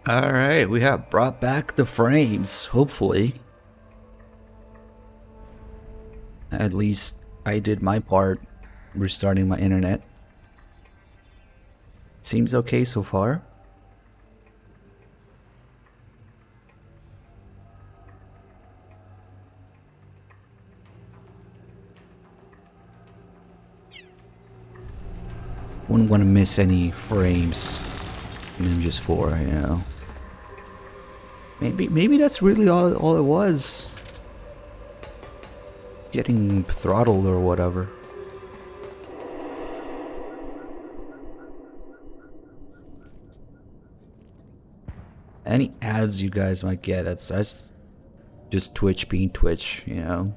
Alright, we have brought back the frames, hopefully. At least I did my part, restarting my internet. Seems okay so far. Wouldn't want to miss any frames in MGS4, you know. Maybe that's really all it was. Getting throttled or whatever. Any ads you guys might get, that's just Twitch being Twitch, you know.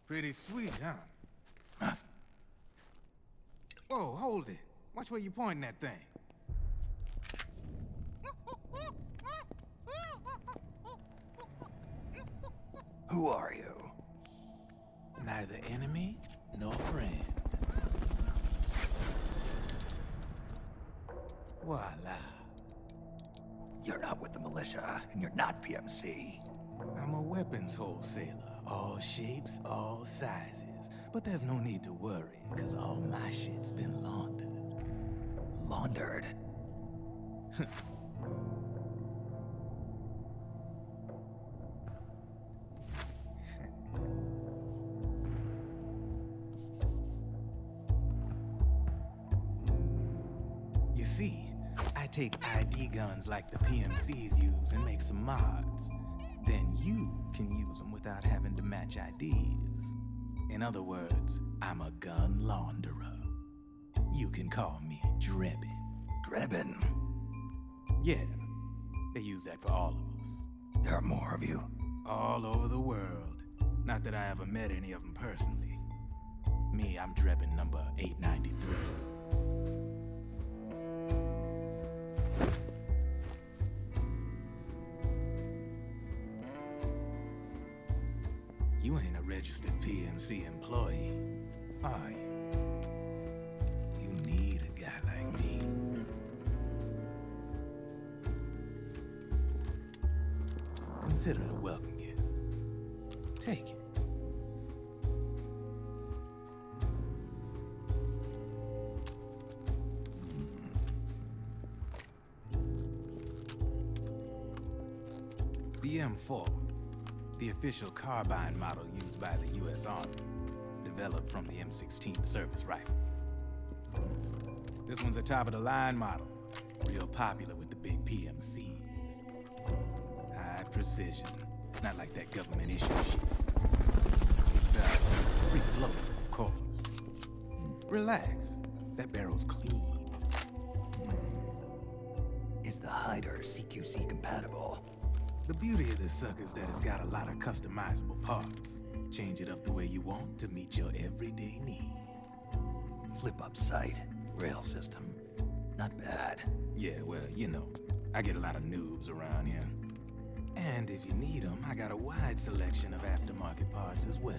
Pretty sweet, huh? Whoa, hold it. Watch where you pointing that thing. Who are you? Neither enemy nor friend. Voila. You're not with the militia, and you're not PMC. I'm a weapons wholesaler. All shapes, all sizes. But there's no need to worry, because all my shit's been laundered. Laundered? You see, I take ID guns like the PMCs use and make some mods. Then you can use them without having to match IDs. In other words, I'm a gun launderer. You can call me Drebin. Drebin? Yeah, they use that for all of us. There are more of you. All over the world. Not that I ever met any of them personally. Me, I'm Drebin number 893. You ain't a registered PMC employee, are you? You need a guy like me. Consider it a welcome gift. Take it. The M4. The official carbine model used by the U.S. Army, developed from the M16 service rifle. This one's a top-of-the-line model, real popular with the big PMCs. High precision, not like that government-issue shit. It's, free-floating, of course. Relax, that barrel's clean. Is the hider CQC compatible? The beauty of this sucker is that it's got a lot of customizable parts. Change it up the way you want to meet your everyday needs. Flip-up sight, rail system. Not bad. Yeah, well, you know, I get a lot of noobs around here. And if you need them, I got a wide selection of aftermarket parts as well.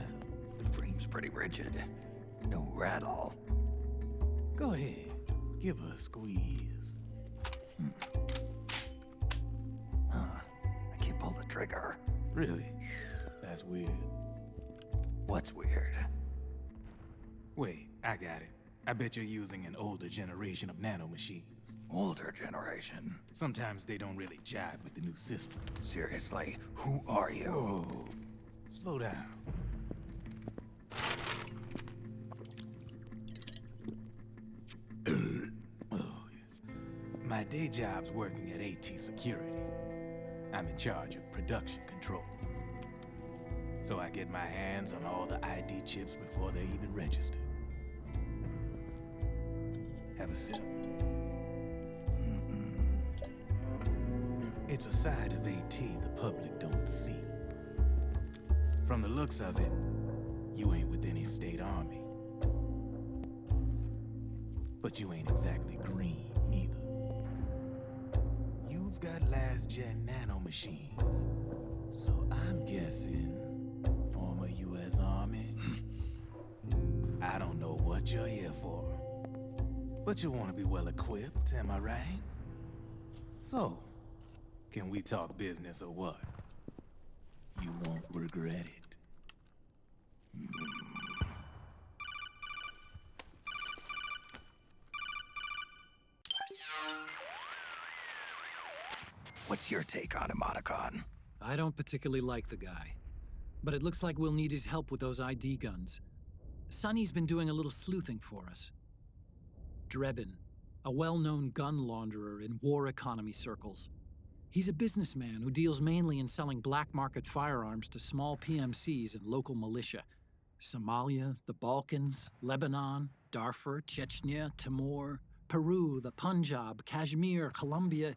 The frame's pretty rigid. No rattle. Go ahead, give her a squeeze. I can't pull the trigger. Really? That's weird. What's weird? Wait, I got it. I bet you're using an older generation of nano machines. Older generation? Sometimes they don't really jibe with the new system. Seriously, who are you? Whoa, slow down. My day job's working at AT Security. I'm in charge of production control. so I get my hands on all the ID chips before they even register. Have a sip. It's a side of AT the public don't see. From the looks of it, you ain't with any state army. But you ain't exactly green, neither. You've got last-gen nano machines, so I'm guessing former U.S. Army. I don't know what you're here for, but you want to be well-equipped, am I right? So, can we talk business or what? You won't regret it. What's your take on Emoticon? I don't particularly like the guy, but it looks like we'll need his help with those ID guns. Sonny's been doing a little sleuthing for us. Drebin, a well-known gun launderer in war economy circles. He's a businessman who deals mainly in selling black market firearms to small PMCs and local militia. Somalia, the Balkans, Lebanon, Darfur, Chechnya, Timor, Peru, the Punjab, Kashmir, Colombia.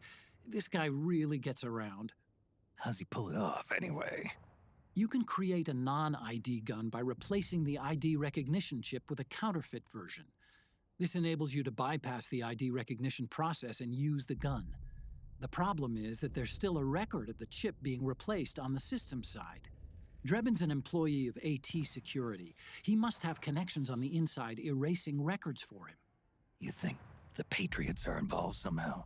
This guy really gets around. How's he pull it off, anyway? You can create a non-ID gun by replacing the ID recognition chip with a counterfeit version. This enables you to bypass the ID recognition process and use the gun. The problem is that there's still a record of the chip being replaced on the system side. Drebin's an employee of AT Security. He must have connections on the inside erasing records for him. You think the Patriots are involved somehow?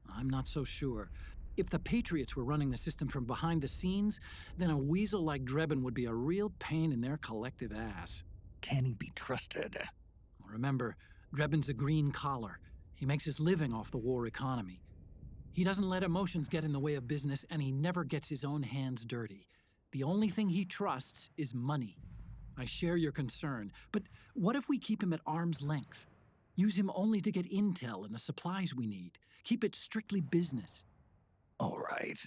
I'm not so sure. If the Patriots were running the system from behind the scenes, then a weasel like Drebin would be a real pain in their collective ass. Can he be trusted? Remember, Drebin's a green collar. He makes his living off the war economy. He doesn't let emotions get in the way of business, and he never gets his own hands dirty. The only thing he trusts is money. I share your concern, but what if we keep him at arm's length? Use him only to get intel and the supplies we need. Keep it strictly business. All right.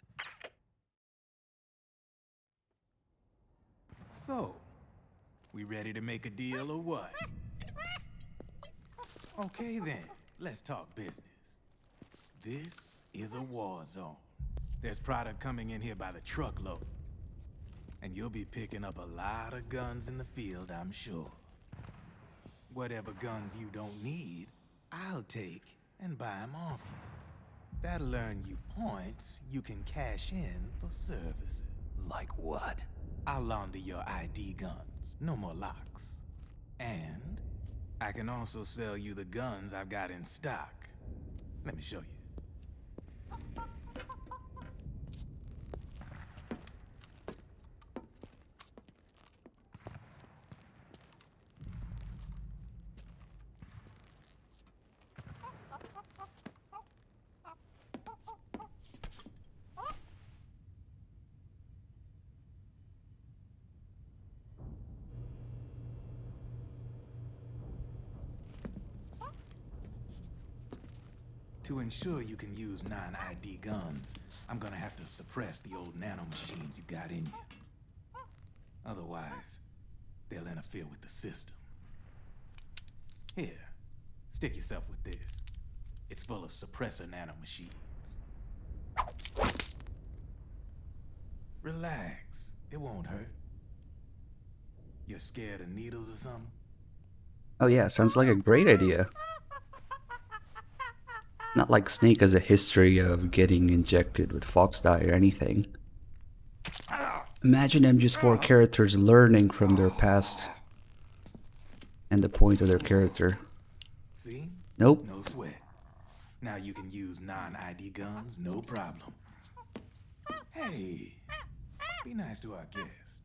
So, we ready to make a deal or what? Okay then, let's talk business. This is a war zone. There's product coming in here by the truckload. And you'll be picking up a lot of guns in the field, I'm sure. Whatever guns you don't need, I'll take and buy them off you. That'll earn you points you can cash in for services. Like what? I'll launder your ID guns, no more locks. And I can also sell you the guns I've got in stock. Let me show you. To ensure you can use non-ID guns, I'm gonna have to suppress the old nano machines you got in you. Otherwise, they'll interfere with the system. Here, stick yourself with this. It's full of suppressor nano machines. Relax, it won't hurt. You're scared of needles or something? Oh yeah, sounds like a great idea. Not like Snake has a history of getting injected with FoxDie or anything. Imagine MGS4 characters learning from their past and the point of their character. See? Nope. No sweat. Now you can use non-ID guns, no problem. Hey, be nice to our guest.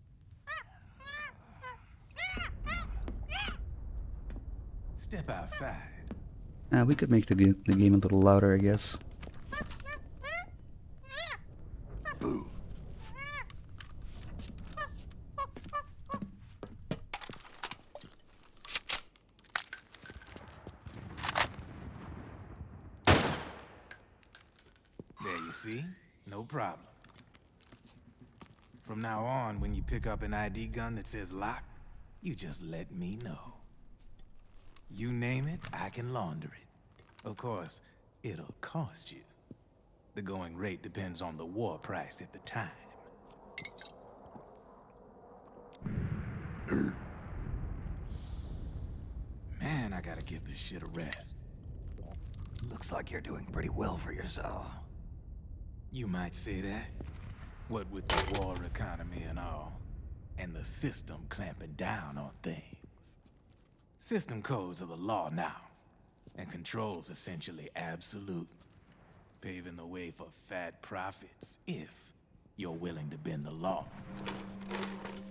Step outside. We could make the game a little louder, I guess. Boo. There you see? No problem. From now on, when you pick up an ID gun that says lock, you just let me know. You name it, I can launder it. Of course, it'll cost you. The going rate depends on the war price at the time. Man, I gotta give this shit a rest. Looks like you're doing pretty well for yourself. You might say that. What with the war economy and all, and the system clamping down on things. System codes are the law now, and control's essentially absolute, paving the way for fat profits if you're willing to bend the law.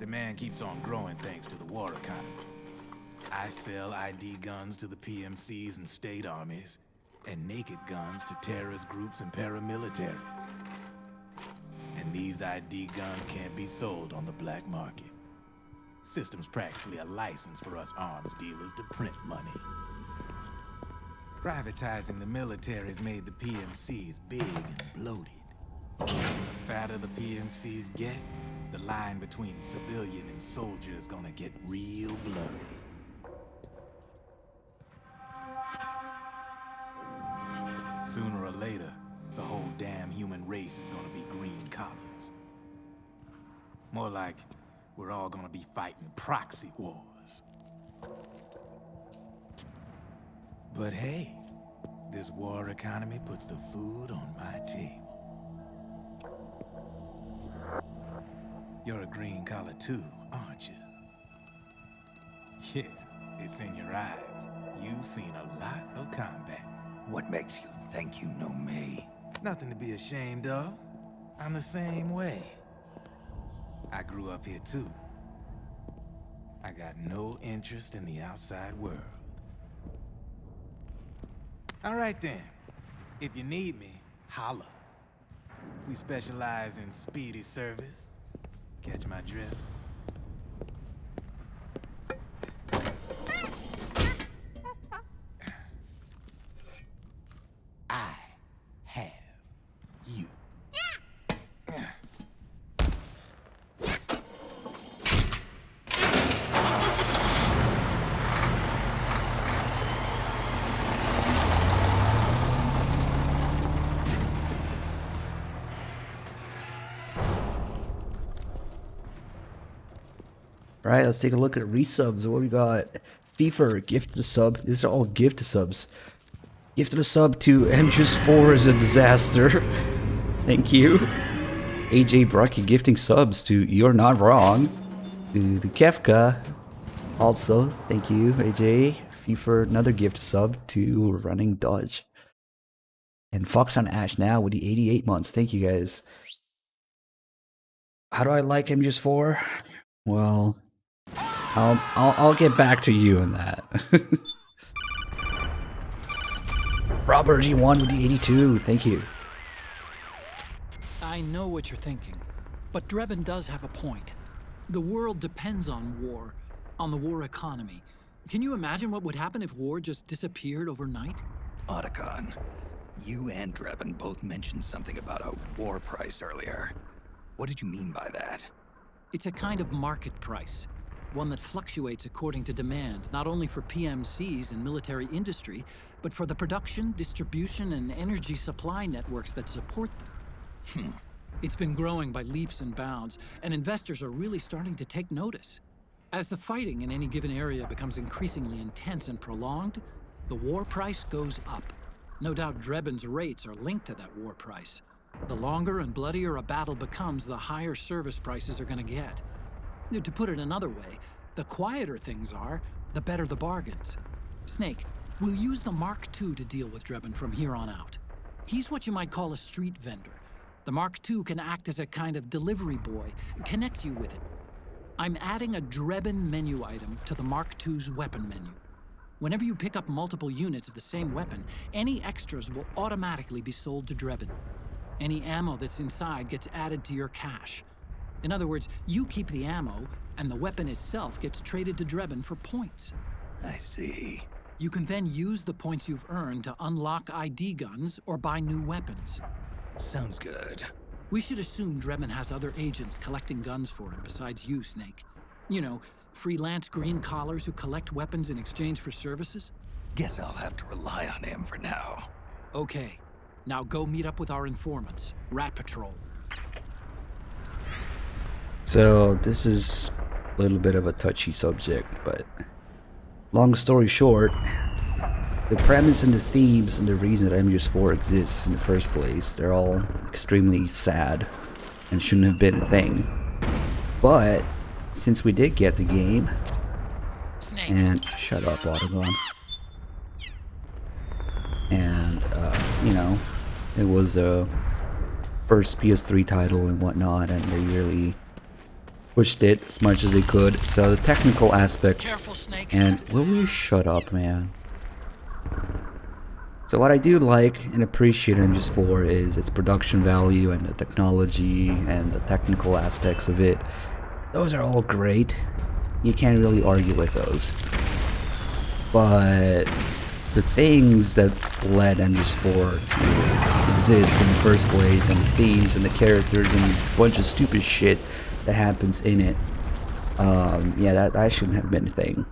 Demand keeps on growing thanks to the war economy. I sell ID guns to the PMCs and state armies, and naked guns to terrorist groups and paramilitaries. And these ID guns can't be sold on the black market. System's practically a license for us arms dealers to print money. Privatizing the military's made the PMCs big and bloated. And the fatter the PMCs get, the line between civilian and soldier is gonna get real blurry. Sooner or later, the whole damn human race is gonna be green collars. More like we're all gonna be fighting proxy wars. But hey, this war economy puts the food on my table. You're a green collar too, aren't you? Yeah, it's in your eyes. You've seen a lot of combat. What makes you think you know me? Nothing to be ashamed of. I'm the same way. I grew up here too. I got no interest in the outside world. All right then. If you need me, holla. We specialize in speedy service. Catch my drift? I have you. All right, let's take a look at resubs. What we got? FIFA gifted a sub. These are all gift subs. Gifted a sub to MGS4 is a disaster. Thank you. AJ Brucky gifting subs to You're Not Wrong. To the Kefka. Also, thank you, AJ. FIFA, another gift sub to Running Dodge. And Fox on Ash now with the 88 months. Thank you guys. How do I like MGS4? Well, I'll get back to you on that. Robert G1 with the 82. Thank you. I know what you're thinking, but Drebin does have a point. The world depends on war, on the war economy. Can you imagine what would happen if war just disappeared overnight? Otacon, you and Drebin both mentioned something about a war price earlier. What did you mean by that? It's a kind of market price, one that fluctuates according to demand, not only for PMCs and military industry, but for the production, distribution, and energy supply networks that support them. It's been growing by leaps and bounds, and investors are really starting to take notice. As the fighting in any given area becomes increasingly intense and prolonged, the war price goes up. No doubt Drebin's rates are linked to that war price. The longer and bloodier a battle becomes, the higher service prices are going to get. To put it another way, the quieter things are, the better the bargains. Snake, we'll use the Mark II to deal with Drebin from here on out. He's what you might call a street vendor. The Mark II can act as a kind of delivery boy, connect you with it. I'm adding a Drebin menu item to the Mark II's weapon menu. Whenever you pick up multiple units of the same weapon, any extras will automatically be sold to Drebin. Any ammo that's inside gets added to your cache. In other words, you keep the ammo, and the weapon itself gets traded to Drebin for points. I see. You can then use the points you've earned to unlock ID guns or buy new weapons. Sounds good. We should assume Drebin has other agents collecting guns for him besides you, Snake. You know, freelance green collars who collect weapons in exchange for services? Guess I'll have to rely on him for now. Okay. Now go meet up with our informants, Rat Patrol. So this is a little bit of a touchy subject, but long story short, the premise and the themes and the reason that MGS4 exists in the first place, they're all extremely sad and shouldn't have been a thing. But since we did get the game, Snake. and shut up, Autogon. And you know, it was a first PS3 title and whatnot, and they really pushed it as much as they could. So the technical aspect. Careful, Snake. And will you shut up, man? So what I do like and appreciate MGS4 is its production value and the technology and the technical aspects of it. Those are all great. You can't really argue with those. But the things that led MGS4 to exist in the first place, and the themes and the characters and a bunch of stupid shit that happens in it, yeah, that shouldn't have been a thing.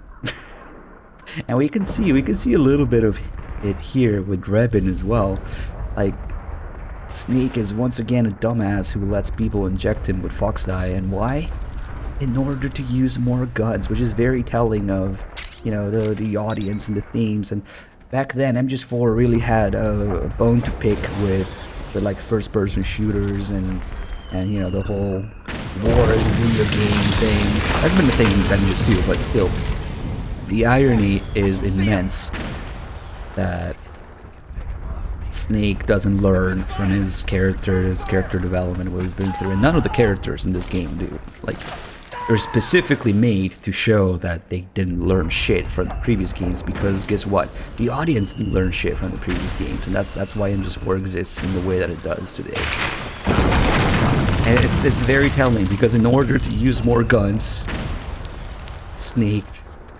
And we can see a little bit of it here with Drebin as well. Like, Snake is once again a dumbass who lets people inject him with FoxDie, and why? In order to use more guns, which is very telling of, you know, the audience and the themes. And back then, MGS4 really had a bone to pick with like first-person shooters and you know, the whole war as a video game thing. That's been the thing since MGS2, but still, the irony is immense that Snake doesn't learn from his character development, what he's been through, and none of the characters in this game do. Like, they're specifically made to show that they didn't learn shit from the previous games, because guess what? The audience didn't learn shit from the previous games, and that's why MGS4 exists in the way that it does today. And it's very telling, because in order to use more guns, Snake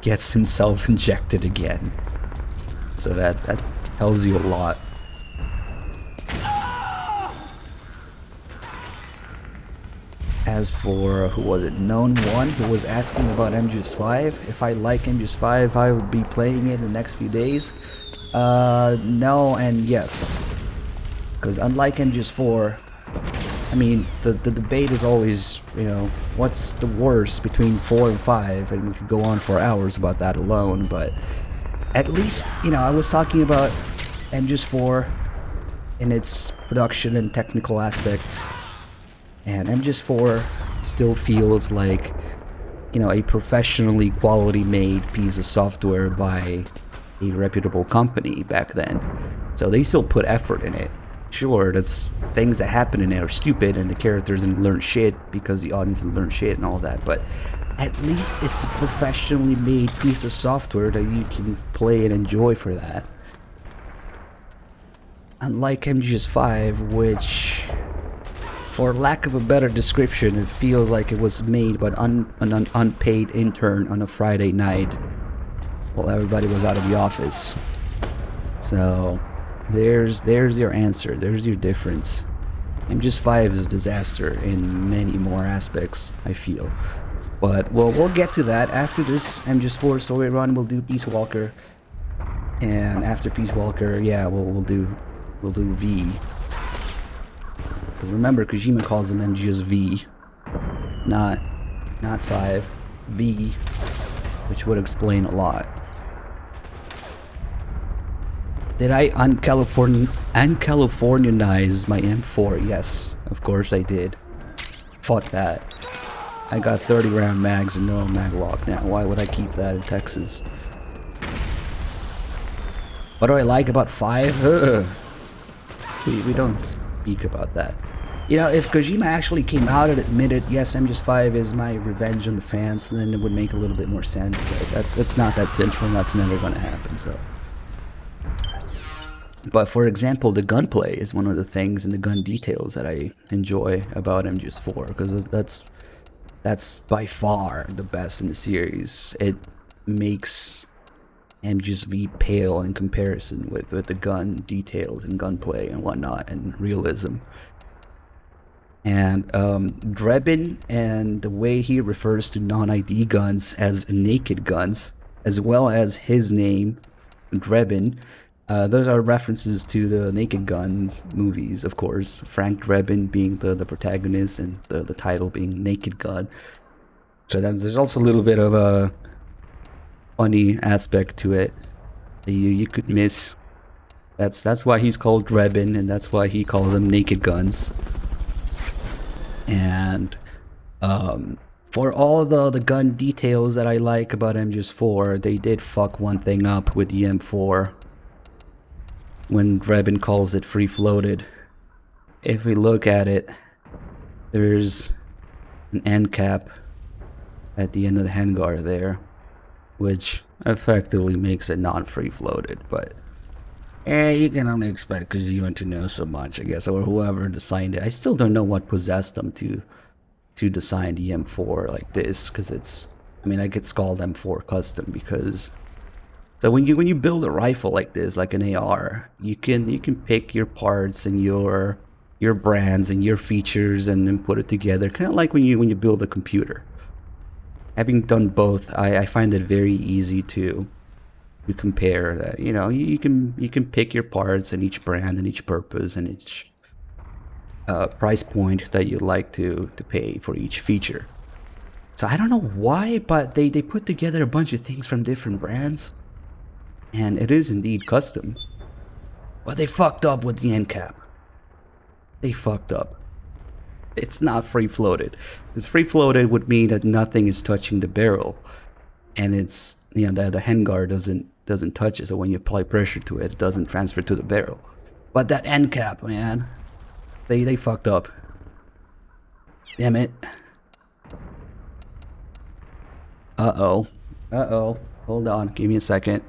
gets himself injected again. So that tells you a lot. As for, who was it, Known1, who was asking about MGS5, if I like MGS5, I would be playing it in the next few days. No and yes. Because unlike MGS4, I mean, the debate is always, you know, what's the worst between 4 and 5, and we could go on for hours about that alone, but at least, you know, I was talking about MGS4 in its production and technical aspects, and MGS4 still feels like, you know, a professionally quality made piece of software by a reputable company back then. So they still put effort in it. Sure, that's things that happen in it are stupid and the characters didn't learn shit because the audience didn't learn shit and all that, but at least it's a professionally made piece of software that you can play and enjoy for that. Unlike MGS5, which, for lack of a better description, it feels like it was made by an unpaid intern on a Friday night while everybody was out of the office. So there's your answer, there's your difference. MGS5 is a disaster in many more aspects, I feel. But we'll get to that after this MGS4 story run. We'll do Peace Walker, and after Peace Walker, yeah, we'll do V. Because remember, Kojima calls them MGS V, not 5, V, which would explain a lot. Did I uncalifornianize my M4? Yes, of course I did. Fuck that. I got 30 round mags and no mag lock now. Why would I keep that in Texas? What do I like about 5? We don't speak about that. You know, if Kojima actually came out and admitted, yes, MGS5 is my revenge on the fans, then it would make a little bit more sense. But it's not that simple, and that's never going to happen. So, but for example, the gunplay is one of the things and the gun details that I enjoy about MGS4, because that's by far the best in the series. It makes MGS-V pale in comparison with the gun details and gunplay and whatnot and realism. And Drebin and the way he refers to non-ID guns as naked guns, as well as his name, Drebin, those are references to the Naked Gun movies, of course. Frank Drebin being the protagonist and the title being Naked Gun. So there's also a little bit of a funny aspect to it that you could miss. That's why he's called Drebin, and that's why he called them Naked Guns. And for all the gun details that I like about MGS4, they did fuck one thing up with the M4 when Drebin calls it free-floated. If we look at it, there's an end cap at the end of the handguard there, which effectively makes it non-free-floated, but you can only expect because you want to know so much, I guess, or whoever designed it. I still don't know what possessed them to design the M4 like this, because it's, I mean, like it's called M4 custom because, so when you build a rifle like this, like an AR, you can pick your parts and your brands and your features and then put it together, kind of like when you build a computer. Having done both, I find it very easy to compare that. You know, you can pick your parts and each brand and each purpose and each price point that you'd like to pay for each feature. So I don't know why, but they put together a bunch of things from different brands, and it is indeed custom. But they fucked up with the end cap. They fucked up. It's not free-floated. Because free-floated would mean that nothing is touching the barrel, and it's, you know, the handguard doesn't touch it. So when you apply pressure to it, it doesn't transfer to the barrel. But that end cap, man, they fucked up. Damn it. Uh-oh. Uh-oh. Hold on. Give me a second.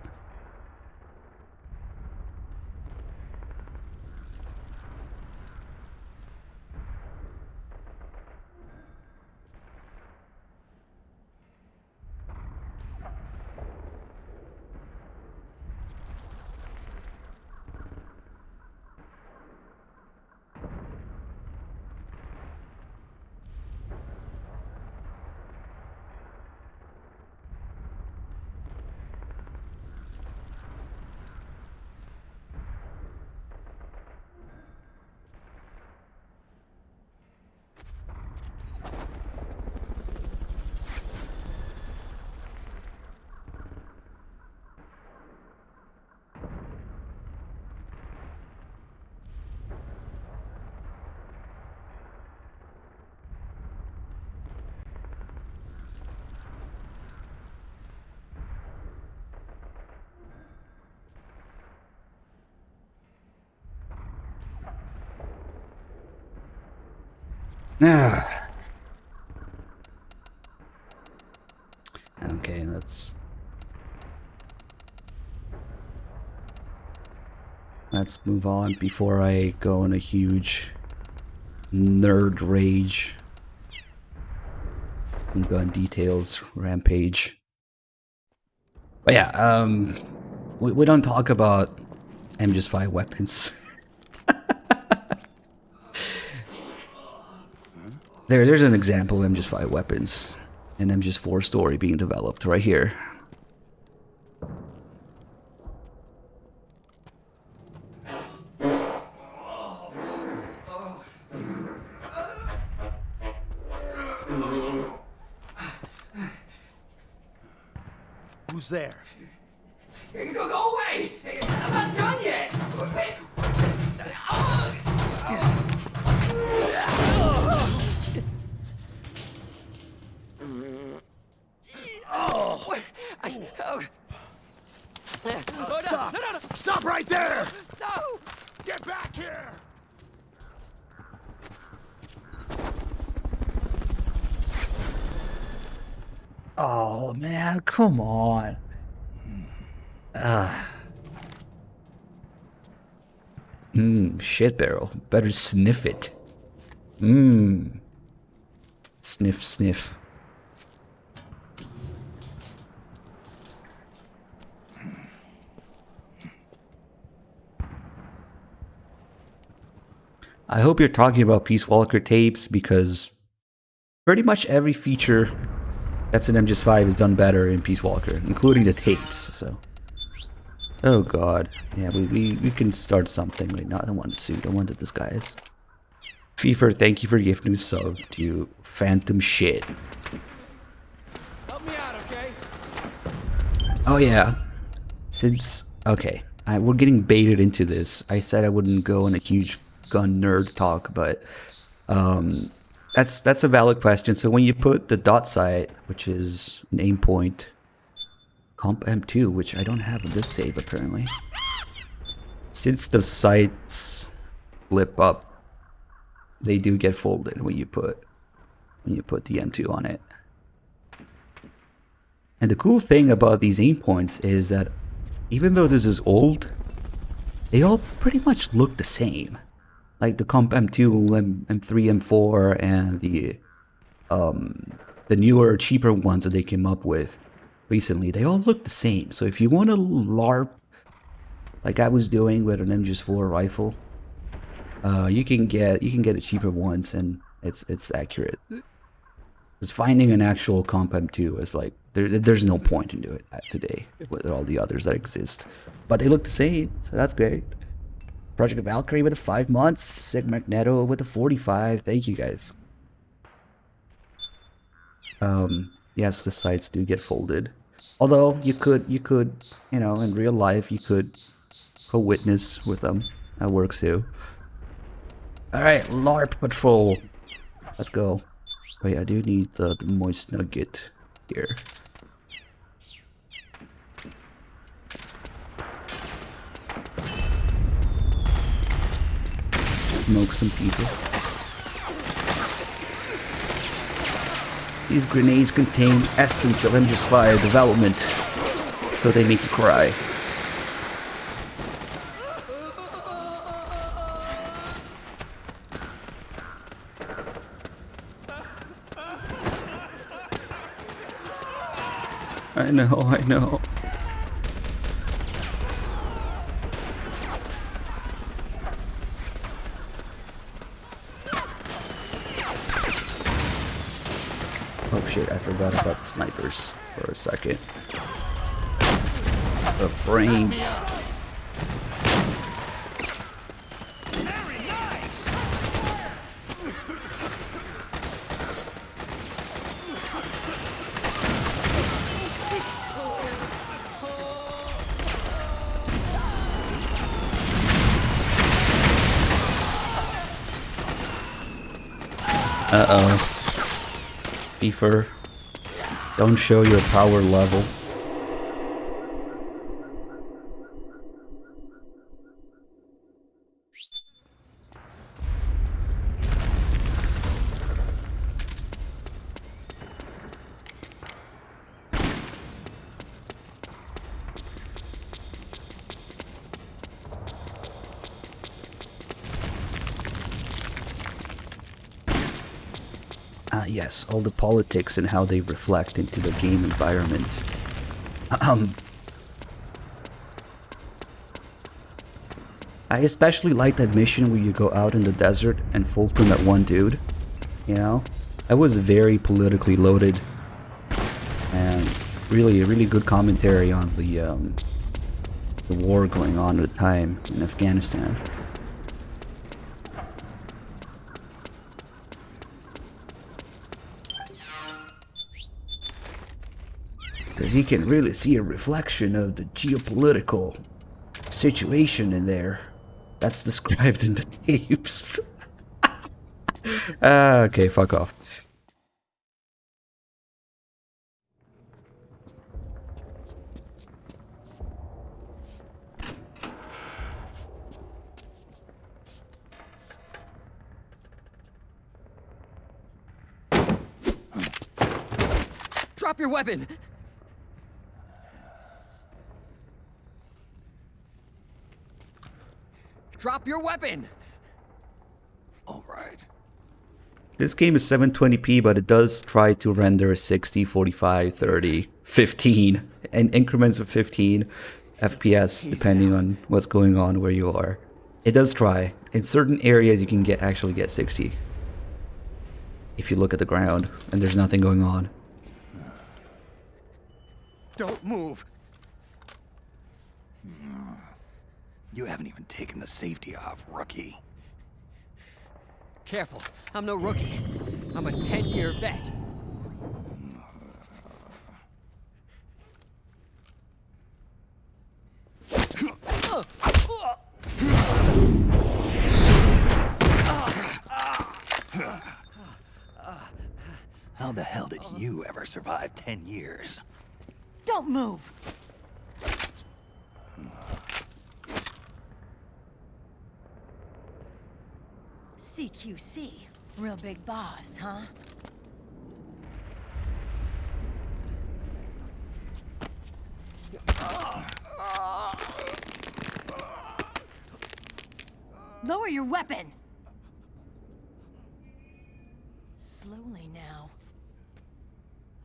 Okay, let's move on before I go on a huge nerd rage and gun details rampage. But yeah, we don't talk about MGS5 weapons. There's an example of MGS5 weapons, an MGS4 story being developed right here. Who's there? Go away! I'm not done yet! Stop! No. Stop right there! No! Get back here! Oh man, come on. Shit barrel. Better sniff it. Sniff, sniff. I hope you're talking about Peace Walker tapes, because pretty much every feature that's in MGS5 is done better in Peace Walker, including the tapes. So, oh god, yeah, we can start something. Wait, no, I don't want to sue. I want to disguise. Fever, thank you for gifting sub to Phantom Shit. Help me out, okay? Oh yeah, since okay, we're getting baited into this. I said I wouldn't go on a huge gun nerd talk, but that's a valid question. So when you put the dot sight, which is an aim point, comp M2, which I don't have in this save apparently, since the sights flip up, they do get folded when you put the M2 on it. And the cool thing about these aim points is that even though this is old, they all pretty much look the same. Like the Comp M2, M3, M4, and the newer, cheaper ones that they came up with recently, they all look the same. So if you want to LARP, like I was doing with an MGS4 rifle, you can get the cheaper ones, and it's accurate. Because finding an actual Comp M2 is like there's no point in doing that today with all the others that exist. But they look the same, so that's great. Project Valkyrie with a 5 months, Sig Magneto with a 45. Thank you guys. Yes, the sights do get folded. Although you could, you know, in real life you could co-witness with them. That works too. Alright, LARP patrol. Let's go. Wait, I do need the moist nugget here. Smoke some people. These grenades contain essence of MGS5 development, so they make you cry. I know. Oh shit, I forgot about the snipers for a second. The frames. Uh-oh. Beefer, don't show your power level. Yes, all the politics and how they reflect into the game environment. I especially like that mission where you go out in the desert and fulcrum at one dude. You know? That was very politically loaded. And really good commentary on the war going on at the time in Afghanistan. Because you can really see a reflection of the geopolitical situation in there. That's described in the tapes. Okay, fuck off. Drop your weapon! Drop your weapon! All right. This game is 720p, but it does try to render 60, 45, 30, 15, and increments of 15 FPS, depending on what's going on where you are. It does try. In certain areas, you can actually get 60. If you look at the ground and there's nothing going on. Don't move. You haven't even taken the safety off, rookie. Careful, I'm no rookie. I'm a 10-year vet. How the hell did you ever survive 10 years? Don't move. CQC, real big boss, huh? Lower your weapon! Slowly now.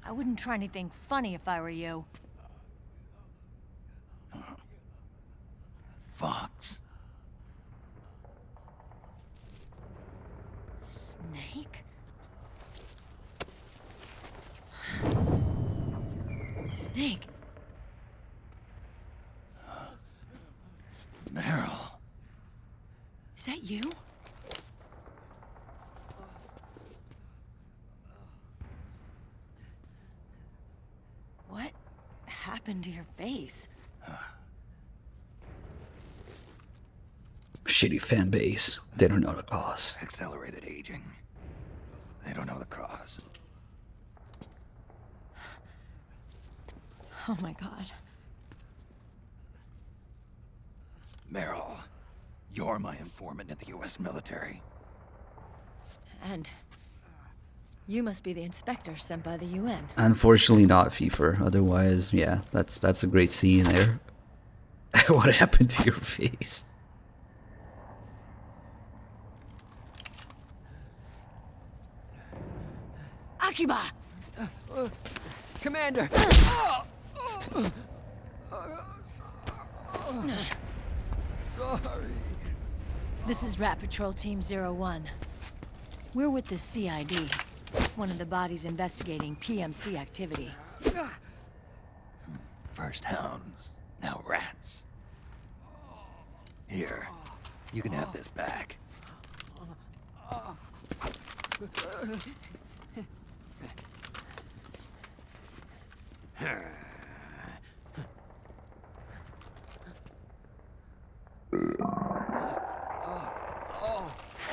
I wouldn't try anything funny if I were you. Fox. Snake? Snake? Meryl. Is that you? What happened to your face? Shitty fan base. They don't know the cause. Accelerated aging. They don't know the cause. Oh my god. Meryl, you're my informant in the US military. And you must be the inspector sent by the UN. Unfortunately not FIFA. Otherwise, yeah, that's a great scene there. What happened to your face? Akiba! Commander! Sorry. This is Rat Patrol Team 01. We're with the CID, one of the bodies investigating PMC activity. First hounds, now rats. Here, you can have this back.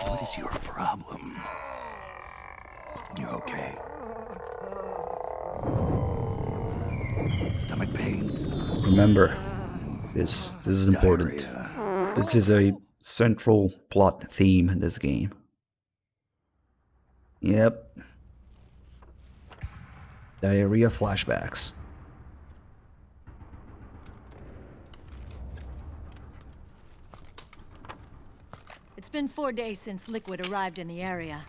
What is your problem? You okay? Stomach pains? Remember, this is important. Diarrhea. This is a central plot theme in this game. Yep. Diarrhea flashbacks. It's been 4 days since Liquid arrived in the area.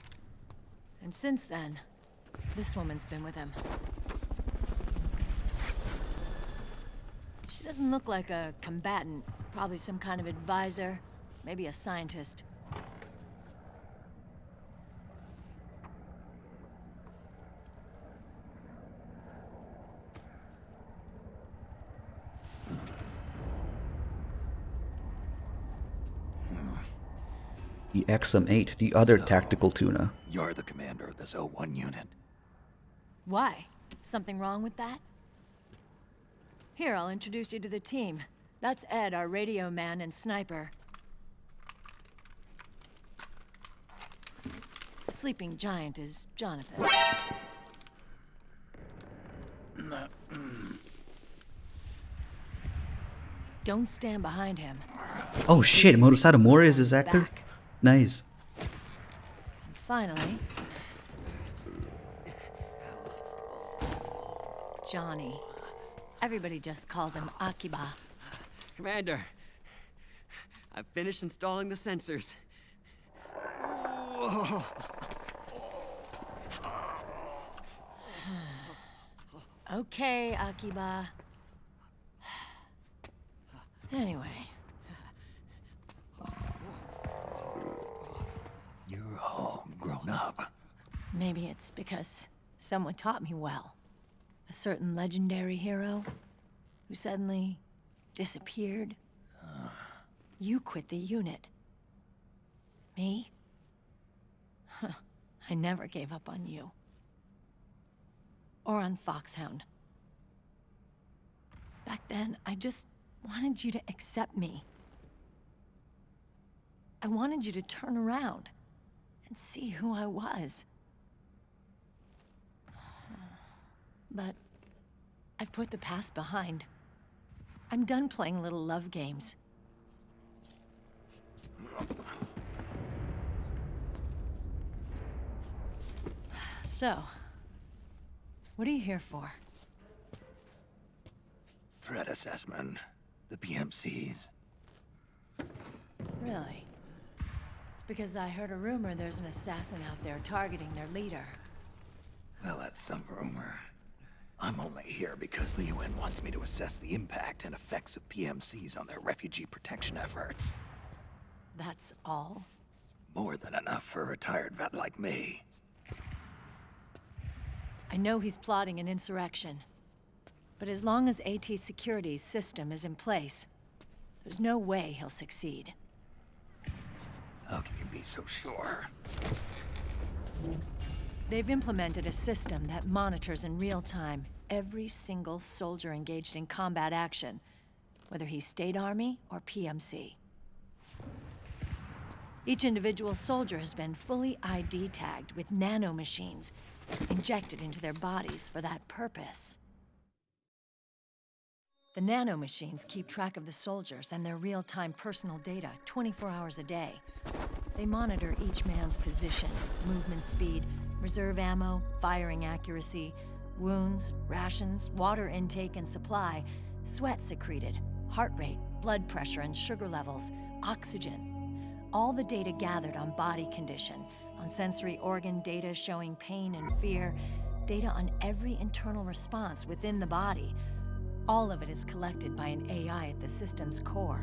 And since then, this woman's been with him. She doesn't look like a combatant. Probably some kind of advisor. Maybe a scientist. The XM8, the other tactical tuna. You're the commander of this O1 unit. Why? Something wrong with that? Here, I'll introduce you to the team. That's Ed, our radio man and sniper. The sleeping giant is Jonathan. Don't stand behind him. Oh shit, Murasada Mori is his actor? Back. Nice. And finally, Johnny. Everybody just calls him Akiba. Commander, I've finished installing the sensors. Okay, Akiba. Maybe it's because someone taught me well. A certain legendary hero who suddenly disappeared. You quit the unit. Me? I never gave up on you. Or on Foxhound. Back then, I just wanted you to accept me. I wanted you to turn around and see who I was. But I've put the past behind. I'm done playing little love games. So, what are you here for? Threat assessment. The PMCs. Really? Because I heard a rumor there's an assassin out there targeting their leader. Well, that's some rumor. I'm only here because the UN wants me to assess the impact and effects of PMCs on their refugee protection efforts. That's all? More than enough for a retired vet like me. I know he's plotting an insurrection. But as long as AT Security's system is in place, there's no way he'll succeed. How can you be so sure? They've implemented a system that monitors in real time every single soldier engaged in combat action, whether he's State Army or PMC. Each individual soldier has been fully ID tagged with nano machines injected into their bodies for that purpose. The nano machines keep track of the soldiers and their real-time personal data 24 hours a day. They monitor each man's position, movement speed, reserve ammo, firing accuracy, wounds, rations, water intake and supply, sweat secreted, heart rate, blood pressure and sugar levels, oxygen. All the data gathered on body condition, on sensory organ data showing pain and fear, data on every internal response within the body. All of it is collected by an AI at the system's core.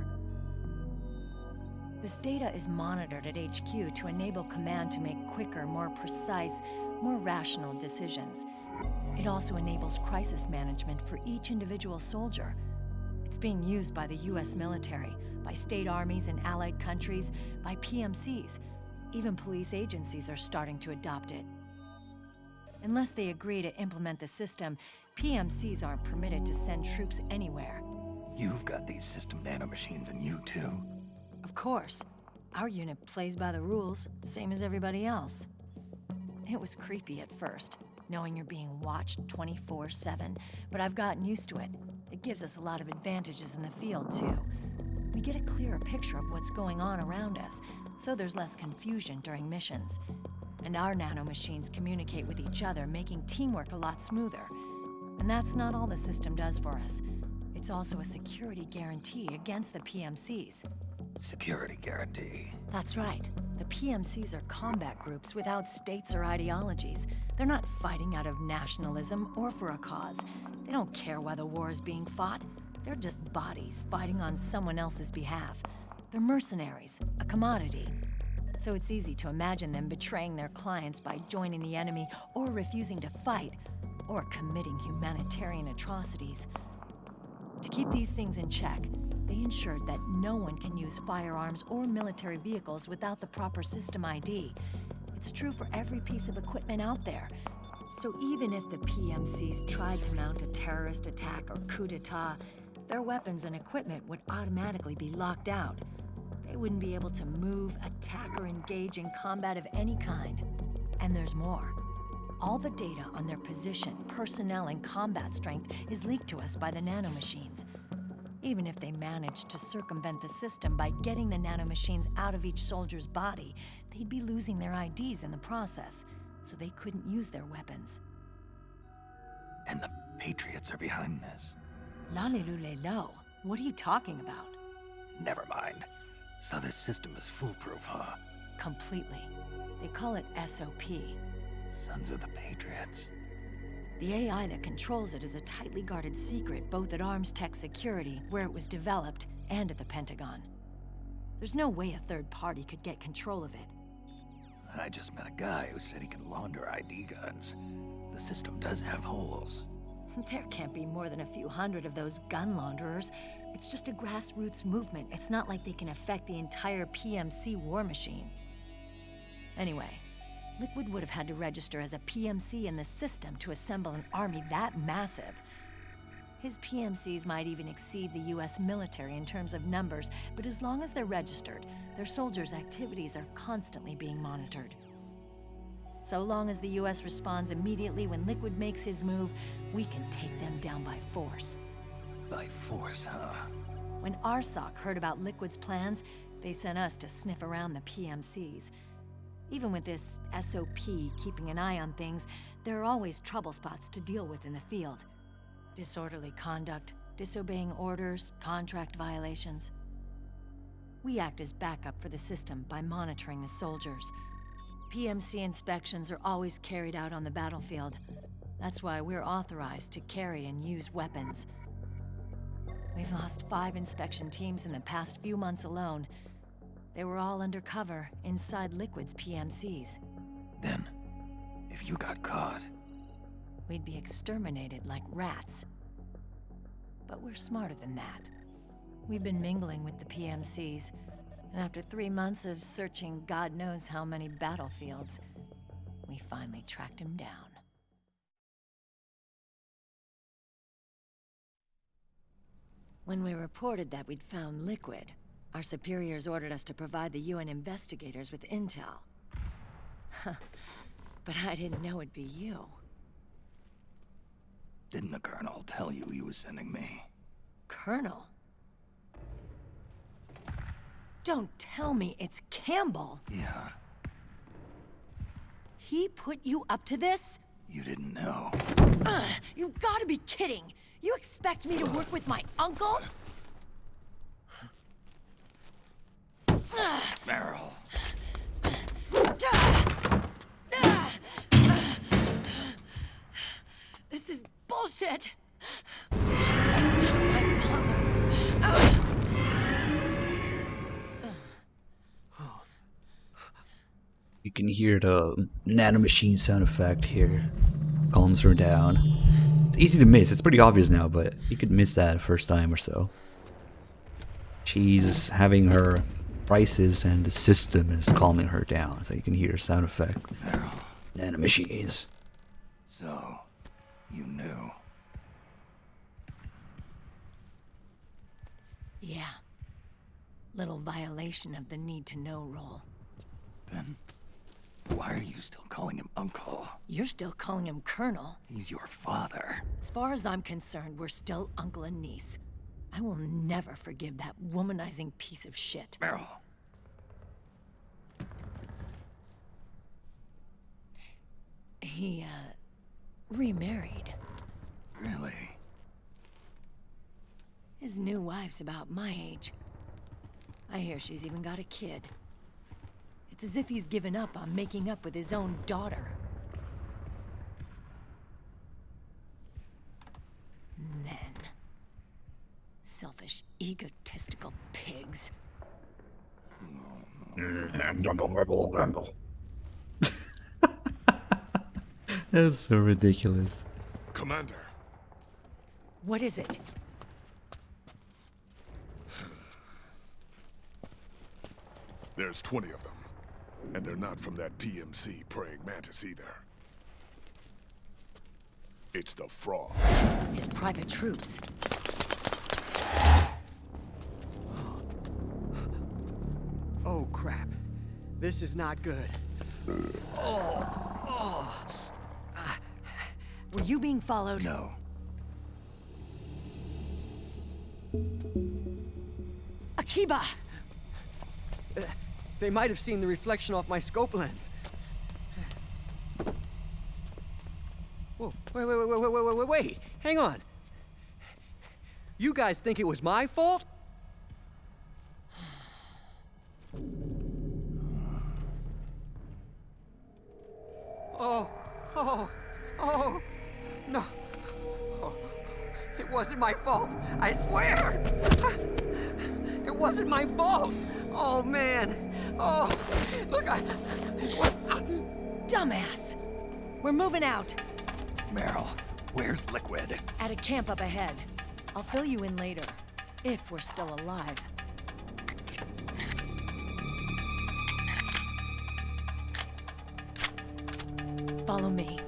This data is monitored at HQ to enable command to make quicker, more precise, more rational decisions. It also enables crisis management for each individual soldier. It's being used by the US military, by state armies in allied countries, by PMCs. Even police agencies are starting to adopt it. Unless they agree to implement the system, PMCs aren't permitted to send troops anywhere. You've got these system nanomachines in you too. Of course. Our unit plays by the rules, same as everybody else. It was creepy at first, knowing you're being watched 24/7, but I've gotten used to it. It gives us a lot of advantages in the field, too. We get a clearer picture of what's going on around us, so there's less confusion during missions. And our nanomachines communicate with each other, making teamwork a lot smoother. And that's not all the system does for us. It's also a security guarantee against the PMCs. Security guarantee. That's right. The PMCs are combat groups without states or ideologies. They're not fighting out of nationalism or for a cause. They don't care why the war is being fought. They're just bodies fighting on someone else's behalf. They're mercenaries, a commodity. So it's easy to imagine them betraying their clients by joining the enemy or refusing to fight, or committing humanitarian atrocities. To keep these things in check, they ensured that no one can use firearms or military vehicles without the proper system ID. It's true for every piece of equipment out there. So even if the PMCs tried to mount a terrorist attack or coup d'etat, their weapons and equipment would automatically be locked out. They wouldn't be able to move, attack, or engage in combat of any kind. And there's more. All the data on their position, personnel, and combat strength is leaked to us by the nanomachines. Even if they managed to circumvent the system by getting the nanomachines out of each soldier's body, they'd be losing their IDs in the process, so they couldn't use their weapons. And the Patriots are behind this. Lalilulelo, what are you talking about? Never mind. So this system is foolproof, huh? Completely. They call it SOP. Sons of the Patriots. The AI that controls it is a tightly guarded secret both at Arms Tech Security, where it was developed, and at the Pentagon. There's no way a third party could get control of it. I just met a guy who said he can launder ID guns. The system does have holes. There can't be more than a few hundred of those gun launderers. It's just a grassroots movement. It's not like they can affect the entire PMC war machine. Anyway, Liquid would have had to register as a PMC in the system to assemble an army that massive. His PMCs might even exceed the US military in terms of numbers, but as long as they're registered, their soldiers' activities are constantly being monitored. So long as the US responds immediately when Liquid makes his move, we can take them down by force. By force, huh? When RSOC heard about Liquid's plans, they sent us to sniff around the PMCs. Even with this SOP keeping an eye on things, there are always trouble spots to deal with in the field. Disorderly conduct, disobeying orders, contract violations. We act as backup for the system by monitoring the soldiers. PMC inspections are always carried out on the battlefield. That's why we're authorized to carry and use weapons. We've lost 5 inspection teams in the past few months alone. They were all undercover inside Liquid's PMCs. Then, if you got caught... we'd be exterminated like rats. But we're smarter than that. We've been mingling with the PMCs, and after 3 months of searching God knows how many battlefields, we finally tracked him down. When we reported that we'd found Liquid, our superiors ordered us to provide the UN investigators with intel. But I didn't know it'd be you. Didn't the Colonel tell you he was sending me? Colonel? Don't tell me it's Campbell. Yeah. He put you up to this? You didn't know. You've got to be kidding! You expect me to work with my uncle? Meryl. This is bullshit! You're not my father. You can hear the nanomachine sound effect here. Calms her down. It's easy to miss. It's pretty obvious now, but you could miss that first time or so. She's having her crisis and the system is calming her down, so you can hear sound effect. Meryl. Nanomachines. So, you knew. Yeah. Little violation of the need-to-know rule. Then, why are you still calling him Uncle? You're still calling him Colonel. He's your father. As far as I'm concerned, we're still uncle and niece. I will never forgive that womanizing piece of shit. Meryl. He, remarried. Really? His new wife's about my age. I hear she's even got a kid. It's as if he's given up on making up with his own daughter. Men. Selfish, egotistical pigs. That's so ridiculous. Commander. What is it? There's 20 of them. And they're not from that PMC praying mantis either. It's the fraud. His private troops. Oh, crap. This is not good. Were you being followed? No. Akiba! They might have seen the reflection off my scope lens. Whoa, wait. Hang on. You guys think it was my fault? Oh, no. Oh, it wasn't my fault, I swear! It wasn't my fault! Oh, man. Oh, look, Dumbass! We're moving out. Meryl, where's Liquid? At a camp up ahead. I'll fill you in later. If we're still alive. Follow me.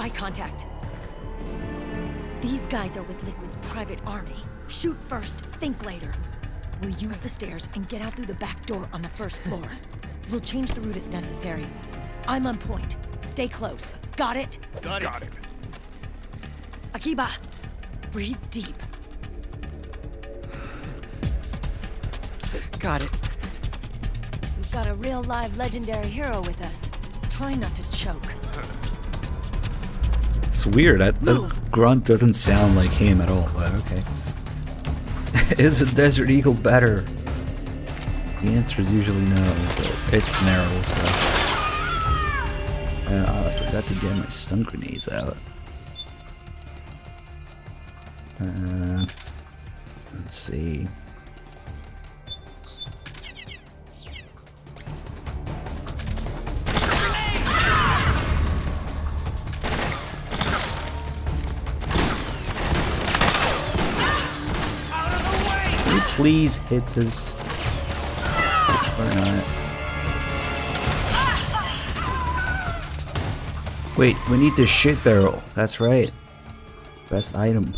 Eye contact. These guys are with Liquid's private army. Shoot first, think later. We'll use the stairs and get out through the back door on the first floor. We'll change the route as necessary. I'm on point. Stay close. Got it? Got it. Akiba, breathe deep. Got it. We've got a real live legendary hero with us. Try not to choke. It's weird, that grunt doesn't sound like him at all, but okay. Is a Desert Eagle better? The answer is usually no, but it's Meryl, so... I forgot to get my stun grenades out. Let's see... Please hit this. Or not. Wait, we need the shit barrel. That's right. Best item.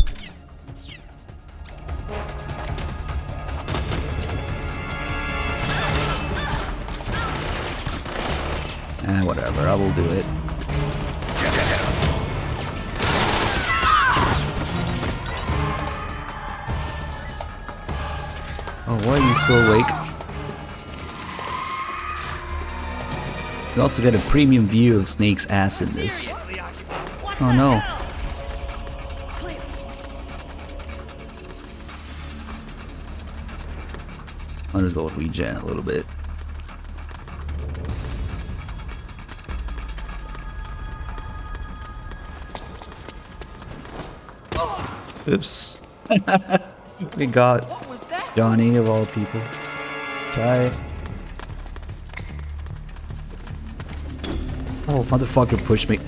Whatever, I will do it. Oh, why are you so awake? You also get a premium view of Snake's ass in this. Oh no. Might as well regen a little bit. Oops. We got Johnny of all people. Die. Oh, motherfucker pushed me.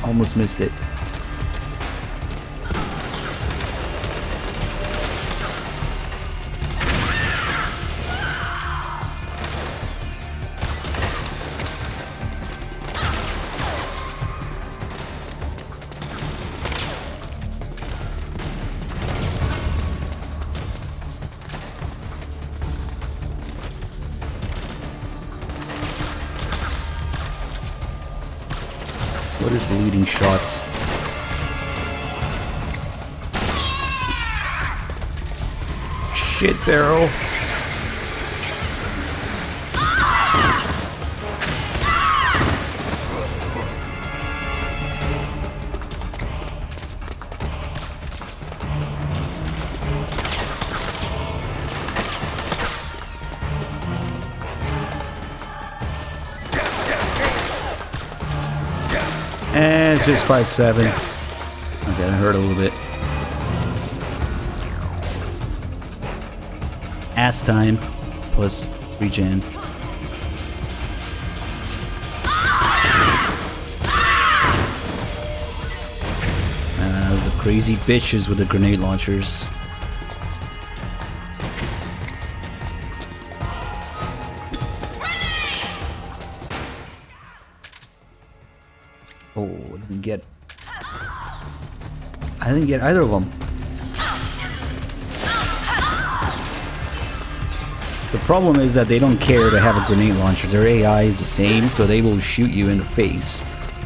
Almost missed it. What is leading shots? Shit barrel. And it's just 5-7. Okay, that hurt a little bit. Ass time plus regen. Those are crazy bitches with the grenade launchers. Oh, I didn't get either of them. The problem is that they don't care to have a grenade launcher. Their AI is the same, so they will shoot you in the face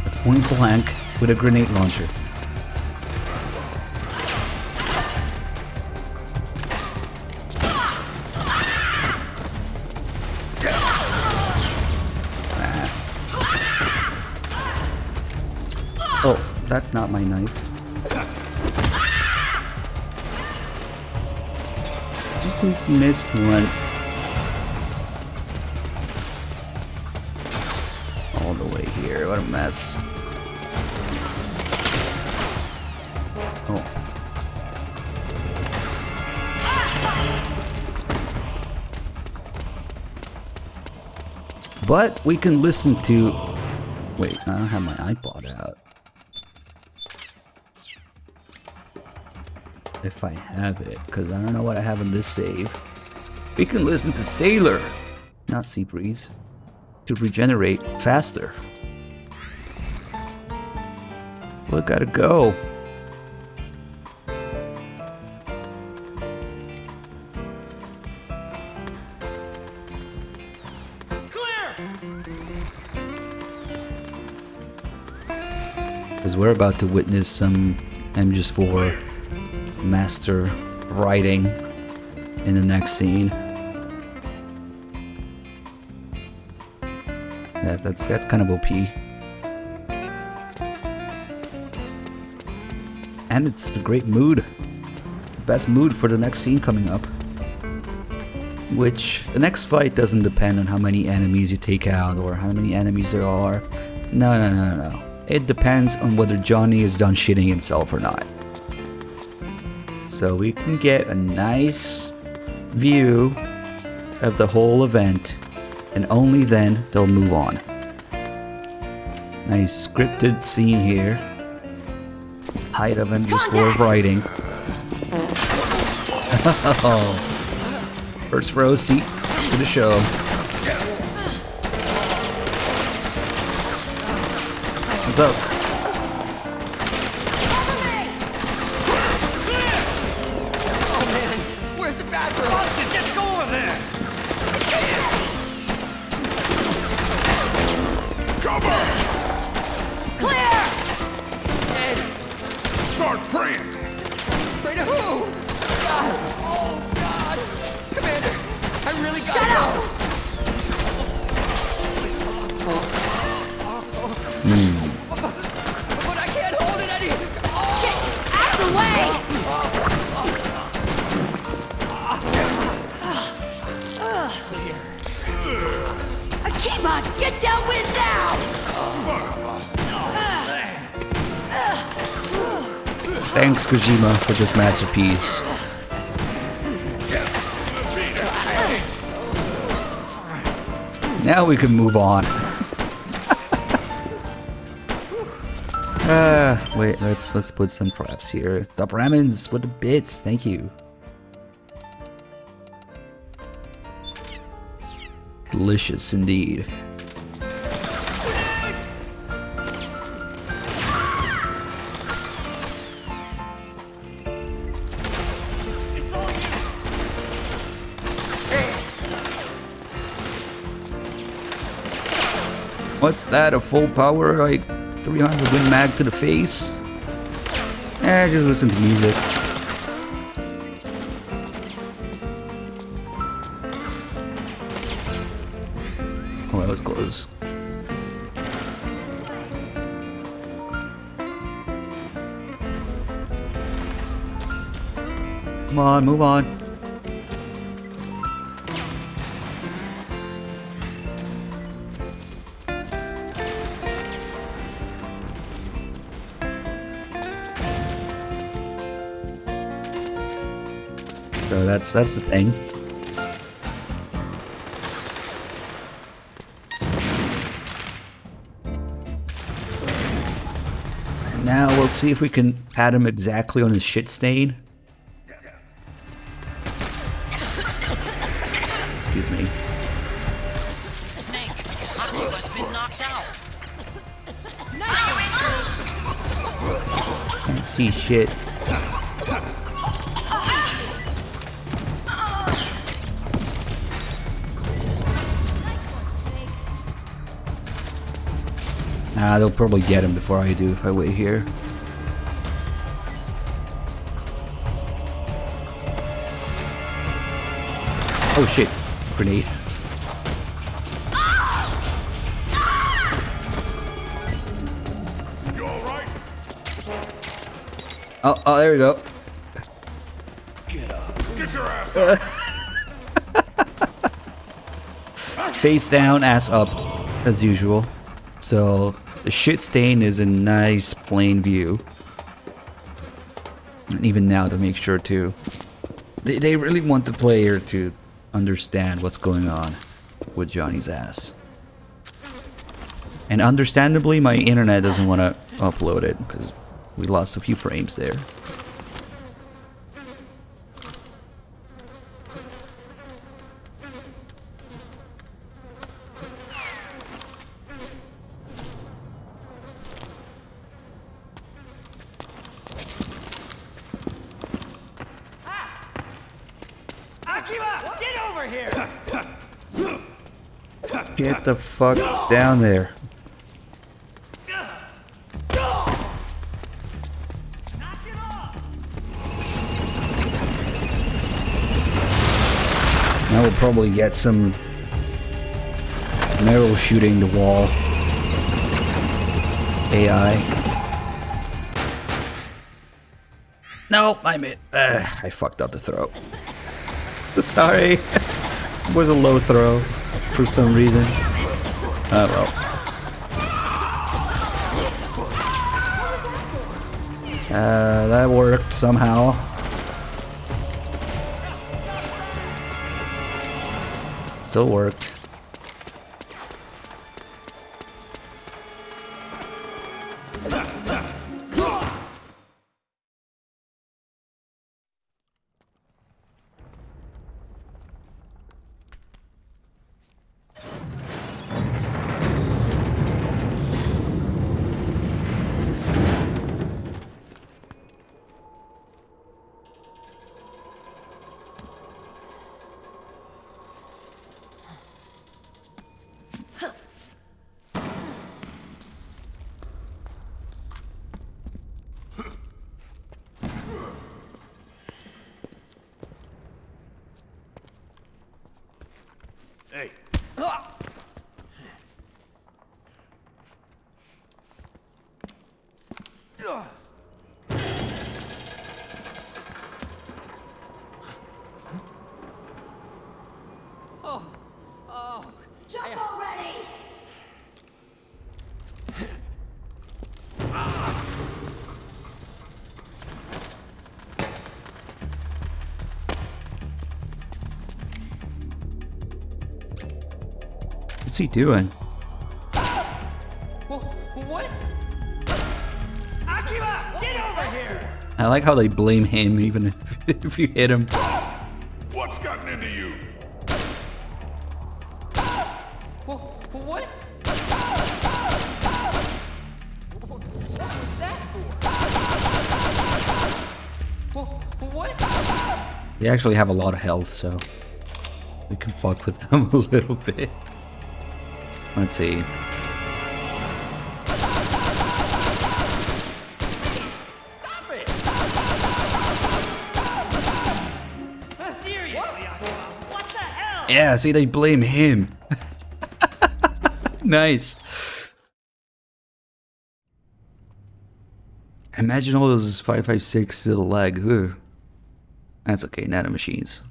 at point blank with a grenade launcher. Oh, that's not my knife. I think we missed one. All the way here. What a mess. Oh. But we can listen to... Wait, I don't have my iPod out. If I have it, because I don't know what I have in this save. We can listen to Sailor, not Seabreeze, to regenerate faster. Look, gotta go. Because we're about to witness some MGS4 master writing in the next scene. Yeah, that's kind of OP. And it's the great mood. Best mood for the next scene coming up. Which, the next fight doesn't depend on how many enemies you take out or how many enemies there are. No. It depends on whether Johnny is done shitting himself or not. So we can get a nice view of the whole event, and only then they'll move on. Nice scripted scene here. Height of MGS4 writing. First row seat to the show. What's up? Oh man, where's the bathroom? Austin, just go over there! Cover! Clear! Ed, Start praying! pray to who? God! Oh God! Commander, I really gotta Shut go! up! But I can't hold it any... Get out of the way! Akiba, get downwind now! Thanks, Kojima, for this masterpiece. Now we can move on. Wait, let's put some props here. Top ramens with the bits, thank you. Delicious indeed. What's that? A full power, like 300 win mag to the face? Just listen to music. Oh, that was close. Come on, move on. So that's the thing. Now we'll see if we can add him exactly on his shit stain. Excuse me. Snake, Akiba's been knocked out. Can't see shit. They'll probably get him before I do if I wait here. Oh shit, grenade. You alright? Oh, there we go. Get your ass up! Face down, ass up, as usual. So the shit stain is a nice plain view. And even now to make sure too. They really want the player to understand what's going on with Johnny's ass. And understandably, my internet doesn't want to upload it because we lost a few frames there. Get over here! Get the fuck down there. Now we'll probably get some Meryl shooting the wall. AI. No, I fucked up the throw. Sorry. It was a low throw for some reason. Oh well. That worked somehow. Still worked. Hey. Jump already! What's he doing? What? Akiba, get over here! I like how they blame him even if you hit him. What's gotten into you? What? What was that for? What? They actually have a lot of health, so we can fuck with them a little bit. Let's see. Stop it! Seriously, Akiba, what the hell? Yeah, see, they blame him. Nice. Imagine all those 5.56 to the leg. Ugh. That's okay, nano machines.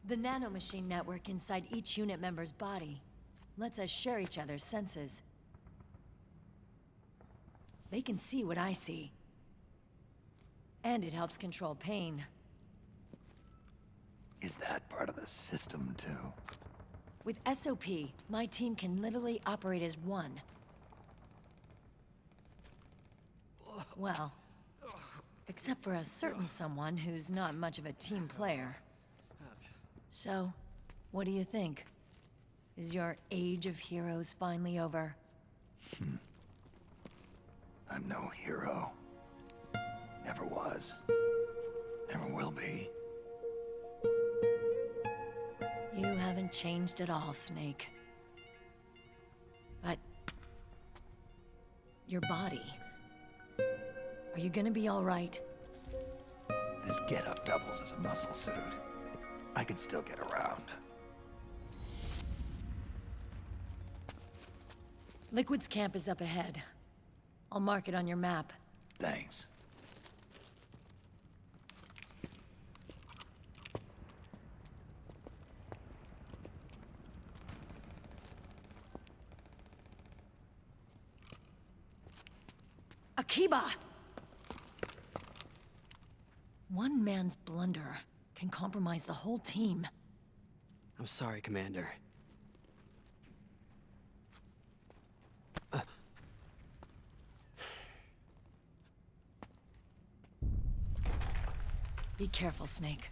The nanomachine network inside each unit member's body lets us share each other's senses. They can see what I see. And it helps control pain. Is that part of the system, too? With SOP, my team can literally operate as one. Well, except for a certain someone who's not much of a team player. So, what do you think? Is your age of heroes finally over? I'm no hero. Never was. Never will be. You haven't changed at all, Snake. But... your body... are you gonna be alright? This getup doubles as a muscle suit. I can still get around. Liquid's camp is up ahead. I'll mark it on your map. Thanks. Akiba! One man's blunder can compromise the whole team. I'm sorry, Commander. Be careful, Snake.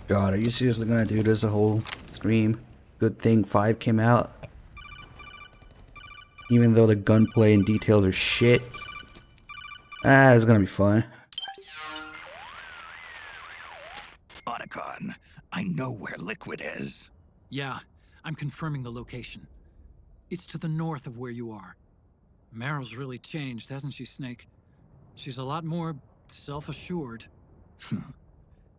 God, are you seriously gonna do this a whole stream? Good thing 5 came out. Even though the gunplay and details are shit. Ah, it's gonna be fun. Otacon, I know where Liquid is. Yeah, I'm confirming the location. It's to the north of where you are. Meryl's really changed, hasn't she, Snake? She's a lot more self-assured.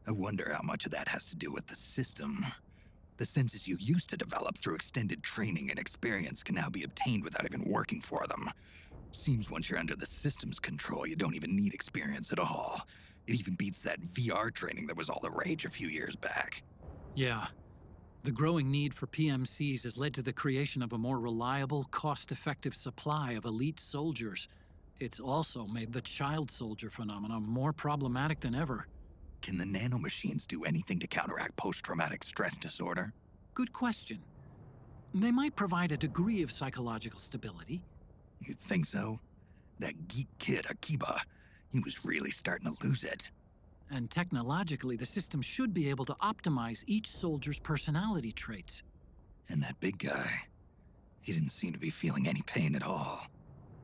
I wonder how much of that has to do with the system. The senses you used to develop through extended training and experience can now be obtained without even working for them. Seems once you're under the system's control, you don't even need experience at all. It even beats that VR training that was all the rage a few years back. Yeah. The growing need for PMCs has led to the creation of a more reliable, cost-effective supply of elite soldiers. It's also made the child soldier phenomenon more problematic than ever. Can the nanomachines do anything to counteract post-traumatic stress disorder? Good question. They might provide a degree of psychological stability. You'd think so? That geek kid, Akiba, he was really starting to lose it. And technologically, the system should be able to optimize each soldier's personality traits. And that big guy, he didn't seem to be feeling any pain at all.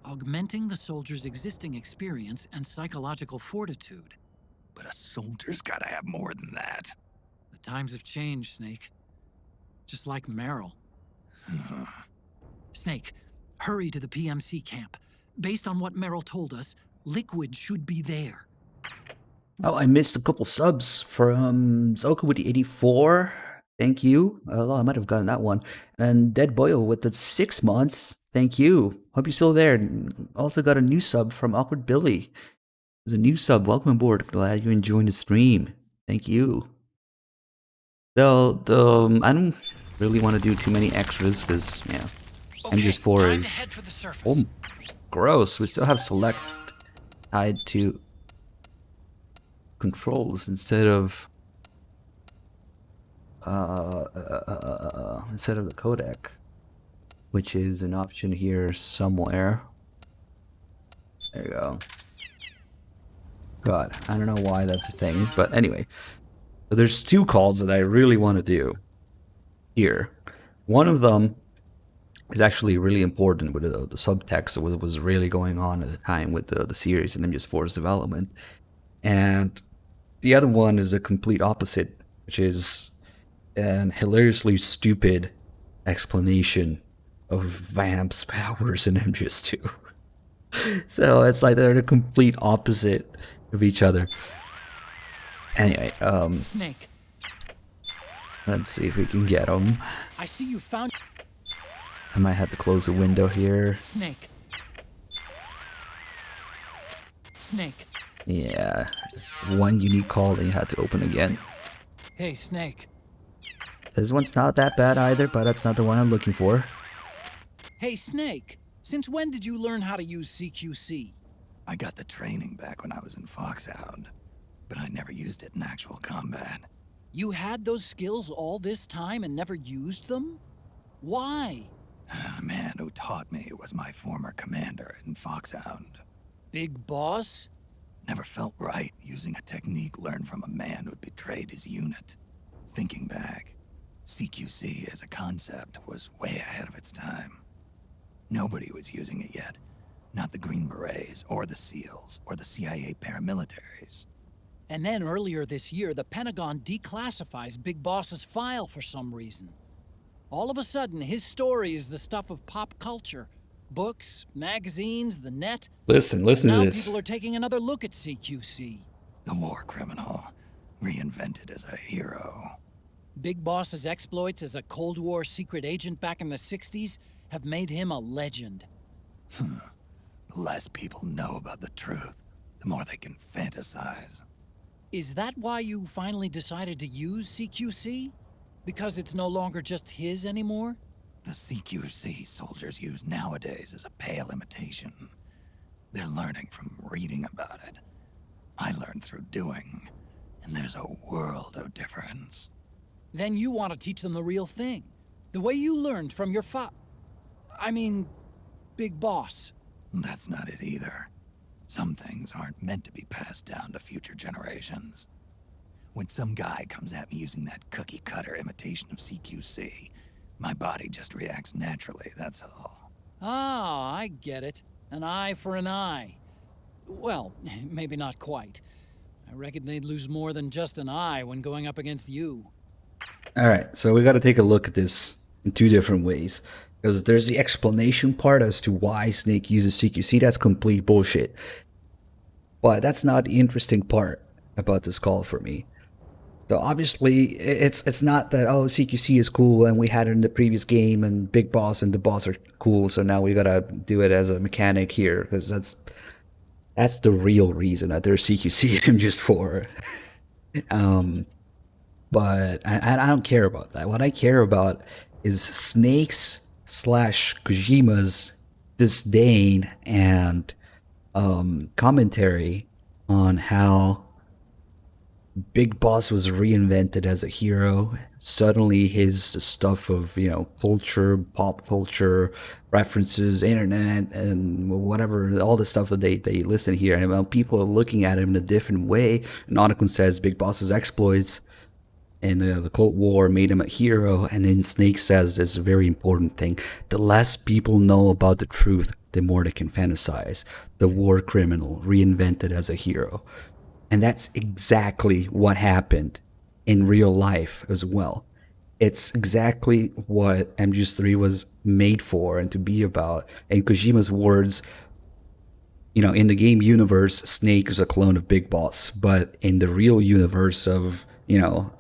Augmenting the soldier's existing experience and psychological fortitude. But a soldier's gotta have more than that. The times have changed, Snake. Just like Meryl. Snake, hurry to the PMC camp. Based on what Meryl told us, Liquid should be there. Oh, I missed a couple subs from Zoka with the 84. Thank you. Oh, I might have gotten that one. And Dead Boyle with the 6 months. Thank you. Hope you're still there. Also got a new sub from Awkward Billy. There's a new sub. Welcome aboard. Glad you're enjoying the stream. Thank you. So, I don't really want to do too many extras because, yeah, MGS4 is... Oh, gross. We still have select tied to controls instead of the codec, which is an option here somewhere. There you go. God, I don't know why that's a thing, but anyway. So there's 2 calls that I really want to do here. One of them is actually really important with the subtext of what was really going on at the time with the series and MGS4's development. And the other one is the complete opposite, which is an hilariously stupid explanation of Vamp's powers in MGS2. So it's like they're the complete opposite of each other. Anyway, Snake, let's see if we can get him. I see you found... I might have to close the window here. Snake. Snake. Yeah, one unique call that you had to open again. Hey, Snake. This one's not that bad either, but that's not the one I'm looking for. Hey, Snake. Since when did you learn how to use CQC? I got the training back when I was in Foxhound, but I never used it in actual combat. You had those skills all this time and never used them? Why? The man who taught me was my former commander in Foxhound. Big Boss? Never felt right using a technique learned from a man who'd betrayed his unit. Thinking back, CQC as a concept was way ahead of its time. Nobody was using it yet. Not the Green Berets, or the SEALs, or the CIA paramilitaries. And then earlier this year, the Pentagon declassifies Big Boss's file for some reason. All of a sudden, his story is the stuff of pop culture. Books, magazines, the net. Listen to Now this. people are taking another look at CQC. The war criminal, reinvented as a hero. Big Boss's exploits as a Cold War secret agent back in the 60s have made him a legend. The less people know about the truth, the more they can fantasize. Is that why you finally decided to use CQC? Because it's no longer just his anymore? The CQC soldiers use nowadays is a pale imitation. They're learning from reading about it. I learned through doing, and there's a world of difference. Then you want to teach them the real thing. The way you learned from your Big Boss. That's not it either. Some things aren't meant to be passed down to future generations. When some guy comes at me using that cookie-cutter imitation of CQC, my body just reacts naturally, that's all. Ah, I get it. An eye for an eye. Well, maybe not quite. I reckon they'd lose more than just an eye when going up against you. Alright, so we gotta take a look at this in two different ways. Because there's the explanation part as to why Snake uses CQC, that's complete bullshit. But that's not the interesting part about this call for me. So obviously, it's not that, oh, CQC is cool and we had it in the previous game and Big Boss and the boss are cool, so now we gotta do it as a mechanic here, because that's the real reason that there's CQC in MGS4. But I don't care about that. What I care about is Snake's / Kojima's disdain and commentary on how Big Boss was reinvented as a hero. Suddenly his stuff of, culture, pop culture, references, internet, and whatever, all the stuff that they listen here, and people are looking at him in a different way. Nauticon says Big Boss's exploits and the Cold War made him a hero, and then Snake says this very important thing: the less people know about the truth, the more they can fantasize. The war criminal reinvented as a hero. And that's exactly what happened in real life as well. It's exactly what MGS3 was made for and to be about. In Kojima's words, in the game universe, Snake is a clone of Big Boss, but in the real universe of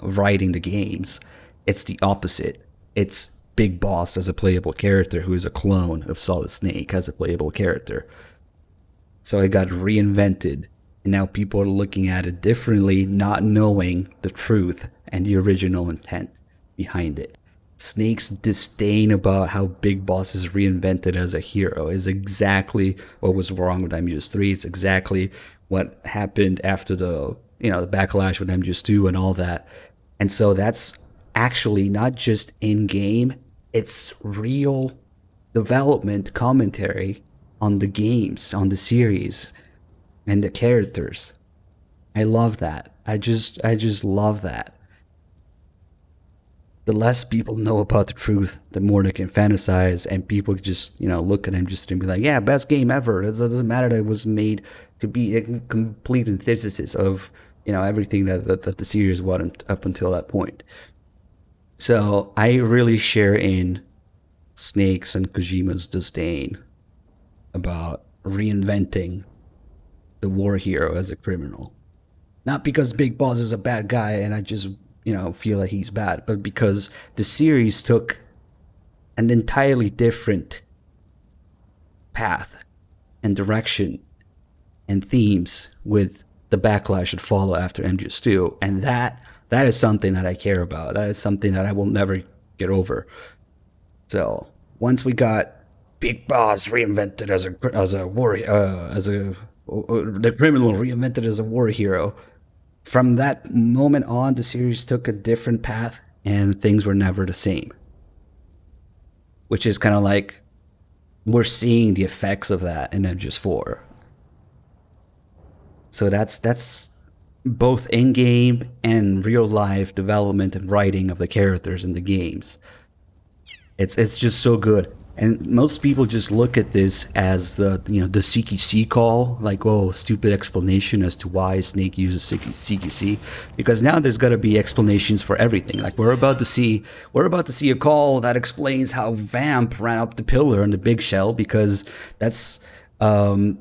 writing the games, it's the opposite. It's Big Boss as a playable character who is a clone of Solid Snake as a playable character. So it got reinvented, and now people are looking at it differently, not knowing the truth and the original intent behind it. Snake's disdain about how Big Boss is reinvented as a hero is exactly what was wrong with MGS3. It's exactly what happened after the backlash with MGS2 and all that. And so that's actually not just in-game, it's real development commentary on the games, on the series, and the characters. I love that. I just love that. The less people know about the truth, the more they can fantasize, and people just, look at him just and be like, yeah, best game ever. It doesn't matter that it was made to be a complete antithesis of, everything that the series was up until that point. So I really share in Snake's and Kojima's disdain about reinventing the war hero as a criminal. Not because Big Boss is a bad guy and I just, feel like he's bad, but because the series took an entirely different path and direction and themes with the backlash that follow after MGS2, and that is something that I care about. That is something that I will never get over. So once we got Big Boss reinvented as a warrior, the criminal reinvented as a war hero, from that moment on, the series took a different path, and things were never the same. Which is kind of like we're seeing the effects of that in MGS4. So that's both in-game and real-life development and writing of the characters in the games. It's just so good. And most people just look at this as the CQC call, like, oh, stupid explanation as to why Snake uses CQC, because now there's got to be explanations for everything. Like we're about to see a call that explains how Vamp ran up the pillar in the big shell, because that's what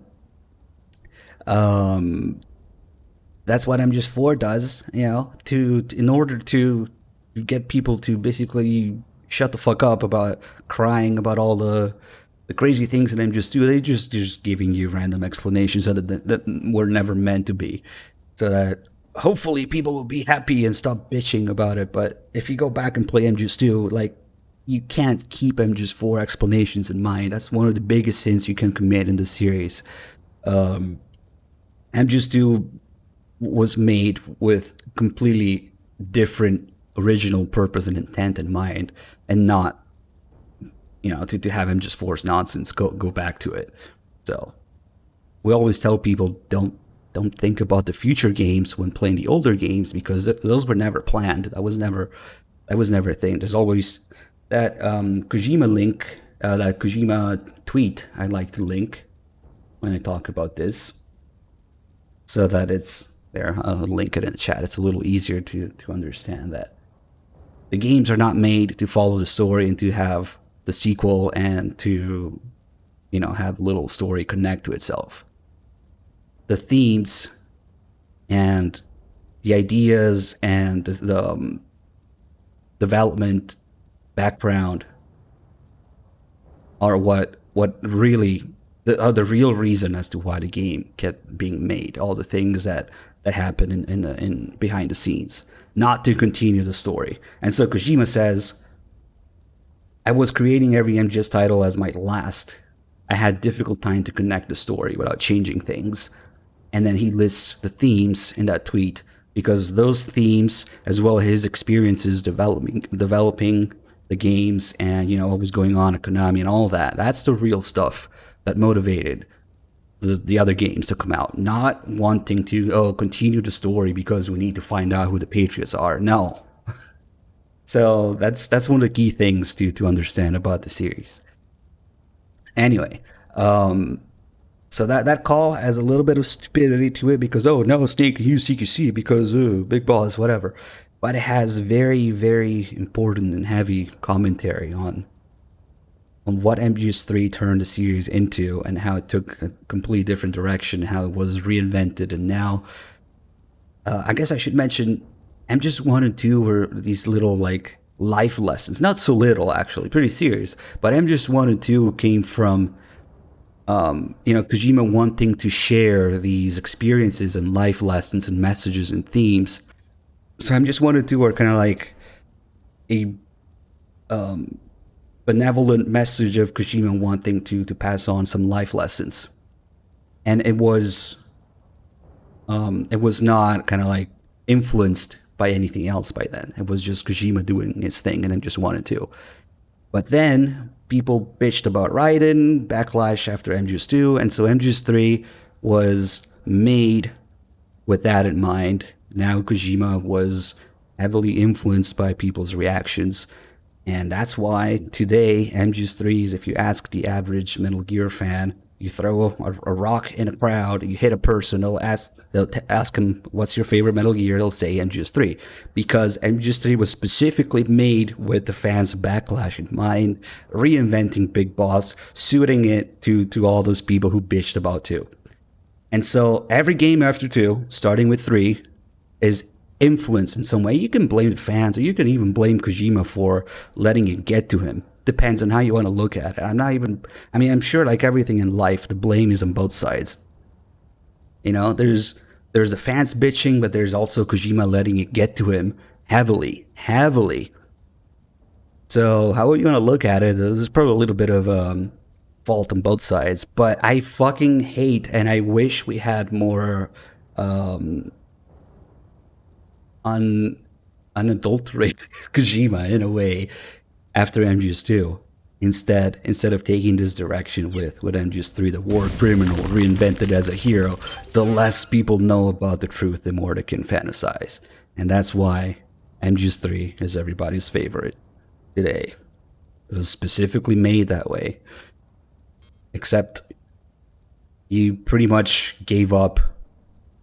MGS4 does, in order to get people to basically shut the fuck up about crying about all the crazy things that MGS2. They just giving you random explanations that were never meant to be, so that hopefully people will be happy and stop bitching about it. But if you go back and play MGS2, like, you can't keep MGS4 explanations in mind. That's one of the biggest sins you can commit in the series. MGS2 was made with completely different original purpose and intent in mind, and not, to have MGS4's nonsense go back to it. So we always tell people don't think about the future games when playing the older games, because those were never planned. That was never a thing. There's always that Kojima link, that Kojima tweet I like to link when I talk about this, so that it's there. I'll link it in the chat. It's a little easier to understand that the games are not made to follow the story and to have the sequel and to, have little story connect to itself. The themes and the ideas and the development background are what really are the real reason as to why the game kept being made. All the things that happen in behind the scenes, not to continue the story. And so Kojima says, I was creating every MGS title as my last. I had difficult time to connect the story without changing things. And then he lists the themes in that tweet, because those themes, as well as his experiences developing the games and, what was going on at Konami and all that, that's the real stuff that motivated the other games to come out. Not wanting to, continue the story because we need to find out who the Patriots are. No. So that's one of the key things to understand about the series. Anyway, so that call has a little bit of stupidity to it, because, oh, no, Snake used CQC because, Big Boss, whatever. But it has very, very important and heavy commentary on what MGS3 turned the series into, and how it took a completely different direction, how it was reinvented. And now, I guess I should mention, MGS1 and 2 were these little, like, life lessons. Not so little, actually, pretty serious. But MGS1 and 2 came from, Kojima wanting to share these experiences and life lessons and messages and themes. So MGS1 and 2 are kind of like a benevolent message of Kojima wanting to pass on some life lessons. And it was not kind of like influenced by anything else by then. It was just Kojima doing his thing, and then just wanted to. But then people bitched about Raiden, backlash after MGS2, and so MGS3 was made with that in mind. Now Kojima was heavily influenced by people's reactions. And that's why today, MGS3 is, if you ask the average Metal Gear fan, you throw a rock in a crowd, you hit a person, they'll ask him, what's your favorite Metal Gear? They'll say MGS3. Because MGS3 was specifically made with the fans' backlash in mind, reinventing Big Boss, suiting it to all those people who bitched about 2. And so every game after 2, starting with 3, is influenced in some way. You can blame the fans, or you can even blame Kojima for letting it get to him. Depends on how you want to look at it. I'm sure like everything in life, the blame is on both sides. You know, there's the fans bitching, but there's also Kojima letting it get to him heavily. So how are you going to look at it? There's probably a little bit of fault on both sides, but I fucking hate and I wish we had more unadulterated Kojima in a way after MGS2. Instead of taking this direction with MGS3, the war criminal reinvented as a hero, the less people know about the truth, the more they can fantasize. And that's why MGS3 is everybody's favorite today. It was specifically made that way. Except you pretty much gave up,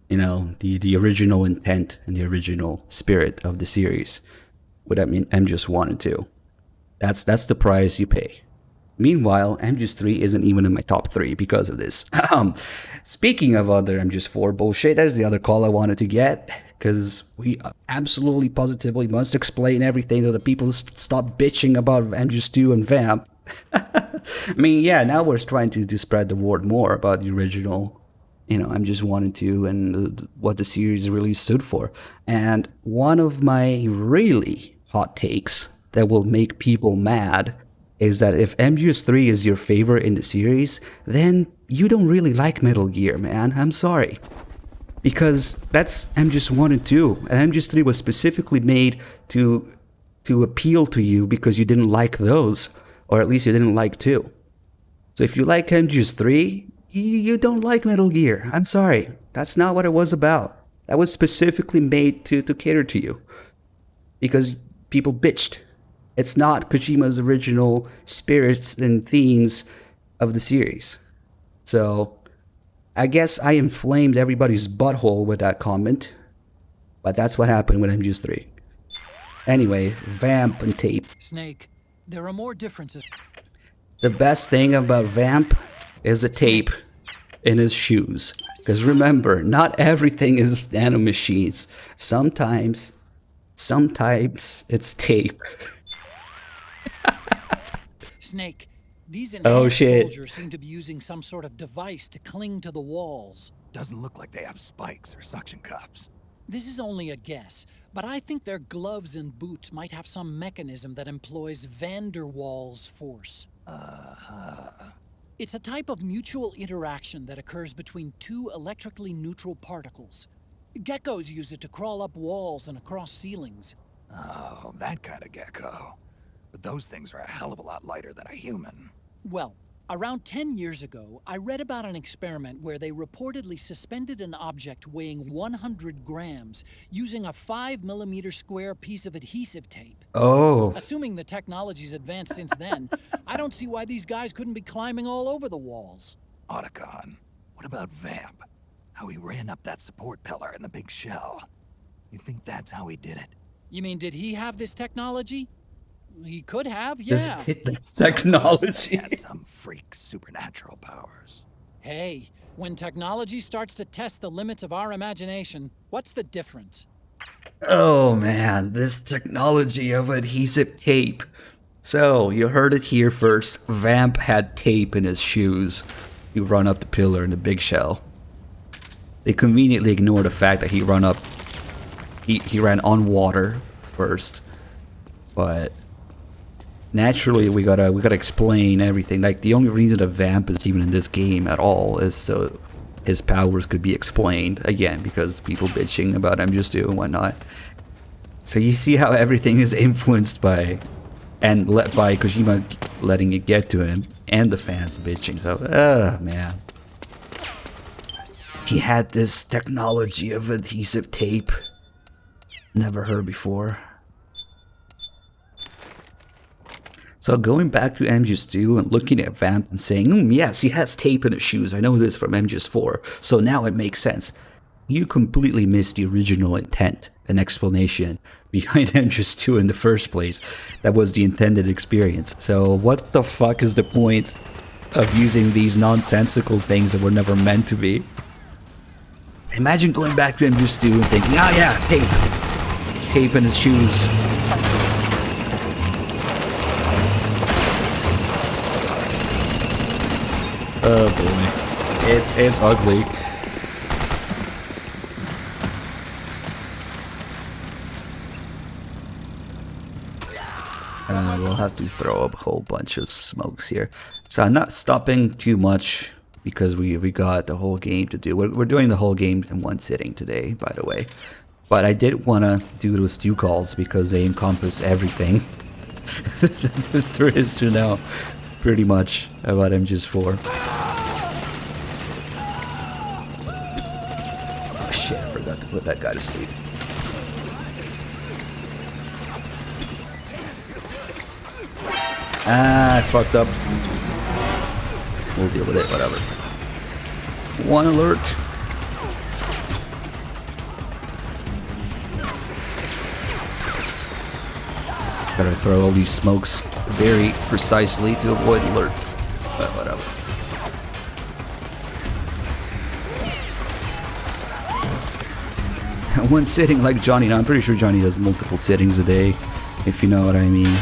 you know, the original intent and the original spirit of the series with MGS 1 and 2. That's the price you pay. Meanwhile, MGS3 isn't even in my top 3 because of this. Speaking of other MGS4 bullshit, there's the other call I wanted to get, because we absolutely positively must explain everything so that people stop bitching about MGS2 and Vamp. I mean, yeah, now we're trying to spread the word more about the original, you know, MGS 1 and 2 and what the series really stood for. And one of my really hot takes that will make people mad is that if MGS3 is your favorite in the series, then you don't really like Metal Gear, man. I'm sorry. Because that's MGS 1 and 2. And MGS 3 was specifically made to appeal to you because you didn't like those. Or at least you didn't like 2. So if you like MGS 3, you don't like Metal Gear. I'm sorry. That's not what it was about. That was specifically made to cater to you. Because people bitched. It's not Kojima's original spirits and themes of the series. So, I guess I inflamed everybody's butthole with that comment. But that's what happened with MGS3. Anyway, Vamp and tape. Snake, there are more differences. The best thing about Vamp is the tape in his shoes. Because remember, not everything is nanomachines. Sometimes it's tape. Snake, these enhanced shit. soldiers seem to be using some sort of device to cling to the walls. Doesn't look like they have spikes or suction cups. This is only a guess, but I think their gloves and boots might have some mechanism that employs van der Waals force. It's a type of mutual interaction that occurs between two electrically neutral particles. Geckos use it to crawl up walls and across ceilings. Oh, that kind of gecko. But those things are a hell of a lot lighter than a human. Well, around 10 years ago, I read about an experiment where they reportedly suspended an object weighing 100 grams using a 5mm square piece of adhesive tape. Oh. Assuming the technology's advanced since then, I don't see why these guys couldn't be climbing all over the walls. Otacon, what about Vamp? How he ran up that support pillar in the big shell. You think that's how he did it? You mean, did he have this technology? He could have, yeah. The technology. Had some freak supernatural powers. Hey, when technology starts to test the limits of our imagination, what's the difference? Oh man, this technology of adhesive tape. So, you heard it here first. Vamp had tape in his shoes. He run up the pillar in the big shell. They conveniently ignore the fact that he ran on water first. But naturally, we gotta explain everything. Like, the only reason that Vamp is even in this game at all is so his powers could be explained, again, because people bitching about MGS2 and whatnot. So you see how everything is influenced by, and by Kojima letting it get to him, and the fans bitching. So, man. He had this technology of adhesive tape. Never heard before. So going back to MGS2 and looking at Vamp and saying, yes, he has tape in his shoes. I know this from MGS4, so now it makes sense. You completely missed the original intent and explanation behind MGS2 in the first place. That was the intended experience. So what the fuck is the point of using these nonsensical things that were never meant to be? Imagine going back to MGS2 and thinking, oh yeah, tape. Tape in his shoes. Oh boy. It's ugly. We'll have to throw up a whole bunch of smokes here. So I'm not stopping too much because we got the whole game to do. We're doing the whole game in one sitting today, by the way. But I did want to do those 2 calls because they encompass everything there is to know, pretty much, about MGS4. Oh shit, I forgot to put that guy to sleep. Ah, I fucked up. We'll deal with it, whatever. 1 alert. Gotta throw all these smokes very precisely to avoid alerts, but whatever. One sitting like Johnny. Now I'm pretty sure Johnny does multiple sittings a day, if you know what I mean.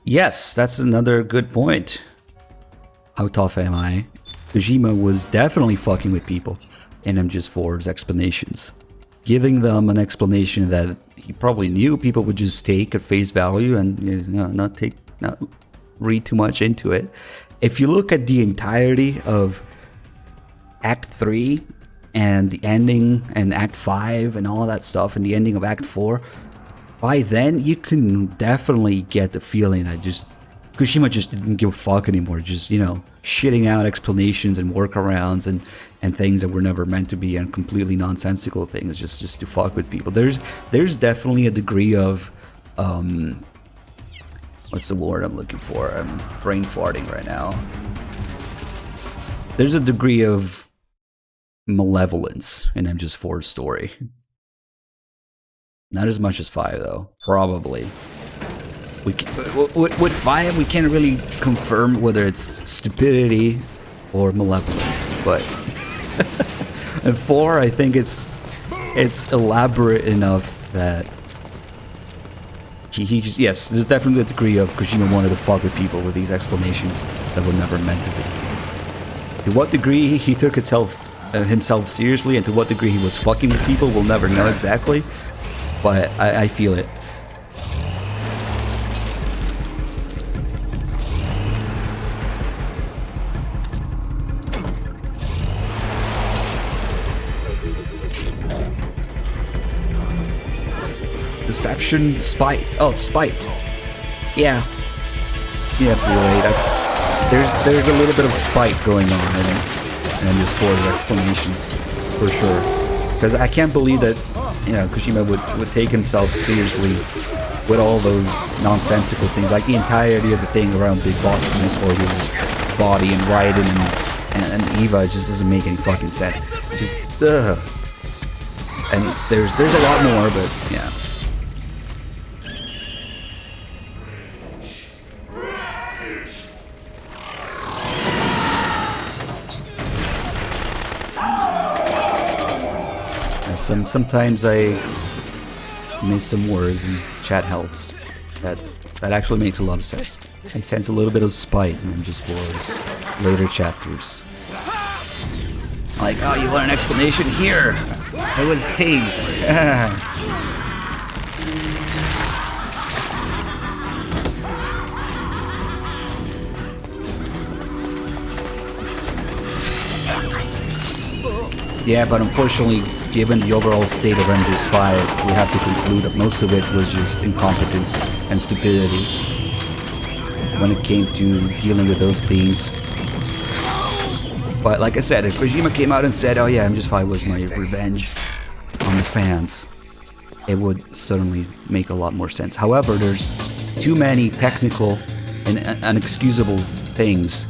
Yes, that's another good point. How tough am I? Kojima was definitely fucking with people in MGS4's explanations. Giving them an explanation that he probably knew people would just take at face value and not read too much into it. If you look at the entirety of Act 3 and the ending and Act 5 and all that stuff and the ending of Act 4, by then, you can definitely get the feeling that just Kojima just didn't give a fuck anymore. Just, you know, shitting out explanations and workarounds and things that were never meant to be and completely nonsensical things just to fuck with people. There's definitely a degree of what's the word I'm looking for? I'm brain farting right now. There's a degree of malevolence in MGS4's story. Not as much as 5 though, probably. With 5, we can't really confirm whether it's stupidity or malevolence, but and 4, I think it's elaborate enough that he just, yes, there's definitely a degree of Kojima wanted to fuck with people with these explanations that were never meant to be. To what degree he took himself seriously and to what degree he was fucking with people, we'll never know exactly. But I feel it. Deception, spite. Oh, spite. Yeah. Yeah, really. There's a little bit of spite going on in it, and just for his explanations, for sure. Because I can't believe that, you know, Kojima would take himself seriously with all those nonsensical things, like the entirety of the thing around Big Boss's use for his body and Raiden and Eva. It just doesn't make any fucking sense. Just ugh. And there's a lot more, but yeah. Sometimes I miss some words and chat helps. That actually makes a lot of sense. I sense a little bit of spite in MGS4's later chapters. Like, oh, you want an explanation? Here! It was tape! Yeah, but unfortunately, given the overall state of MGS5, we have to conclude that most of it was just incompetence and stupidity when it came to dealing with those themes. But like I said, if Kojima came out and said, oh yeah, MGS5 was my revenge on the fans, it would certainly make a lot more sense. However, there's too many technical and unexcusable things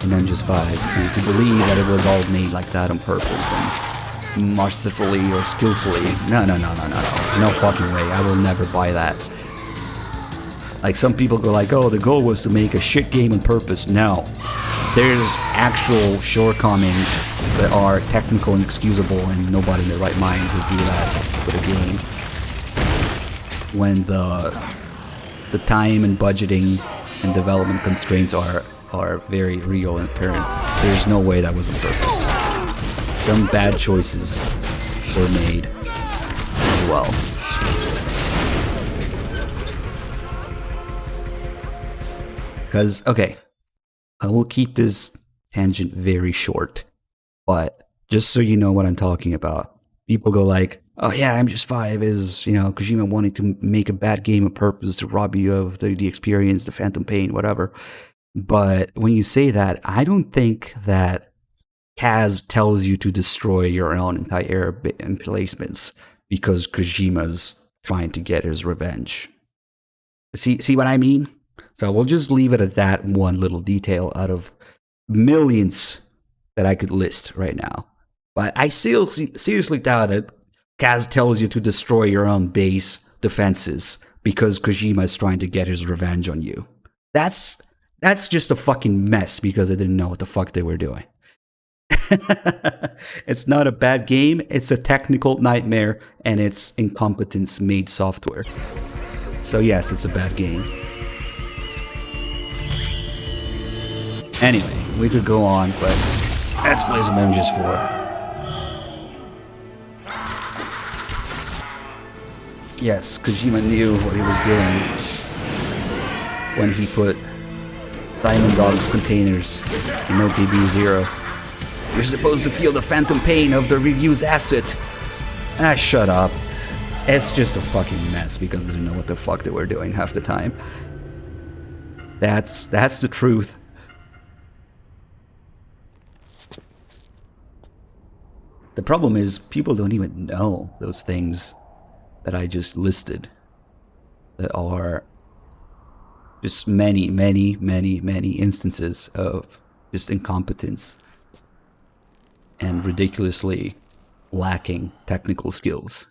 in MGS5 to believe that it was all made like that on purpose and masterfully or skillfully. No fucking way. I will never buy that. Like, some people go like, oh, the goal was to make a shit game on purpose. No. There's actual shortcomings that are technical and excusable, and nobody in their right mind would do that with a game. When the time and budgeting and development constraints are very real and apparent. There's no way that was on purpose. Some bad choices were made as well. Because, okay, I will keep this tangent very short, but just so you know what I'm talking about, people go like, oh yeah, MGS5 is, you know, Kojima wanting to make a bad game on purpose to rob you of the experience, the phantom pain, whatever. But when you say that, I don't think that Kaz tells you to destroy your own entire emplacements because Kojima's trying to get his revenge. See what I mean? So we'll just leave it at that one little detail out of millions that I could list right now. But I still seriously doubt that Kaz tells you to destroy your own base defenses because Kojima is trying to get his revenge on you. That's just a fucking mess because they didn't know what the fuck they were doing. It's not a bad game, it's a technical nightmare, and it's incompetence made software. So yes, it's a bad game. Anyway, we could go on, but let's play some MGS 4. Yes, Kojima knew what he was doing when he put Diamond Dog's containers in OKB0. You're supposed to feel the phantom pain of the reused asset. Ah, shut up. It's just a fucking mess because they didn't know what the fuck they were doing half the time. That's the truth. The problem is people don't even know those things that I just listed. That are just many instances of just incompetence and ridiculously lacking technical skills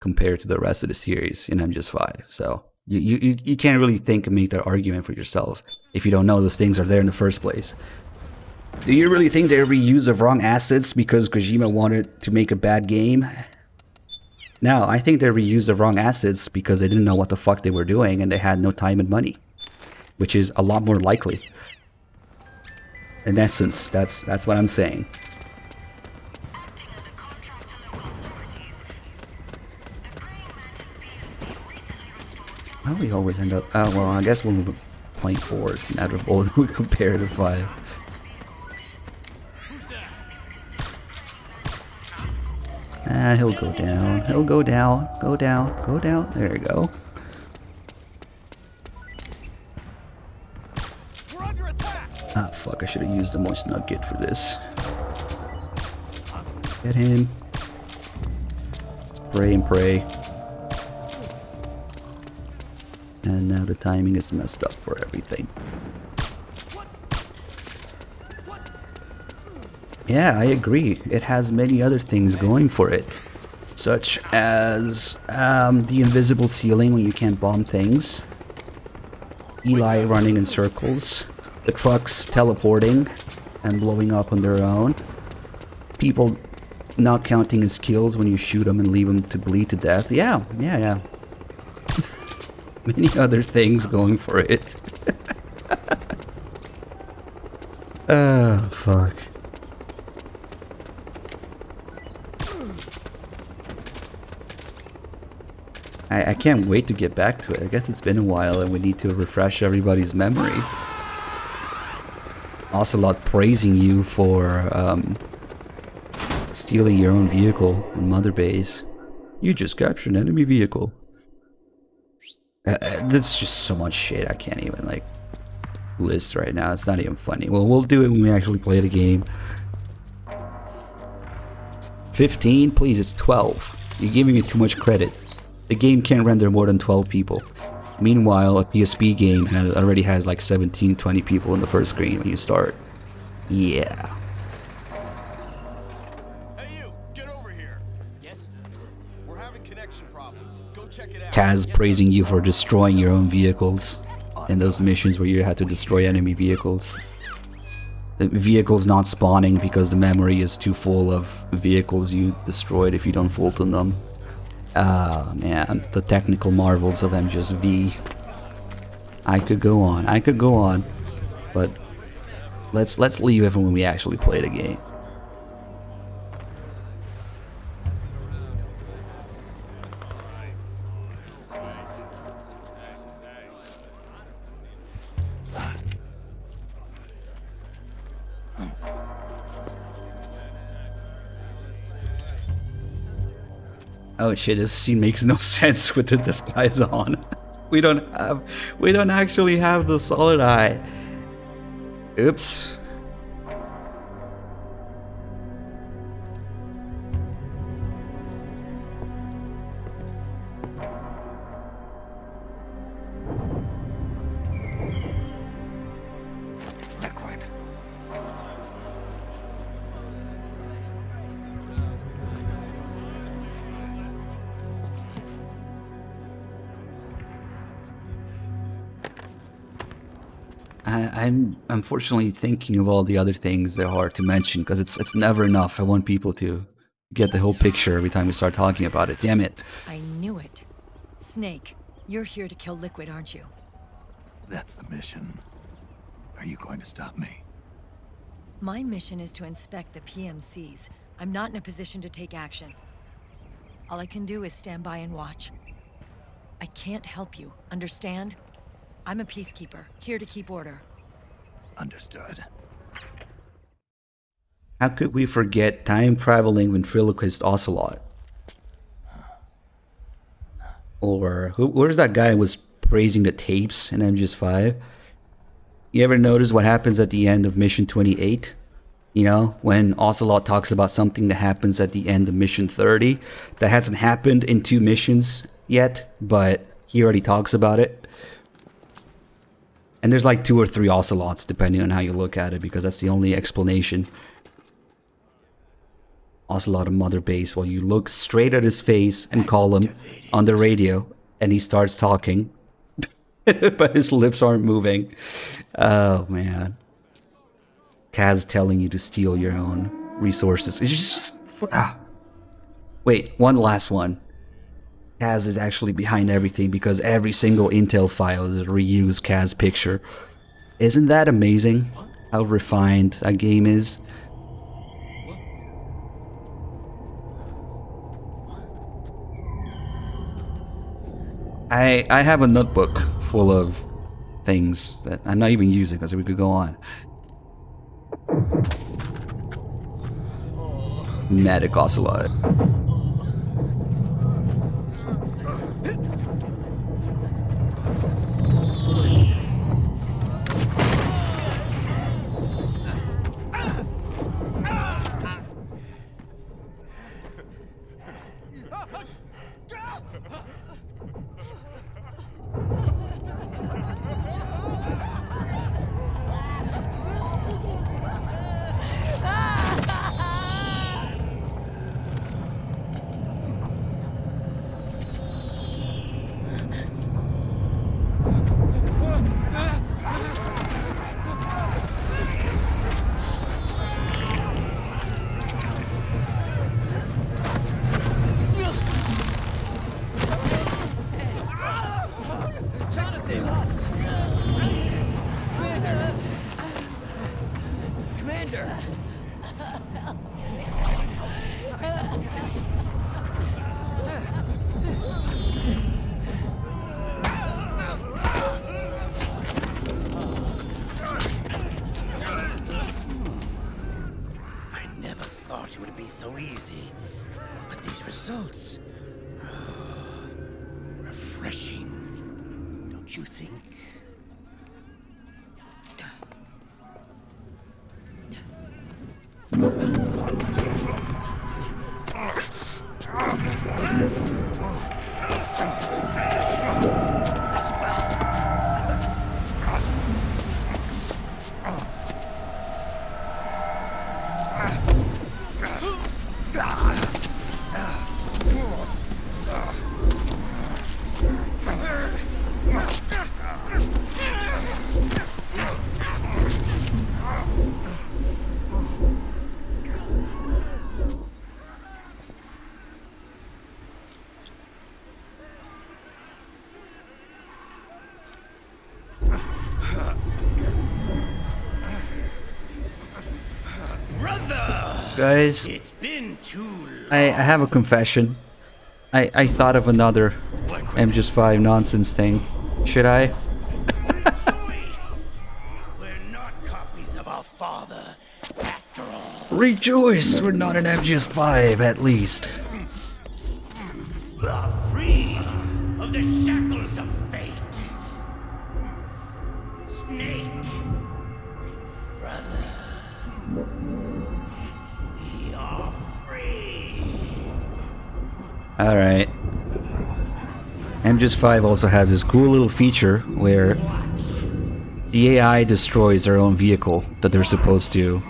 compared to the rest of the series in MGS5. So you can't really think and make that argument for yourself if you don't know those things are there in the first place. Do you really think they reuse the wrong assets because Kojima wanted to make a bad game? No, I think they reused the wrong assets because they didn't know what the fuck they were doing and they had no time and money, which is a lot more likely. In essence, that's what I'm saying. How do we always end up? Oh well, I guess when we're playing 4, it's inevitable that we compare to 5. Ah, he'll go down. He'll go down. Go down. Go down. There you go. Ah, fuck. I should have used the moist nugget for this. Get him. Spray and pray. And now the timing is messed up for everything. Yeah, I agree. It has many other things going for it. Such as the invisible ceiling when you can't bomb things. Eli running in circles. The trucks teleporting and blowing up on their own. People not counting his kills when you shoot them and leave them to bleed to death. Yeah. Many other things going for it. Oh, fuck. I can't wait to get back to it. I guess it's been a while and we need to refresh everybody's memory. Ocelot praising you for stealing your own vehicle in Mother Base. You just captured an enemy vehicle. That's just so much shit I can't even like list right now. It's not even funny. Well, we'll do it when we actually play the game. 15? Please, it's 12. You're giving it too much credit. The game can't render more than 12 people. Meanwhile, a PSP game already has like 17, 20 people in the first screen when you start. Yeah. Hey you, get over here. Yes? We're Kaz praising you for destroying your own vehicles in those missions where you had to destroy enemy vehicles. The vehicles not spawning because the memory is too full of vehicles you destroyed if you don't Fulton them. Ah, man, the technical marvels of MGS V. I could go on, but let's leave it for when we actually play the game. Oh shit, this scene makes no sense with the disguise on. We don't actually have the solid eye. Oops. Liquid. I'm unfortunately thinking of all the other things that are hard to mention because it's never enough. I want people to get the whole picture every time we start talking about it. Damn it. I knew it. Snake, you're here to kill Liquid, aren't you? That's the mission. Are you going to stop me? My mission is to inspect the PMCs. I'm not in a position to take action. All I can do is stand by and watch. I can't help you, understand? I'm a peacekeeper, here to keep order. Understood. How could we forget time-traveling ventriloquist Ocelot? Or where's that guy who was praising the tapes in MGS5? You ever notice what happens at the end of Mission 28? You know, when Ocelot talks about something that happens at the end of Mission 30 that hasn't happened in 2 missions yet, but he already talks about it. And there's like 2 or 3 Ocelots depending on how you look at it, because that's the only explanation. Ocelot of Mother Base, while you look straight at his face and call him on the radio, and he starts talking, but his lips aren't moving. Oh man. Kaz telling you to steal your own resources. It's just... Wait, one last one. Kaz is actually behind everything because every single intel file is a reused Kaz picture. Isn't that amazing? How refined a game is? I have a notebook full of things that I'm not even using because we could go on. Medic Ocelot. Guys, It's been too long. I have a confession. I thought of another MGS5 nonsense thing. Should I? Rejoice! We're not copies of our father, after all. Rejoice, we're not an MGS5 at least. Are free of the shackles of fate. Snake, brother, we are free. Alright. MGS5 also has this cool little feature where the AI destroys their own vehicle that they're supposed to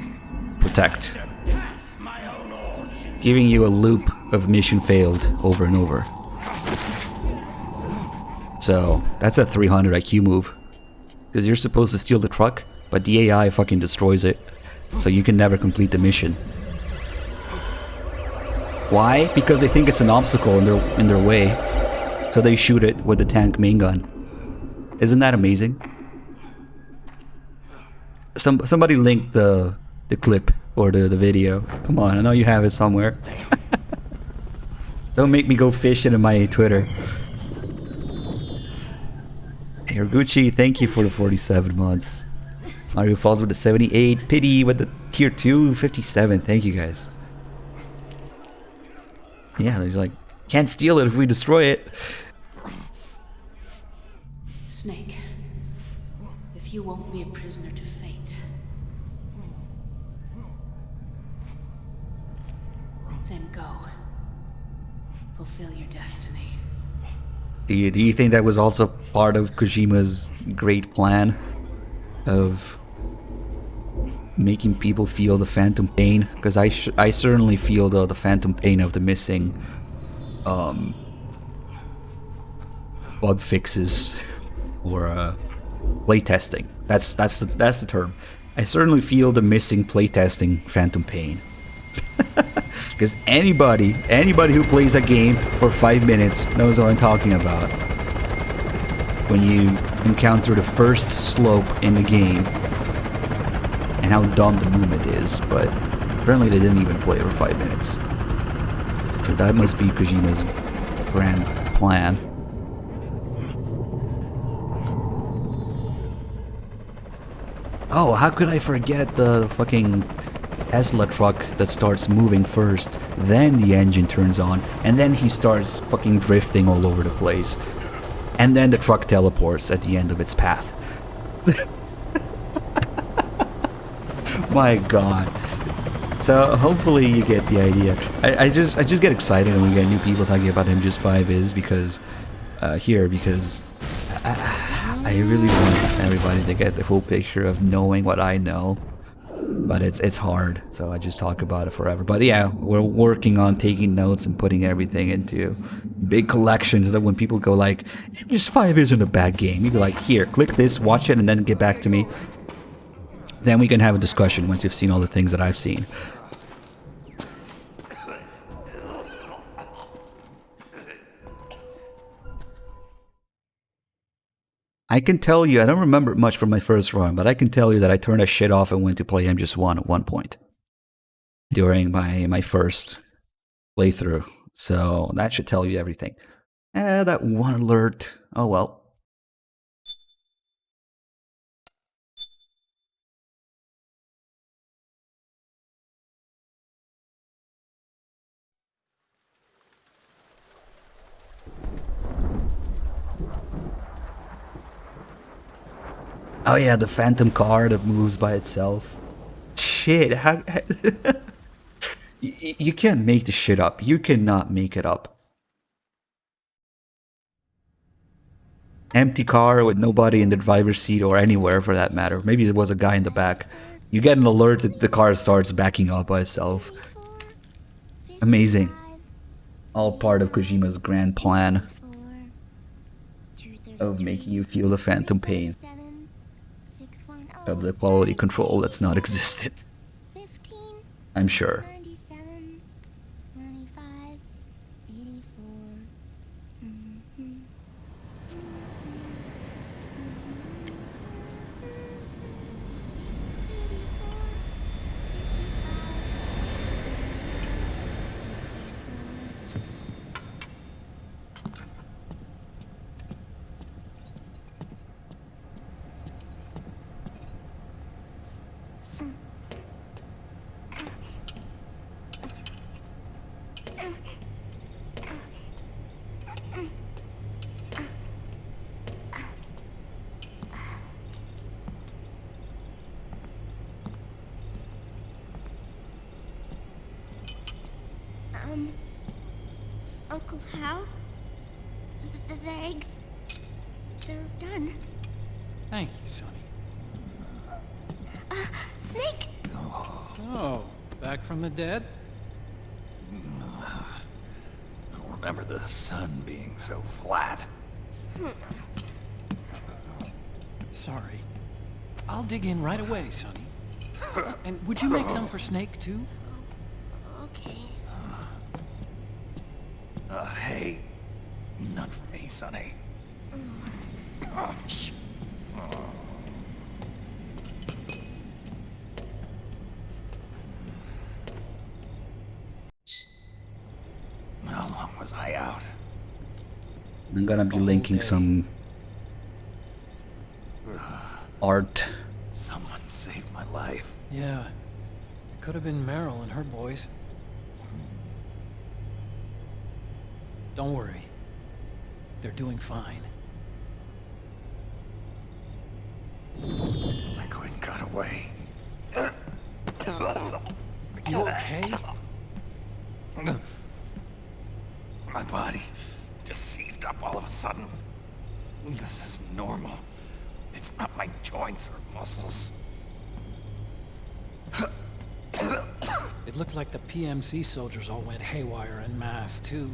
protect, Surpass my own origin. giving you a loop of mission failed over and over. So that's a 300 IQ move, because you're supposed to steal the truck, but the AI fucking destroys it, so you can never complete the mission. Why? Because they think it's an obstacle in their way, so they shoot it with the tank main gun. Isn't that amazing? Somebody linked the clip or the video. Come on, I know you have it somewhere. Don't make me go fishing in my Twitter. Hey, Orguchi, thank you for the 47 months. Mario Falls with the 78. Pity with the tier 2, 57. Thank you guys. Yeah, they're like, can't steal it if we destroy it. Snake, if you won't be a prisoner to fate, then go. Fulfill your destiny. Do you think that was also part of Kojima's great plan of making people feel the phantom pain? Because I certainly feel the phantom pain of the missing bug fixes or playtesting. That's the term. I certainly feel the missing playtesting phantom pain. Because anybody who plays a game for 5 minutes knows what I'm talking about. When you encounter the first slope in the game and how dumb the movement is, but apparently they didn't even play it for 5 minutes. So that must be Kojima's grand plan. Oh, how could I forget the fucking Tesla truck that starts moving first, then the engine turns on, and then he starts fucking drifting all over the place. And then the truck teleports at the end of its path. My god. So hopefully you get the idea. I just get excited when we get new people talking about MGS5 is because because I really want everybody to get the whole picture of knowing what I know. But it's hard, so I just talk about it forever. But yeah, we're working on taking notes and putting everything into big collections, so that when people go like, MGS5 isn't a bad game, you go like, here, click this, watch it, and then get back to me. Then we can have a discussion once you've seen all the things that I've seen. I can tell you, I don't remember much from my first run, but I can tell you that I turned that shit off and went to play MGS1 at one point during my first playthrough. So that should tell you everything. That one alert. Oh well. Oh yeah, the phantom car that moves by itself. Shit, how... You can't make this shit up. You cannot make it up. Empty car with nobody in the driver's seat or anywhere for that matter. Maybe there was a guy in the back. You get an alert that the car starts backing up by itself. Amazing. All part of Kojima's grand plan of making you feel the phantom pain of the quality control that's not existent. I'm sure. Uncle Hal? The eggs? They're done. Thank you, Sonny. Snake! So, back from the dead? I don't remember the sun being so flat. Sorry. I'll dig in right away, Sonny. And would you make some for Snake, too? Okay. Hey, none for me, Sonny. Shh. How long was I out? I'm gonna be linking some art. Someone saved my life. Yeah. It could have been Meryl and her boys. Don't worry. They're doing fine. Liquid got away. You okay? My body just seized up all of a sudden. This is normal. It's not my joints or muscles. It looked like the PMC soldiers all went haywire en masse, too.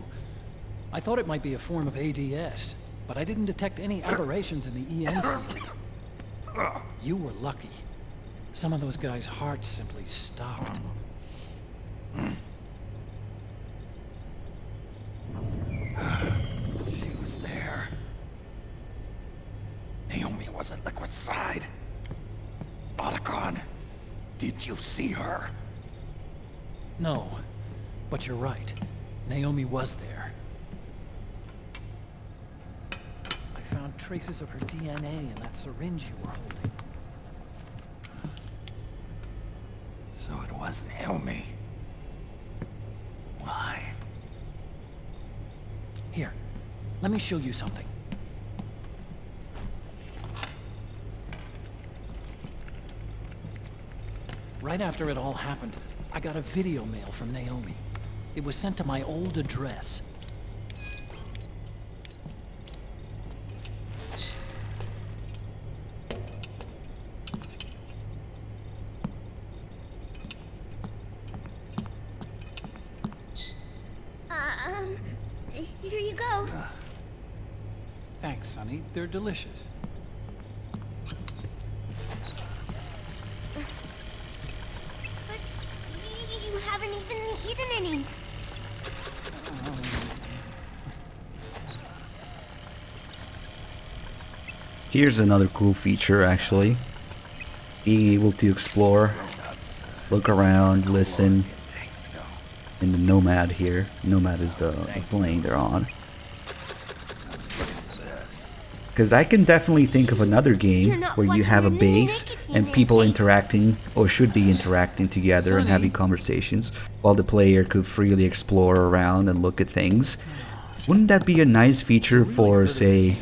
I thought it might be a form of ADS, but I didn't detect any aberrations in the EM field. You were lucky. Some of those guys' hearts simply stopped. She was there. Naomi was at Liquid's side. Otacon, did you see her? No, but you're right. Naomi was there. I found traces of her DNA in that syringe you were holding. So it was Naomi. Why? Here, let me show you something. Right after it all happened, I got a video mail from Naomi. It was sent to my old address. Here you go. Thanks, Sonny. They're delicious. But you haven't even eaten any. Here's another cool feature, actually. Being able to explore, look around, listen. In the Nomad here. Nomad is the plane they're on. Because I can definitely think of another game where you have a base and people interacting, or should be interacting together and having conversations, while the player could freely explore around and look at things. Wouldn't that be a nice feature for, say,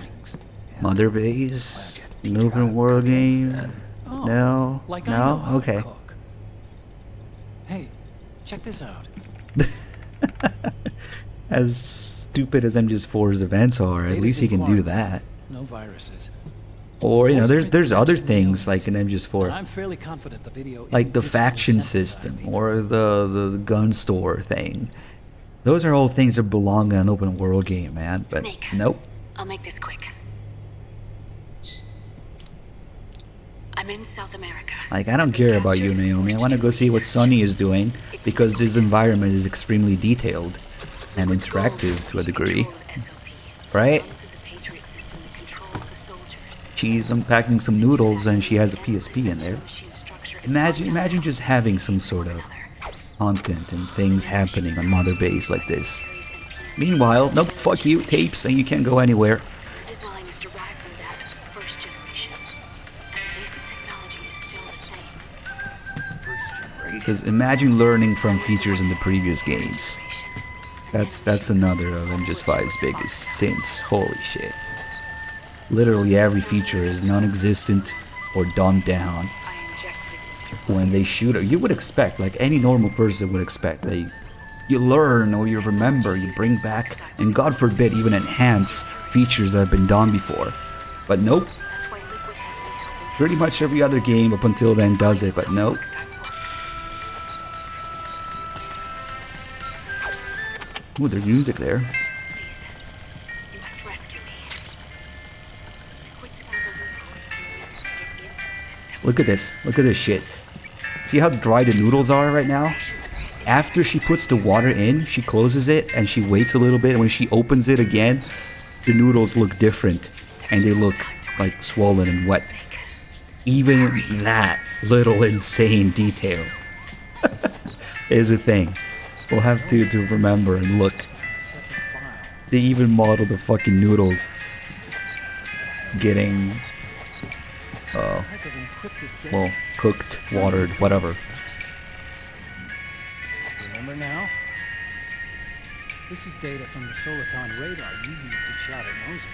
Mother Base? An open world game? No? No? Okay. Hey, check this out. As stupid as MGS4's events are, at least you can do that. No viruses. Or, you know, there's other things like in MGS4. I'm fairly confident the video like the faction system or the gun store thing. Those are all things that belong in an open world game, man. But Snake. nope. I'll make this quick. I'm in South America. Like, I don't care about you, Naomi. I want to go see what Sonny is doing because this environment is extremely detailed and interactive to a degree. Right? She's unpacking some noodles and she has a PSP in there. Imagine just having some sort of content and things happening on Mother Base like this. Meanwhile, nope, fuck you, tapes, and you can't go anywhere. Because imagine learning from features in the previous games. That's another of MGS5's biggest sins. Holy shit. Literally every feature is non-existent or dumbed down. When they shoot, you would expect, like any normal person would expect, they You learn or you remember, you bring back, and God forbid even enhance features that have been done before. But nope. Pretty much every other game up until then does it, but nope. Ooh, there's music there. Look at this. Look at this shit. See how dry the noodles are right now? After she puts the water in, she closes it and she waits a little bit. And when she opens it again, the noodles look different. And they look like swollen and wet. Even that little insane detail is a thing. We'll have to remember and look. They even model the fucking noodles getting, well, cooked, watered, whatever. Remember now? This is data from the Soliton radar you used to shatter Moses.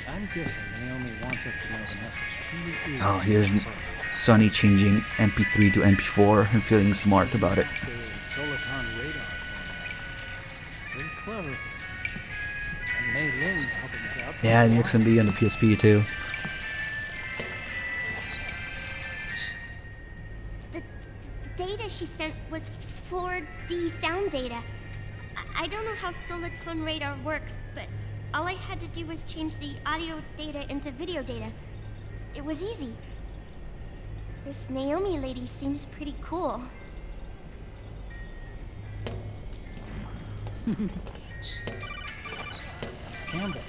I'm guessing Naomi wants us to know the message truly is. Oh, here's Sonny changing MP3 to MP4 and feeling smart about it. Soliton radar. Very clever. And Mei Lin's helping us out. Yeah, the XMB on the PSP too. The data she sent was 4D sound data. I don't know how Soliton radar works, but all I had to do was change the audio data into video data. It was easy. This Naomi lady seems pretty cool. Campbell.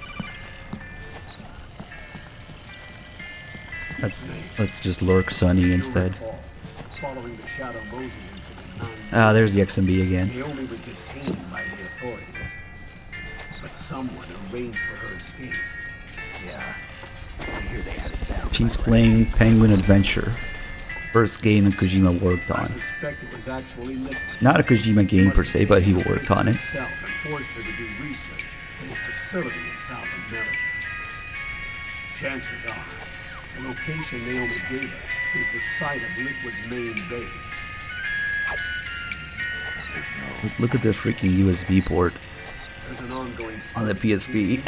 Let's just lurk Sonny instead. Ah, there's the XMB again. Naomi was detained by the authorities, but someone arranged for her escape. Yeah, I hear they had it down. She's playing Penguin Adventure. First game that Kojima worked on. Suspect it was actually liquid. Not a Kojima game per se, but he worked on it. Himself and forced her to do research in his facility in South America. Chances are, the location Naomi gave us is the site of Liquid's main base. Look at the freaking USB port There's an ongoing on the PSP.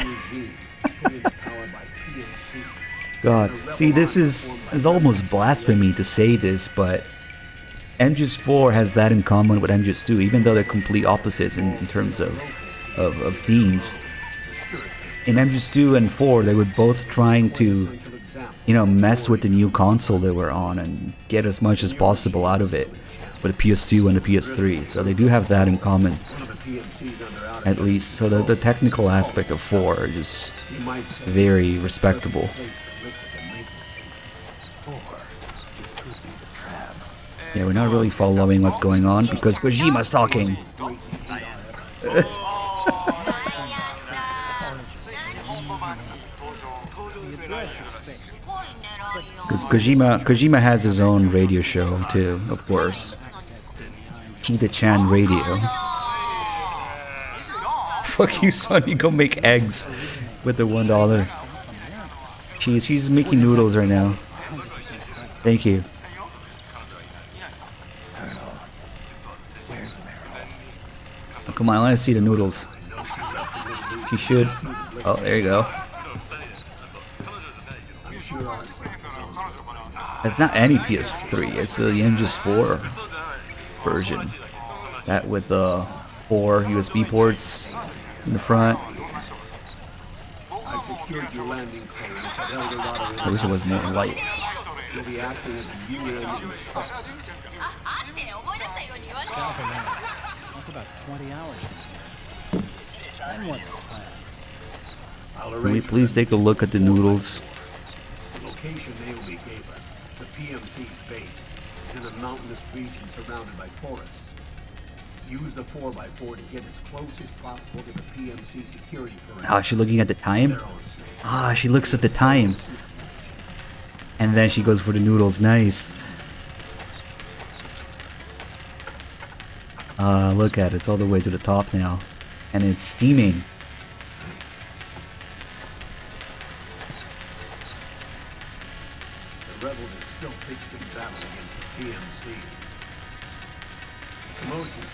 powered by PMC. God, see, this is almost blasphemy to say this, but MGS 4 has that in common with MGS 2, even though they're complete opposites in terms of themes. In MGS 2 and 4, they were both trying to, you know, mess with the new console they were on and get as much as possible out of it with the PS2 and the PS3, so they do have that in common, at least. So the technical aspect of 4 is very respectable. Yeah, we're not really following what's going on because Kojima's talking. Because Kojima has his own radio show too, of course. Kita-chan Radio. Fuck you, son. You go make eggs with the $1. She's making noodles right now. Thank you. Oh, come on, I want to see the noodles. She should. Oh, there you go. It's not any PS3, it's the MGS 4 version. That with the 4 USB ports in the front. I wish it was more light. That's about 20 hours. Then what? Can we please take a look at the noodles? The location Naomi gave us, the PMC's base, is in a mountainous region surrounded by forests. Use the 4x4 to get as close as possible to the PMC security perimeter. Oh, is she looking at the time? Ah, she looks at the time. And then she goes for the noodles. Nice. Look at it. It's all the way to the top now. And it's steaming. The rebels are still fixing battle against the PMC.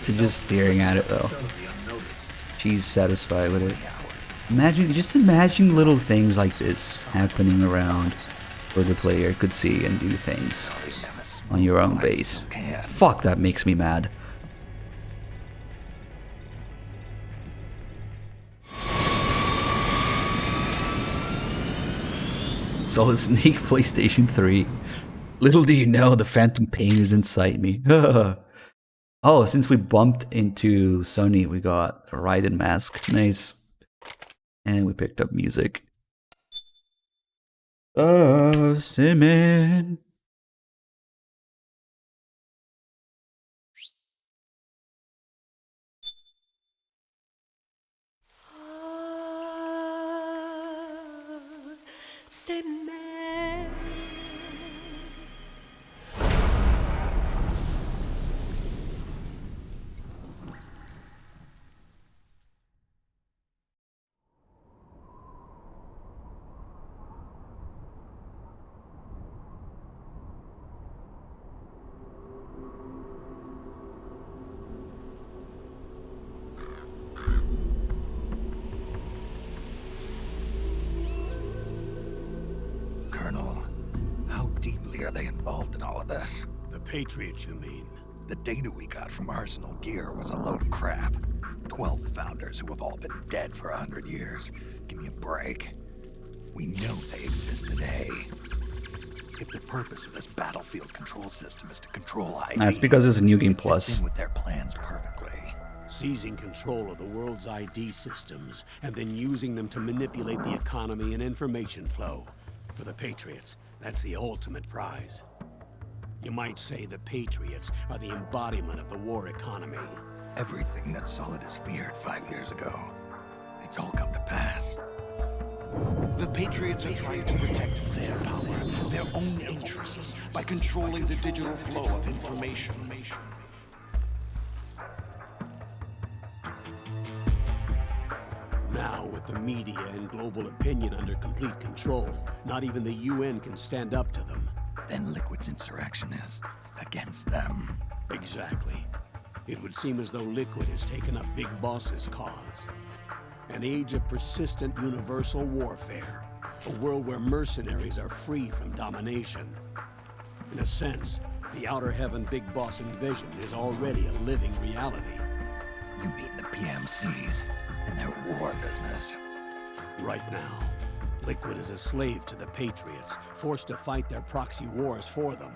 She's just staring at it though. She's satisfied with it. Just imagine little things like this happening around where the player could see and do things on your own base. Fuck, that makes me mad. Solid Snake PlayStation 3. Little do you know, the phantom pain is inside me. Oh, since we bumped into Sony, we got a Raiden mask. Nice. And we picked up music. Simon. Are they involved in all of this? The Patriot, you mean? The data we got from Arsenal Gear was a load of crap. 12 founders who have all been dead for 100 years. Give me a break. We know they exist today. If the purpose of this battlefield control system is to control ID, that's because it's a New Game Plus. With their plans perfectly. Seizing control of the world's ID systems and then using them to manipulate the economy and information flow. For the Patriots, that's the ultimate prize. You might say the Patriots are the embodiment of the war economy. Everything that Solid has feared 5 years ago, it's all come to pass. The Patriots are trying to protect their power, their own interests, by controlling the digital flow of information. Now, with the media and global opinion under complete control, not even the UN can stand up to them. Then Liquid's insurrection is against them. Exactly. It would seem as though Liquid has taken up Big Boss's cause. An age of persistent universal warfare. A world where mercenaries are free from domination. In a sense, the Outer Heaven Big Boss invasion is already a living reality. You mean the PMCs and their war business? Right now, Liquid is a slave to the Patriots, forced to fight their proxy wars for them.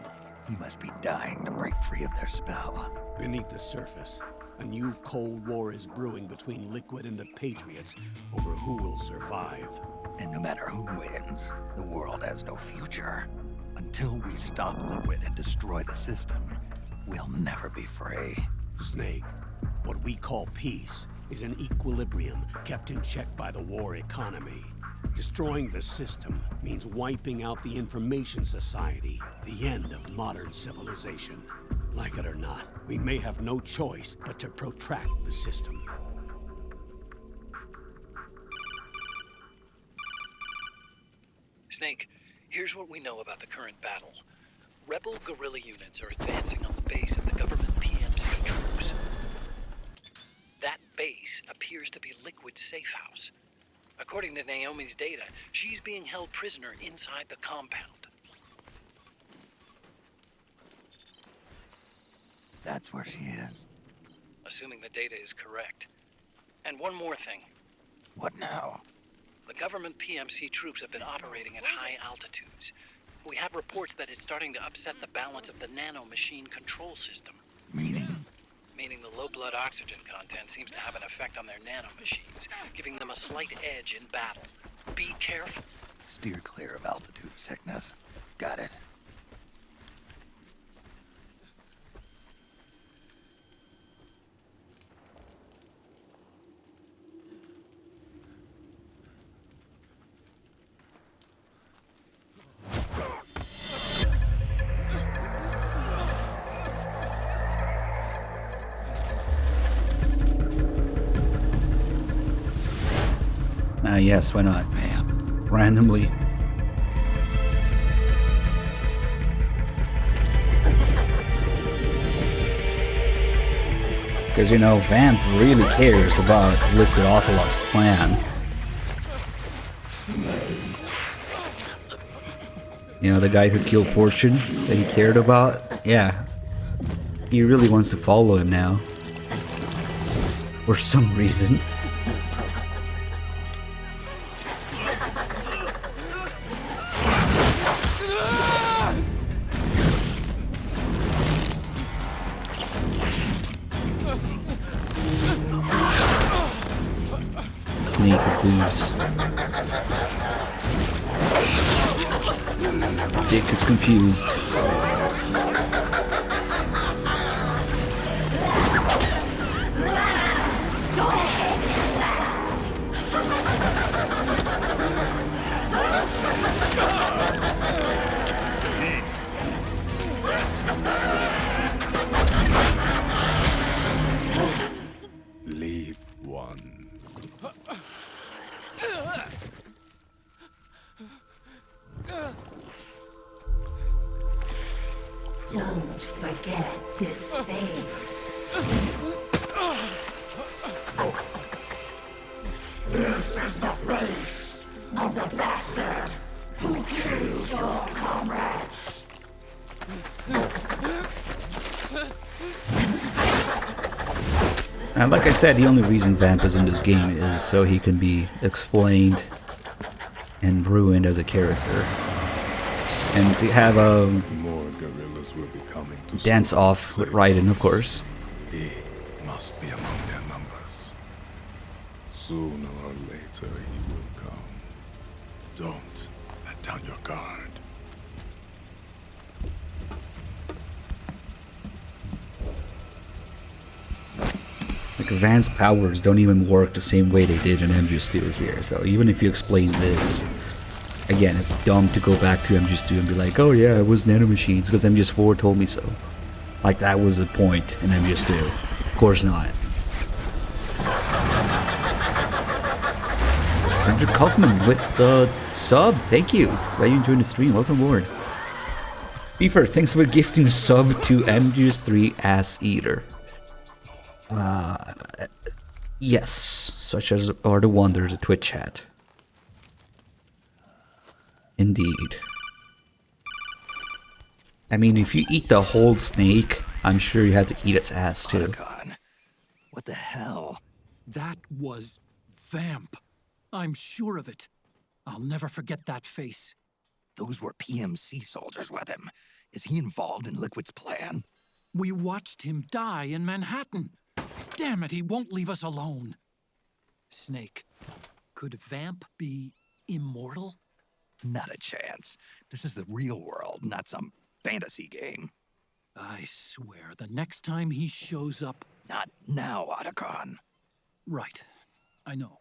He must be dying to break free of their spell. Beneath the surface, a new Cold War is brewing between Liquid and the Patriots over who will survive. And no matter who wins, the world has no future. Until we stop Liquid and destroy the system, we'll never be free. Snake, what we call peace is an equilibrium kept in check by the war economy. Destroying the system means wiping out the information society, the end of modern civilization. Like it or not, we may have no choice but to protract the system. Snake, here's what we know about the current battle. Rebel guerrilla units are advancing on the base of the government PMC troops. That base appears to be Liquid's safe house. According to Naomi's data, she's being held prisoner inside the compound. That's where she is. Assuming the data is correct. And one more thing. What now? The government PMC troops have been operating at high altitudes. We have reports that it's starting to upset the balance of the Nano machine control system. Meaning? Meaning the low blood oxygen content seems to have an effect on their nano machines, giving them a slight edge in battle. Be careful. Steer clear of altitude sickness. Got it. Yes, why not? Vamp. Randomly. Because, you know, Vamp really cares about Liquid Ocelot's plan. You know, the guy who killed Fortune that he cared about? Yeah. He really wants to follow him now. For some reason. Snake booze. Dick is confused. Leave one. Don't forget this face. This is the face of the bastard who killed your comrades. And like I said, the only reason Vamp is in this game is so he can be explained and ruined as a character. And to have a More guerrillas will be coming to dance off with Raiden, of course. He must be among their numbers. Sooner or later he will come. Don't let down your guard. Like, Van's powers don't even work the same way they did in MGS2 here, so even if you explain this, again, it's dumb to go back to MGS2 and be like, oh yeah, it was nanomachines because MGS4 told me so. Like, that was the point in MGS2. Of course not. Andrew Kaufman with the sub, thank you. Glad you enjoyed the stream, welcome aboard. Beaver, thanks for gifting a sub to MGS3 Ass Eater. Yes, such as are the wonders of Twitch chat. Indeed. I mean, if you eat the whole snake, I'm sure you had to eat its ass too. What the hell? That was Vamp. I'm sure of it. I'll never forget that face. Those were PMC soldiers with him. Is he involved in Liquid's plan? We watched him die in Manhattan. Damn it, he won't leave us alone. Snake, could Vamp be immortal? Not a chance. This is the real world, not some fantasy game. I swear, the next time he shows up... Not now, Otacon. Right. I know.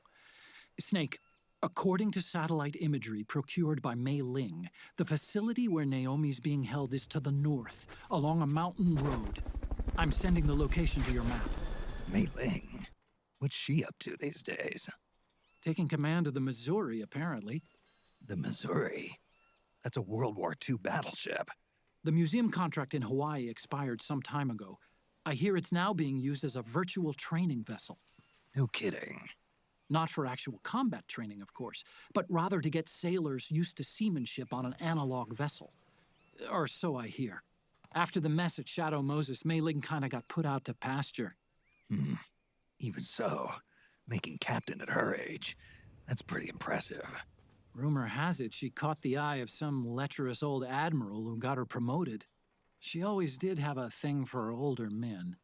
Snake, according to satellite imagery procured by Mei Ling, the facility where Naomi's being held is to the north, along a mountain road. I'm sending the location to your map. Mei Ling? What's she up to these days? Taking command of the Missouri, apparently. The Missouri? That's a World War II battleship. The museum contract in Hawaii expired some time ago. I hear it's now being used as a virtual training vessel. No kidding. Not for actual combat training, of course, but rather to get sailors used to seamanship on an analog vessel. Or so I hear. After the mess at Shadow Moses, Mei Ling kinda got put out to pasture. Even so, making captain at her age, that's pretty impressive. Rumor has it she caught the eye of some lecherous old admiral who got her promoted. She always did have a thing for older men.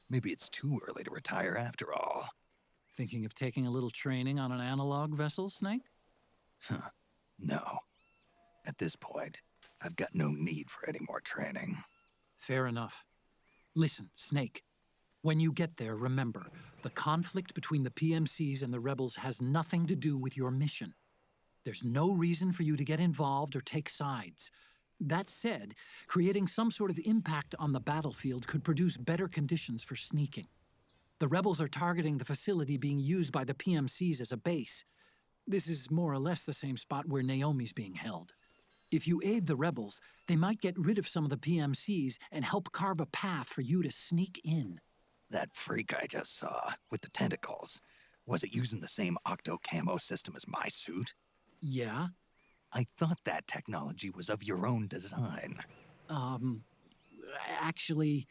Maybe it's too early to retire after all. Thinking of taking a little training on an analog vessel, Snake? No. At this point, I've got no need for any more training. Fair enough. Listen, Snake. When you get there, remember, the conflict between the PMCs and the rebels has nothing to do with your mission. There's no reason for you to get involved or take sides. That said, creating some sort of impact on the battlefield could produce better conditions for sneaking. The rebels are targeting the facility being used by the PMCs as a base. This is more or less the same spot where Naomi's being held. If you aid the rebels, they might get rid of some of the PMCs and help carve a path for you to sneak in. That freak I just saw, with the tentacles, was it using the same octo-camo system as my suit? Yeah? I thought that technology was of your own design. Actually,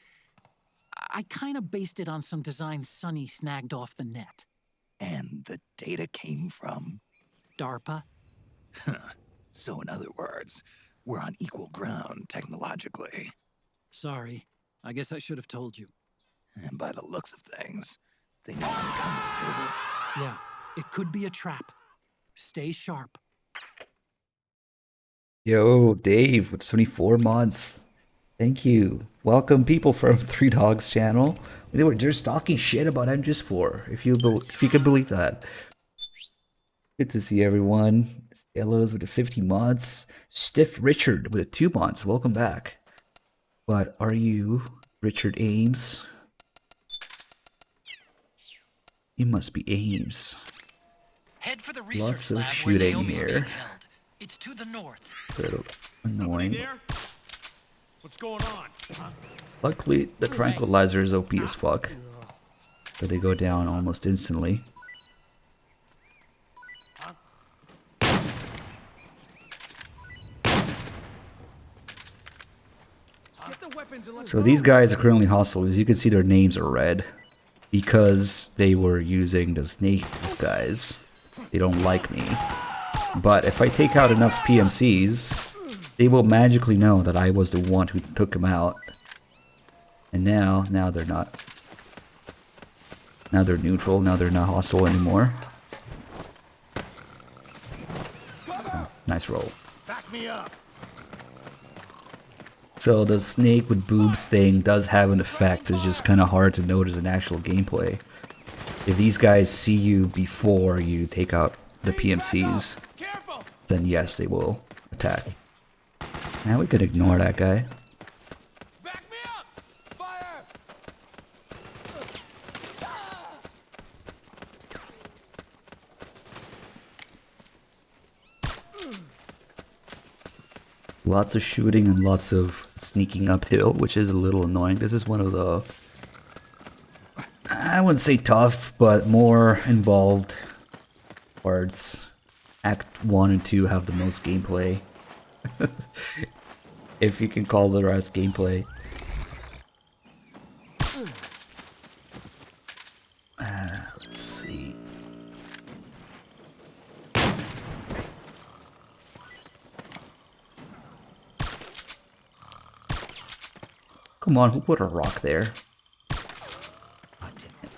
I kind of based it on some designs Sonny snagged off the net. And the data came from? DARPA? So in other words, we're on equal ground technologically. Sorry. I guess I should have told you. And by the looks of things, they know I'm coming too. Yeah, it could be a trap. Stay sharp. Yo, Dave with 74 months. Thank you. Welcome, people from Three Dogs channel. They were just talking shit about MGS4, if you can believe that. Good to see everyone. Yellows with the 50 months. Stiff Richard with the 2 months. Welcome back. What are you, Richard Ames? You must be Ames. Head for the research Lots of lab shooting where Naomi's here. being held. It's to the north. Little annoying. What's going on? Huh? Luckily, the tranquilizer is OP as fuck. So they go down almost instantly. So these guys are currently hostile. As you can see, their names are red because they were using the snake disguise. They don't like me. But if I take out enough PMCs, they will magically know that I was the one who took them out. And now they're not. Now they're neutral. Now they're not hostile anymore. Oh, nice roll. Back me up. So the snake with boobs thing does have an effect. It's just kind of hard to notice in actual gameplay. If these guys see you before you take out the PMCs, then yes, they will attack. Now we could ignore that guy. Lots of shooting and lots of sneaking uphill, which is a little annoying. This is one of the, I wouldn't say tough, but more involved parts. Act 1 and 2 have the most gameplay. If you can call the rest gameplay. Let's see. Come on, who put a rock there? God damn it.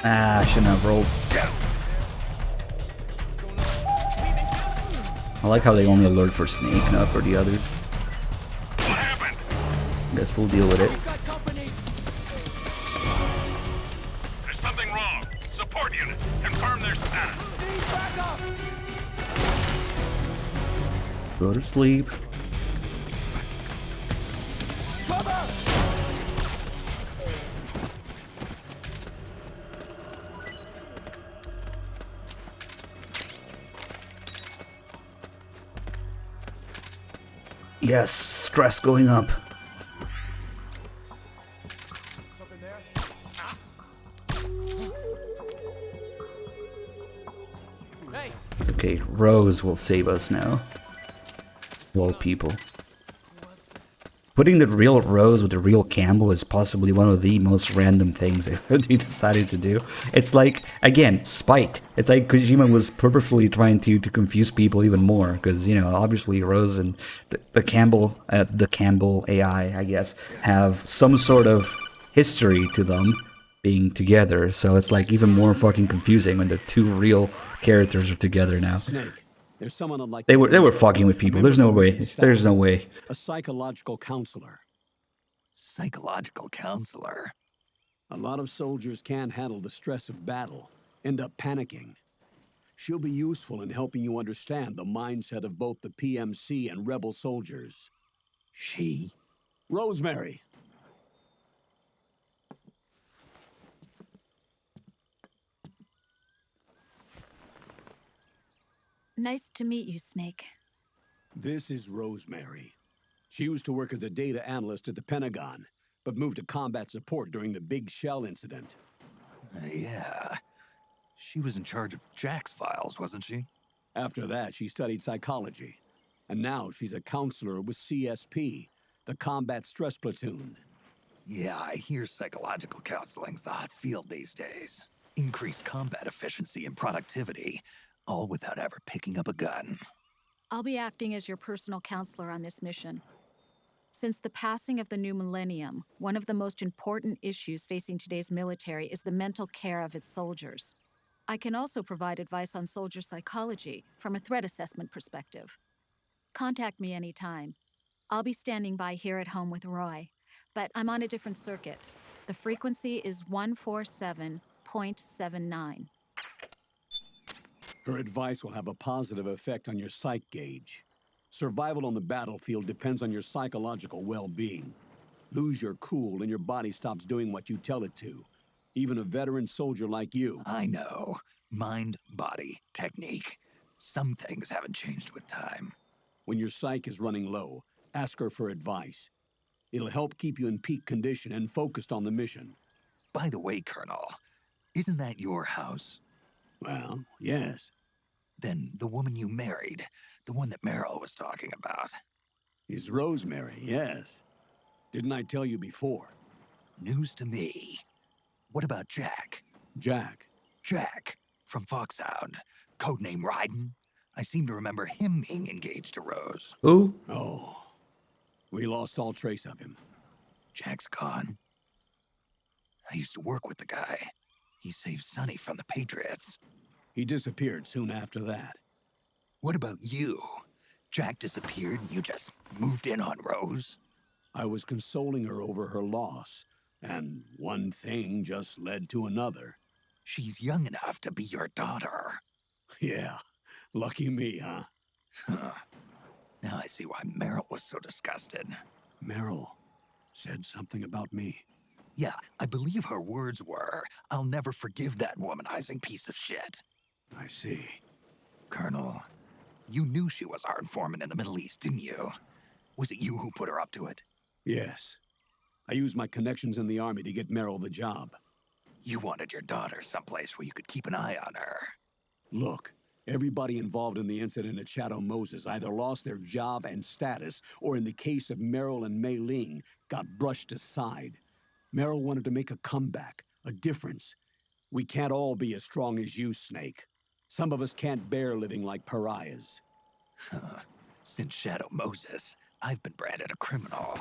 Ah, I shouldn't have rolled. I like how they only alert for Snake, not for the others. What happened? Guess we'll deal with it. There's something wrong. Support unit, confirm their status. Go to sleep. Yes, stress going up. It's okay, Rose will save us now. Well, people. Putting the real Rose with the real Campbell is possibly one of the most random things they decided to do. It's like, again, spite. It's like Kojima was purposefully trying to confuse people even more, because, you know, obviously Rose and the Campbell AI, I guess, have some sort of history to them being together, so it's like even more fucking confusing when the two real characters are together now. Snake. There's someone unlike They were fucking with people. There's no way. There's no way. A psychological counselor. Psychological counselor? A lot of soldiers can't handle the stress of battle, end up panicking. She'll be useful in helping you understand the mindset of both the PMC and rebel soldiers. She? Rosemary. Nice to meet you, Snake. This is Rosemary. She used to work as a data analyst at the Pentagon. but moved to combat support during the Big Shell incident. Yeah. She was in charge of Jack's files, wasn't she? After that, she studied psychology. And now she's a counselor with CSP, the Combat Stress Platoon. Yeah, I hear psychological counseling's the hot field these days. Increased combat efficiency and productivity, all without ever picking up a gun. I'll be acting as your personal counselor on this mission. Since the passing of the new millennium, one of the most important issues facing today's military is the mental care of its soldiers. I can also provide advice on soldier psychology from a threat assessment perspective. Contact me anytime. I'll be standing by here at home with Roy, but I'm on a different circuit. The frequency is 147.79. Her advice will have a positive effect on your psych gauge. Survival on the battlefield depends on your psychological well-being. Lose your cool and your body stops doing what you tell it to. Even a veteran soldier like you. I know. Mind, body, technique. Some things haven't changed with time. When your psyche is running low, ask her for advice. It'll help keep you in peak condition and focused on the mission. By the way, Colonel, isn't that your house? Well, yes. Then the woman you married, the one that Meryl was talking about. Is Rosemary, yes. Didn't I tell you before? News to me. What about Jack? Jack? Jack, from Foxhound. Codename Ryden. I seem to remember him being engaged to Rose. Who? Oh. We lost all trace of him. Jack's gone. I used to work with the guy. He saved Sonny from the Patriots. He disappeared soon after that. What about you? Jack disappeared and you just moved in on Rose? I was consoling her over her loss, and one thing just led to another. She's young enough to be your daughter. Yeah, lucky me, huh? Now I see why Meryl was so disgusted. Meryl said something about me. Yeah, I believe her words were, "I'll never forgive that womanizing piece of shit." I see. Colonel, you knew she was our informant in the Middle East, didn't you? Was it you who put her up to it? Yes. I used my connections in the army to get Meryl the job. You wanted your daughter someplace where you could keep an eye on her. Look, everybody involved in the incident at Shadow Moses either lost their job and status, or in the case of Meryl and Mei Ling, got brushed aside. Meryl wanted to make a comeback, a difference. We can't all be as strong as you, Snake. Some of us can't bear living like pariahs. Since Shadow Moses, I've been branded a criminal.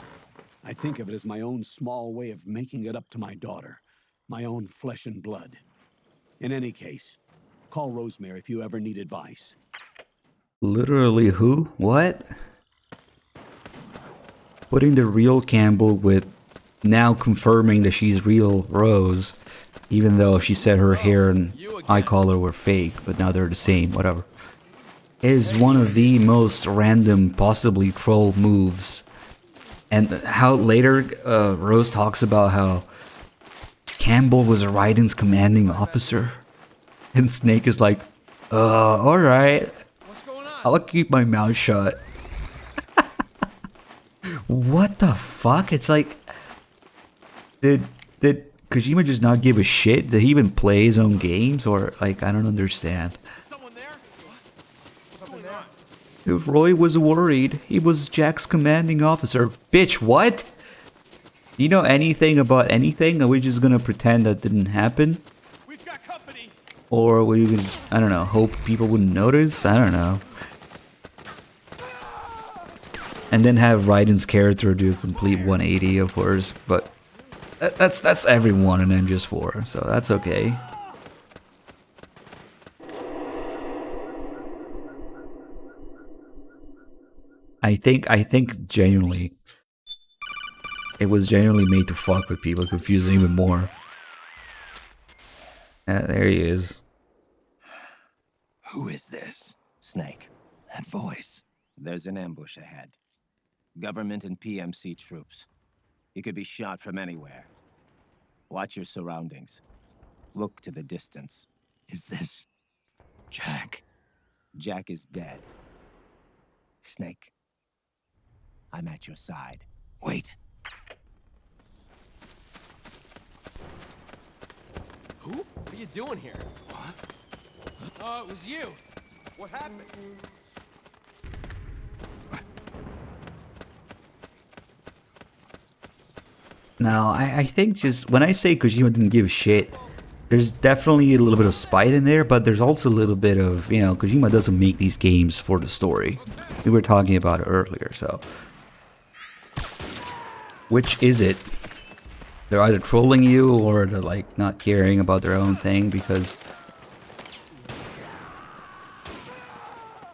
I think of it as my own small way of making it up to my daughter. My own flesh and blood. In any case, call Rosemary if you ever need advice. Literally who? What? Putting the real Campbell with now confirming that she's real Rose, even though she said her hair and eye color were fake, but now they're the same, whatever, is one of the most random, possibly troll moves. And how later Rose talks about how Campbell was Raiden's commanding officer, and Snake is like, alright, I'll keep my mouth shut. What the fuck? It's like, did Kojima just not give a shit? Did he even play his own games? Or, like, I don't understand. If Roy was worried, he was Jack's commanding officer. Bitch, what? Do you know anything about anything? Are we just gonna pretend that didn't happen? Or we just, I don't know, hope people wouldn't notice? I don't know. And then have Raiden's character do a complete 180, of course, but that's everyone in MGS4, so that's okay. I think genuinely, it was genuinely made to fuck with people, confuse them even more. There he is. Who is this? Snake. That voice. There's an ambush ahead. Government and PMC troops. You could be shot from anywhere. Watch your surroundings. Look to the distance. Is this Jack? Jack is dead. Snake. I'm at your side. Wait. Who? What are you doing here? What? Oh, it was you. What happened? Now, I think just when I say Kojima didn't give a shit, there's definitely a little bit of spite in there, but there's also a little bit of, you know, Kojima doesn't make these games for the story. We were talking about it earlier, so. Which is it? They're either trolling you or they're like not caring about their own thing because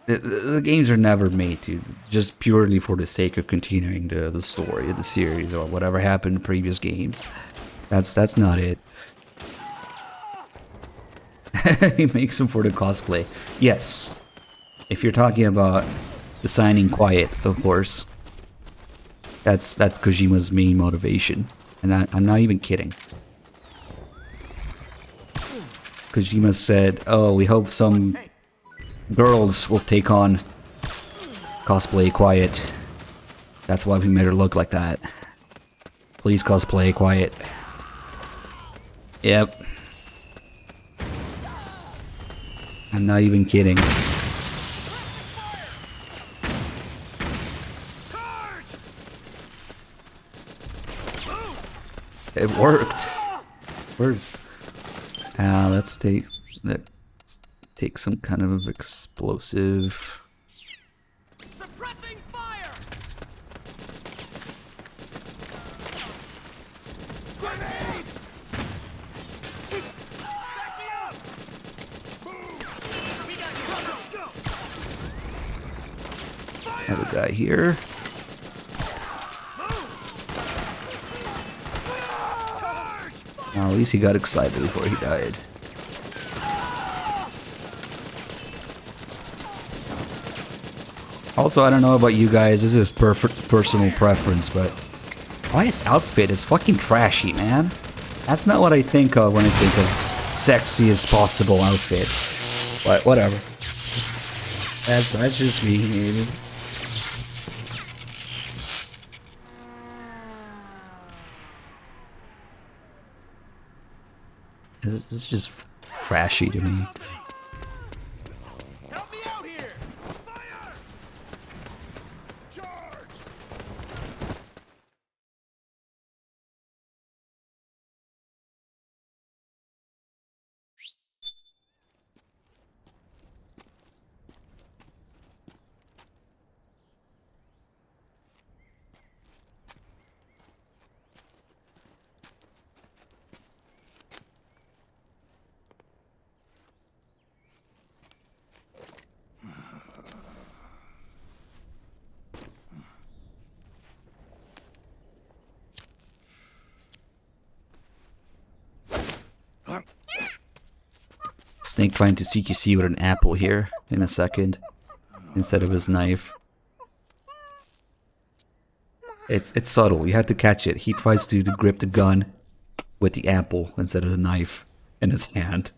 the games are never made to just purely for the sake of continuing the story of the series or whatever happened in previous games. That's not it. He makes them for the cosplay. Yes. If you're talking about designing quiet, of course. That's Kojima's main motivation. And I'm not even kidding. Kojima said, oh, we hope some girls will take on cosplay quiet. That's why we made her look like that. Please cosplay quiet. Yep. I'm not even kidding. It worked. Where's... let's take some kind of explosive. Suppressing fire! Grenade! Back me up! Move! We got you. Go! Fire! Another guy here. Well, at least he got excited before he died. Also, I don't know about you guys, this is personal preference, but Wyatt's outfit is fucking trashy, man. That's not what I think of when I think of sexiest possible outfit. But whatever. That's just me, maybe. It's just trashy to me. Help me out here! Fire! Charge! Snake trying to CQC with an apple here in a second instead of his knife. It's subtle, you have to catch it. He tries to grip the gun with the apple instead of the knife in his hand.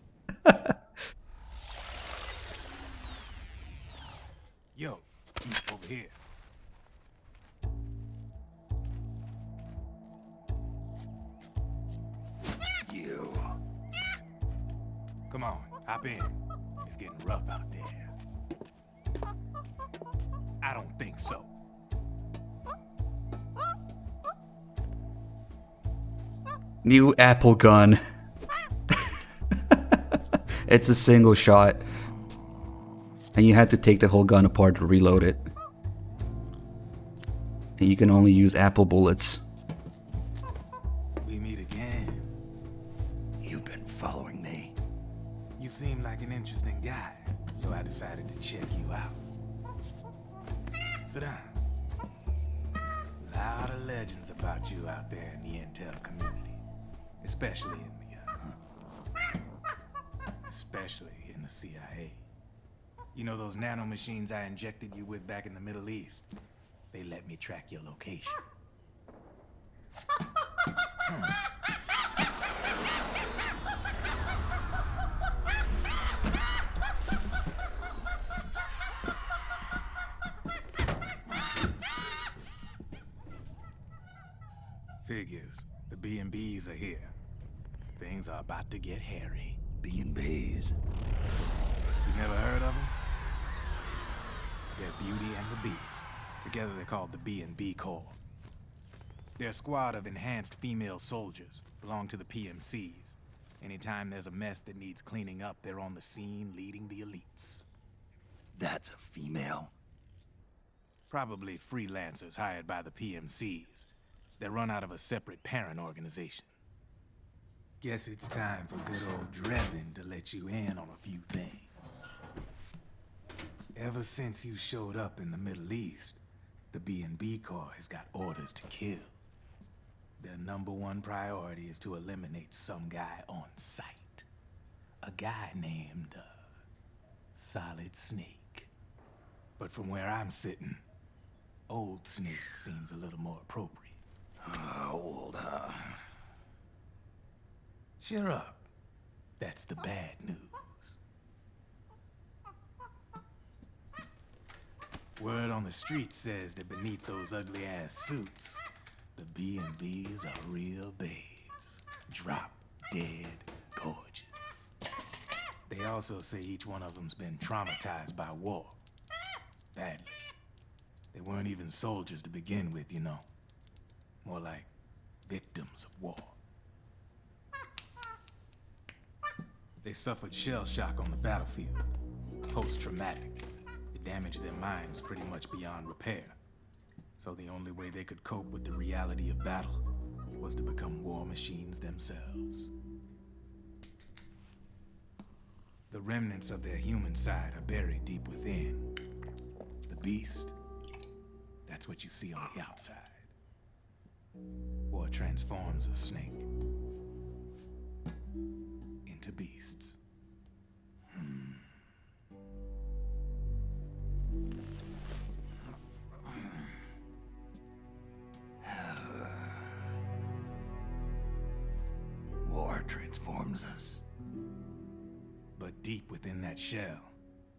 Yo, over here. You. Come on, hop in. It's getting rough out there. I don't think so. New apple gun. It's a single shot. And you had to take the whole gun apart to reload it. And you can only use apple bullets. We meet again. You've been following me. You seem like an interesting guy, so I decided to check you out. Sit down. A lot of legends about you out there in the intel community, especially in the CIA. You know those nano machines I injected you with back in the Middle East? They let me track your location. Figures. The B&Bs are here. Things are about to get hairy. B&Bs. You never heard of them? They're Beauty and the Beast. Together they're called the B&B Corps. They're a squad of enhanced female soldiers, belong to the PMCs. Anytime there's a mess that needs cleaning up, they're on the scene leading the elites. That's a female? Probably freelancers hired by the PMCs. They're run out of a separate parent organization. Guess it's time for good old Drebin to let you in on a few things. Ever since you showed up in the Middle East, the B&B Corps has got orders to kill. Their #1 priority is to eliminate some guy on sight. A guy named, Solid Snake. But from where I'm sitting, Old Snake seems a little more appropriate. Old, huh? Cheer up. That's the bad news. Word on the street says that beneath those ugly-ass suits, the B&Bs are real babes. Drop dead gorgeous. They also say each one of them's been traumatized by war. Badly. They weren't even soldiers to begin with, you know. More like victims of war. They suffered shell shock on the battlefield. Post-traumatic. It damaged their minds pretty much beyond repair. So the only way they could cope with the reality of battle was to become war machines themselves. The remnants of their human side are buried deep within. The beast, that's what you see on the outside. War transforms a snake into beasts. War transforms us. But deep within that shell,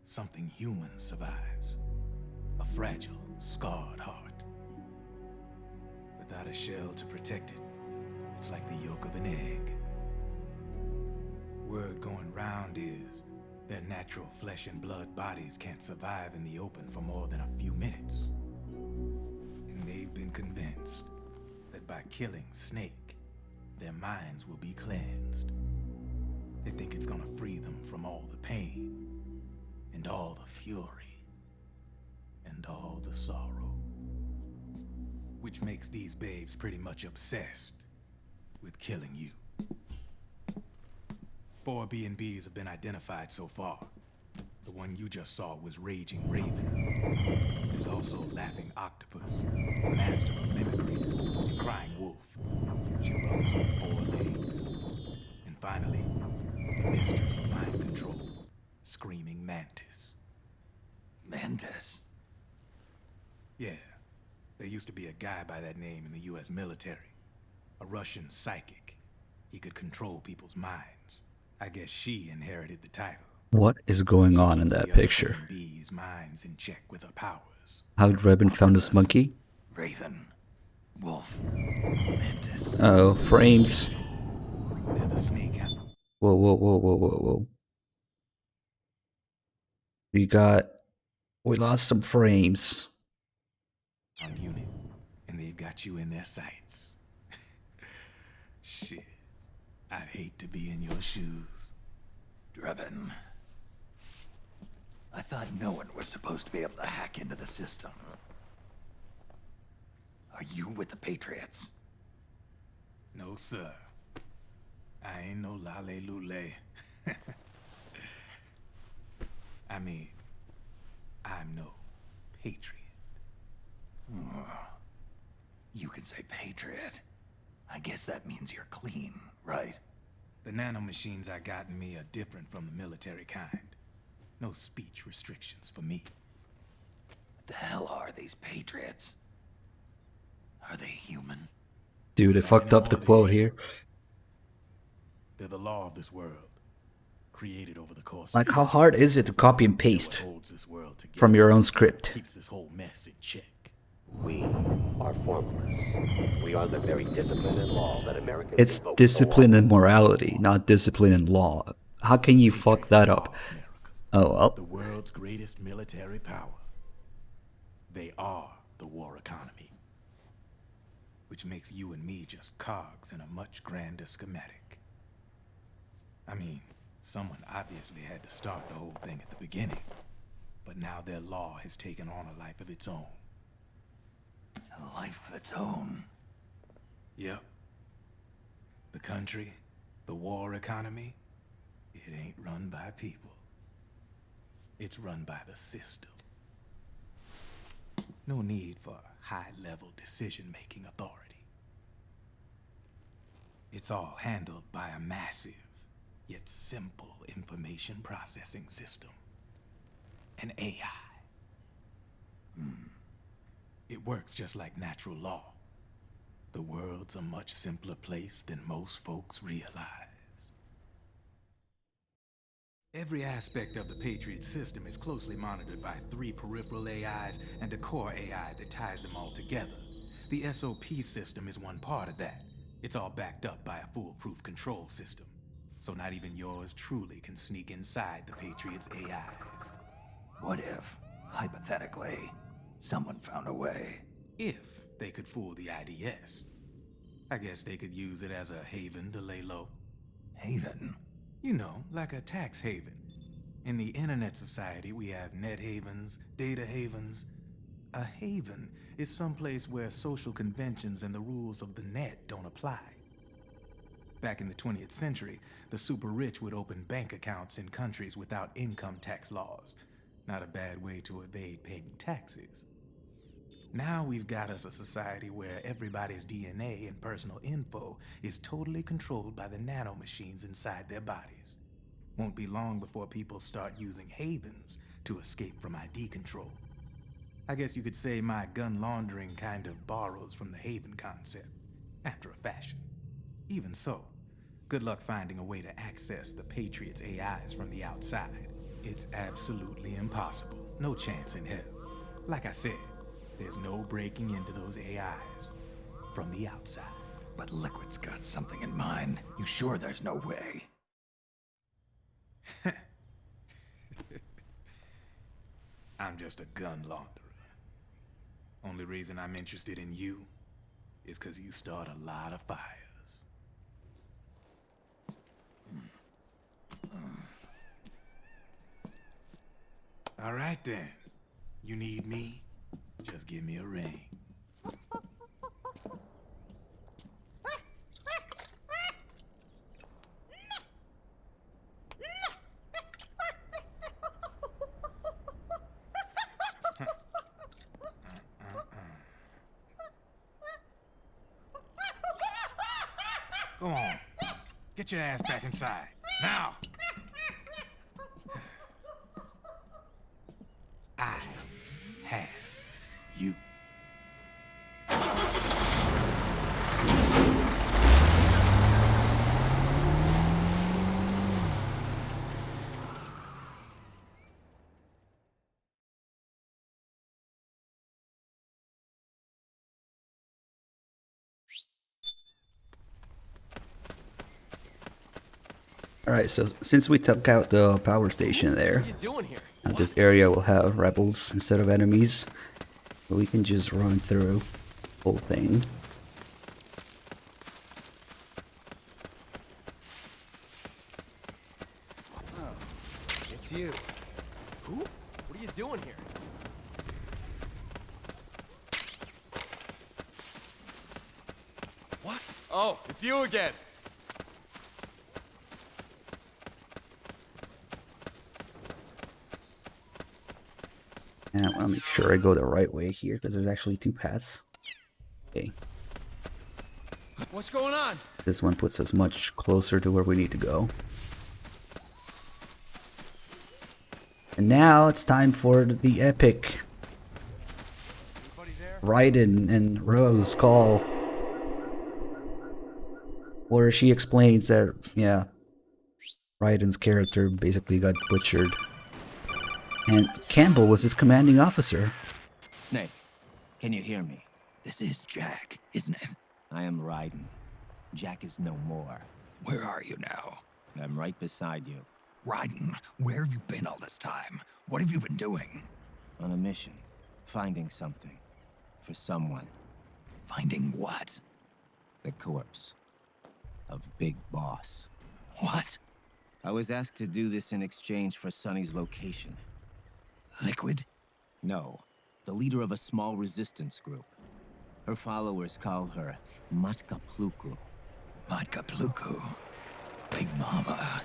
something human survives. A fragile, scarred heart. Without a shell to protect it, it's like the yolk of an egg. Word going round is their natural flesh and blood bodies can't survive in the open for more than a few minutes. And they've been convinced that by killing Snake, their minds will be cleansed. They think it's gonna free them from all the pain, and all the fury, and all the sorrow. Which makes these babes pretty much obsessed with killing you. 4 B&Bs have been identified so far. The one you just saw was Raging Raven. There's also Laughing Octopus, the master of mimicry, and Crying Wolf. She runs on 4 legs. And finally, the mistress of mind control, Screaming Mantis. Mantis? Yeah. There used to be a guy by that name in the US military. A Russian psychic. He could control people's minds. I guess she inherited the title. What is going on in that picture? B&B's minds in check with her powers. How Drebin found this monkey? Raven. Wolf. Mantis. Oh, frames. They're the snake. Whoa, whoa, whoa, whoa, whoa, whoa. We lost some frames. Unit, and they've got you in their sights. Shit. I'd hate to be in your shoes. Drebin. I thought no one was supposed to be able to hack into the system. Are you with the Patriots? No, sir. I ain't no lale-lule. I mean, I'm no patriot. You can say Patriot. I guess that means you're clean, right? The nanomachines I got in me are different from the military kind. No speech restrictions for me. What the hell are these Patriots? Are they human? Dude, it fucked up the quote here. They're the law of this world, created over the course. Like, how hard is it to copy and paste holds this world together, from your own script? keeps this whole mess in check. We are formless. We are the very discipline and law that Americans It's invoked discipline and morality, not discipline and law. How can you fuck that up? Oh well. The world's greatest military power. They are the war economy. Which makes you and me just cogs in a much grander schematic. I mean, someone obviously had to start the whole thing at the beginning. But now their law has taken on a life of its own. A life of its own. Yep. The country, the war economy, it ain't run by people. It's run by the system. No need for high-level decision-making authority. It's all handled by a massive, yet simple information processing system. An AI. It works just like natural law. The world's a much simpler place than most folks realize. Every aspect of the Patriot system is closely monitored by 3 peripheral AIs and a core AI that ties them all together. The SOP system is one part of that. It's all backed up by a foolproof control system. So not even yours truly can sneak inside the Patriot's AIs. What if, hypothetically, someone found a way? If they could fool the IDS. I guess they could use it as a haven to lay low. Haven? You know, like a tax haven. In the internet society, we have net havens, data havens. A haven is someplace where social conventions and the rules of the net don't apply. Back in the 20th century, the super rich would open bank accounts in countries without income tax laws. Not a bad way to evade paying taxes. Now we've got us a society where everybody's DNA and personal info is totally controlled by the nano machines inside their bodies. Won't be long before people start using havens to escape from ID control. I guess you could say my gun laundering kind of borrows from the haven concept, after a fashion. Even so, good luck finding a way to access the Patriot's AIs from the outside. It's absolutely impossible. No chance in hell. Like I said, there's no breaking into those AIs from the outside. But Liquid's got something in mind. You sure there's no way? I'm just a gun launderer. Only reason I'm interested in you is because you start a lot of fires. All right then. You need me? Just give me a ring. Go on. Get your ass back inside. Now! I have you. Alright, so since we took out the power station there, now this area will have rebels instead of enemies. So we can just run through the whole thing. It's you. Who? What are you doing here? What? Oh, it's you again. And I want to make sure I go the right way here, because there's actually 2 paths. Okay. What's going on? This one puts us much closer to where we need to go. And now it's time for the epic Raiden and Rose call, where she explains that, yeah, Raiden's character basically got butchered. And Campbell was his commanding officer. Snake, Can you hear me? This is Jack, isn't it? I am Raiden. Jack is no more. Where are you now? I'm right beside you. Raiden, where have you been all this time? What have you been doing? On a mission. Finding something. For someone. Finding what? The corpse. Of Big Boss. What? I was asked to do this in exchange for Sonny's location. Liquid? No. The leader of a small resistance group. Her followers call her Matka Pluku. Matka Pluku? Big Mama.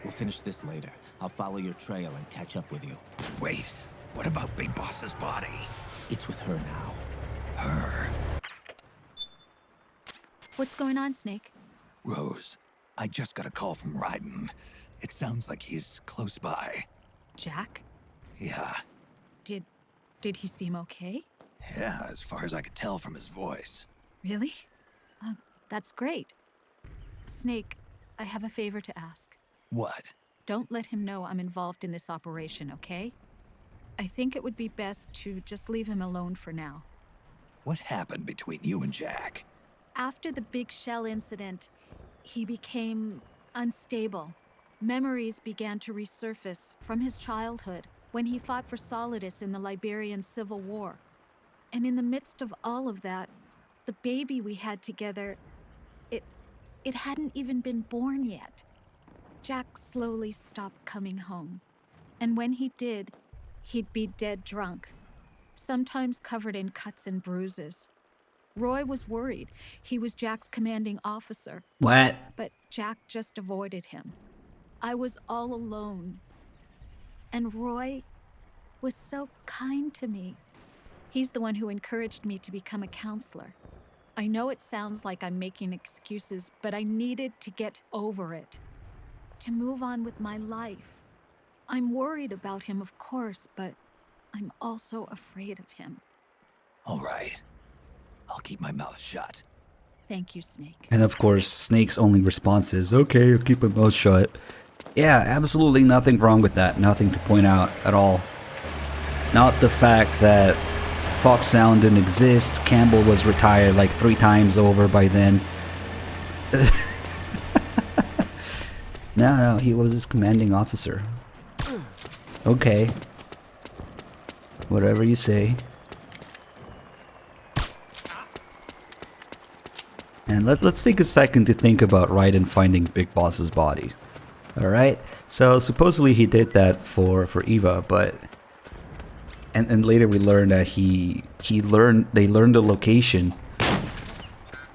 We'll finish this later. I'll follow your trail and catch up with you. Wait, what about Big Boss's body? It's with her now. Her? What's going on, Snake? Rose, I just got a call from Raiden. It sounds like he's close by. Jack? Yeah. Did he seem okay? Yeah, as far as I could tell from his voice. Really? That's great. Snake, I have a favor to ask. What? Don't let him know I'm involved in this operation, okay? I think it would be best to just leave him alone for now. What happened between you and Jack? After the Big Shell incident, he became unstable. Memories began to resurface from his childhood when he fought for Solidus in the Liberian Civil War. And in the midst of all of that, the baby we had together, it hadn't even been born yet. Jack slowly stopped coming home. And when he did, he'd be dead drunk, sometimes covered in cuts and bruises. Roy was worried. He was Jack's commanding officer. What? But Jack just avoided him. I was all alone. And Roy was so kind to me. He's the one who encouraged me to become a counselor. I know it sounds like I'm making excuses, but I needed to get over it. To move on with my life. I'm worried about him, of course, but I'm also afraid of him. All right. I'll keep my mouth shut. Thank you, Snake. And of course, Snake's only response is, okay, I'll keep my mouth shut. Yeah, absolutely nothing wrong with that. Nothing to point out at all. Not the fact that Fox Sound didn't exist. Campbell was retired like 3 times over by then. No, he was his commanding officer. Okay. Whatever you say. And let's take a second to think about Raiden finding Big Boss's body. Alright? So supposedly he did that for Eva, but and later we learned that they learned the location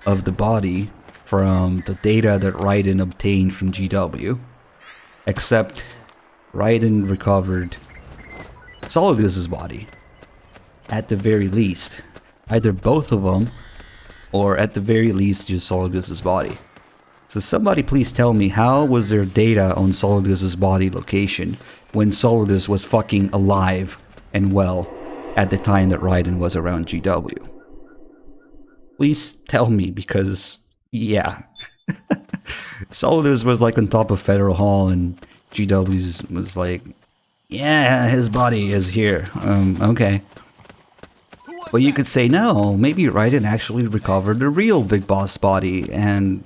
of the body from the data that Raiden obtained from GW. Except Raiden recovered Solidus's body. At the very least. Either both of them, or at the very least just Solidus's body. So somebody please tell me, how was there data on Solidus's body location when Solidus was fucking alive and well at the time that Raiden was around GW? Please tell me, because yeah. Solidus was like on top of Federal Hall and GW's was like, yeah, his body is here. Okay. Well, you could say, no, maybe Raiden actually recovered the real Big Boss body, and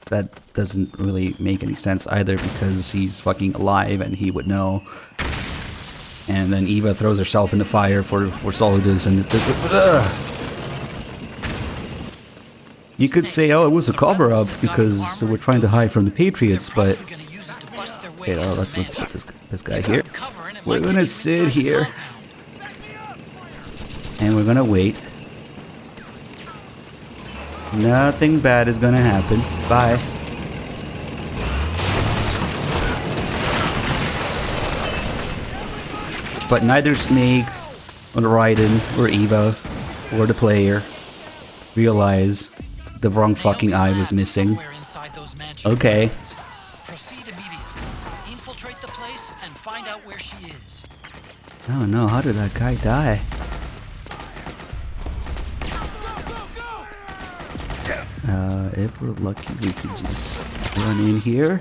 that doesn't really make any sense either, because he's fucking alive and he would know. And then Eva throws herself in the fire for Solidus, and you could say, oh, it was a cover-up because we're trying to hide from the Patriots, but okay, well, let's put this guy here. We're gonna sit here. And we're gonna wait. Nothing bad is gonna happen. Bye. But neither Snake, or Raiden, or Eva, or the player realize the wrong fucking eye was missing. Okay. Proceed immediately. Infiltrate the place and find out where she is. Oh no, how did that guy die? If we're lucky, we could just run in here.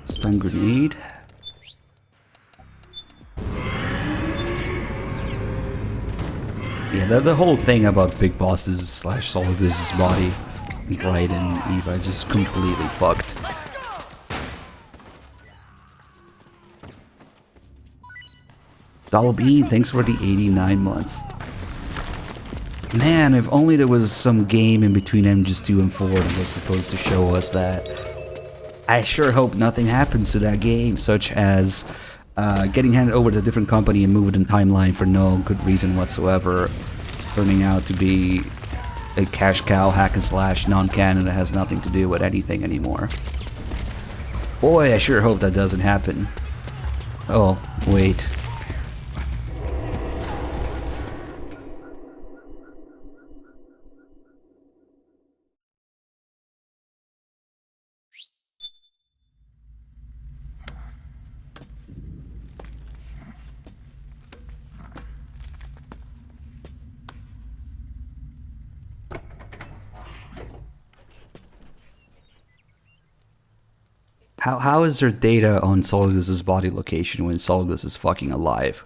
Stun grenade. Yeah, the whole thing about Big Bosses slash Solidus's body, Bright and Eva, just completely fucked. Dalby, thanks for the 89 months. Man, if only there was some game in between MGS 2 and 4 that was supposed to show us that. I sure hope nothing happens to that game, such as getting handed over to a different company and moved in timeline for no good reason whatsoever, turning out to be a cash cow, hack and slash, non-canon that has nothing to do with anything anymore. Boy, I sure hope that doesn't happen. Oh, wait. How is there data on Solidus's body location when Solidus is fucking alive?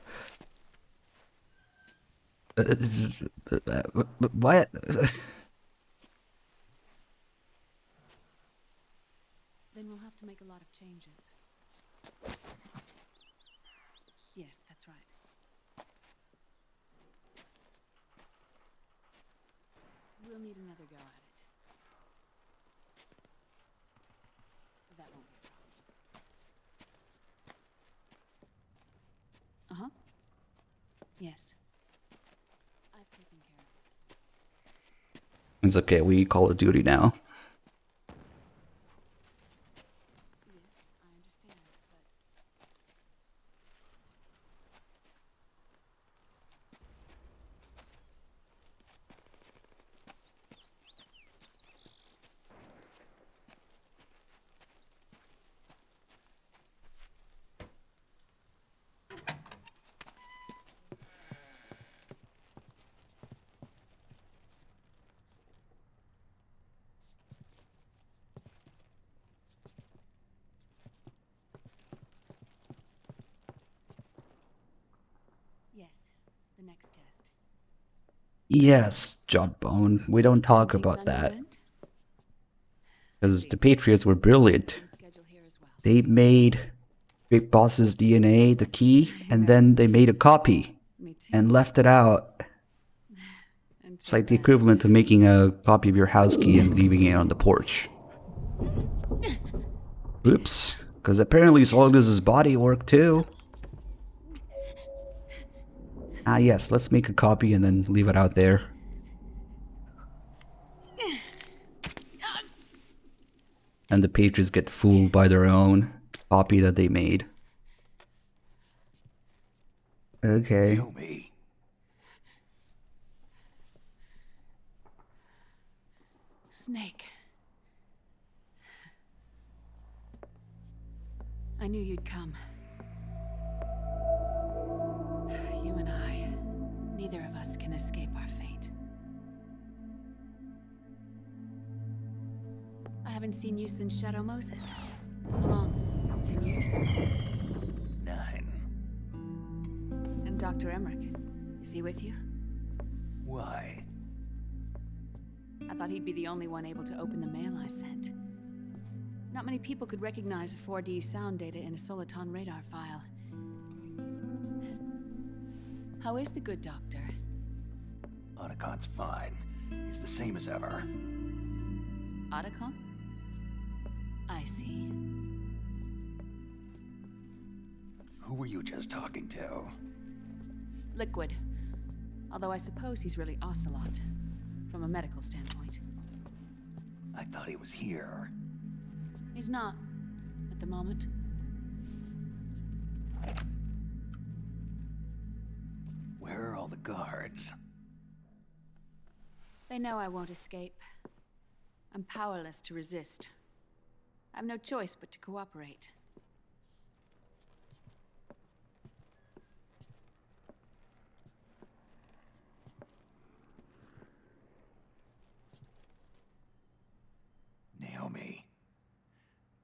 What? Then we'll have to make a lot of changes. Yes, that's right. We'll need another go at it. That won't be a problem. Uh-huh. Yes. I've taken care of it. It's okay, we Call of Duty now. Yes, the next test. Yes, Jawbone, we don't talk about that. Because the Patriots were brilliant. They made Big Boss's DNA the key, and then they made a copy and left it out. It's like the equivalent of making a copy of your house key and leaving it on the porch. Oops, because apparently Solidus's body worked too. Ah yes, let's make a copy and then leave it out there. And the Patriots get fooled by their own copy that they made. Okay. Naomi. Snake. I knew you'd come. You and I, neither of us can escape our fate. I haven't seen you since Shadow Moses. How long? 10 years? 9. And Dr. Emmerich, is he with you? Why? I thought he'd be the only one able to open the mail I sent. Not many people could recognize 4D sound data in a Soliton radar file. How is the good doctor? Otacon's fine. He's the same as ever. Otacon? I see. Who were you just talking to? Liquid. Although I suppose he's really Ocelot, from a medical standpoint. I thought he was here. He's not, at the moment. Where are all the guards? They know I won't escape. I'm powerless to resist. I have no choice but to cooperate. Naomi,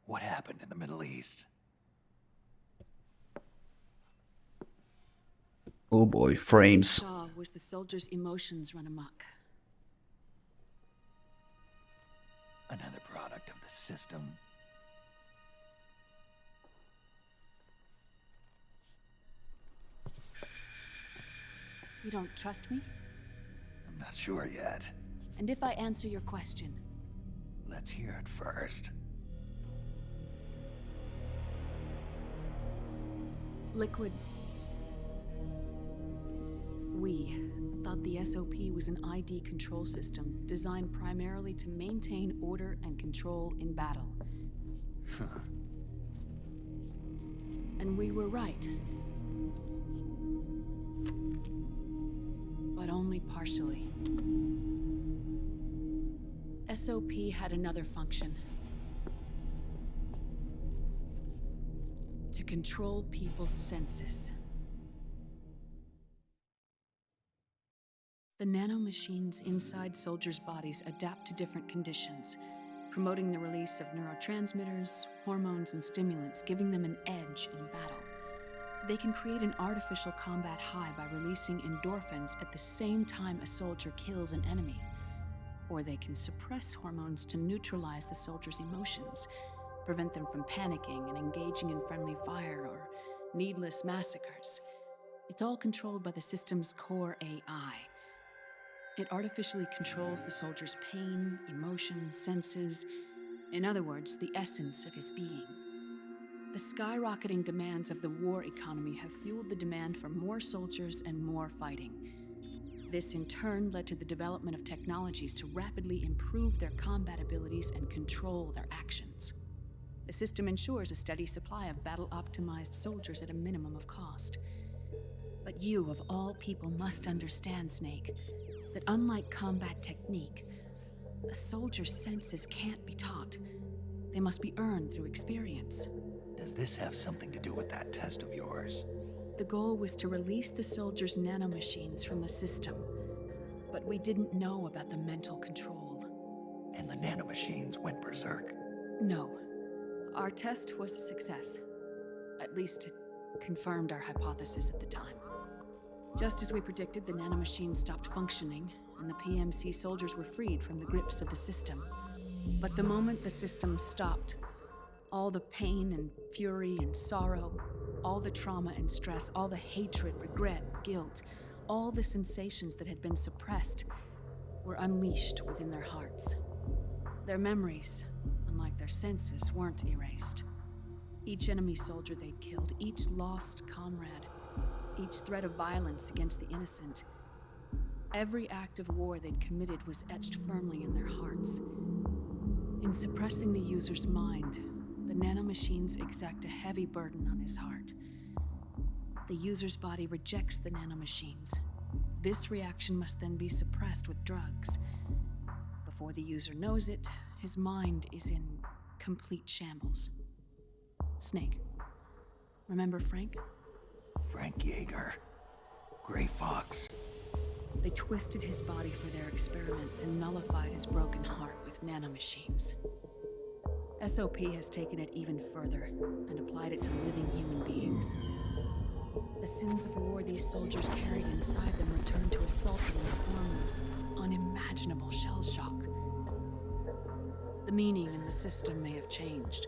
what happened in the Middle East? Oh boy, frames. Shah was as the soldiers' emotions run amok. Another product of the system. You don't trust me? I'm not sure yet. And if I answer your question? Let's hear it first. Liquid. We thought the SOP was an ID control system designed primarily to maintain order and control in battle. And we were right. But only partially. SOP had another function. To control people's senses. The nanomachines inside soldiers' bodies adapt to different conditions, promoting the release of neurotransmitters, hormones, and stimulants, giving them an edge in battle. They can create an artificial combat high by releasing endorphins at the same time a soldier kills an enemy. Or they can suppress hormones to neutralize the soldier's emotions, prevent them from panicking and engaging in friendly fire or needless massacres. It's all controlled by the system's core AI. It artificially controls the soldier's pain, emotion, senses, in other words, the essence of his being. The skyrocketing demands of the war economy have fueled the demand for more soldiers and more fighting. This in turn led to the development of technologies to rapidly improve their combat abilities and control their actions. The system ensures a steady supply of battle-optimized soldiers at a minimum of cost. But you, of all people, must understand, Snake, that unlike combat technique, a soldier's senses can't be taught. They must be earned through experience. Does this have something to do with that test of yours? The goal was to release the soldiers' nanomachines from the system, but we didn't know about the mental control. And the nanomachines went berserk? No. Our test was a success. At least it confirmed our hypothesis at the time. Just as we predicted, the nanomachines stopped functioning, and the PMC soldiers were freed from the grips of the system. But the moment the system stopped, all the pain and fury and sorrow, all the trauma and stress, all the hatred, regret, guilt, all the sensations that had been suppressed were unleashed within their hearts. Their memories, unlike their senses, weren't erased. Each enemy soldier they'd killed, each lost comrade, each threat of violence against the innocent, every act of war they'd committed was etched firmly in their hearts. In suppressing the user's mind, the nanomachines exact a heavy burden on his heart. The user's body rejects the nanomachines. This reaction must then be suppressed with drugs. Before the user knows it, his mind is in complete shambles. Snake, remember Frank? Frank Yeager. Gray Fox. They twisted his body for their experiments and nullified his broken heart with nanomachines. SOP has taken it even further and applied it to living human beings. The sins of war these soldiers carried inside them returned to assault them in the form of unimaginable shell shock. The meaning in the system may have changed,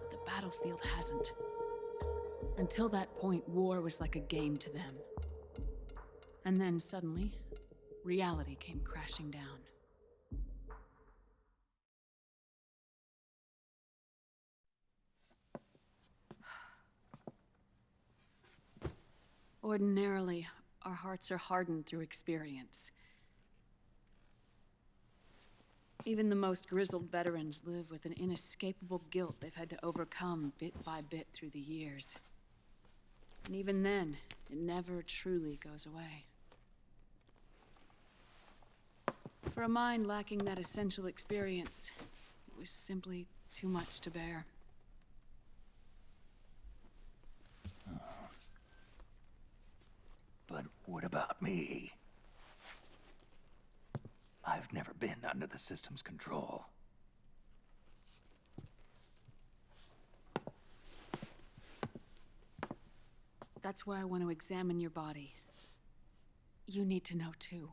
but the battlefield hasn't. Until that point, war was like a game to them. And then suddenly, reality came crashing down. Ordinarily, our hearts are hardened through experience. Even the most grizzled veterans live with an inescapable guilt they've had to overcome bit by bit through the years. And even then, it never truly goes away. For a mind lacking that essential experience, it was simply too much to bear. But what about me? I've never been under the system's control. That's why I want to examine your body. You need to know too.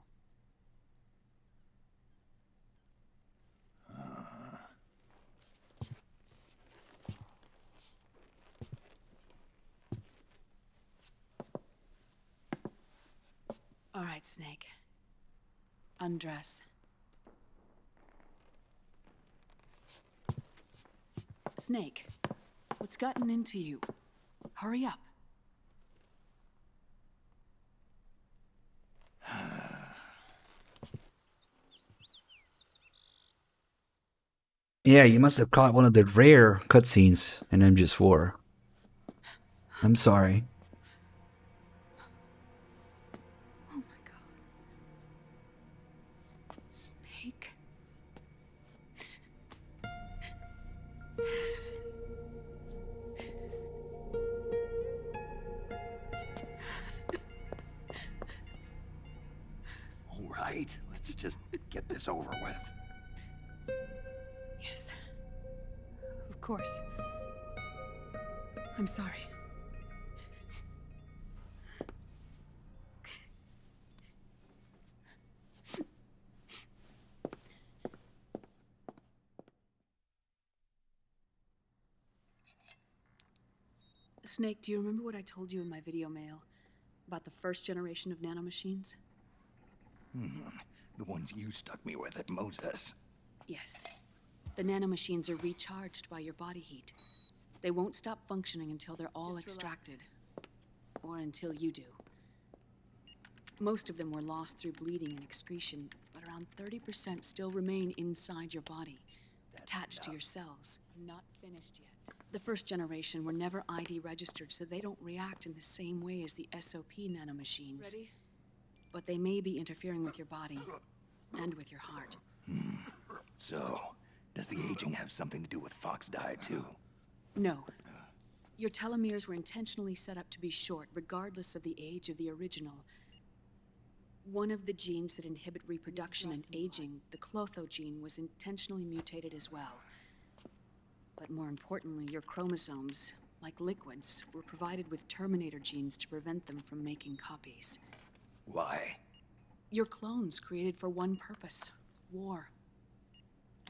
All right, Snake. Undress. Snake, what's gotten into you? Hurry up. Yeah, you must have caught one of the rare cutscenes in MGS4. I'm sorry. Oh my god. Snake. All right, let's just get this over with. Yes. Of course. I'm sorry. Snake, do you remember what I told you in my video mail about the first generation of nanomachines? The ones you stuck me with at Moses. Yes. The nanomachines are recharged by your body heat. They won't stop functioning until they're all extracted. Or until you do. Most of them were lost through bleeding and excretion, but around 30% still remain inside your body, attached to your cells. Not finished yet. The first generation were never ID registered, so they don't react in the same way as the SOP nanomachines. Ready? But they may be interfering with your body and with your heart. So, does the aging have something to do with FoxDie too? No. Your telomeres were intentionally set up to be short, regardless of the age of the original. One of the genes that inhibit reproduction and aging, the Clotho gene, was intentionally mutated as well. But more importantly, your chromosomes, like liquids, were provided with terminator genes to prevent them from making copies. Why? Your clones created for one purpose: war.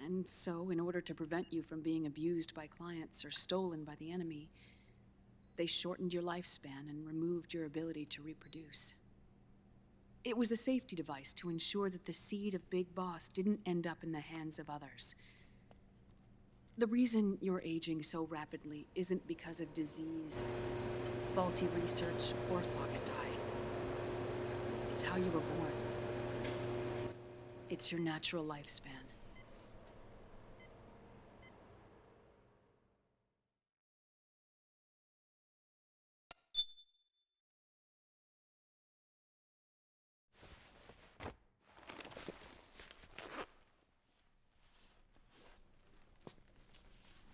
And so, in order to prevent you from being abused by clients or stolen by the enemy, they shortened your lifespan and removed your ability to reproduce. It was a safety device to ensure that the seed of Big Boss didn't end up in the hands of others. The reason you're aging so rapidly isn't because of disease, faulty research, or FoxDie. It's how you were born. It's your natural lifespan.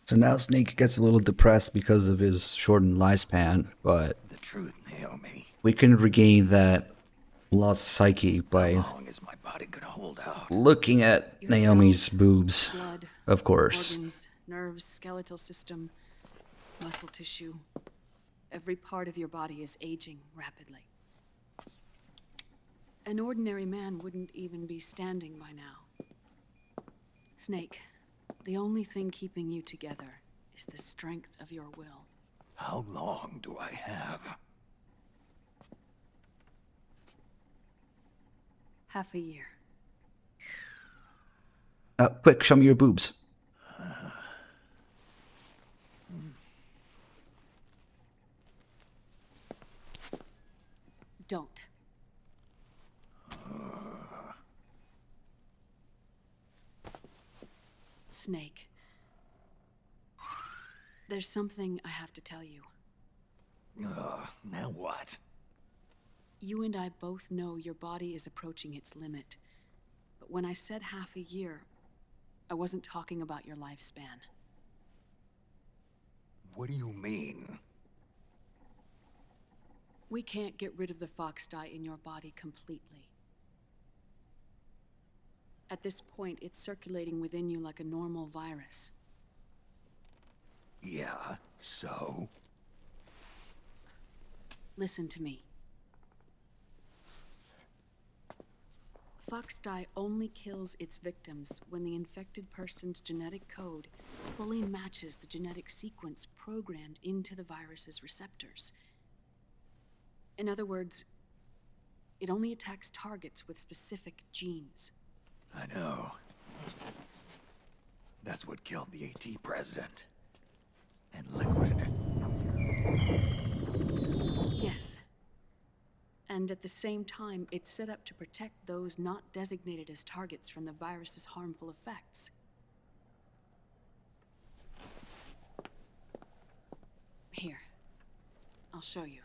So now Snake gets a little depressed because of his shortened lifespan, but The truth, Naomi. we can regain that lost psyche by How long is my body gonna hold out? looking at Your Naomi's cells, boobs, blood, of course. organs, nerves, skeletal system, muscle tissue. Every part of your body is aging rapidly. An ordinary man wouldn't even be standing by now. Snake, the only thing keeping you together is the strength of your will. How long do I have? Half a year. Quick, show me your boobs. Don't. Snake. There's something I have to tell you. Now what? You and I both know your body is approaching its limit. But when I said half a year, I wasn't talking about your lifespan. What do you mean? We can't get rid of the FoxDie in your body completely. At this point, it's circulating within you like a normal virus. Yeah, so? Listen to me. FoxDie only kills its victims when the infected person's genetic code fully matches the genetic sequence programmed into the virus's receptors. In other words, it only attacks targets with specific genes. I know. That's what killed the AT president. And Liquid. Yes. And at the same time, it's set up to protect those not designated as targets from the virus's harmful effects. Here, I'll show you.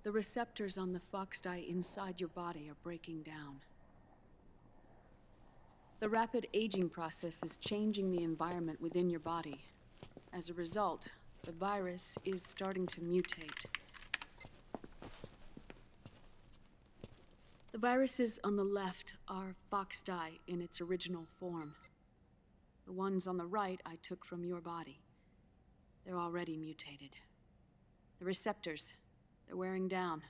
The receptors on the FoxDie inside your body are breaking down. The rapid aging process is changing the environment within your body. As a result, the virus is starting to mutate. The viruses on the left are FoxDie in its original form. The ones on the right I took from your body. They're already mutated. The receptors, they're wearing down.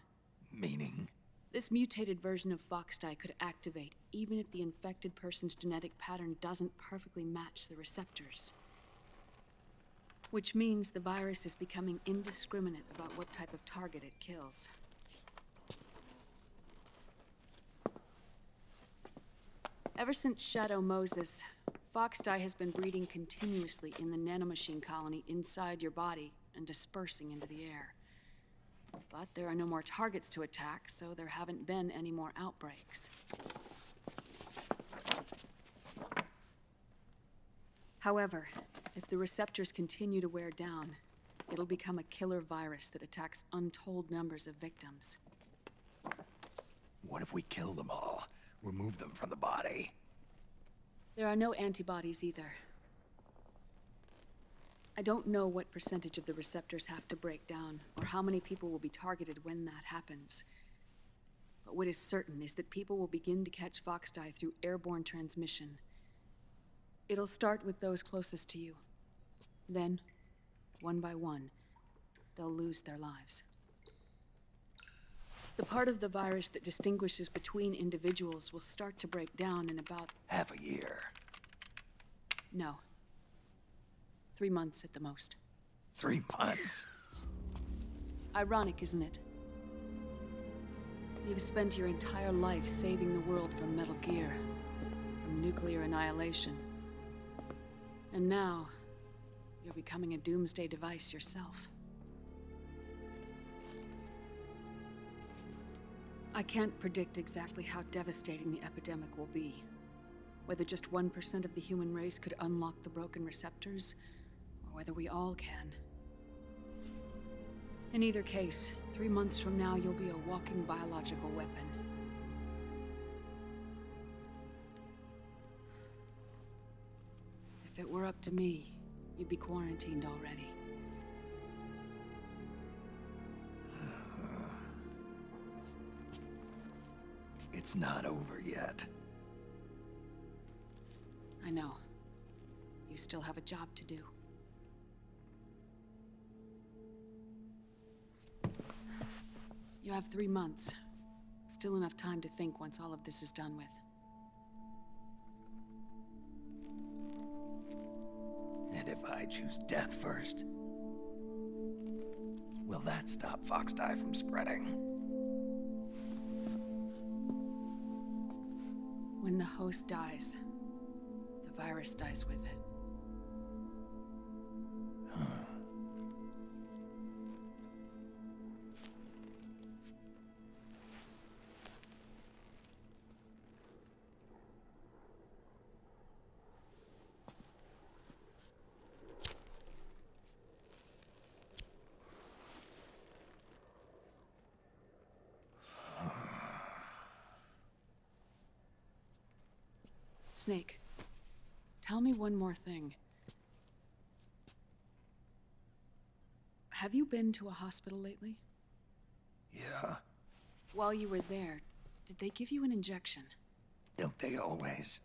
Meaning? This mutated version of FoxDie could activate even if the infected person's genetic pattern doesn't perfectly match the receptors. Which means the virus is becoming indiscriminate about what type of target it kills. Ever since Shadow Moses, FoxDie has been breeding continuously in the nanomachine colony inside your body and dispersing into the air. But there are no more targets to attack, so there haven't been any more outbreaks. However, if the receptors continue to wear down, it'll become a killer virus that attacks untold numbers of victims. What if we kill them all? Remove them from the body? There are no antibodies either. I don't know what percentage of the receptors have to break down, or how many people will be targeted when that happens. But what is certain is that people will begin to catch FoxDie through airborne transmission. It'll start with those closest to you. Then, one by one, they'll lose their lives. The part of the virus that distinguishes between individuals will start to break down in about... half a year. No. 3 months at the most. 3 months? Ironic, isn't it? You've spent your entire life saving the world from Metal Gear, from nuclear annihilation. And now, you're becoming a doomsday device yourself. I can't predict exactly how devastating the epidemic will be. Whether just 1% of the human race could unlock the broken receptors, or whether we all can. In either case, 3 months from now, you'll be a walking biological weapon. If it were up to me, you'd be quarantined already. It's not over yet. I know. You still have a job to do. You have 3 months. Still enough time to think once all of this is done with. And if I choose death first, will that stop FoxDie from spreading? When the host dies, the virus dies with it. Snake, tell me one more thing. Have you been to a hospital lately? Yeah. While you were there, did they give you an injection? Don't they always?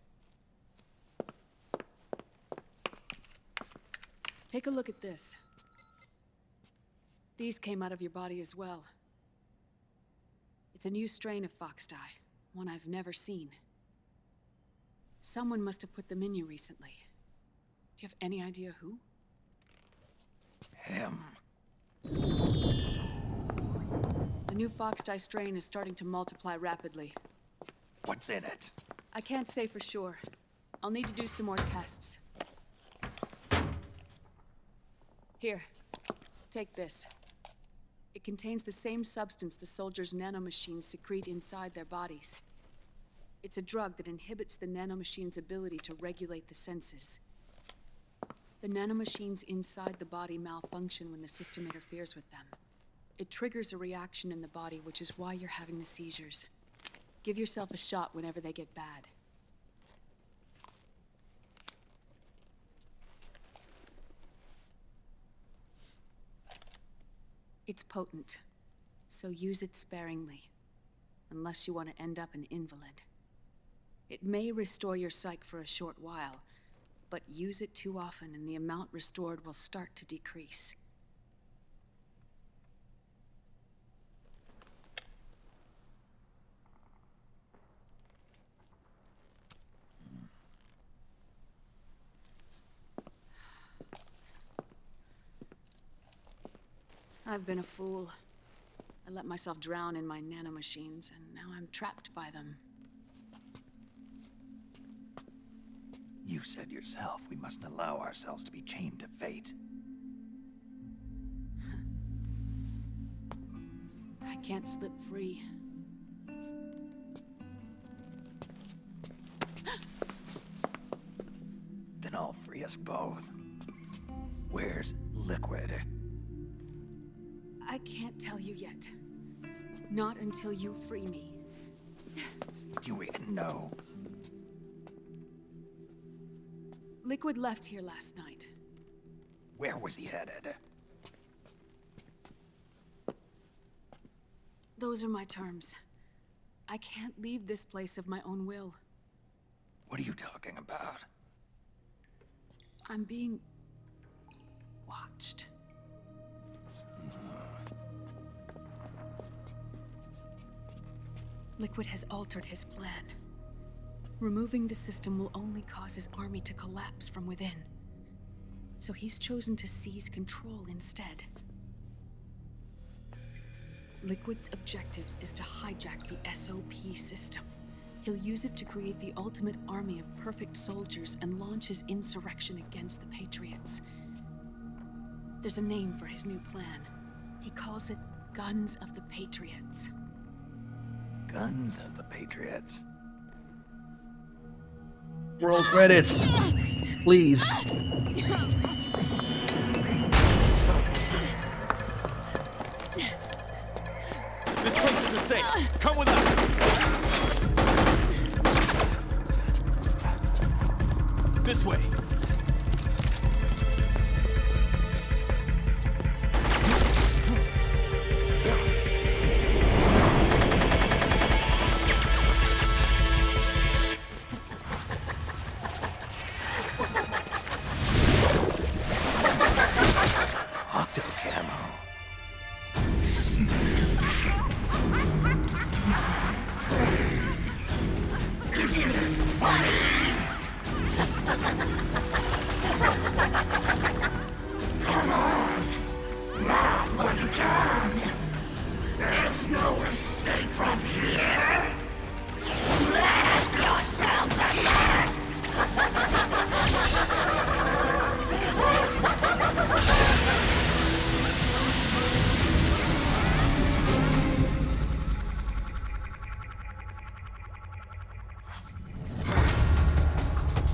Take a look at this. These came out of your body as well. It's a new strain of FoxDie, one I've never seen. Someone must have put them in you recently. Do you have any idea who? Him. The new FoxDie strain is starting to multiply rapidly. What's in it? I can't say for sure. I'll need to do some more tests. Here, take this. It contains the same substance the soldiers' nanomachines secrete inside their bodies. It's a drug that inhibits the nanomachine's ability to regulate the senses. The nanomachines inside the body malfunction when the system interferes with them. It triggers a reaction in the body, which is why you're having the seizures. Give yourself a shot whenever they get bad. It's potent, so use it sparingly, unless you want to end up an invalid. It may restore your psyche for a short while, but use it too often and the amount restored will start to decrease. I've been a fool. I let myself drown in my nanomachines, and now I'm trapped by them. You said yourself we mustn't allow ourselves to be chained to fate. I can't slip free. Then I'll free us both. Where's Liquid? I can't tell you yet. Not until you free me. Do you even know? Liquid left here last night. Where was he headed? Those are my terms. I can't leave this place of my own will. What are you talking about? I'm being watched. Liquid has altered his plan. Removing the system will only cause his army to collapse from within. So he's chosen to seize control instead. Liquid's objective is to hijack the SOP system. He'll use it to create the ultimate army of perfect soldiers and launch his insurrection against the Patriots. There's a name for his new plan. He calls it Guns of the Patriots. Guns of the Patriots. Roll credits, please. This place isn't safe. Come with us. This way.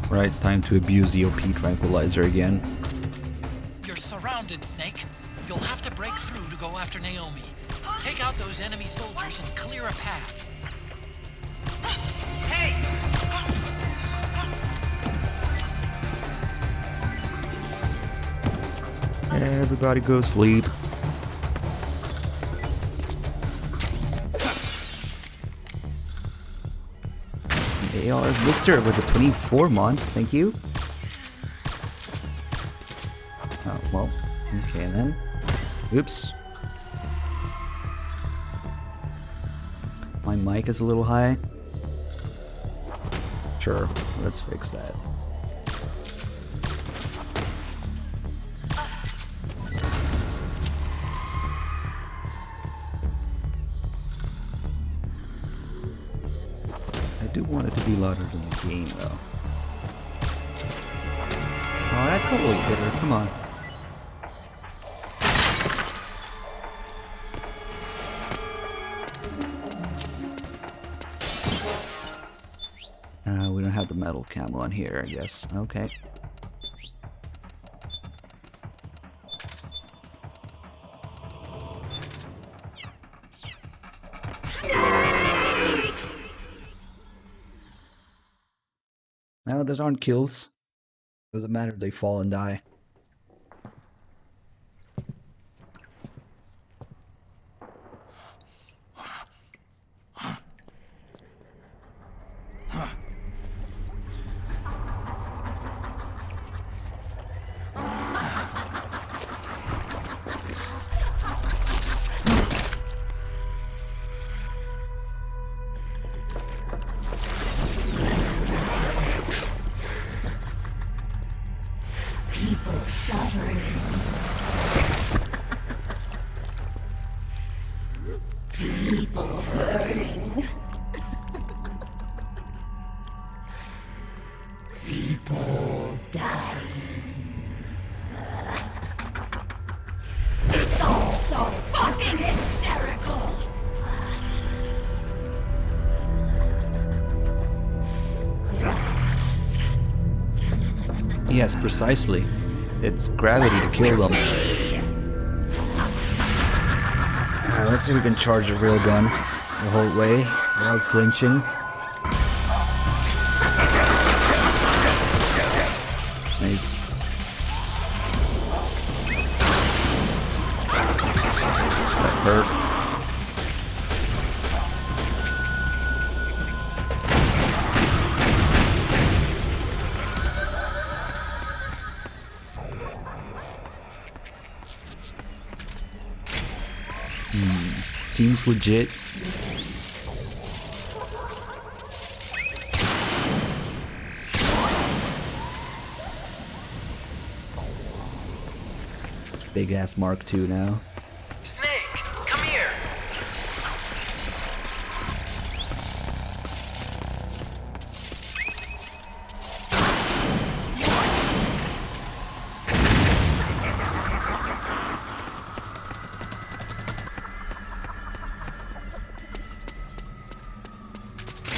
Right, time to abuse the OP tranquilizer again. You're surrounded, Snake. You'll have to break through to go after Naomi. Take out those enemy soldiers and clear a path. Hey! Everybody go sleep. AR Mister with the 24 months, thank you. Oh, well, okay then. Oops. my mic is a little high. Sure, let's fix that. I do want it to be louder than the game, though. Oh, that totally hit her. Come on. We don't have the metal camo on here, I guess. Okay. No, those aren't kills. Doesn't matter if they fall and die. Yes, precisely. It's gravity to kill them. Let's see if we can charge the real gun the whole way without flinching. Nice. That hurt. Seems legit. Big ass Mark II now. Snake, come here.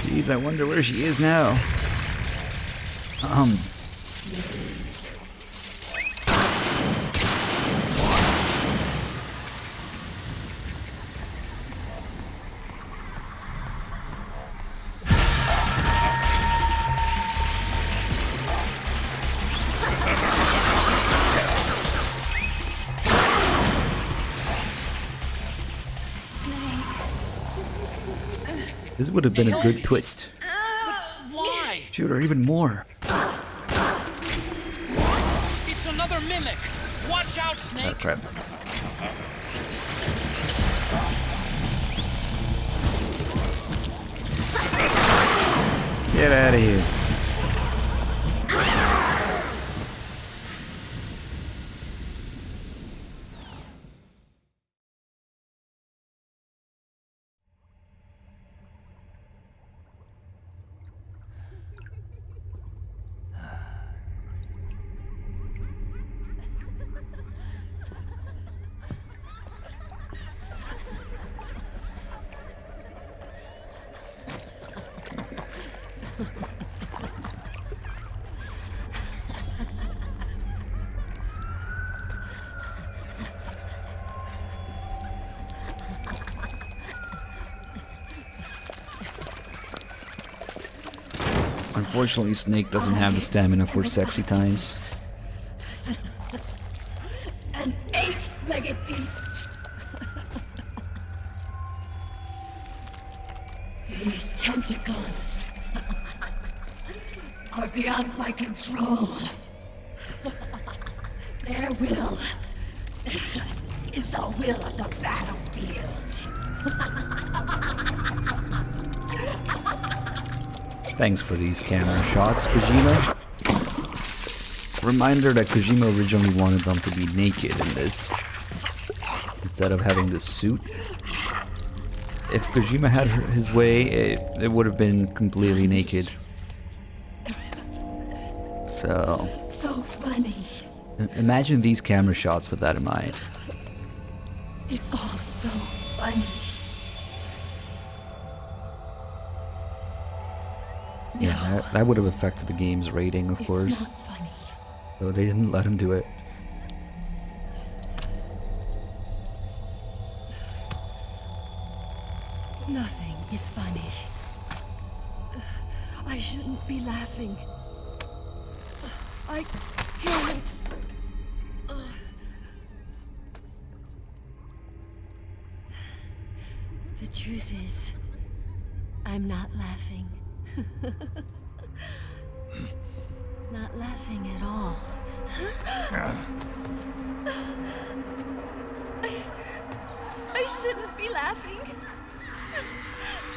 Jeez, I wonder where she is now. This would have been a good twist. Why? Shoot her even more. It's another mimic. Watch out, Snake. Oh, crap. Get out of here. Unfortunately, Snake doesn't have the stamina for sexy times. An 8-legged beast. These tentacles are beyond my control. Their will is the will of the battlefield. Thanks for these camera shots, Kojima. Reminder that Kojima originally wanted them to be naked in this, instead of having the suit. If Kojima had his way, it would have been completely naked. So funny. Imagine these camera shots with that in mind. It's all so funny. Yeah, that would have affected the game's rating, of course. It's not funny. So they didn't let him do it. Nothing is funny. I shouldn't be laughing. I can't. The truth is, I'm not laughing. Not laughing at all. I shouldn't be laughing.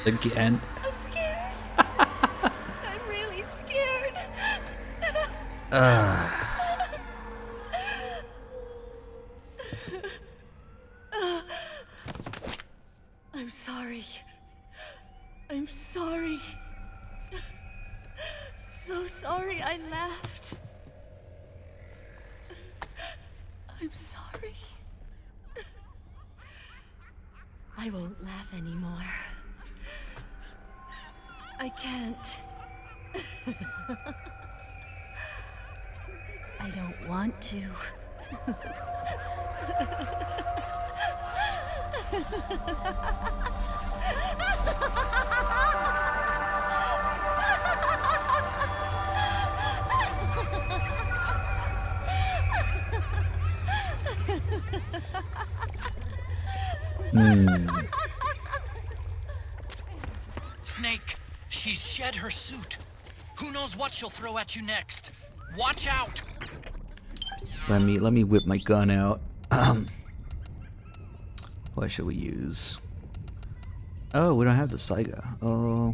Again. I'm scared. I'm really scared. I'm sorry. I'm sorry. So sorry I laughed. I'm sorry. I won't laugh anymore. I can't. I don't want to. Snake, she's shed her suit. Who knows what she'll throw at you next? Watch out! Let me whip my gun out. What should we use? Oh, we don't have the Saiga. Oh,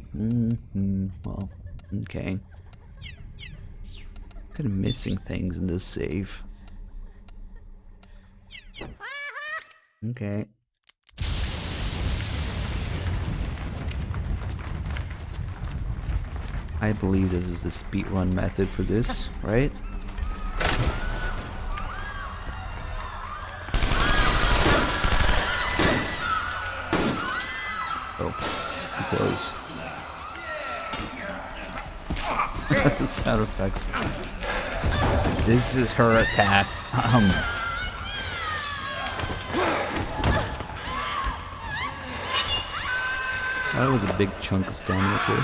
well, okay. Kind of missing things in this save. Okay. I believe this is the speedrun method for this, right? Oh, close. The sound effects. This is her attack. That was a big chunk of stamina too.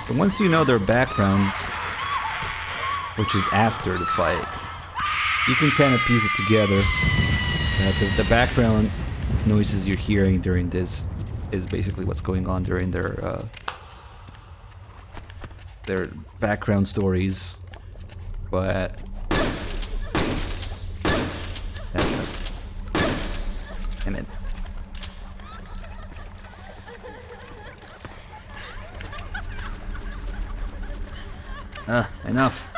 But once you know their backgrounds, which is after the fight, you can kind of piece it together that the background noises you're hearing during this is basically what's going on during their background stories. But that's damn it. Enough.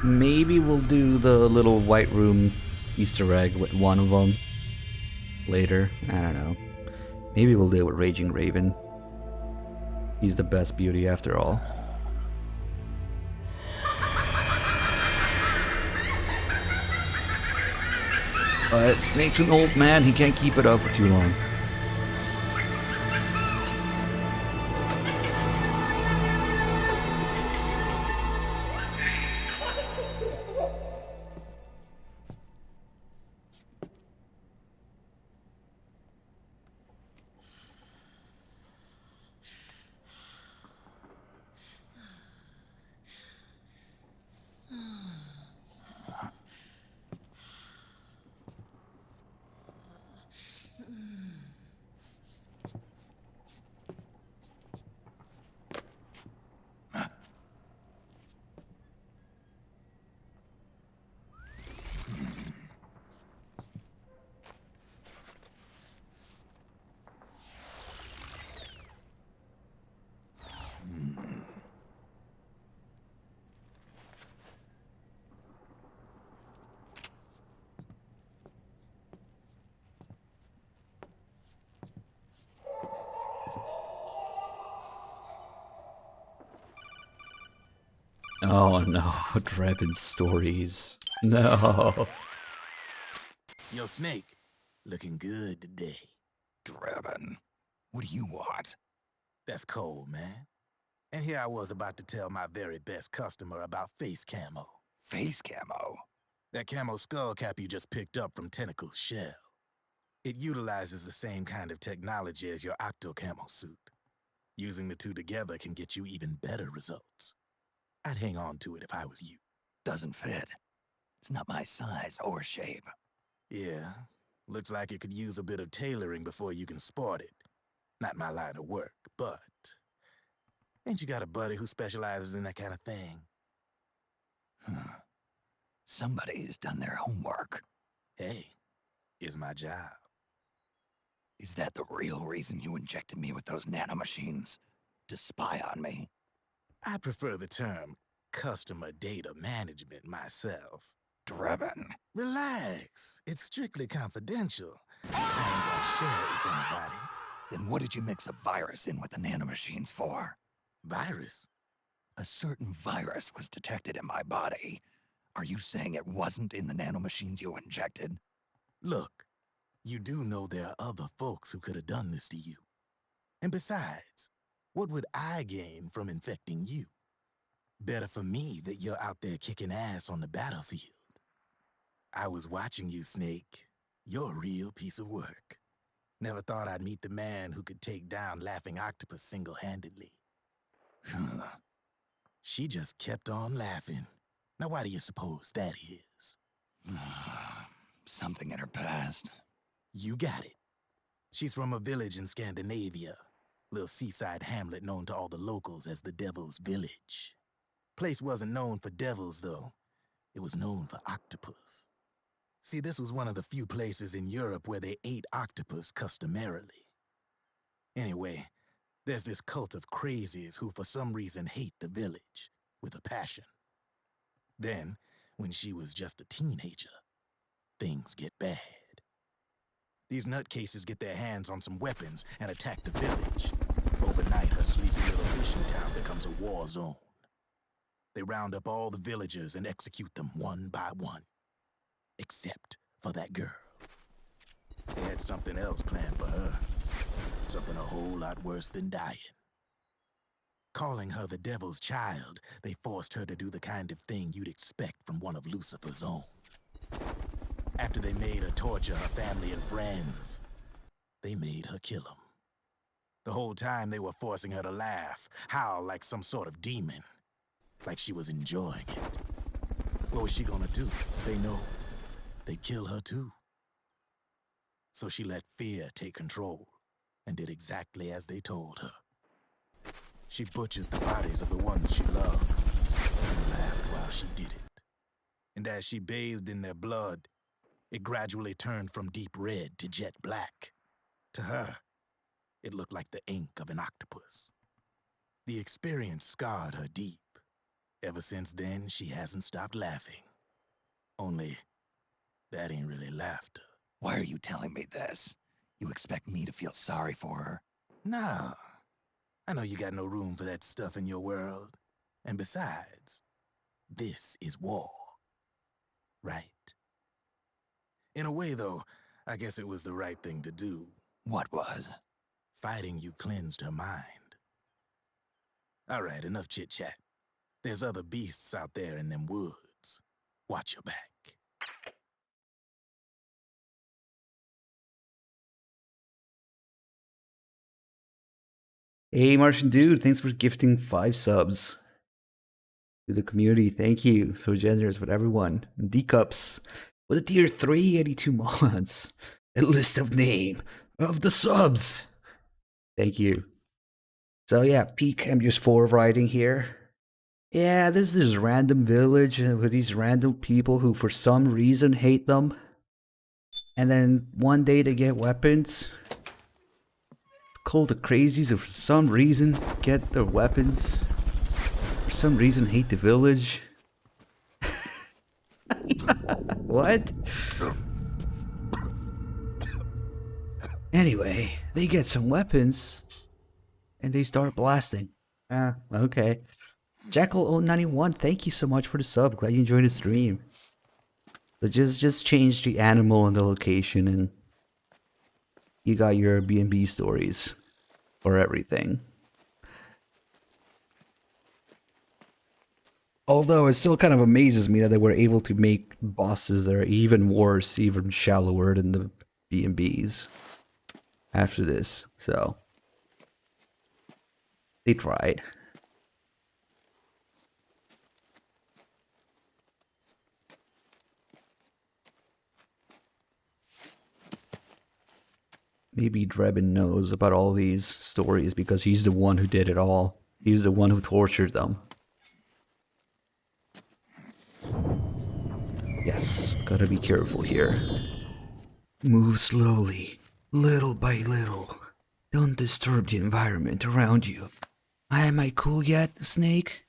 Maybe we'll do the little white room Easter egg with one of them later. I don't know. Maybe we'll do it with Raging Raven. He's the best beauty after all. But Snake's an old man, he can't keep it up for too long. Oh no, Drebin stories. No. Yo, Snake, looking good today. Drebin, what do you want? That's cold, man. And here I was about to tell my very best customer about face camo. Face camo? That camo skull cap you just picked up from Tentacle's shell. It utilizes the same kind of technology as your octo camo suit. Using the two together can get you even better results. I'd hang on to it if I was you. Doesn't fit. It's not my size or shape. Yeah, looks like it could use a bit of tailoring before you can sport it. Not my line of work, but... Ain't you got a buddy who specializes in that kind of thing? Somebody's done their homework. Hey, it's my job. Is that the real reason you injected me with those nanomachines? To spy on me? I prefer the term customer data management myself. Drebin. Relax. It's strictly confidential. I ain't gonna share it with anybody. Then what did you mix a virus in with the nanomachines for? Virus? A certain virus was detected in my body. Are you saying it wasn't in the nanomachines you injected? Look, you do know there are other folks who could have done this to you. And besides, what would I gain from infecting you? Better for me that you're out there kicking ass on the battlefield. I was watching you, Snake. You're a real piece of work. Never thought I'd meet the man who could take down Laughing Octopus single-handedly. She just kept on laughing. Now why do you suppose that is? Something in her past. You got it. She's from a village in Scandinavia. Little seaside hamlet known to all the locals as the Devil's Village. Place wasn't known for devils, though. It was known for octopus. See, this was one of the few places in Europe where they ate octopus customarily. Anyway, there's this cult of crazies who for some reason hate the village with a passion. Then, when she was just a teenager, things get bad. These nutcases get their hands on some weapons and attack the village. Overnight, her sleepy little fishing town becomes a war zone. They round up all the villagers and execute them one by one. Except for that girl. They had something else planned for her. Something a whole lot worse than dying. Calling her the devil's child, they forced her to do the kind of thing you'd expect from one of Lucifer's own. After they made her torture her family and friends, they made her kill them. The whole time they were forcing her to laugh, howl like some sort of demon. Like she was enjoying it. What was she gonna do? Say no? They'd kill her too. So she let fear take control and did exactly as they told her. She butchered the bodies of the ones she loved and laughed while she did it. And as she bathed in their blood, it gradually turned from deep red to jet black. To her, it looked like the ink of an octopus. The experience scarred her deep. Ever since then, she hasn't stopped laughing. Only, that ain't really laughter. Why are you telling me this? You expect me to feel sorry for her? Nah. I know you got no room for that stuff in your world. And besides, this is war. Right? In a way, though, I guess it was the right thing to do. What was? Fighting you cleansed her mind. All right, enough chit-chat. There's other beasts out there in them woods. Watch your back. Hey, Martian Dude, thanks for gifting 5 subs to the community. Thank you. So generous with everyone. D-Cups with a tier 3, 82 mods. A list of name of the subs. Thank you. So yeah, peak MGS4 writing here. Yeah, there's this random village with these random people who for some reason hate them. And then one day they get weapons. Called the crazies who for some reason get their weapons. For some reason hate the village. What? Anyway, they get some weapons and they start blasting. Ah, okay. Jackal091, thank you so much for the sub. Glad you enjoyed the stream. But just change the animal and the location, and you got your B&B stories for everything. Although it still kind of amazes me that they were able to make bosses that are even worse, even shallower than the B&Bs after this. So they tried. Maybe Drebin knows about all these stories because he's the one who did it all. He's the one who tortured them. Yes, gotta be careful here. Move slowly, little by little. Don't disturb the environment around you. Am I cool yet, Snake?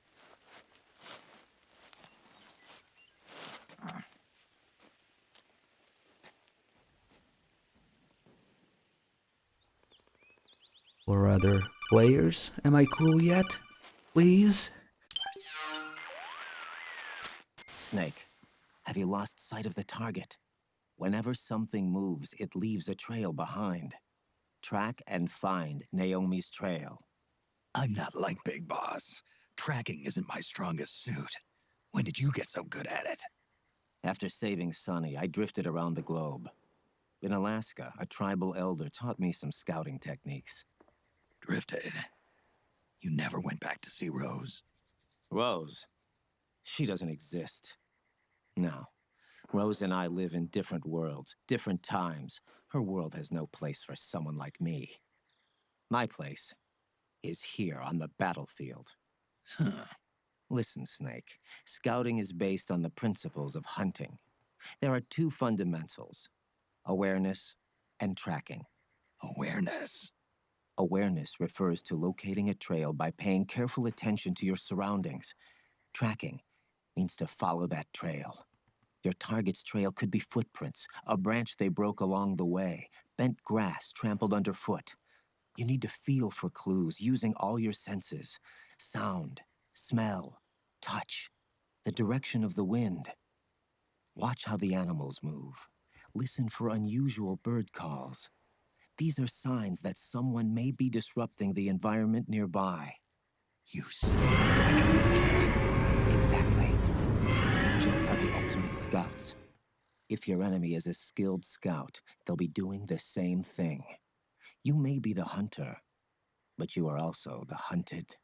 Or other players, am I cool yet? Please? Snake, have you lost sight of the target? Whenever something moves, it leaves a trail behind. Track and find Naomi's trail. I'm not like Big Boss. Tracking isn't my strongest suit. When did you get so good at it? After saving Sonny, I drifted around the globe. In Alaska, a tribal elder taught me some scouting techniques. Drifted? You never went back to see Rose? Rose? She doesn't exist. No. Rose and I live in different worlds, different times. Her world has no place for someone like me. My place is here on the battlefield. Huh. Listen, Snake. Scouting is based on the principles of hunting. There are two fundamentals: awareness and tracking. Awareness? Awareness refers to locating a trail by paying careful attention to your surroundings. Tracking means to follow that trail. Your target's trail could be footprints, a branch they broke along the way, bent grass trampled underfoot. You need to feel for clues using all your senses: sound, smell, touch, the direction of the wind. Watch how the animals move. Listen for unusual bird calls. These are signs that someone may be disrupting the environment nearby. You say like a ninja. Exactly. Ninja are the ultimate scouts. If your enemy is a skilled scout, they'll be doing the same thing. You may be the hunter, but you are also the hunted.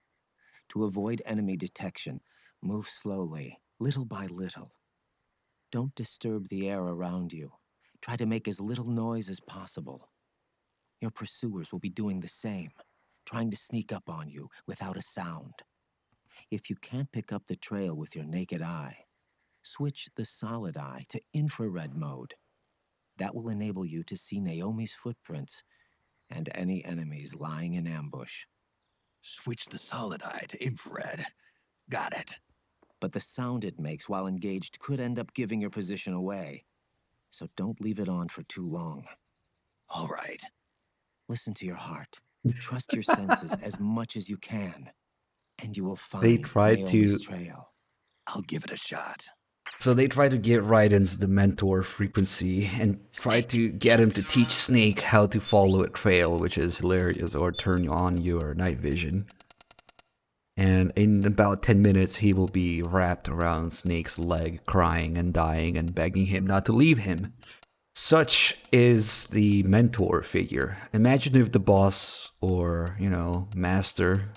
To avoid enemy detection, move slowly, little by little. Don't disturb the air around you. Try to make as little noise as possible. Your pursuers will be doing the same, trying to sneak up on you without a sound. If you can't pick up the trail with your naked eye, switch the solid eye to infrared mode. That will enable you to see Naomi's footprints and any enemies lying in ambush. Switch the solid eye to infrared. Got it. But the sound it makes while engaged could end up giving your position away. So don't leave it on for too long. All right. Listen to your heart. Trust your senses as much as you can. And you will find They tried Naomi's to... trail. I'll give it a shot. So they tried to get Raiden's the mentor frequency and tried to get him to teach Snake how to follow a trail, which is hilarious, or turn on your night vision. And in about 10 minutes, he will be wrapped around Snake's leg, crying and dying and begging him not to leave him. Such is the mentor figure. Imagine if the boss or, you know, master,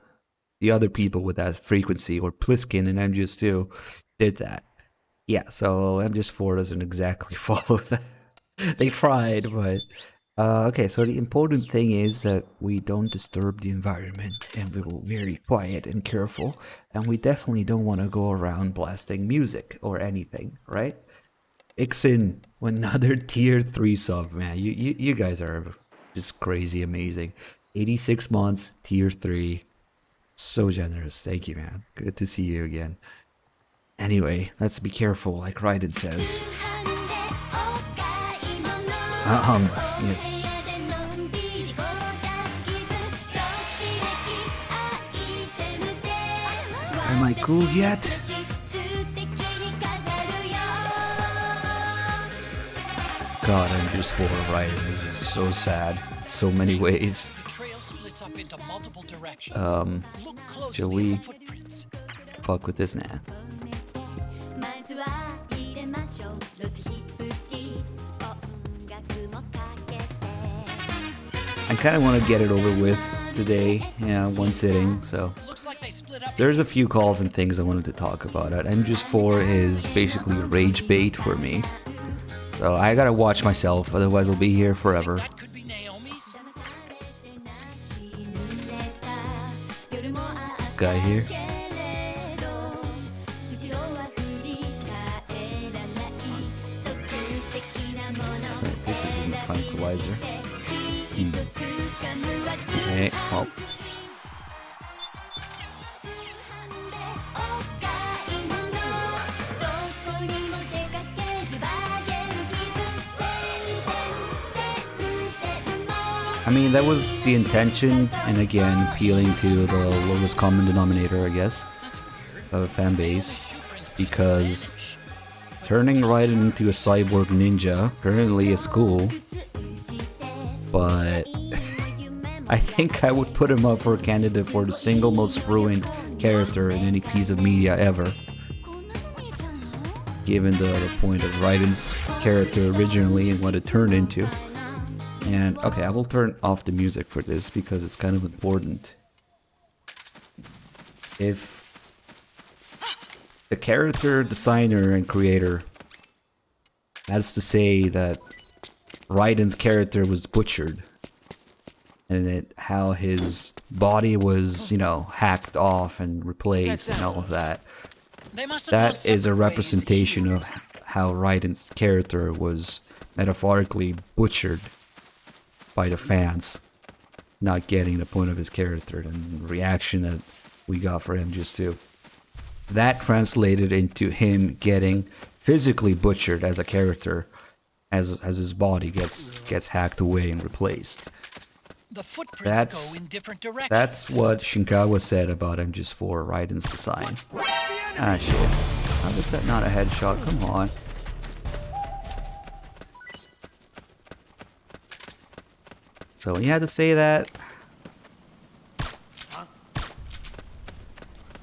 the other people with that frequency, or Pliskin and MGS2 did that. Yeah, so MGS4 doesn't exactly follow that. They tried, but... okay, so the important thing is that we don't disturb the environment, and we will be very quiet and careful, and we definitely don't want to go around blasting music or anything, right? Ixin, another tier 3 sub, man. You guys are just crazy amazing. 86 months, tier 3. So generous. Thank you, man. Good to see you again. Anyway, let's be careful, like Raiden says. Yes. Am I cool yet? God, MGS4 Raiden is just so sad. So many ways. Shall we fuck with this now? I kind of want to get it over with today, one sitting, so there's a few calls and things I wanted to talk about. MGS4 is basically rage bait for me, so I gotta watch myself, otherwise we'll be here forever. This guy here. Wait, this isn't a tranquilizer. Okay, well. I mean, that was the intention, and again, appealing to the lowest common denominator, I guess, of a fan base, because turning Raiden into a cyborg ninja currently is cool, but I think I would put him up for a candidate for the single most ruined character in any piece of media ever, given the point of Raiden's character originally and what it turned into. And okay, I will turn off the music for this because it's kind of important. If the character designer and creator has to say that Raiden's character was butchered, and how his body was, you know, hacked off and replaced and all of that, that is a representation of how Raiden's character was metaphorically butchered by the fans, not getting the point of his character and the reaction that we got for MGS2. That translated into him getting physically butchered as a character, as his body gets hacked away and replaced. That's what Shinkawa said about MGS4 Raiden's design. Ah shit. How is that not a headshot? Come on. So when you had to say that,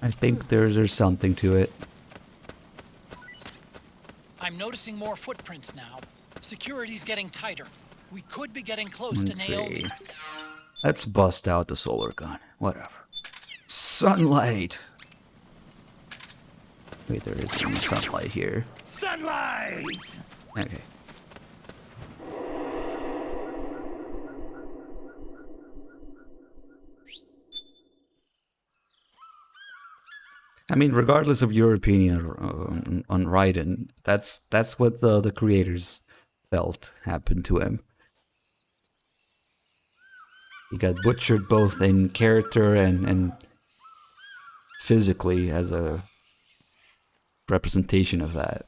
I think there's something to it. I'm noticing more footprints now. Security's getting tighter. We could be getting close to Naomi. Let's bust out the solar gun. Whatever. Sunlight! Wait, there is some sunlight here. Sunlight! Okay. I mean, regardless of your opinion on Raiden, that's what the creators felt happened to him. He got butchered both in character and physically as a representation of that.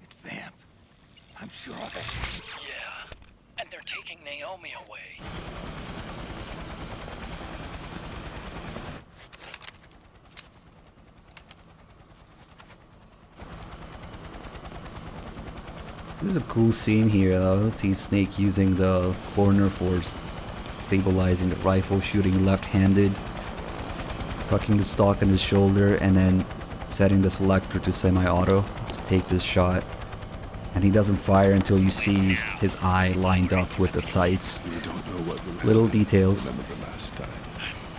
It's Vamp. I'm sure of it. Yeah, and they're taking Naomi away. This is a cool scene here though. See Snake using the corner for stabilizing the rifle, shooting left-handed, tucking the stock on his shoulder, and then setting the selector to semi-auto to take this shot. And he doesn't fire until you see his eye lined up with the sights. Little details. I'm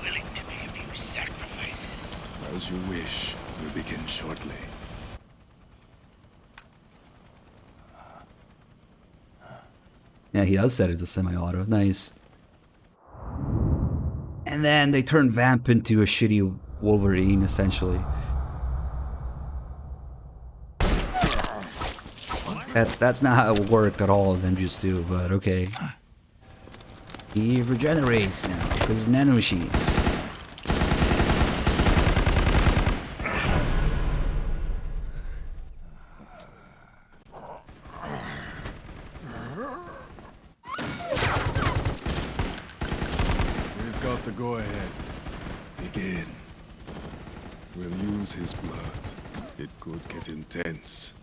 willing to make a few sacrifices. As you wish. We'll begin shortly. Yeah, he does set it to semi-auto. Nice. And then they turn Vamp into a shitty Wolverine, essentially. That's not how it worked at all in MGS2, but okay. He regenerates now because nanomachines. We've got the go-ahead. Begin. We'll use his blood. It could get intense.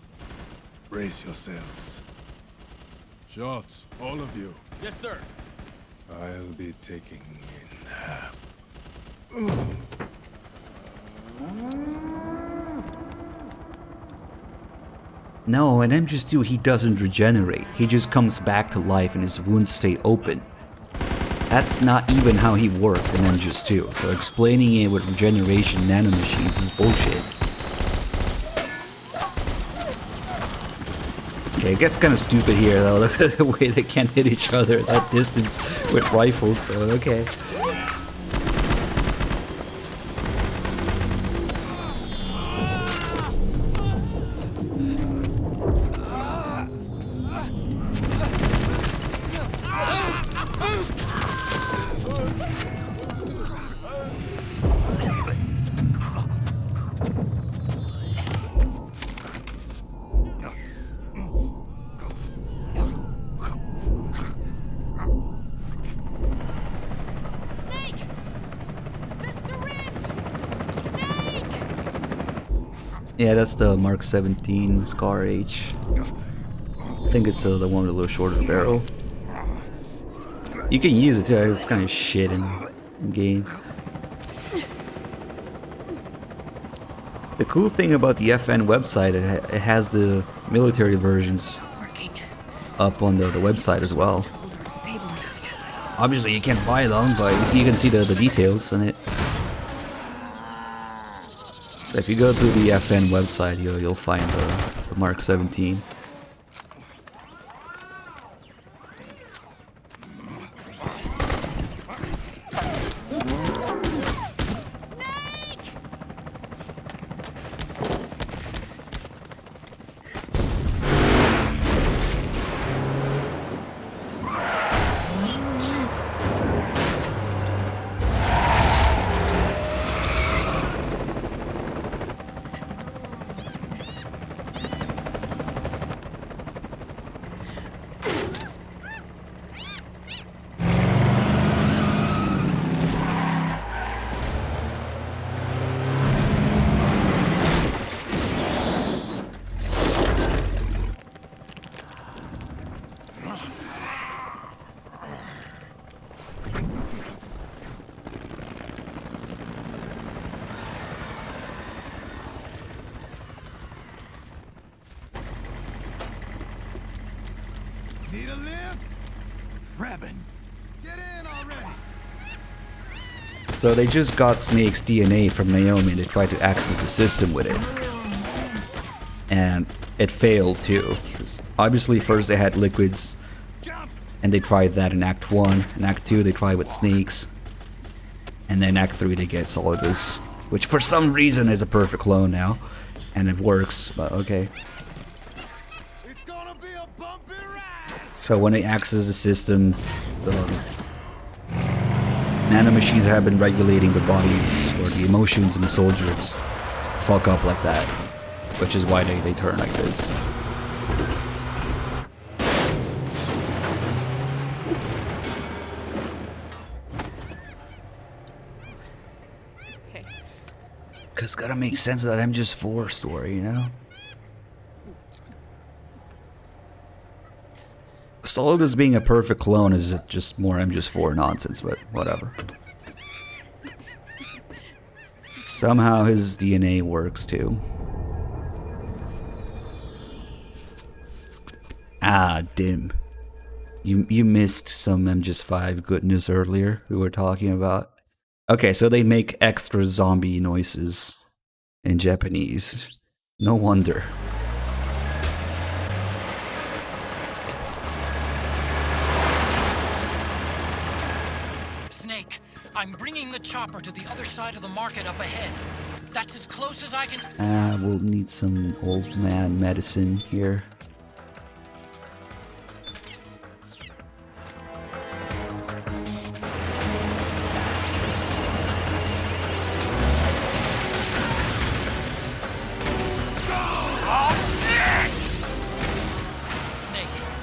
Brace yourselves. Shots, all of you. Yes, sir. I'll be taking in half. No, in MGS2 he doesn't regenerate. He just comes back to life and his wounds stay open. That's not even how he worked in MGS2, so explaining it with regeneration nanomachines is bullshit. Okay, it gets kind of stupid here though. Look at the way they can't hit each other at that distance with rifles, so okay. Yeah, that's the Mark 17 Scar H. I think it's the one with a little shorter barrel. You can use it too, it's kind of shit in game. The cool thing about the FN website, it has the military versions up on the website as well. Obviously you can't buy them, but you can see the details in it. So if you go to the FN website, you'll find the Mark 17. Need a lift? Drebin. Get in already. So they just got Snake's DNA from Naomi and they tried to access the system with it. And it failed too. Obviously first they had liquids and they tried that in Act 1. In Act 2 they tried with snakes. And then Act 3 they get Solidus, which for some reason is a perfect clone now. And it works, but okay. So when they access the system, nanomachines have been regulating the bodies or the emotions in the soldiers fuck up like that, which is why they turn like this. Cause gotta make sense of that MGS4 story, you know? Solidus being a perfect clone is just more MGS4 nonsense, but whatever. Somehow his DNA works too. Ah, dim. You missed some MGS5 goodness earlier we were talking about. Okay, so they make extra zombie noises in Japanese. No wonder. Snake, I'm bringing the chopper to the other side of the market up ahead. That's as close as I can. We'll need some old man medicine here.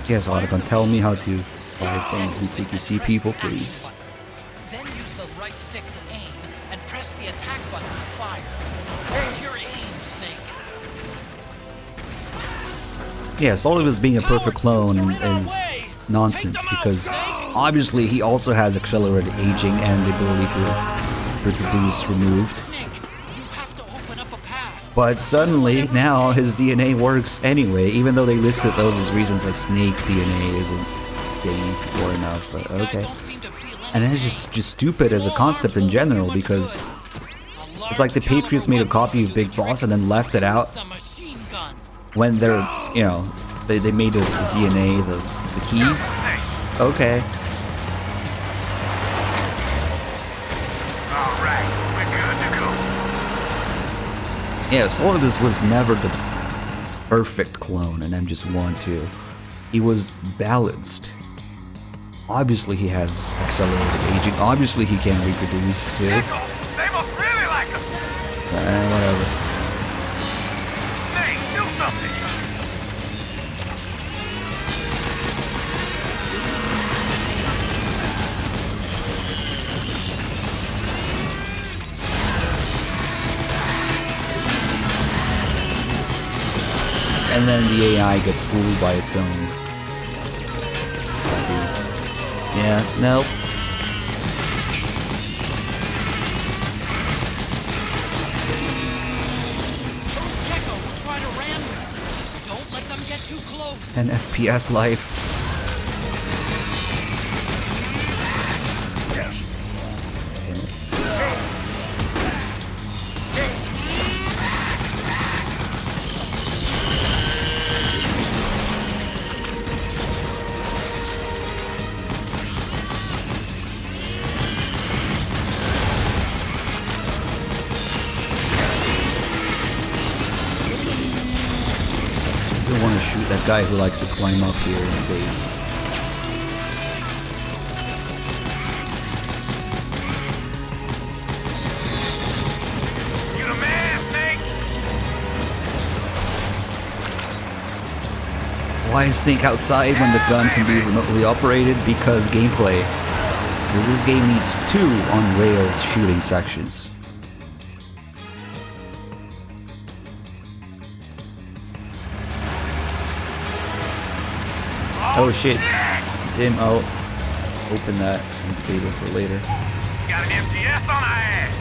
Yes, Otacon, tell me how to fire things in CQC, people, please. Then use the right stick to aim and press the attack button to fire. Where's your aim, Snake? Yeah, Solidus being a perfect clone is nonsense because obviously he also has accelerated aging and the ability to reproduce removed. But suddenly, now his DNA works anyway, even though they listed those as reasons that Snake's DNA isn't sane or enough, but okay. And it's just stupid as a concept in general, because it's like the Patriots made a copy of Big Boss and then left it out when they're, you know, they made the DNA the key. Okay. Yeah, Solidus was never the perfect clone in MGS1-2. He was balanced. Obviously he has accelerated aging. Obviously he can reproduce too. They must really like him. Whatever. Hey, do something. And then the AI gets fooled by its own. Yeah, nope. An FPS life. That guy who likes to climb up here in the face. You the man, Snake? Why is Snake outside when the gun can be remotely operated? Because gameplay. Because this game needs 2 on-rails shooting sections. Oh shit. Dim, I'll open that and save it for later. Got an MGS on our ass.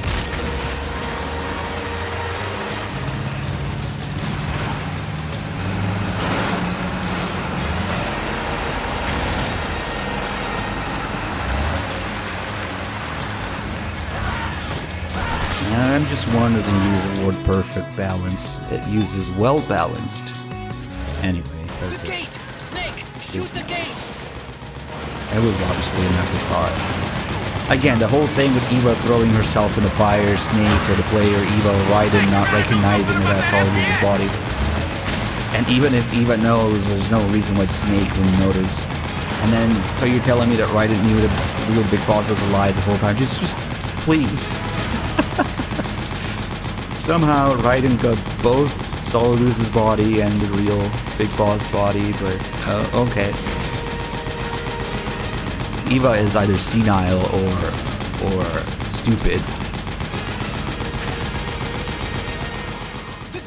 MGS1 doesn't use the word perfect balance. It uses well balanced. Anyway, that's this. It was obviously an afterthought. Again, the whole thing with Eva throwing herself in the fire, Snake or the player, Eva or Raiden not recognizing that that's all his body. And even if Eva knows, there's no reason why Snake wouldn't notice. And then, so you're telling me that Raiden knew the real Big Boss was alive the whole time? Just please. Somehow Raiden got both Solidus' body and the real Big Boss body, but okay. Eva is either senile or stupid.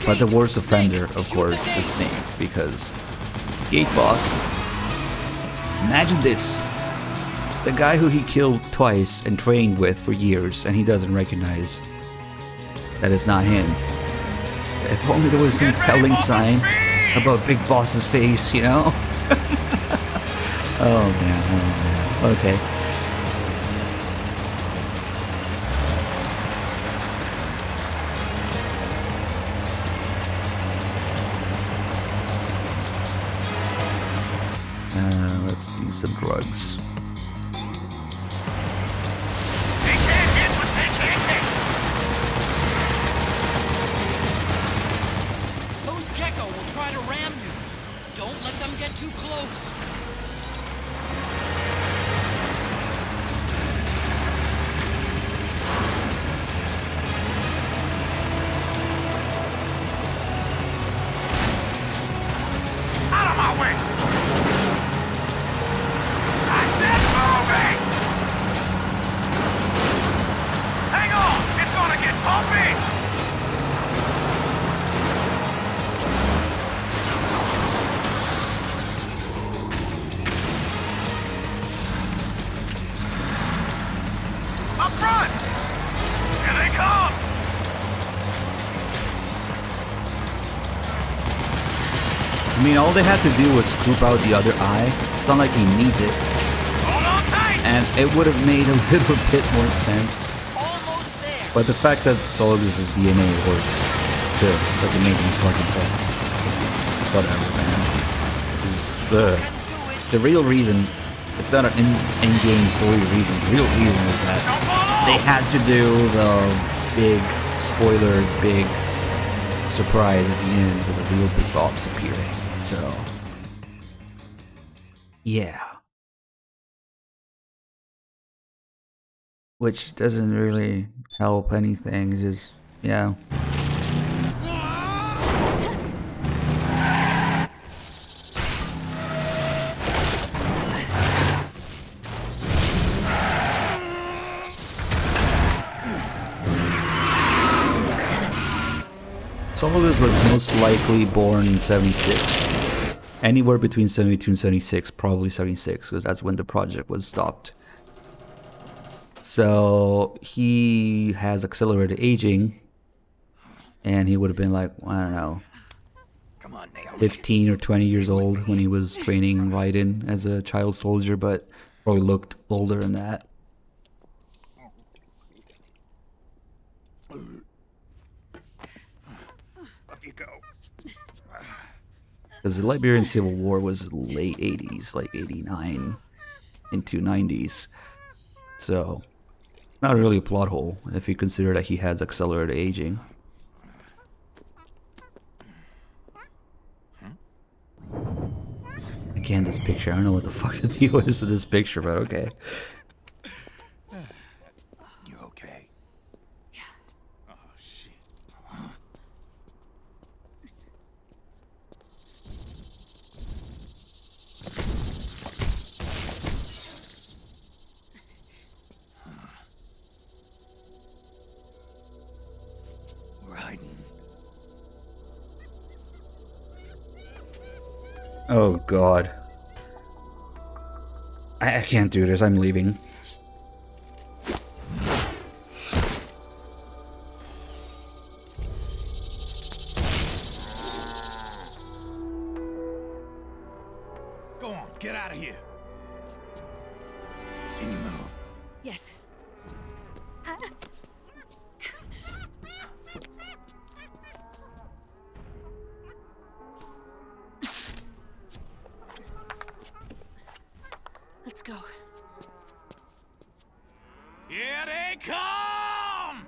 But the worst offender, of course, is Snake, because Gate Boss. Imagine this. The guy who he killed twice and trained with for years, and he doesn't recognize that it's not him. If only there was some telling sign about Big Boss's face, you know? Oh man. Okay. Let's do some drugs. Those Gecko will try to ram you. Don't let them get too close. Out of my way! Stop it! Up front! Here they come! I mean, all they had to do was scoop out the other eye. It's not like he needs it. And it would have made a little bit more sense. But the fact that Solidus's DNA works still doesn't make any fucking sense. Whatever, man. The real reason, it's not an in-game story reason. The real reason is that they had to do the big spoiler, big surprise at the end with a real big boss appearing. So, yeah. Which doesn't really help anything, just, yeah. Solidus was most likely born in 76. Anywhere between 72 and 76, probably 76, because that's when the project was stopped. So he has accelerated aging, and he would have been like, I don't know, 15 or 20 years old when he was training Raiden as a child soldier, but probably looked older than that. Because the Liberian Civil War was late 80s, like 89 into 90s. So, not really a plot hole if you consider that he had accelerated aging. Again, this picture, I don't know what the fuck the deal is with this picture, but okay. You okay? Yeah. Oh, shit. Oh god. I can't do this, I'm leaving. Go on, get out of here. Can you move? Yes. Let's go. Here they come!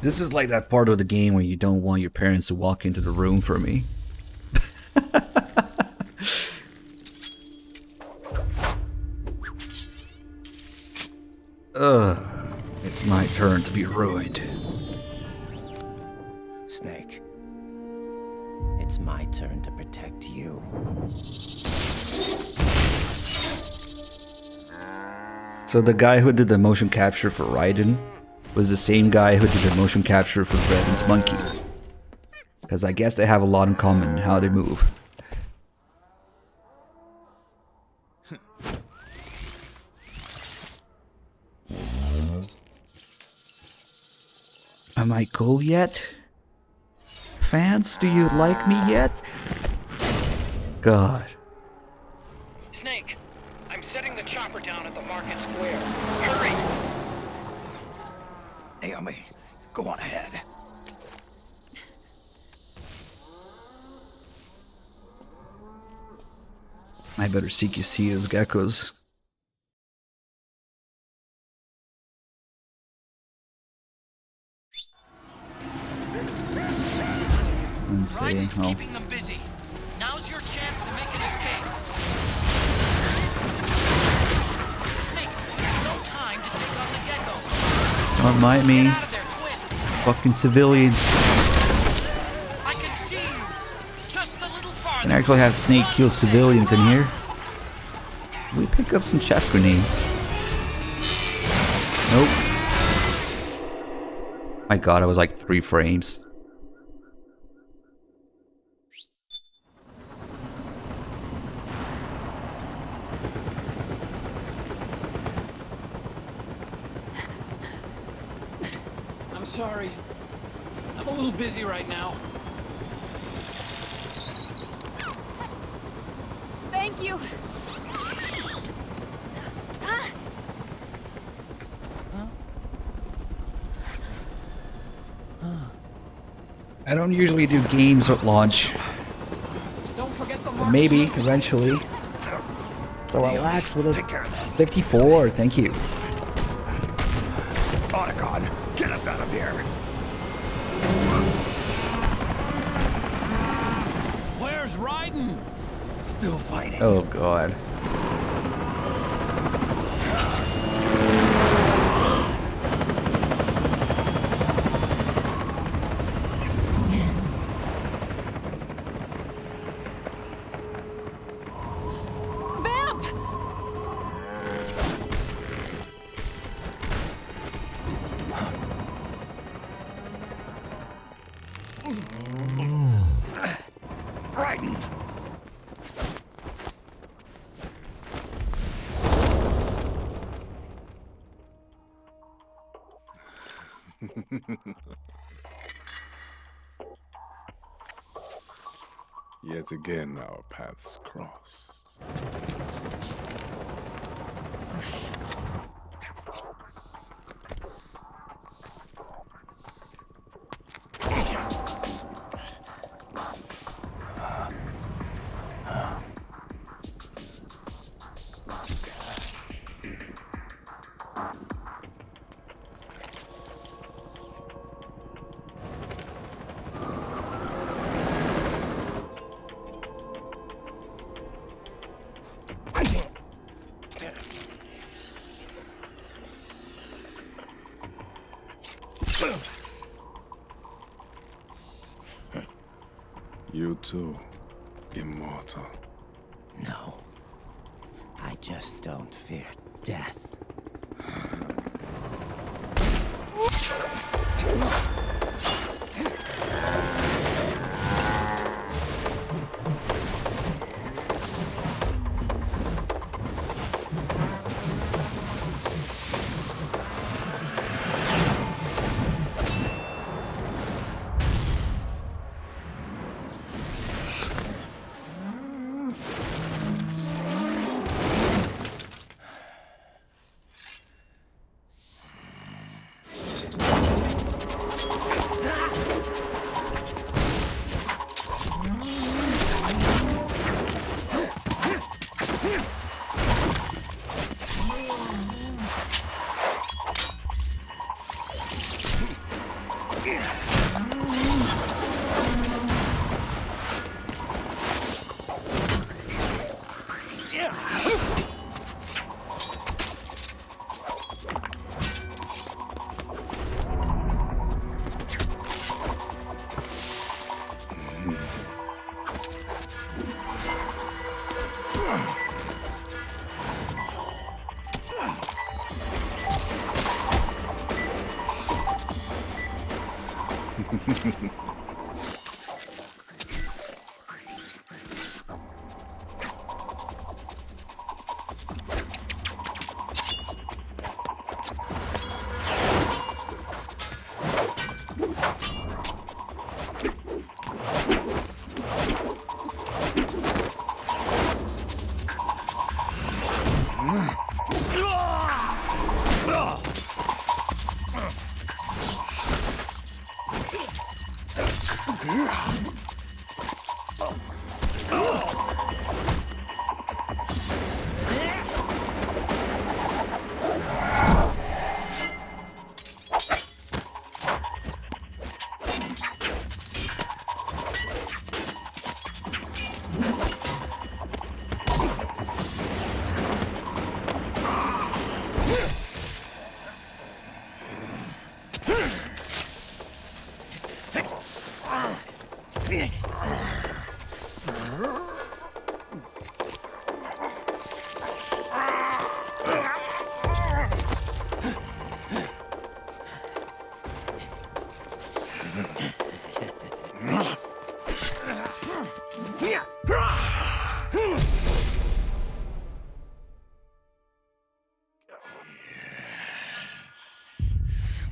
This is like that part of the game where you don't want your parents to walk into the room for me. Ugh, it's my turn to be ruined. Snake, it's my turn to protect you. So the guy who did the motion capture for Raiden was the same guy who did the motion capture for Drebin's monkey. Because I guess they have a lot in common in how they move. Am I cool yet? Fans, do you like me yet? God. Snake, I'm setting the chopper down at the market square. Hurry! Naomi, go on ahead. I better seek you see his geckos. Let's see. Oh. Keeping them busy. Now's your chance to make an escape. Snake, there's no time to take on the gecko. Don't mind me. Fucking civilians. I can see you. Just a little farther. Can actually have Snake kill civilians in here. We pick up some chest grenades. Nope. My god, I was like 3 frames. I'm sorry. I'm a little busy right now. Thank you. I don't usually do games at launch. Don't forget the But maybe, eventually. So relax with a 54, thank you. Otacon, get us out of here. Where's Raiden? Still fighting. Oh god. Vamp! Raiden. Yet again, our paths cross. You too, immortal. No. I just don't fear death.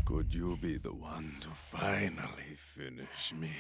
Could you be the one to finally finish me?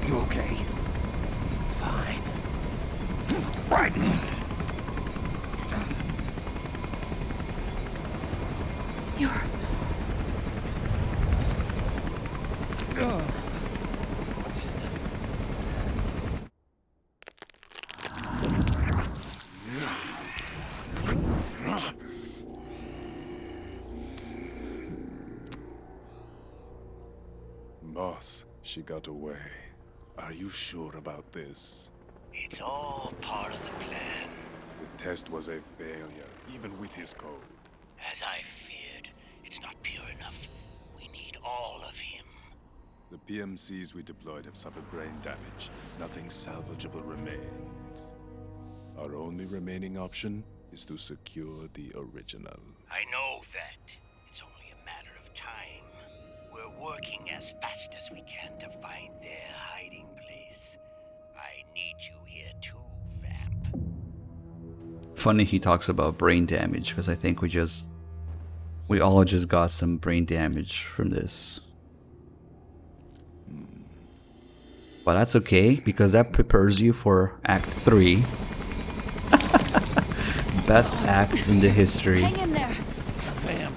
You okay? Fine. Right. You're... Boss, she got away. Are you sure about this? It's all part of the plan. The test was a failure, even with his code. As I feared, it's not pure enough. We need all of him. The PMCs we deployed have suffered brain damage. Nothing salvageable remains. Our only remaining option is to secure the original. I know that. It's only a matter of time. We're working as fast as we can to find their hiding place. I need you here too, Vamp. Funny he talks about brain damage, because I think we all just got some brain damage from this. But that's okay, because that prepares you for Act 3. Best act in the history. Hang in there. Vamp.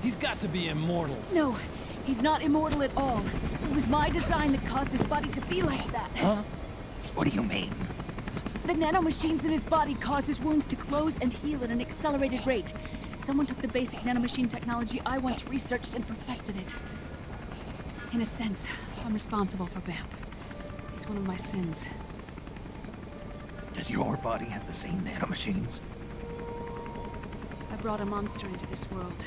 He's got to be immortal. No, he's not immortal at all. It was my design that caused his body to be like that. Huh? What do you mean? The nanomachines in his body cause his wounds to close and heal at an accelerated rate. Someone took the basic nanomachine technology I once researched and perfected it. In a sense, I'm responsible for Vamp. It's one of my sins. Does your body have the same nanomachines? I brought a monster into this world.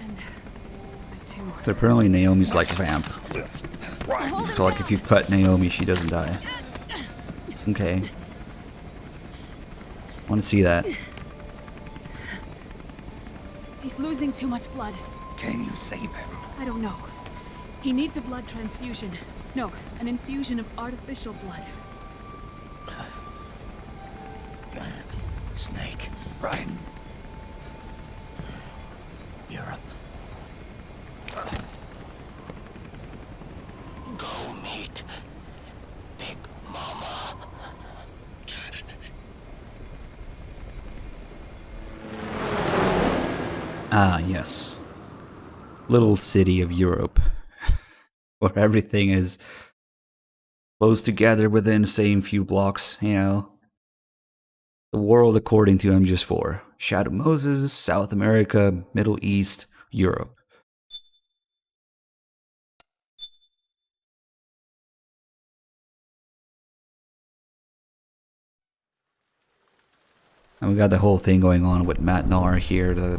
And I too... So apparently Naomi's like Vamp. So like if you cut Naomi, she doesn't die. Okay. Want to see that. He's losing too much blood. Can you save him? I don't know. He needs a blood transfusion. No, an infusion of artificial blood. Snake. Right. Europe. Go meet Big Mama. Ah, yes. Little city of Europe. Where everything is close together within the same few blocks, you know. The world according to MGS4. Shadow Moses, South America, Middle East, Europe. And we got the whole thing going on with Matt Nar here.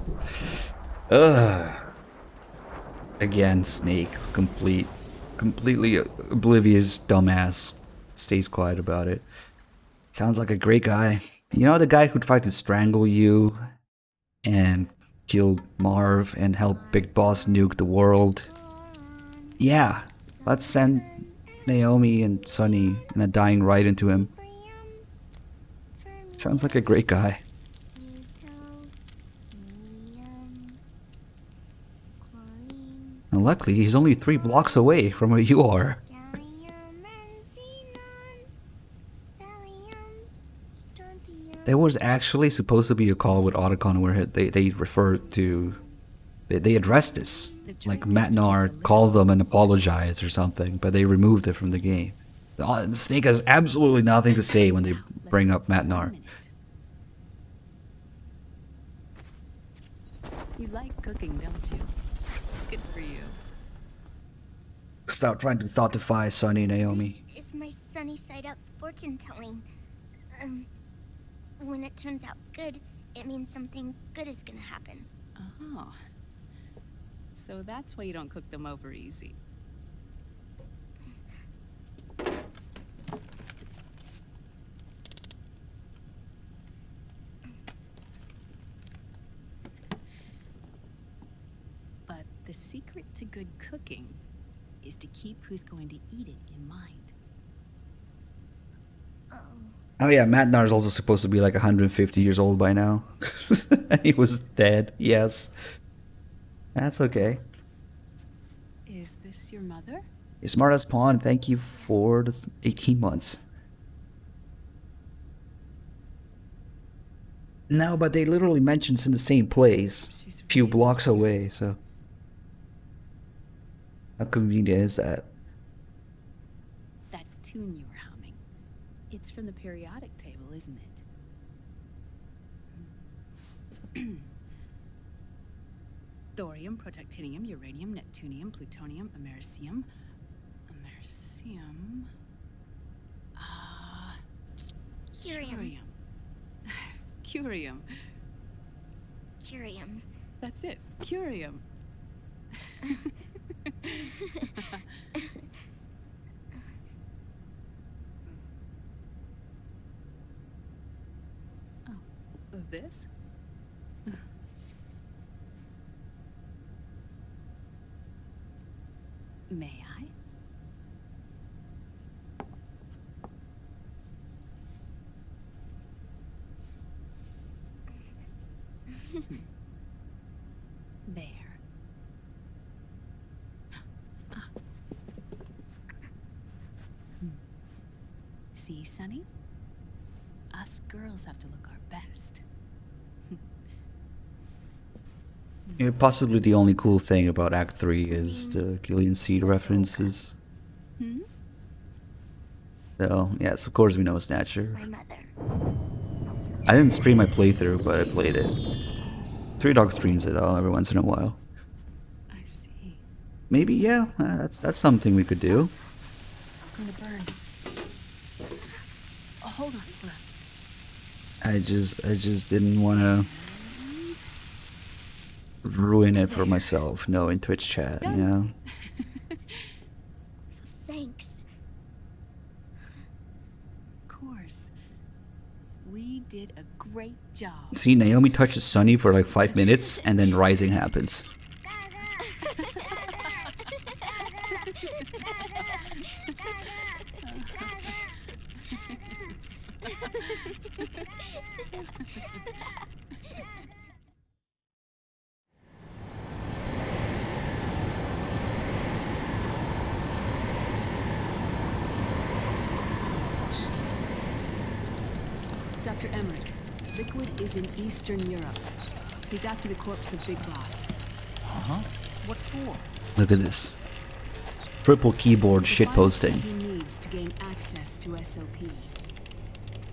Again, Snake. Completely oblivious dumbass. Stays quiet about it. Sounds like a great guy. You know the guy who tried to strangle you and kill Marv and help Big Boss nuke the world? Yeah, let's send Naomi and Sunny in a dying right into him. Sounds like a great guy. And luckily, he's only 3 blocks away from where you are. There was actually supposed to be a call with Otacon where they referred to... They addressed this. Like, Matt Nard called them and apologized or something, but they removed it from the game. The Snake has absolutely nothing to say when they bring up Matt Nard. You like cooking, don't you? Good for you. Stop trying to thoughtify Sunny, Naomi. This is my sunny side up fortune telling. When it turns out good, it means something good is gonna happen. Oh. So that's why you don't cook them over easy. But the secret to good cooking is to keep who's going to eat it in mind. Oh yeah, Matt Nard's also supposed to be like 150 years old by now. He was dead, yes. That's okay. Is this your mother? You're smart as pawn, thank you for the 18 months. No, but they literally mentioned it's in the same place. A few blocks away, so. How convenient is that? That tune you were humming. It's from the periodic table, isn't it? Thorium, protactinium, uranium, neptunium, plutonium, americium. Curium. Curium. Curium. That's it. Curium. Oh, this? May I? There. See, Sonny? Us girls have to look our best. Yeah, possibly the only cool thing about Act 3 is the Gillian Seed references. So, yes, of course we know Snatcher. My mother. I didn't stream my playthrough, but I played it. 3 Dog streams it though, every once in a while. I see. Maybe, yeah, that's something we could do. It's going to burn. Oh, hold on. I just didn't want to ruin it for myself, in Twitch chat, you know? Thanks. Of course. We did a great job. See, Naomi touches Sunny for like 5 minutes, and then Rising happens. Dr. Emmerich, Liquid is in Eastern Europe. He's after the corpse of Big Boss. Uh-huh. What for? Look at this. Triple keyboard shitposting. He needs to gain access to SOP.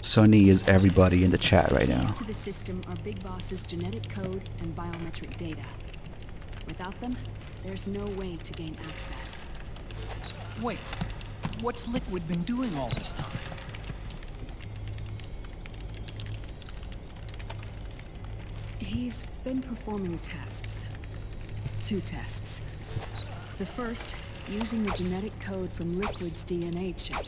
Sunny is everybody in the chat right now. Keys to the system are Big Boss's genetic code and biometric data. Without them, there's no way to gain access. Wait, what's Liquid been doing all this time? He's been performing tests. 2 tests. The first, using the genetic code from Liquid's DNA chip.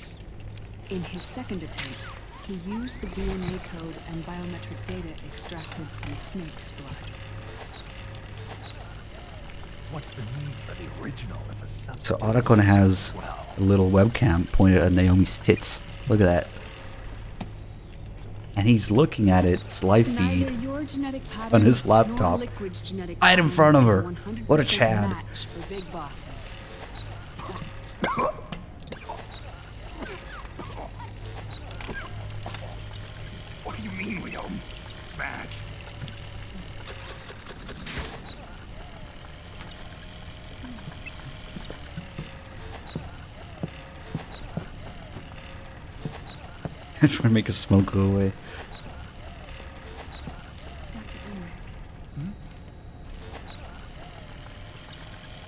In his second attempt, he used the DNA code and biometric data extracted from Snake's blood. What's the need for the original if a subject... So Otacon has a little webcam pointed at Naomi's tits. Look at that. And he's looking at its live feed on his laptop. Right in front of her. What a Chad. Match for Big Bosses. What do you mean we don't match? I'm trying to make his smoke go away.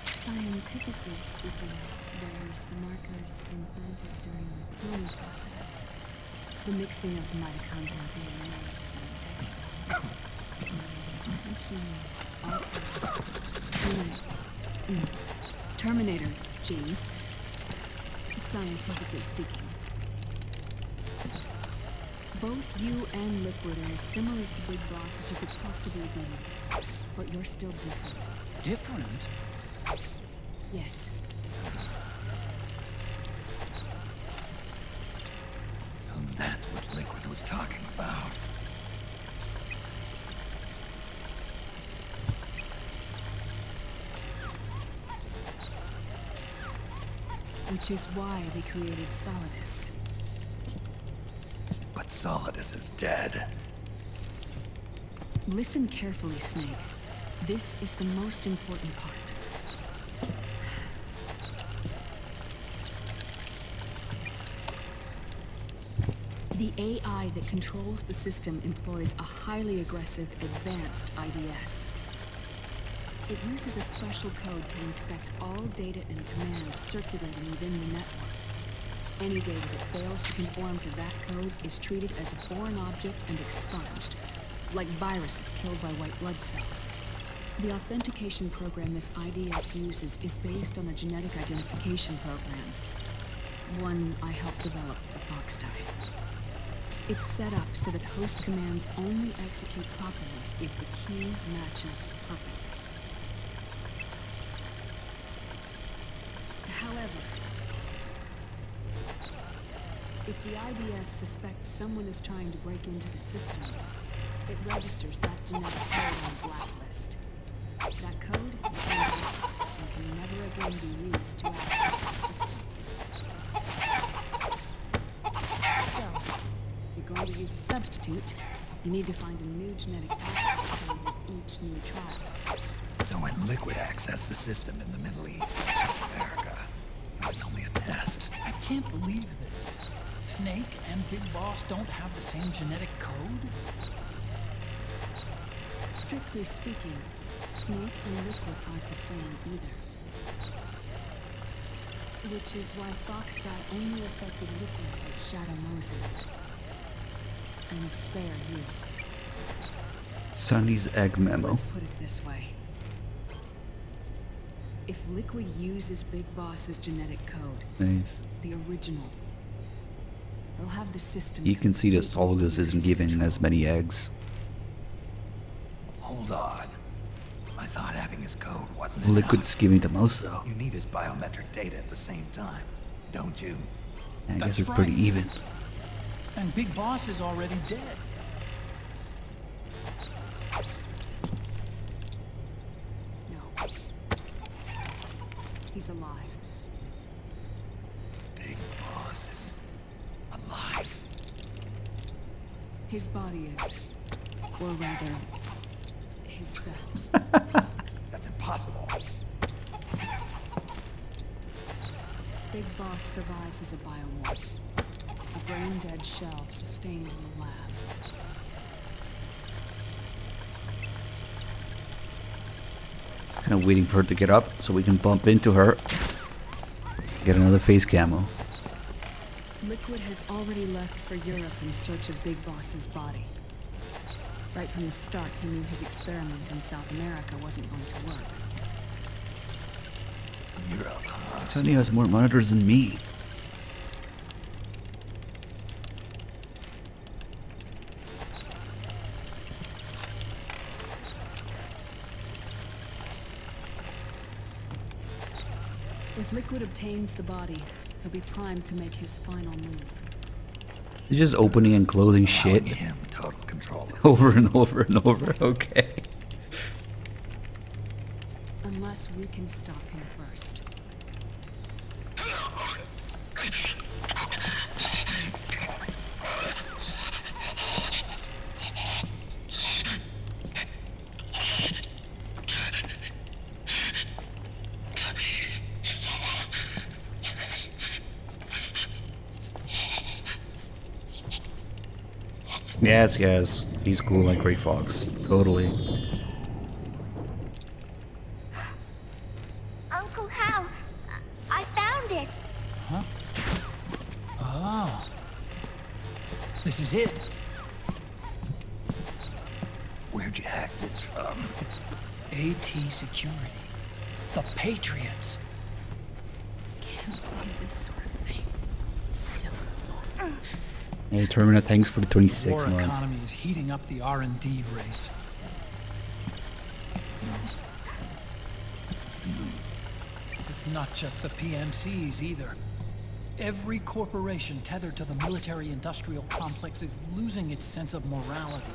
Scientifically speaking, there's the markers implanted during the cloning process. The mixing of mitochondrial DNA and Terminator genes, scientifically speaking. Both you and Liquid are as similar to Big Boss as you could possibly be, but you're still different. Different? Yes. So that's what Liquid was talking about. Which is why they created Solidus. But Solidus is dead. Listen carefully, Snake. This is the most important part. The AI that controls the system employs a highly aggressive, advanced IDS. It uses a special code to inspect all data and commands circulating within the network. Any data that fails to conform to that code is treated as a foreign object and expunged, like viruses killed by white blood cells. The authentication program this IDS uses is based on the genetic identification program, one I helped develop for FoxDie. It's set up so that host commands only execute properly if the key matches perfectly. However, if the IDS suspects someone is trying to break into the system, it registers that genetic code on a blacklist. That code is unlocked and can never again be used to access the system. So, if you're going to use a substitute, you need to find a new genetic access code with each new trial. So when Liquid accessed the system in the Middle East and South America, it was only a test. I can't believe this. Snake and Big Boss don't have the same genetic code? Strictly speaking, Snake and Liquid aren't the same either. Which is why FoxDie only affected Liquid like Shadow Moses. And spare you. Sunny's egg memo. Let's put it this way. If Liquid uses Big Boss's genetic code, Nice. the original, they'll have the system. You can see that Solidus isn't given as many eggs. Hold on. I thought having his code wasn't Liquid's giving the most though. You need his biometric data at the same time, don't you? I guess That's it's pretty right. even. And Big Boss is already dead. No. He's alive. Big Boss is alive. His body is, or rather, his cells. That's impossible. Big Boss survives as a biomort. A brain-dead shell sustained in the lab. Kind of waiting for her to get up so we can bump into her. Get another face camo. Liquid has already left for Europe in search of Big Boss's body. Right from the start, he knew his experiment in South America wasn't going to work. Europe, huh? Tony has more monitors than me. If Liquid obtains the body, he'll be primed to make his final move. He's just opening and closing shit. Him total control. Over and over and over. Okay. Unless we can stop him first. Yes, yes. He's cool like Gray Fox. Totally. Uncle Hal, I found it. Huh? Ah. This is it. Where'd you hack this from? AT Security. The Patriots. Can't believe this sort of thing still goes on. Hey, Terminator, thanks for the 26 War months. economy is heating up the R&D race. It's not just the PMCs either. Every corporation tethered to the military-industrial complex is losing its sense of morality.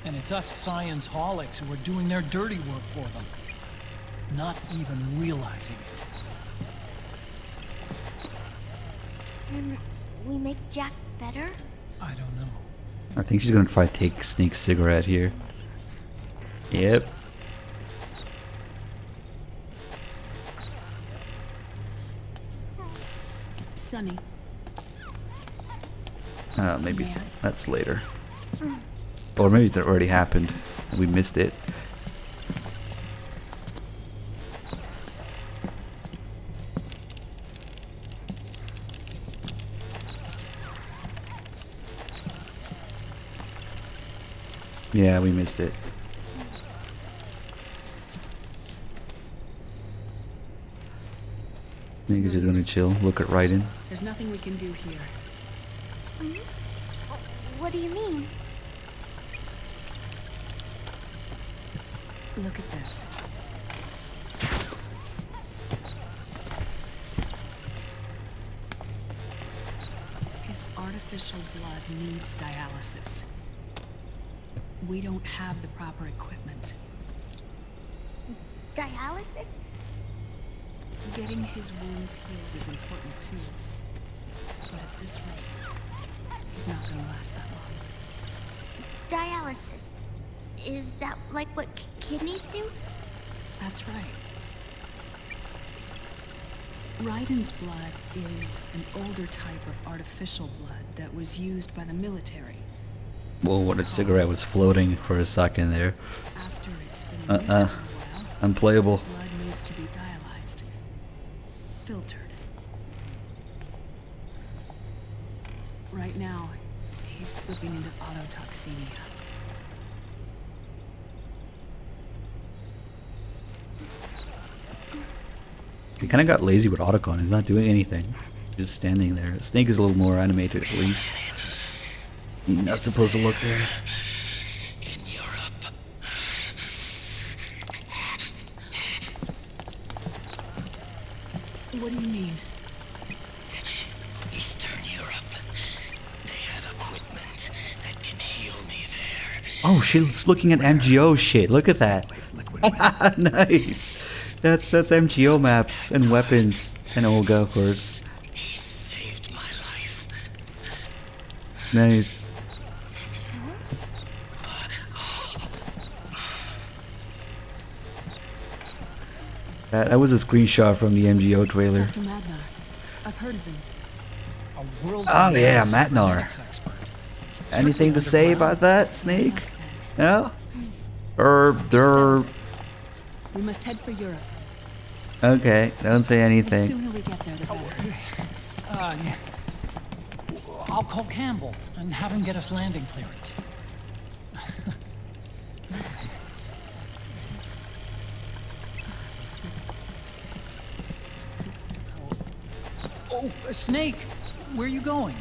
And it's us science-holics who are doing their dirty work for them, not even realizing it. Can we make Jack better? I don't know. I think she's gonna try to take Snake's cigarette here. Yep. Sonny. Maybe that's later. Or maybe that already happened and we missed it. Yeah, we missed it. Niggas just gonna chill, look at Raiden. There's nothing we can do here. What do you mean? Look at this. His artificial blood needs dialysis. We don't have the proper equipment. Dialysis? Getting his wounds healed is important too. But at this rate, he's not gonna last that long. Dialysis. Is that like what kidneys do? That's right. Raiden's blood is an older type of artificial blood that was used by the military. Whoa, what a cigarette was floating for a second there. After it's been used for a while, unplayable. blood needs to be dialyzed, filtered. Right now, he's slipping into autotoxemia. He kind of got lazy with Otacon. He's not doing anything. He's just standing there. Snake is a little more animated at least. You're not supposed to look there. What do you mean? Eastern Europe. They have equipment that can heal me there. Oh, she's looking at MGO shit. Look at that. Nice. That's MGO maps and weapons and Olga, of course. That was a screenshot from the MGO trailer. Dr. Madnar. I've heard of him. A world Oh yeah, renowned Matnar. cybernetics expert. Anything to say about that, Snake? No? Or they're... We must head for Europe. Okay, don't say The anything. sooner we get there, the better. Yeah. I'll call Campbell and have him get us landing clearance. Oh, Snake, where are you going?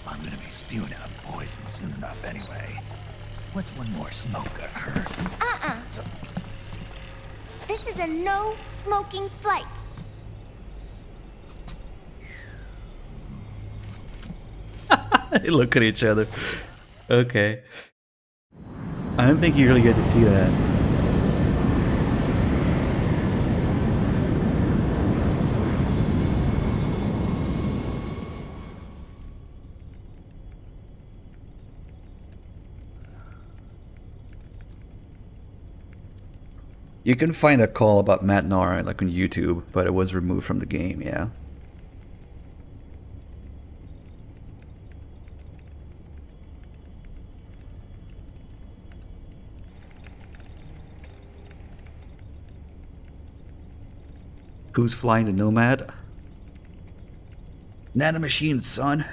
I'm gonna be spewing out poison soon enough anyway. What's one more smoker hurt? This is a no smoking flight. They look at each other. Okay. I don't think you really get to see that. You can find a call about Matnar like on YouTube, but it was removed from the game, yeah. Who's flying the Nomad? Nanomachines, son.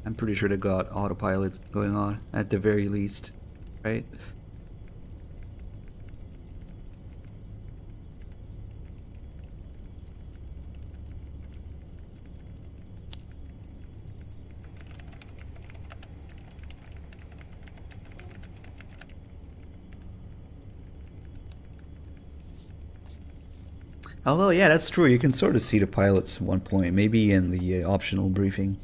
I'm pretty sure they got autopilot going on at the very least, right? Although, yeah, that's true. You can sort of see the pilots at one point, maybe in the optional briefing.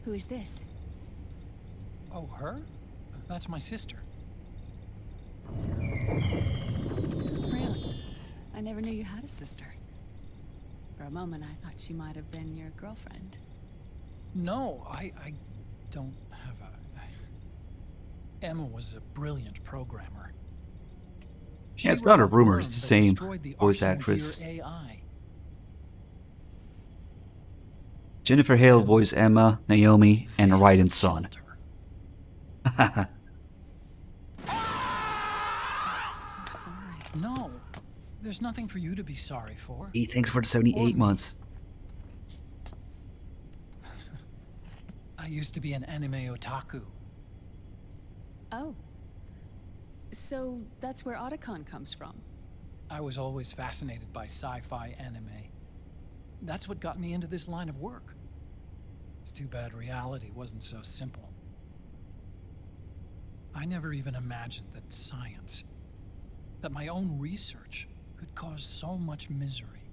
Who is this? Oh, her? That's my sister. Really? I never knew you had a sister. For a moment, I thought she might have been your girlfriend. No, I don't have a... Emma was a brilliant programmer. Yeah, it's not a rumor, it's the same voice actress. AI. Jennifer Hale voiced Emma, Naomi, and Raiden's son. I'm so sorry. No, there's nothing for you to be sorry for. Hey, thanks for the 78 months. I used to be an anime otaku. Oh. So that's where Otacon comes from. I was always fascinated by sci-fi anime. That's what got me into this line of work. It's too bad reality wasn't so simple. I never even imagined that science, that my own research, could cause so much misery.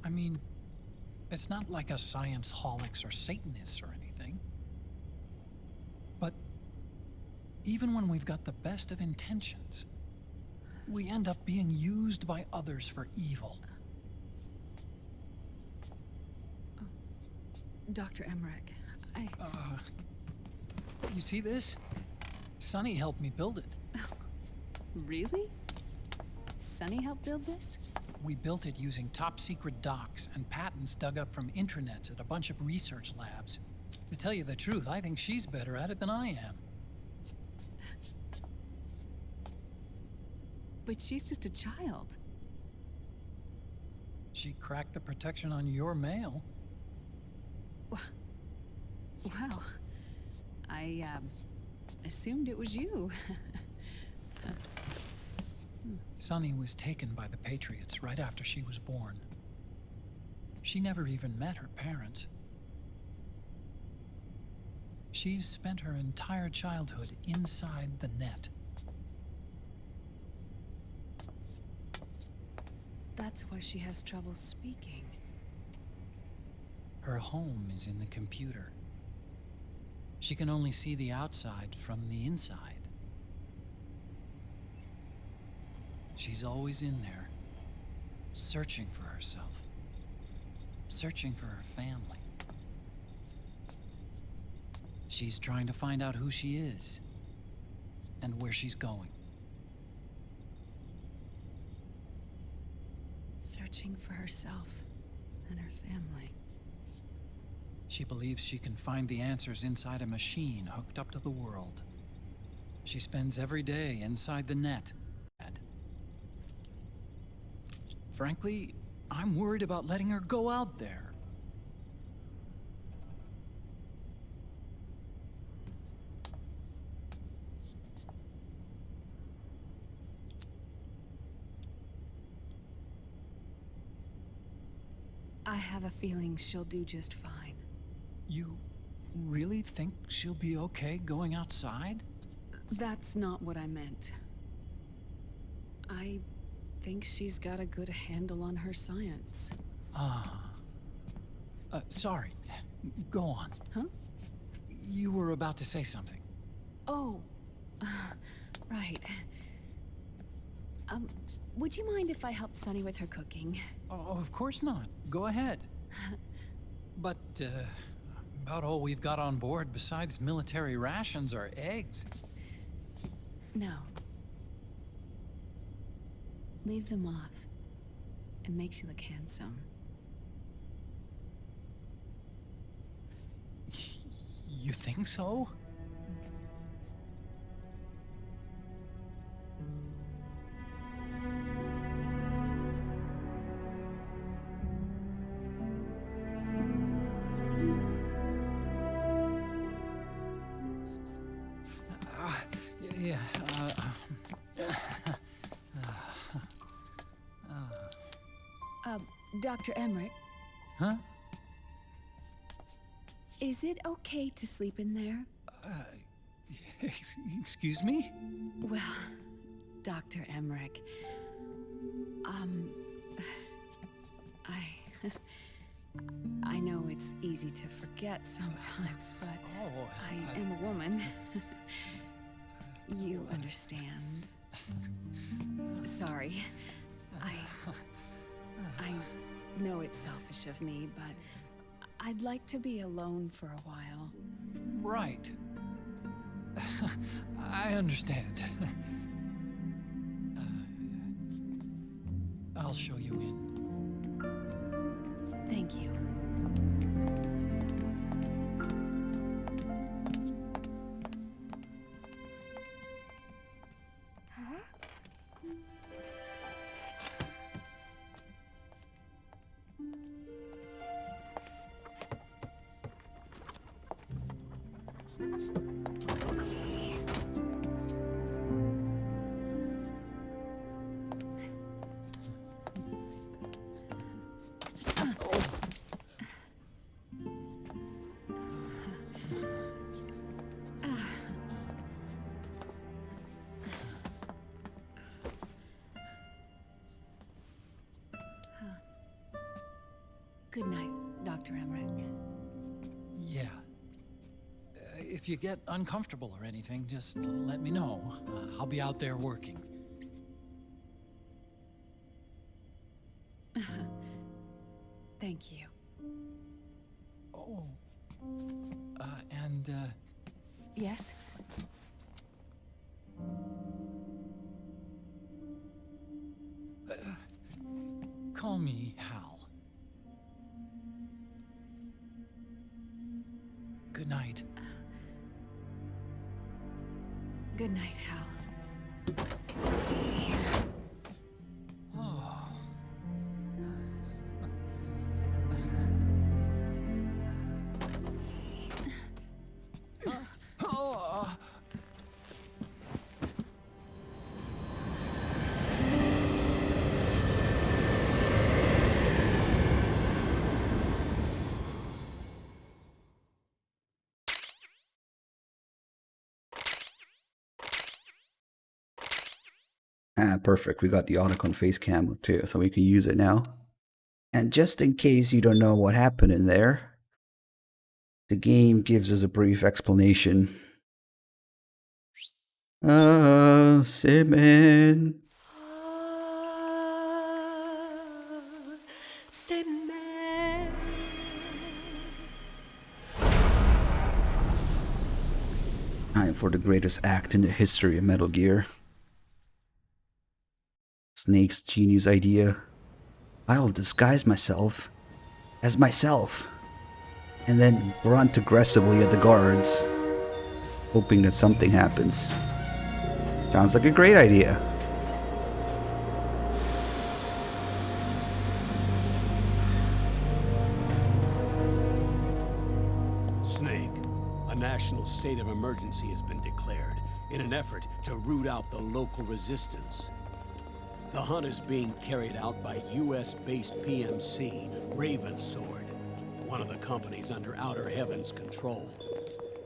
I mean, it's not like us science holics or Satanists or anything. But even when we've got the best of intentions, we end up being used by others for evil. Dr. Emmerich, You see this? Sonny helped me build it. Really? Sonny helped build this? We built it using top-secret docs and patents dug up from intranets at a bunch of research labs. To tell you the truth, I think she's better at it than I am. But she's just a child. She cracked the protection on your mail. Well, I assumed it was you. Sonny was taken by the Patriots right after she was born. She never even met her parents. She's spent her entire childhood inside the net. That's why she has trouble speaking. Her home is in the computer. She can only see the outside from the inside. She's always in there, searching for herself, searching for her family. She's trying to find out who she is and where she's going. Searching for herself and her family. She believes she can find the answers inside a machine hooked up to the world. She spends every day inside the net. Frankly, I'm worried about letting her go out there. I have a feeling she'll do just fine. You really think she'll be okay going outside? That's not what I meant. I think she's got a good handle on her science. Sorry. Go on. Huh? You were about to say something. Oh, right. Would you mind if I helped Sunny with her cooking? Oh, of course not. Go ahead. But, about all we've got on board besides military rations are eggs. No. Leave them off. It makes you look handsome. You think so? Dr. Emmerich? Huh? Is it okay to sleep in there? Excuse me? Well, Dr. Emmerich, I know it's easy to forget sometimes, but I am a woman. You understand. Sorry. I know it's selfish of me, but I'd like to be alone for a while. Right. I understand. I'll show you in. Thank you. Good night, Dr. Emmerich. Yeah. If you get uncomfortable or anything, just let me know. I'll be out there working. Thank you. Oh. Yes? Call me Hal. Good night. Good night, Hal. Ah, perfect. We got the Otacon face cam too, so we can use it now. And just in case you don't know what happened in there, the game gives us a brief explanation. Semen. Time for the greatest act in the history of Metal Gear. Snake's genius idea. I'll disguise myself as myself, and then grunt aggressively at the guards, hoping that something happens. Sounds like a great idea. Snake, a national state of emergency has been declared in an effort to root out the local resistance. The hunt is being carried out by US-based PMC, Ravensword, one of the companies under Outer Heaven's control.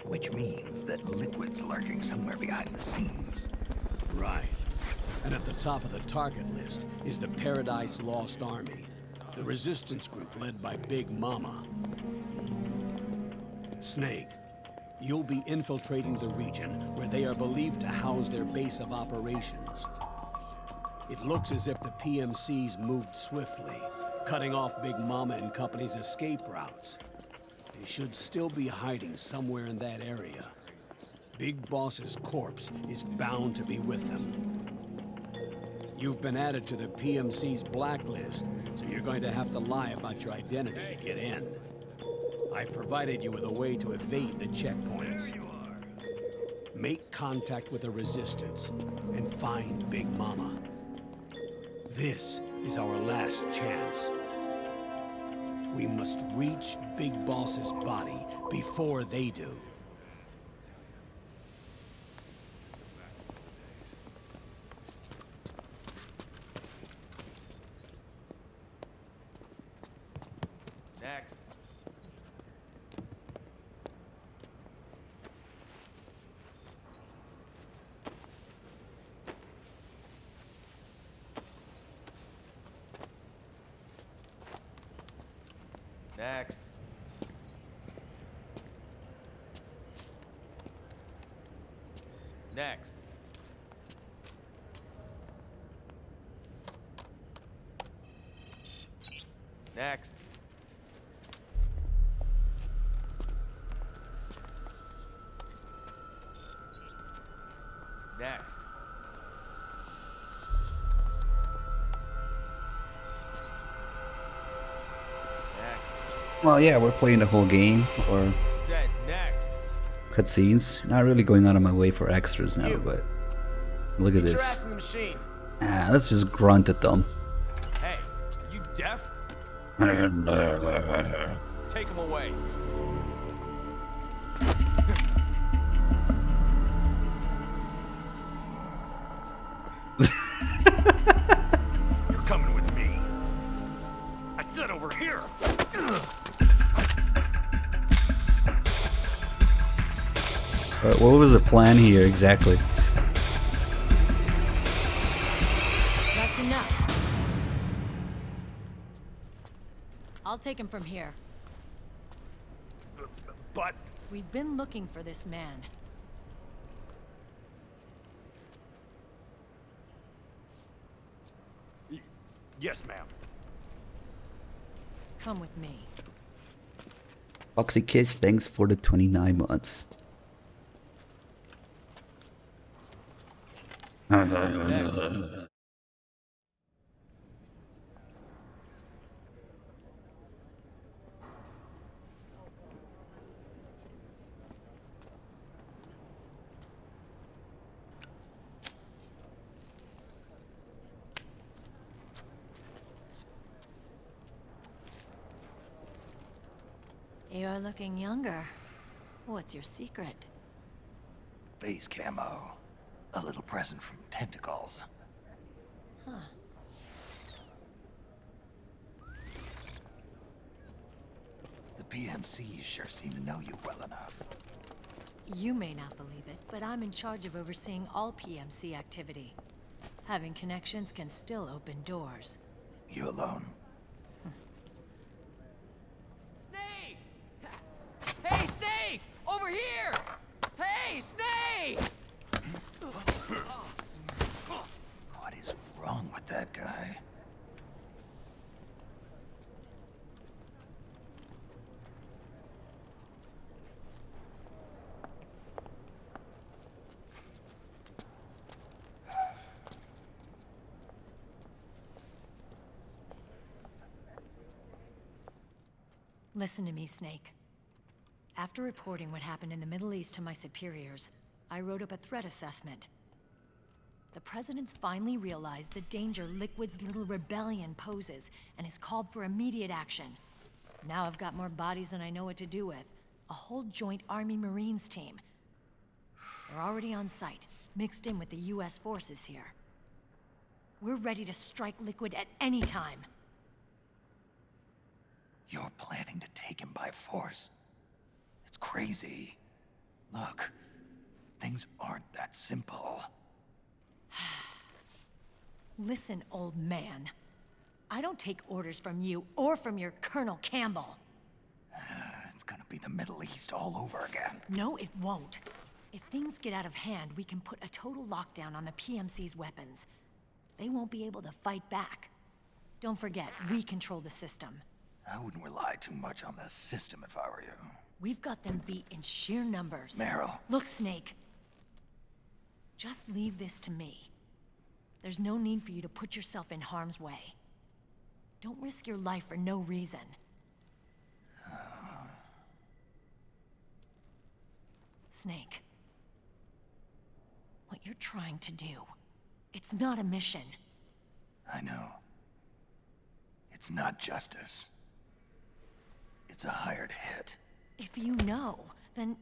Which means that Liquid's lurking somewhere behind the scenes. Right. And at the top of the target list is the Paradise Lost Army, the resistance group led by Big Mama. Snake, you'll be infiltrating the region where they are believed to house their base of operations. It looks as if the PMCs moved swiftly, cutting off Big Mama and company's escape routes. They should still be hiding somewhere in that area. Big Boss's corpse is bound to be with them. You've been added to the PMC's blacklist, so you're going to have to lie about your identity to get in. I've provided you with a way to evade the checkpoints. Make contact with the Resistance and find Big Mama. This is our last chance. We must reach Big Boss's body before they do. Next. Next. Next. Next. Next. Well, yeah, we're playing the whole game, or Set next. cutscenes. Not really going out of my way for extras now, but look at Get your this. ass in the machine. Ah, let's just grunt at them. Hey, you deaf? Take him away. You're coming with me. I said over here. What was the plan here exactly? That's enough. I'll take him from here. But we've been looking for this man. Yes, ma'am. Come with me. Foxy Kiss, thanks for the 29 months. You're looking younger. What's your secret? Base camo. A little present from Tentacles. Huh. The PMCs sure seem to know you well enough. You may not believe it, but I'm in charge of overseeing all PMC activity. Having connections can still open doors. You alone? Snake! Hey, Snake! Over here! Hey, Snake! What is wrong with that guy? Listen to me, Snake. After reporting what happened in the Middle East to my superiors, I wrote up a threat assessment. The President's finally realized the danger Liquid's little rebellion poses and has called for immediate action. Now I've got more bodies than I know what to do with. A whole joint Army Marines team. They're already on site, mixed in with the US forces here. We're ready to strike Liquid at any time. You're planning to take him by force? It's crazy. Look, things aren't that simple. Listen, old man. I don't take orders from you or from your Colonel Campbell. It's gonna be the Middle East all over again. No, it won't. If things get out of hand, we can put a total lockdown on the PMC's weapons. They won't be able to fight back. Don't forget, we control the system. I wouldn't rely too much on the system if I were you. We've got them beat in sheer numbers. Meryl. Look, Snake. Just leave this to me. There's no need for you to put yourself in harm's way. Don't risk your life for no reason. Snake. What you're trying to do, it's not a mission. I know. It's not justice. It's a hired hit. If you know, then...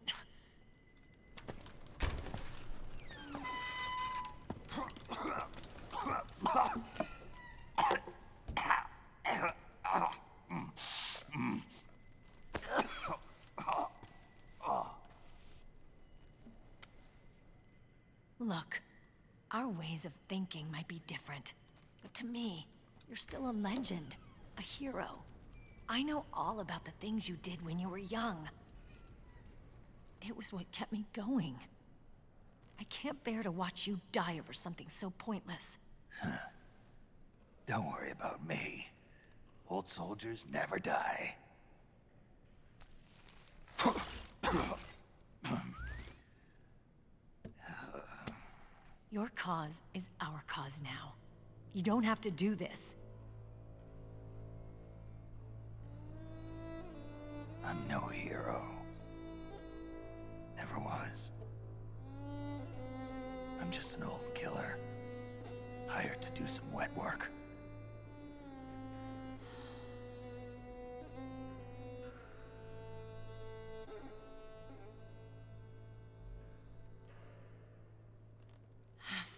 Look, our ways of thinking might be different, but to me, you're still a legend, a hero. I know all about the things you did when you were young. It was what kept me going. I can't bear to watch you die over something so pointless. Don't worry about me. Old soldiers never die. Your cause is our cause now. You don't have to do this. I'm no hero. Never was. I'm just an old killer, hired to do some wet work.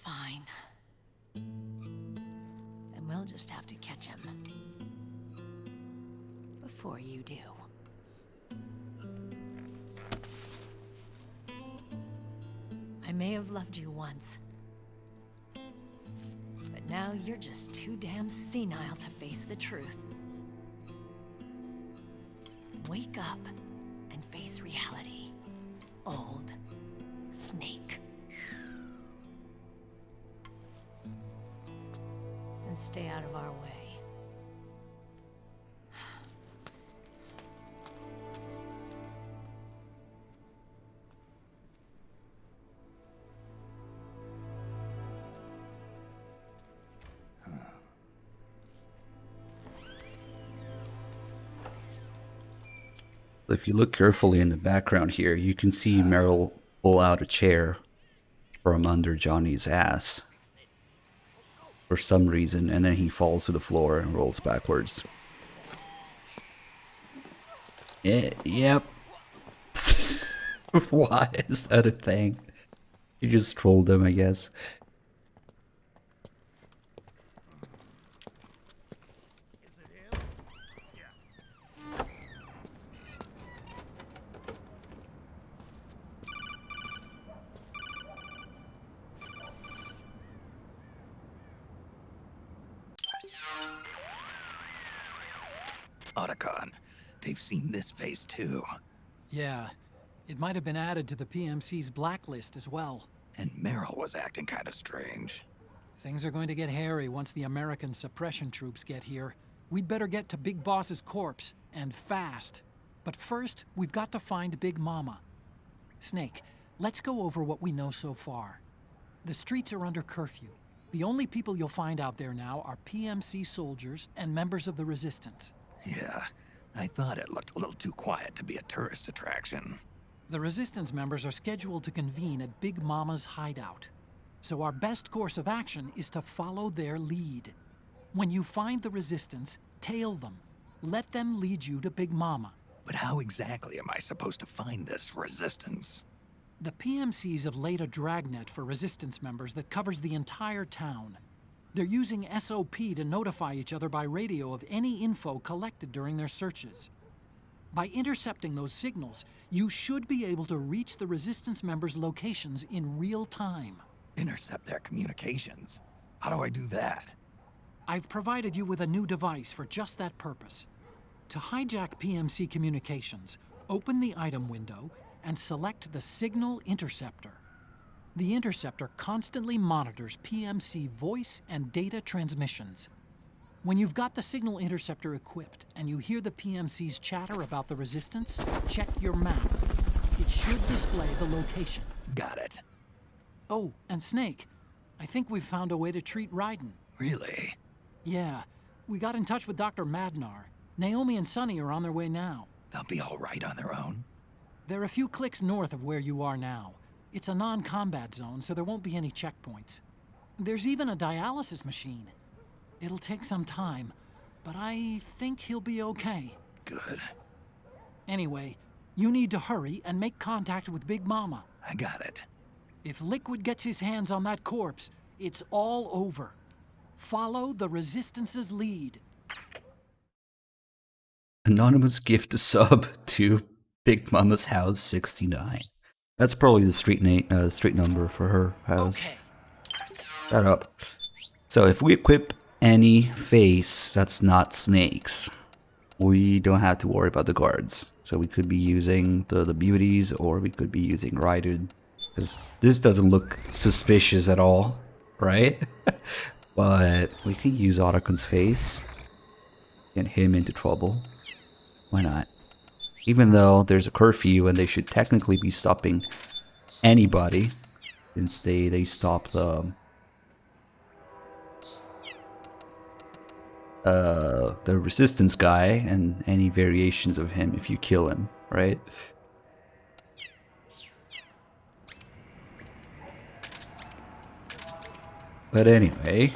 Fine. Then we'll just have to catch him. Before you do. I may have loved you once. But now you're just too damn senile to face the truth. Wake up and face reality. Old Snake. And stay out of our way. If you look carefully in the background here, you can see Meryl pull out a chair from under Johnny's ass for some reason, and then he falls to the floor and rolls backwards. Yep. Why is that a thing? You just trolled him, I guess. They've seen this face too. Yeah, it might have been added to the PMC's blacklist as well. And Meryl was acting kind of strange. Things are going to get hairy once the American suppression troops get here. We'd better get to Big Boss's corpse, and fast. But first, we've got to find Big Mama. Snake, let's go over what we know so far. The streets are under curfew. The only people you'll find out there now are PMC soldiers and members of the Resistance. Yeah, I thought it looked a little too quiet to be a tourist attraction. The Resistance members are scheduled to convene at Big Mama's hideout. So our best course of action is to follow their lead. When you find the Resistance, tail them. Let them lead you to Big Mama. But how exactly am I supposed to find this Resistance? The PMCs have laid a dragnet for Resistance members that covers the entire town. They're using SOP to notify each other by radio of any info collected during their searches. By intercepting those signals, you should be able to reach the Resistance members' locations in real time. Intercept their communications? How do I do that? I've provided you with a new device for just that purpose. To hijack PMC communications, open the item window and select the Signal Interceptor. The interceptor constantly monitors PMC voice and data transmissions. When you've got the Signal Interceptor equipped and you hear the PMC's chatter about the Resistance, check your map. It should display the location. Got it. Oh, and Snake, I think we've found a way to treat Raiden. Really? Yeah, we got in touch with Dr. Madnar. Naomi and Sonny are on their way now. They'll be all right on their own? They're a few clicks north of where you are now. It's a non-combat zone, so there won't be any checkpoints. There's even a dialysis machine. It'll take some time, but I think he'll be okay. Good. Anyway, you need to hurry and make contact with Big Mama. I got it. If Liquid gets his hands on that corpse, it's all over. Follow the Resistance's lead. Anonymous gift a sub to Big Mama's house 69. That's probably the street number for her house. Okay. Shut up. So if we equip any face that's not Snake's, we don't have to worry about the guards. So we could be using the beauties, or we could be using Raiden. Because this doesn't look suspicious at all, right? But we could use Otakun's face. Get him into trouble. Why not? Even though there's a curfew and they should technically be stopping anybody, since they stop the Resistance guy and any variations of him if you kill him, right? But anyway,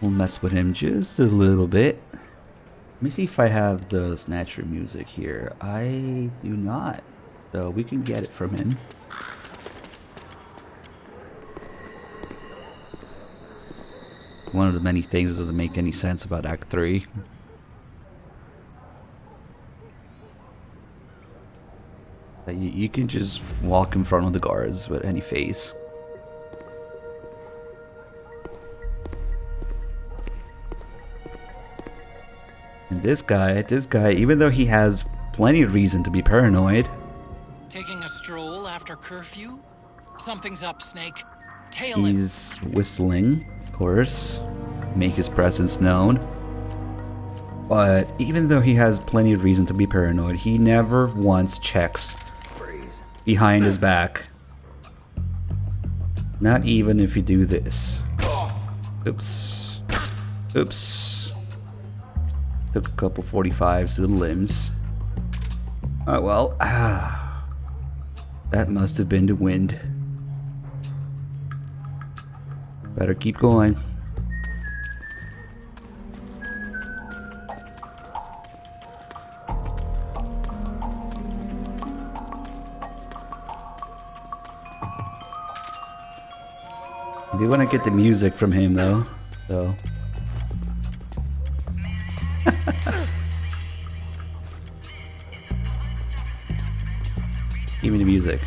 we'll mess with him just a little bit. Let me see if I have the Snatcher music here. I do not, so we can get it from him. One of the many things that doesn't make any sense about Act 3. You can just walk in front of the guards with any face. And this guy, even though he has plenty of reason to be paranoid. Taking a stroll after curfew? Something's up, Snake. Tail him. He's whistling, of course, make his presence known. But even though he has plenty of reason to be paranoid, he never once checks behind his back. Not even if you do this. Oops. Oops. Took a couple 45s to the limbs. Oh well. That must have been the wind. Better keep going. I do want to get the music from him though, so. Give me the music.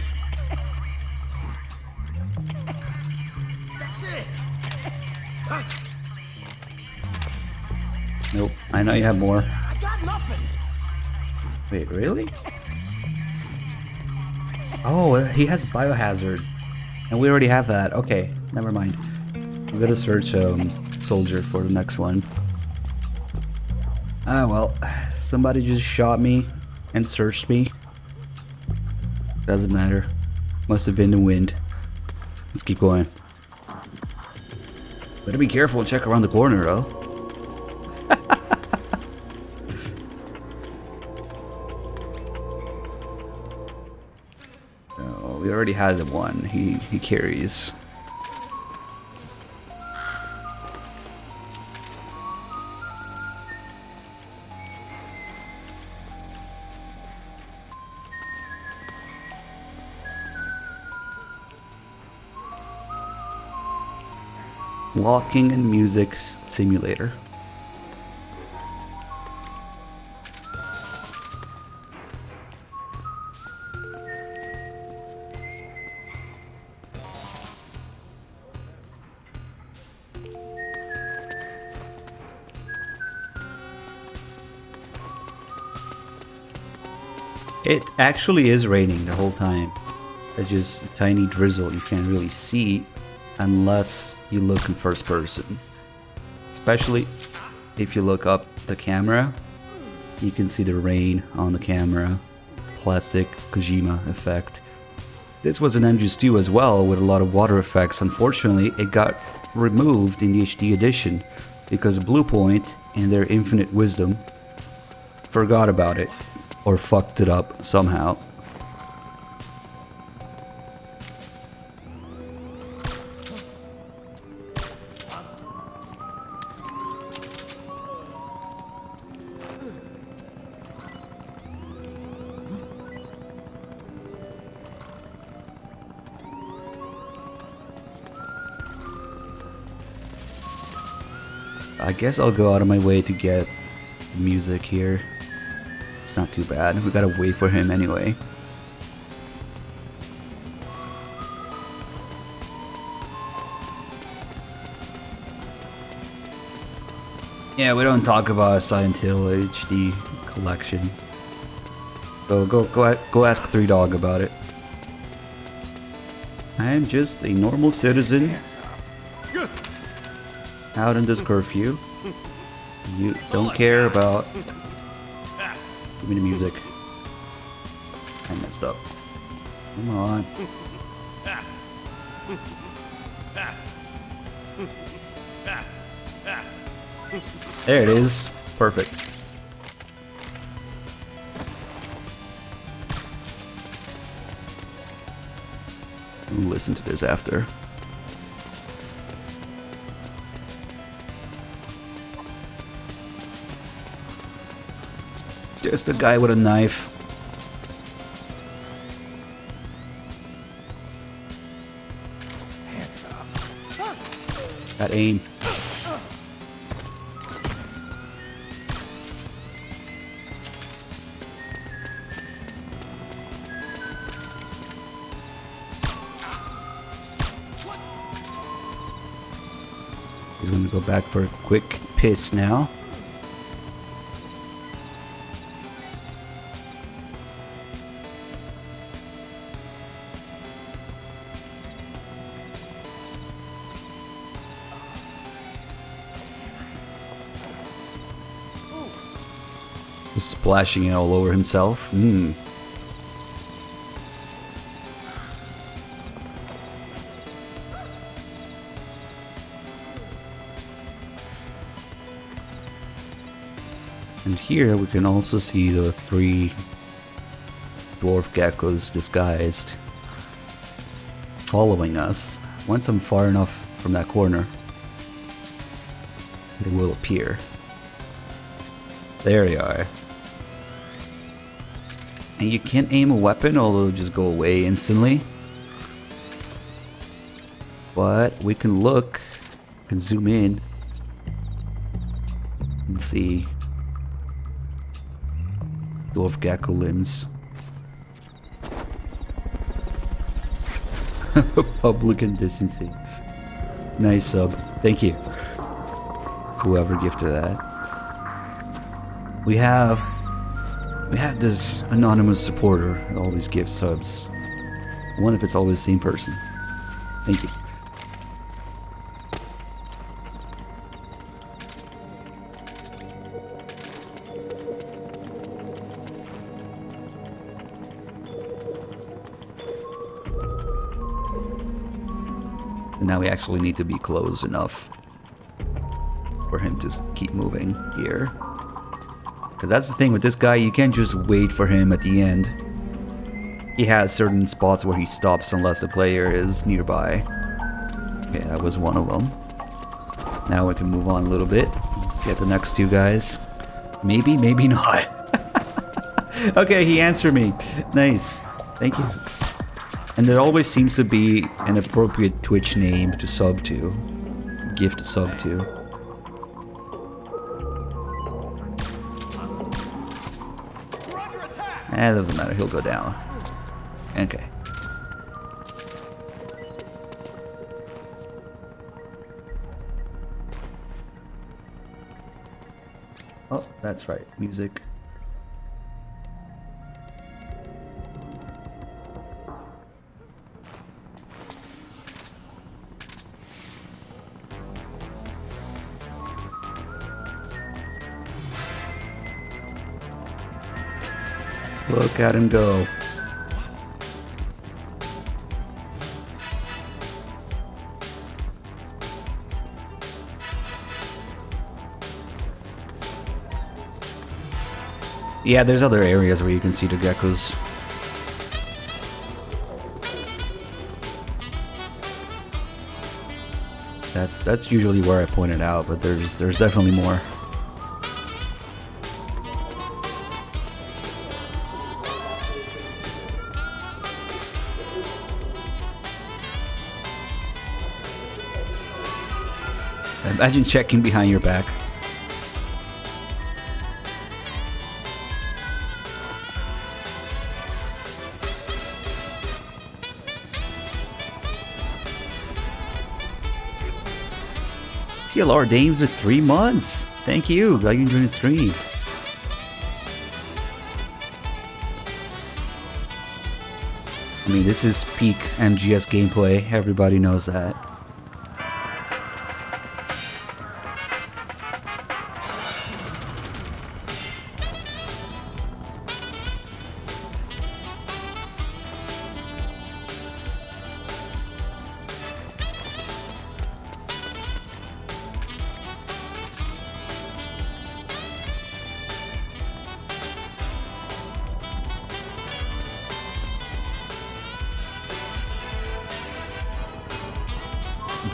Nope. I know you have more. I got nothing. Wait, really? Oh, he has biohazard. And we already have that. Okay, never mind. We gotta search soldier for the next one. Ah, well. Somebody just shot me and searched me. Doesn't matter. Must have been the wind. Let's keep going. Better be careful and check around the corner, though. Oh, we already had the one. He carries. Walking and music simulator. It actually is raining the whole time. It's just a tiny drizzle you can't really see unless you look in first person. Especially if you look up the camera, you can see the rain on the camera. Classic Kojima effect. This was an MGS2 as well with a lot of water effects. Unfortunately, it got removed in the HD edition because Bluepoint, in their infinite wisdom, forgot about it or fucked it up somehow. I guess I'll go out of my way to get music here. It's not too bad. We gotta wait for him anyway. Yeah, we don't talk about Silent Hill HD collection. Go ask 3Dog about it. I am just a normal citizen out in this curfew. You don't care about. Give me the music. I messed up. Come on. There it is. Perfect. We'll listen to this after. Just a guy with a knife. That aim. He's gonna go back for a quick piss now. Splashing it all over himself. And here we can also see the 3 dwarf geckos disguised following us. Once I'm far enough from that corner, they will appear. There they are. And you can't aim a weapon, although it'll just go away instantly. But we can look, we can zoom in and see dwarf gecko limbs. Public indecency. Nice sub. Thank you. Whoever gifted that. We have this anonymous supporter and all these gift subs. I wonder if it's always the same person. Thank you. And now we actually need to be close enough for him to keep moving here. Because that's the thing with this guy, you can't just wait for him at the end. He has certain spots where he stops unless the player is nearby. Okay, that was one of them. Now we can move on a little bit. Get the next two guys. Maybe, maybe not. Okay, he answered me. Nice. Thank you. And there always seems to be an appropriate Twitch name to sub to. Gift to sub to. It doesn't matter, he'll go down. Okay. Oh, that's right, music. Look at him go. Yeah, there's other areas where you can see the geckos. That's usually where I point it out, but there's definitely more. Imagine checking behind your back. CLR Dames with 3 months. Thank you. Glad you enjoyed the stream. I mean, this is peak MGS gameplay. Everybody knows that.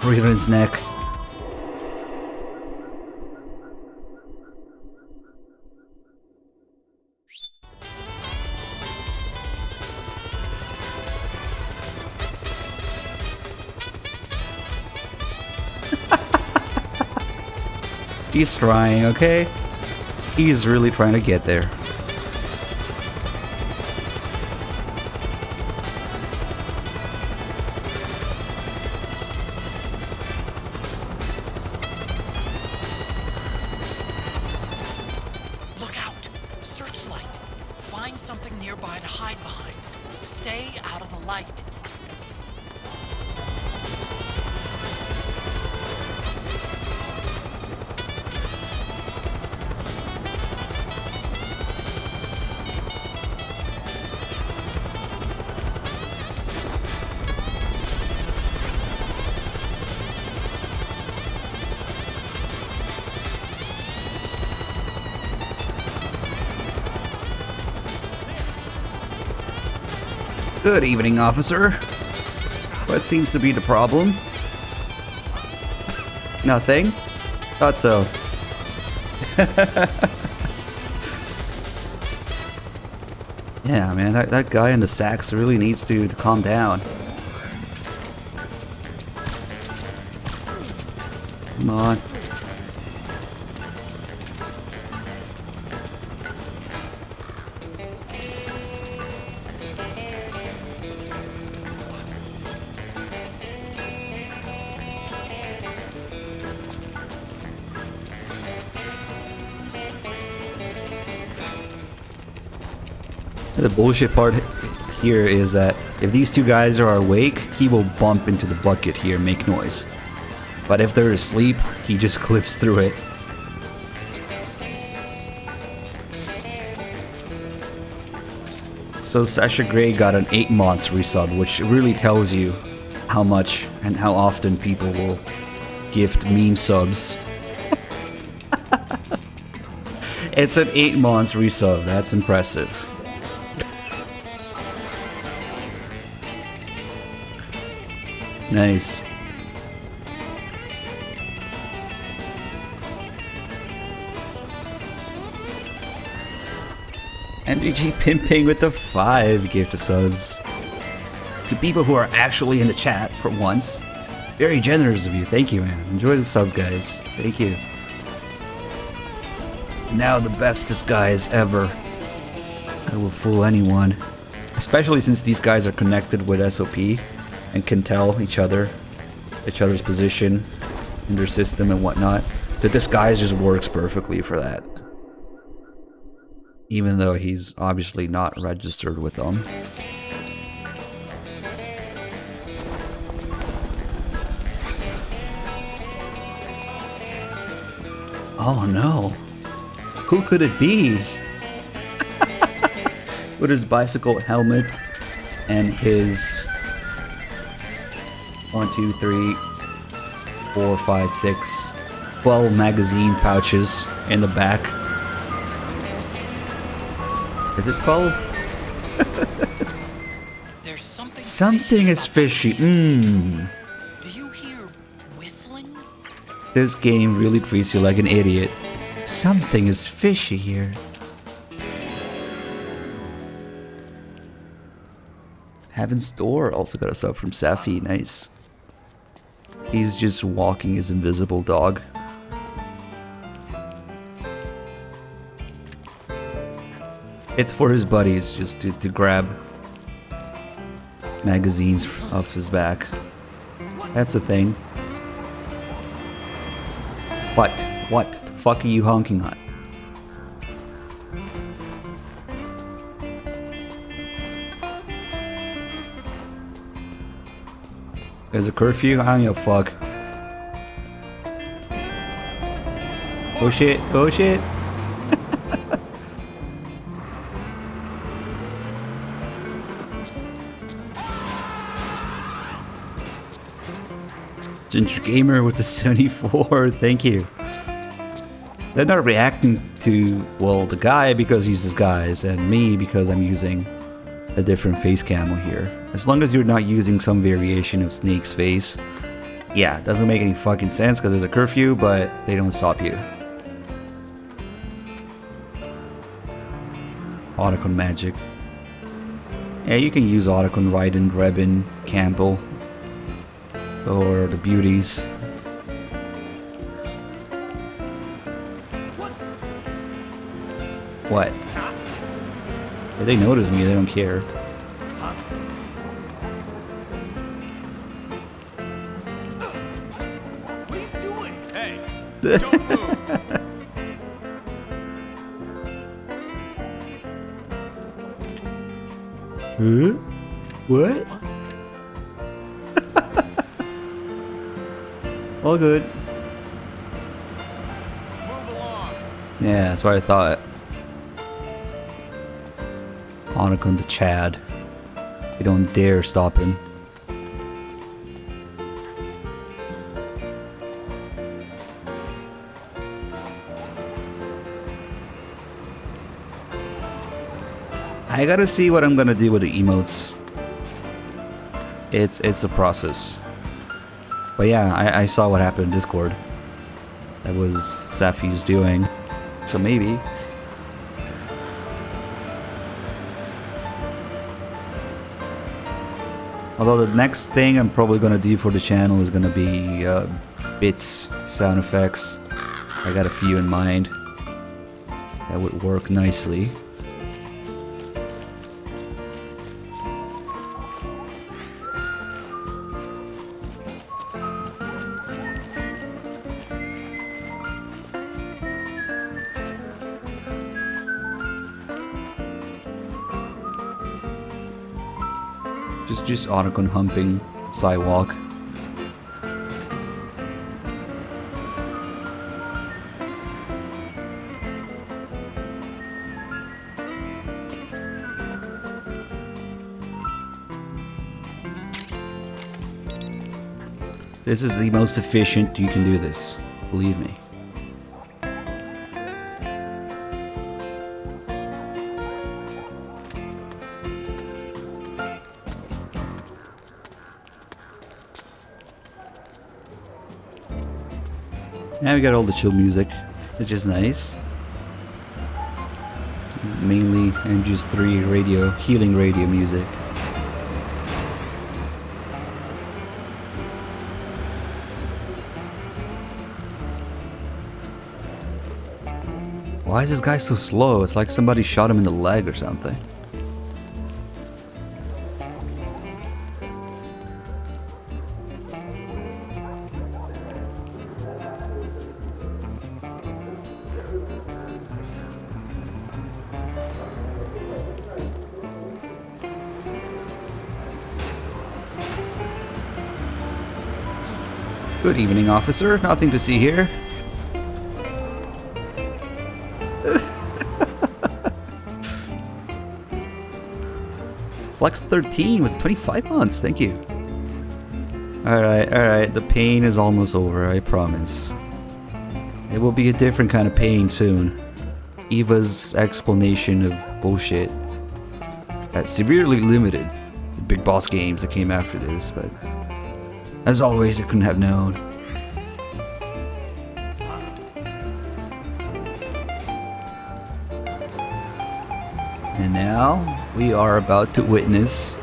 Breathe in his neck. He's trying, okay? He's really trying to get there. Good evening, officer. What seems to be the problem? Nothing? Thought so. Yeah, man, that guy in the sax really needs to calm down. Come on. The bullshit part here is that if these two guys are awake, he will bump into the bucket here and make noise. But if they're asleep, he just clips through it. So Sasha Grey got an 8 months resub, which really tells you how much and how often people will gift meme subs. It's an 8 months resub, that's impressive. Nice. MBG Pimping with the 5 gift subs. To people who are actually in the chat for once. Very generous of you. Thank you, man. Enjoy the subs, guys. Thank you. Now the best disguise ever. I will fool anyone. Especially since these guys are connected with SOP and can tell each other's position in their system and whatnot. The disguise just works perfectly for that. Even though he's obviously not registered with them. Oh no. Who could it be? With his bicycle helmet and his 1, 2, 3, 4, 5, 6, 12 magazine pouches in the back. Is it 12? There's something. Something is fishy. Mmm. Do you hear whistling? This game really treats you like an idiot. Something is fishy here. Heaven's Door also got a sub from Safi. Nice. He's just walking his invisible dog. It's for his buddies just to grab magazines off his back. That's the thing. What? What the fuck are you honking at? There's a curfew? I don't give a fuck. Oh shit, oh shit. Ginger Gamer with the 74, thank you. They're not reacting to, well, the guy because he's disguised, and me because I'm using a different face camo here. As long as you're not using some variation of Snake's face. Yeah, it doesn't make any fucking sense because there's a curfew, but they don't stop you. Otacon magic. Yeah, you can use Otacon, Raiden, Drebin, Campbell, or the beauties. What? If they notice me, they don't care. What are you doing? Hey, don't move. Huh? What? All good. Move along. Yeah, that's what I thought. Otacon to Chad. You don't dare stop him. I gotta see what I'm gonna do with the emotes. It's a process. But yeah, I saw what happened in Discord. That was Safi's doing. So maybe. Although the next thing I'm probably gonna do for the channel is gonna be bits, sound effects. I got a few in mind. That would work nicely. Just Otacon humping sidewalk. This is the most efficient you can do this, believe me. Now we got all the chill music, which is nice. Mainly MGS3 radio, healing radio music. Why is this guy so slow? It's like somebody shot him in the leg or something. Good evening, officer. Nothing to see here. Flex 13 with 25 months, thank you. Alright, the pain is almost over, I promise. It will be a different kind of pain soon. Eva's explanation of bullshit. That's severely limited the big boss games that came after this, but as always, I couldn't have known. And now, we are about to witness...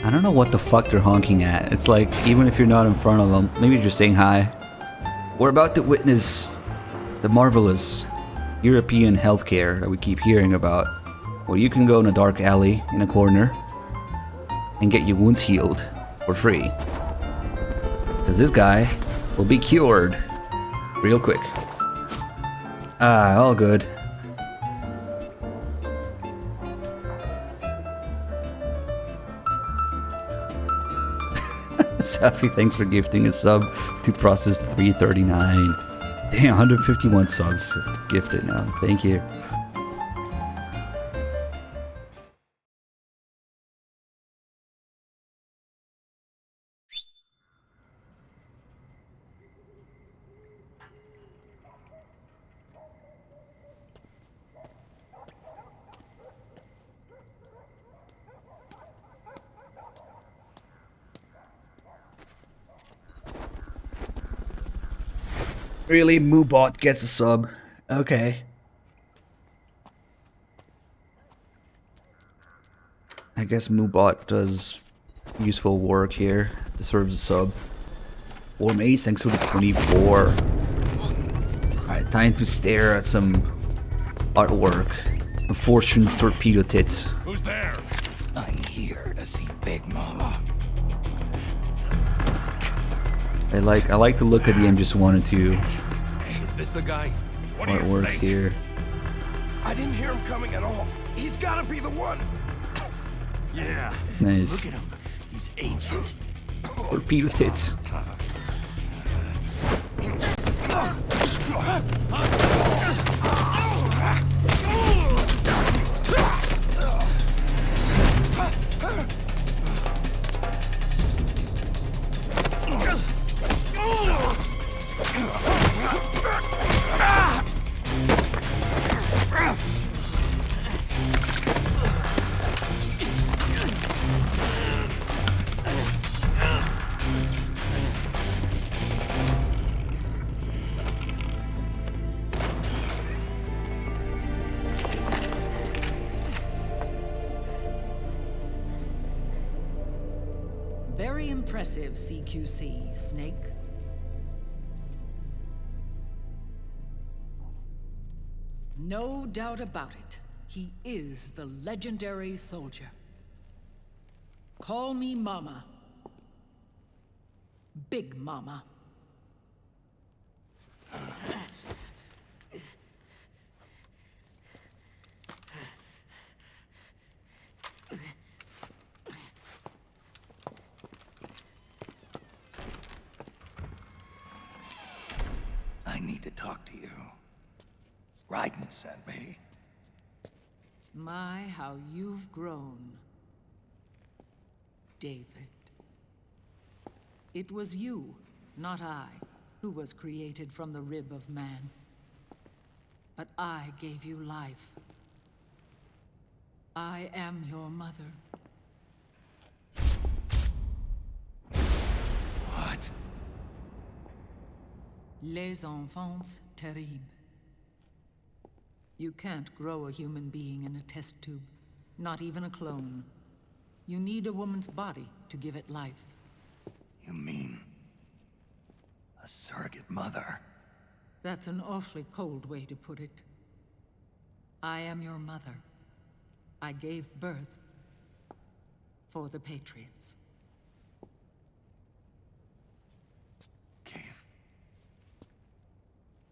I don't know what the fuck they're honking at. It's like, even if you're not in front of them, maybe you're just saying hi. We're about to witness the marvelous European healthcare that we keep hearing about. Where you can go in a dark alley in a corner and get your wounds healed for free. Because this guy will be cured real quick. Ah, all good. Safi, thanks for gifting a sub to Process 339. Damn, 151 subs gifted now. Thank you. Really, Moobot gets a sub. Okay. I guess Moobot does useful work here. Deserves a sub. Warm Ace, thanks for the 24. Alright, time to stare at some artwork. Fortune's torpedo tits. Who's there? I'm here to see Big Mama. I like to look at the MGS1 and 2 Is this the guy? What do you artworks think? here. I didn't hear him coming at all. He's gotta be the one. Yeah. Nice. Look at him. He's ancient. Torpedo tits. Very impressive, CQC, Snake. No doubt about it. He is the legendary soldier. Call me Mama. Big Mama. need to talk to you. Raiden sent me. My, how you've grown, David. It was you, not I, who was created from the rib of man. But I gave you life. I am your mother. What? Les enfants terribles. You can't grow a human being in a test tube, not even a clone. You need a woman's body to give it life. You mean a surrogate mother? That's an awfully cold way to put it. I am your mother. I gave birth for the Patriots.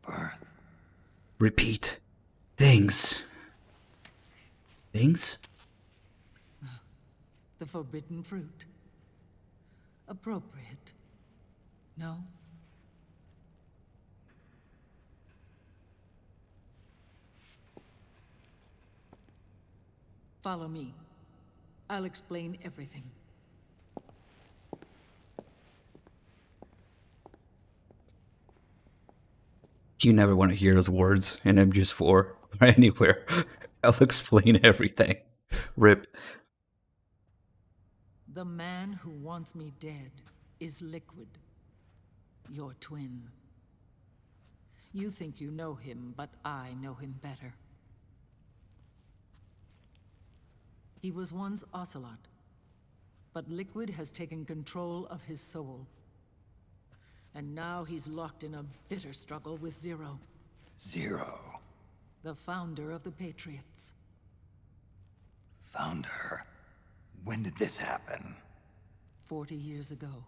Birth. Repeat. Things. Things? The forbidden fruit. Appropriate. No? Follow me. I'll explain everything. You never want to hear those words in MGS4 or anywhere. I'll explain everything. Rip. The man who wants me dead is Liquid, your twin. You think you know him, but I know him better. He was once Ocelot, but Liquid has taken control of his soul. And now he's locked in a bitter struggle with Zero. Zero? The founder of the Patriots. Founder? When did this happen? 40 years ago.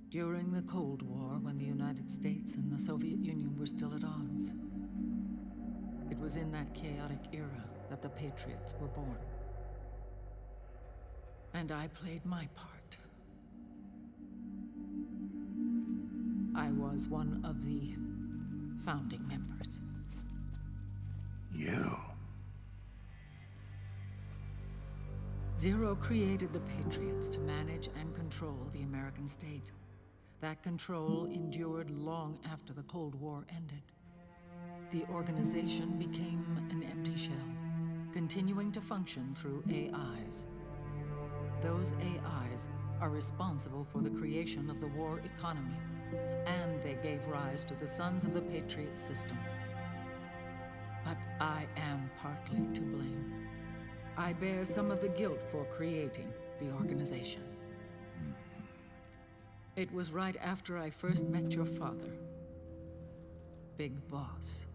During the Cold War, when the United States and the Soviet Union were still at odds. It was in that chaotic era that the Patriots were born. And I played my part. I was one of the founding members. You? Zero created the Patriots to manage and control the American state. That control endured long after the Cold War ended. The organization became an empty shell, continuing to function through AIs. Those AIs are responsible for the creation of the war economy, and they gave rise to the Sons of the Patriot system. But I am partly to blame. I bear some of the guilt for creating the organization. It was right after I first met your father, Big Boss.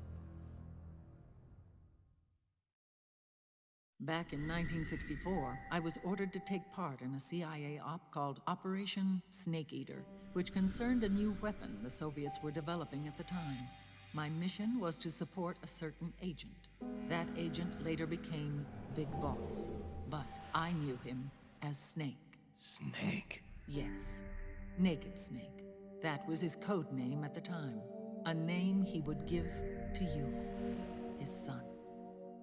Back in 1964, I was ordered to take part in a CIA op called Operation Snake Eater, which concerned a new weapon the Soviets were developing at the time. My mission was to support a certain agent. That agent later became Big Boss, but I knew him as Snake. Snake? Yes, Naked Snake. That was his code name at the time. A name he would give to you, his son.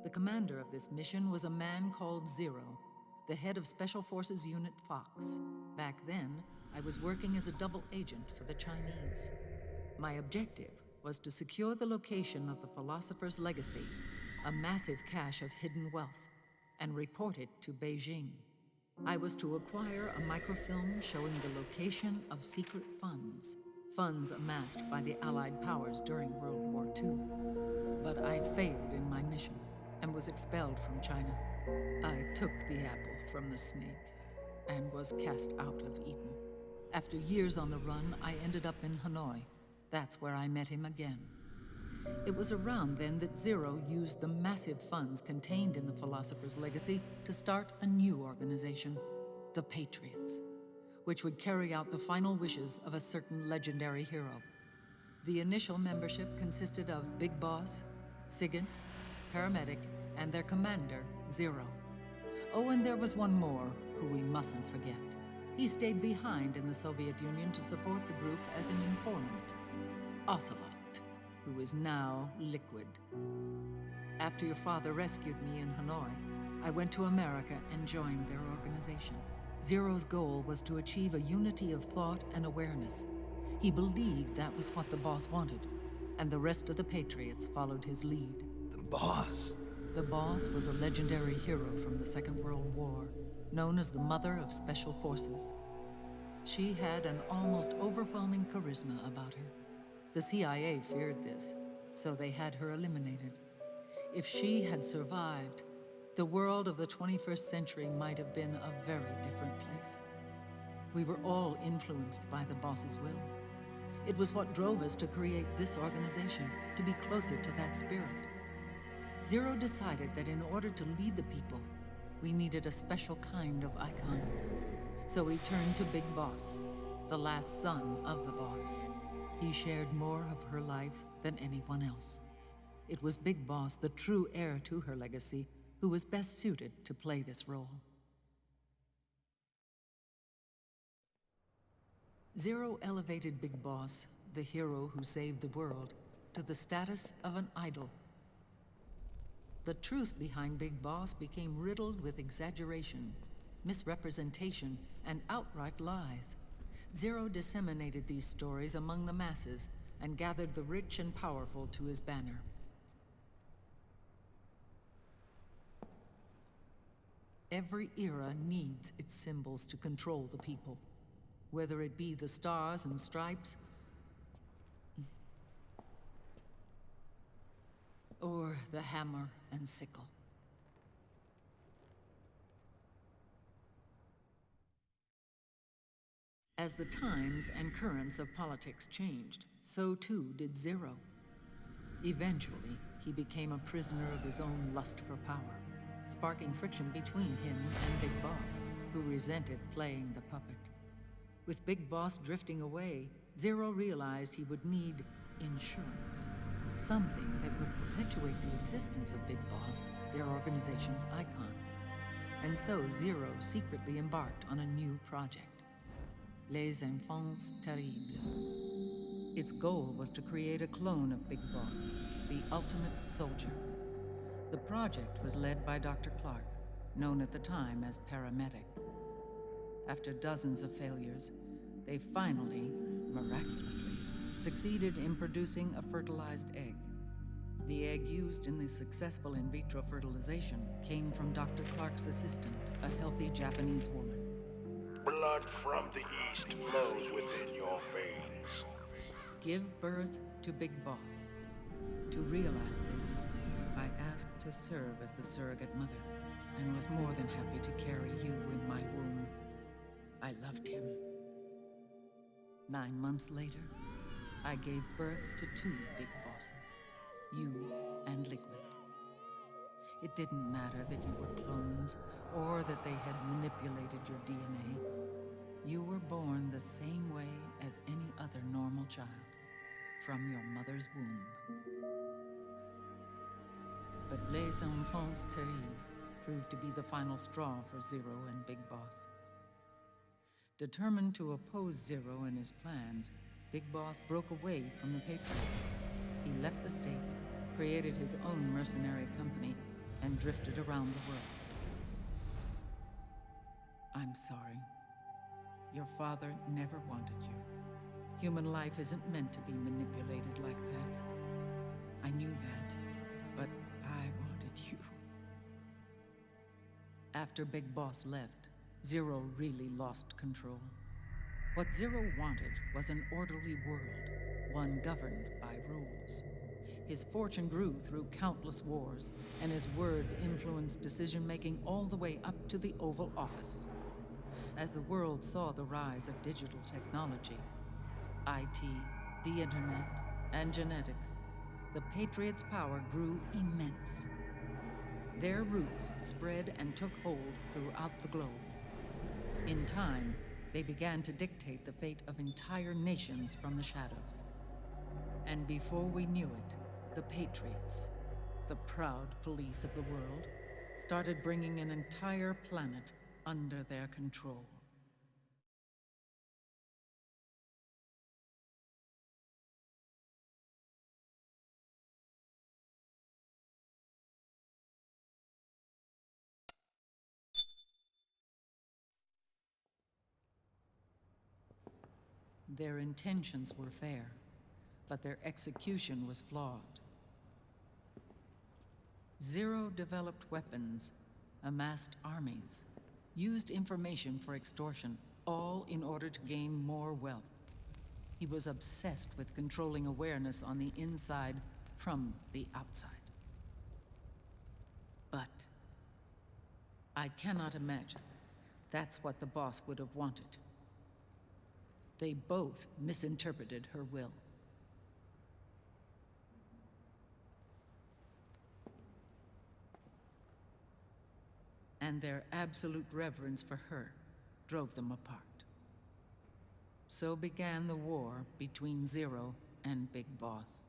The commander of this mission was a man called Zero, the head of Special Forces Unit Fox. Back then, I was working as a double agent for the Chinese. My objective was to secure the location of the Philosopher's Legacy, a massive cache of hidden wealth, and report it to Beijing. I was to acquire a microfilm showing the location of secret funds, funds amassed by the Allied powers during World War II. But I failed in my mission and was expelled from China. I took the apple from the snake and was cast out of Eden. After years on the run, I ended up in Hanoi. That's where I met him again. It was around then that Zero used the massive funds contained in the Philosopher's Legacy to start a new organization, the Patriots, which would carry out the final wishes of a certain legendary hero. The initial membership consisted of Big Boss, Sigint, Paramedic, and their commander, Zero. Oh, and there was one more who we mustn't forget. He stayed behind in the Soviet Union to support the group as an informant. Ocelot, who is now Liquid. After your father rescued me in Hanoi, I went to America and joined their organization. Zero's goal was to achieve a unity of thought and awareness. He believed that was what the boss wanted, and the rest of the Patriots followed his lead. The boss? The boss was a legendary hero from the Second World War, known as the Mother of Special Forces. She had an almost overwhelming charisma about her. The CIA feared this, so they had her eliminated. If she had survived, the world of the 21st century might have been a very different place. We were all influenced by the boss's will. It was what drove us to create this organization, to be closer to that spirit. Zero decided that in order to lead the people, we needed a special kind of icon. So he turned to Big Boss, the last son of the boss. He shared more of her life than anyone else. It was Big Boss, the true heir to her legacy, who was best suited to play this role. Zero elevated Big Boss, the hero who saved the world, to the status of an idol. The truth behind Big Boss became riddled with exaggeration, misrepresentation, and outright lies. Zero disseminated these stories among the masses and gathered the rich and powerful to his banner. Every era needs its symbols to control the people, whether it be the stars and stripes, or the hammer and sickle. As the times and currents of politics changed, so too did Zero. Eventually, he became a prisoner of his own lust for power, sparking friction between him and Big Boss, who resented playing the puppet. With Big Boss drifting away, Zero realized he would need insurance. Something that would perpetuate the existence of Big Boss, their organization's icon. And so Zero secretly embarked on a new project, Les Enfants Terribles. Its goal was to create a clone of Big Boss, the ultimate soldier. The project was led by Dr. Clark, known at the time as Paramedic. After dozens of failures, they finally, miraculously, succeeded in producing a fertilized egg. The egg used in the successful in vitro fertilization came from Dr. Clark's assistant, a healthy Japanese woman. Blood from the east flows within your veins. Give birth to Big Boss. To realize this, I asked to serve as the surrogate mother, and was more than happy to carry you in my womb. I loved him. 9 months later, I gave birth to 2 Big Bosses, you and Liquid. It didn't matter that you were clones, or that they had manipulated your DNA. You were born the same way as any other normal child, from your mother's womb. But Les Enfants Terribles proved to be the final straw for Zero and Big Boss. Determined to oppose Zero and his plans, Big Boss broke away from the Patriots. He left the States, created his own mercenary company, and drifted around the world. I'm sorry. Your father never wanted you. Human life isn't meant to be manipulated like that. I knew that, but I wanted you. After Big Boss left, Zero really lost control. What Zero wanted was an orderly world, one governed by rules. His fortune grew through countless wars, and his words influenced decision-making all the way up to the Oval Office. As the world saw the rise of digital technology, IT, the internet, and genetics, the Patriots' power grew immense. Their roots spread and took hold throughout the globe. In time, they began to dictate the fate of entire nations from the shadows. And before we knew it, the Patriots, the proud police of the world, started bringing an entire planet under their control. Their intentions were fair, but their execution was flawed. Zero developed weapons, amassed armies, used information for extortion, all in order to gain more wealth. He was obsessed with controlling awareness on the inside from the outside. But I cannot imagine that's what the boss would have wanted. They both misinterpreted her will. And their absolute reverence for her drove them apart. So began the war between Zero and Big Boss.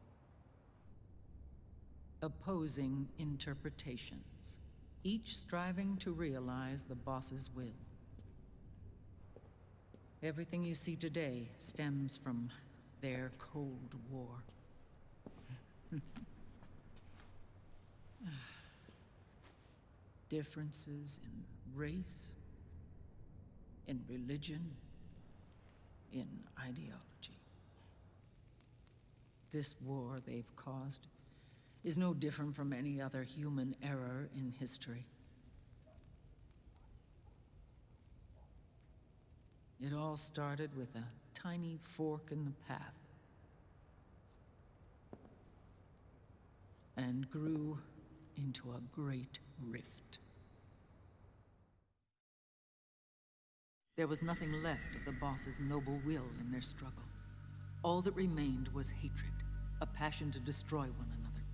Opposing interpretations, each striving to realize the boss's will. Everything you see today stems from their Cold War. Differences in race, in religion, in ideology. This war they've caused is no different from any other human error in history. It all started with a tiny fork in the path and grew into a great rift. There was nothing left of the boss's noble will in their struggle. All that remained was hatred, a passion to destroy one another.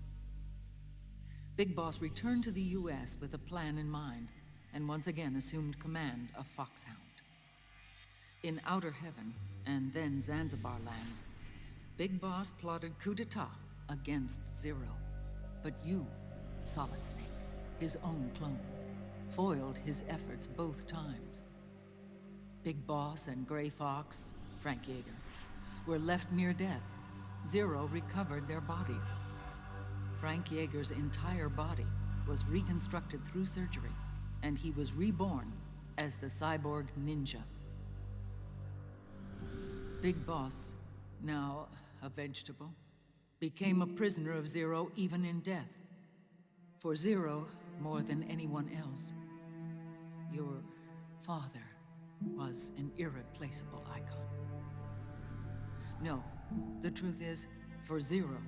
Big Boss returned to the US with a plan in mind, and once again assumed command of Foxhound. In Outer Heaven, and then Zanzibar Land, Big Boss plotted coup d'etat against Zero. But you, Solid Snake, his own clone, foiled his efforts both times. Big Boss and Gray Fox, Frank Yeager, were left near death. Zero recovered their bodies. Frank Yeager's entire body was reconstructed through surgery, and he was reborn as the cyborg ninja. Big Boss, now a vegetable, became a prisoner of Zero even in death. For Zero, more than anyone else, your father was an irreplaceable icon. No, the truth is, for Zero,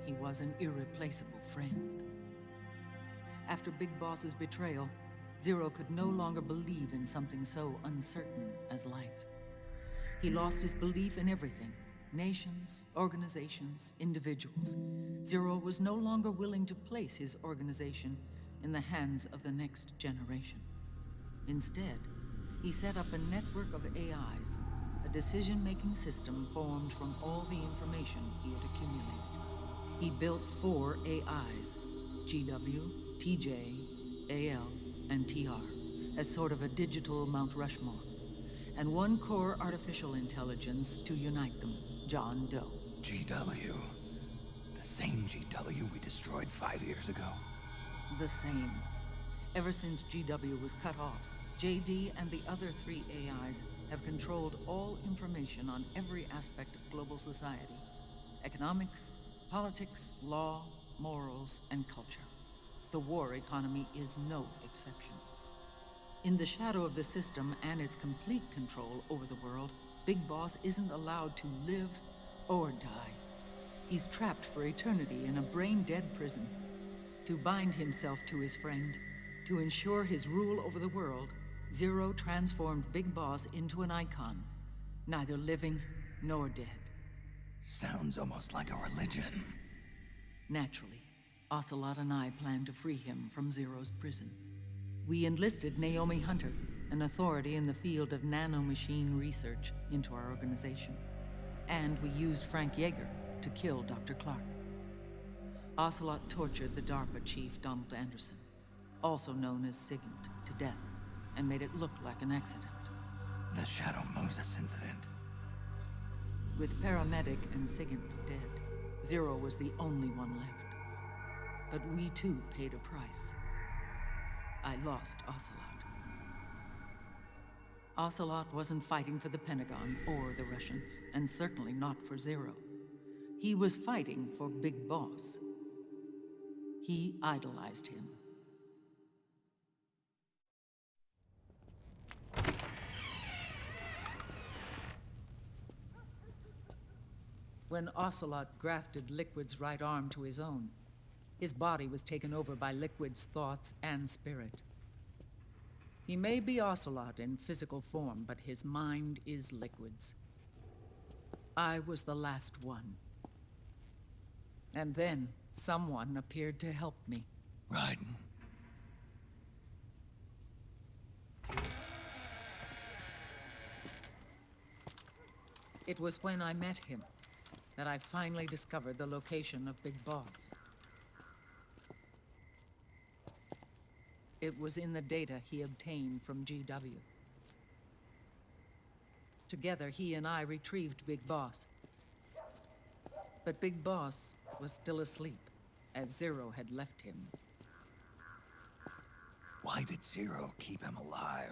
he was an irreplaceable friend. After Big Boss's betrayal, Zero could no longer believe in something so uncertain as life. He lost his belief in everything. Nations, organizations, individuals. Zero was no longer willing to place his organization in the hands of the next generation. Instead, he set up a network of AIs, a decision-making system formed from all the information he had accumulated. He built 4 AIs, GW, TJ, AL, and TR, as sort of a digital Mount Rushmore, and 1 core artificial intelligence to unite them, John Doe. GW. The same GW we destroyed 5 years ago. The same. Ever since GW was cut off, JD and the other 3 AIs have controlled all information on every aspect of global society. Economics, politics, law, morals, and culture. The war economy is no exception. In the shadow of the system and its complete control over the world, Big Boss isn't allowed to live or die. He's trapped for eternity in a brain-dead prison. To bind himself to his friend, to ensure his rule over the world, Zero transformed Big Boss into an icon, neither living nor dead. Sounds almost like a religion. Naturally, Ocelot and I plan to free him from Zero's prison. We enlisted Naomi Hunter, an authority in the field of nanomachine research, into our organization. And we used Frank Yeager to kill Dr. Clark. Ocelot tortured the DARPA chief, Donald Anderson, also known as Sigint, to death, and made it look like an accident. The Shadow Moses incident. With Paramedic and Sigint dead, Zero was the only one left. But we too paid a price. I lost Ocelot. Ocelot wasn't fighting for the Pentagon or the Russians, and certainly not for Zero. He was fighting for Big Boss. He idolized him. When Ocelot grafted Liquid's right arm to his own, his body was taken over by Liquid's thoughts and spirit. He may be Ocelot in physical form, but his mind is Liquid's. I was the last one. And then someone appeared to help me. Raiden. It was when I met him that I finally discovered the location of Big Boss. It was in the data he obtained from GW. Together, he and I retrieved Big Boss. But Big Boss was still asleep, as Zero had left him. Why did Zero keep him alive?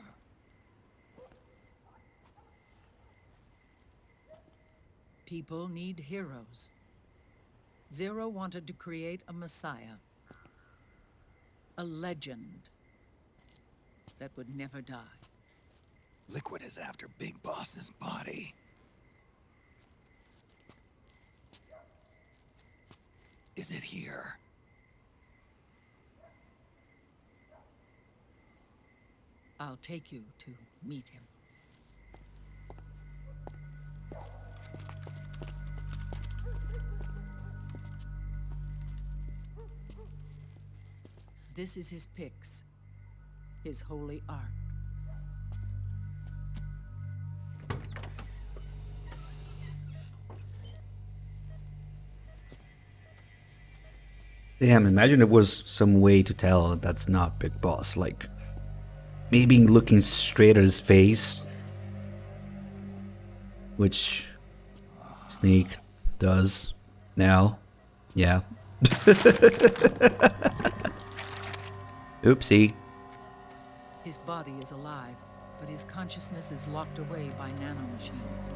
People need heroes. Zero wanted to create a messiah. A legend that would never die. Liquid is after Big Boss's body. Is it here? I'll take you to meet him. This is his pyx, his holy ark. Damn, imagine it was some way to tell that's not Big Boss, like maybe looking straight at his face, which Snake does now. Yeah. Oopsie. His body is alive, but his consciousness is locked away by nanomachines.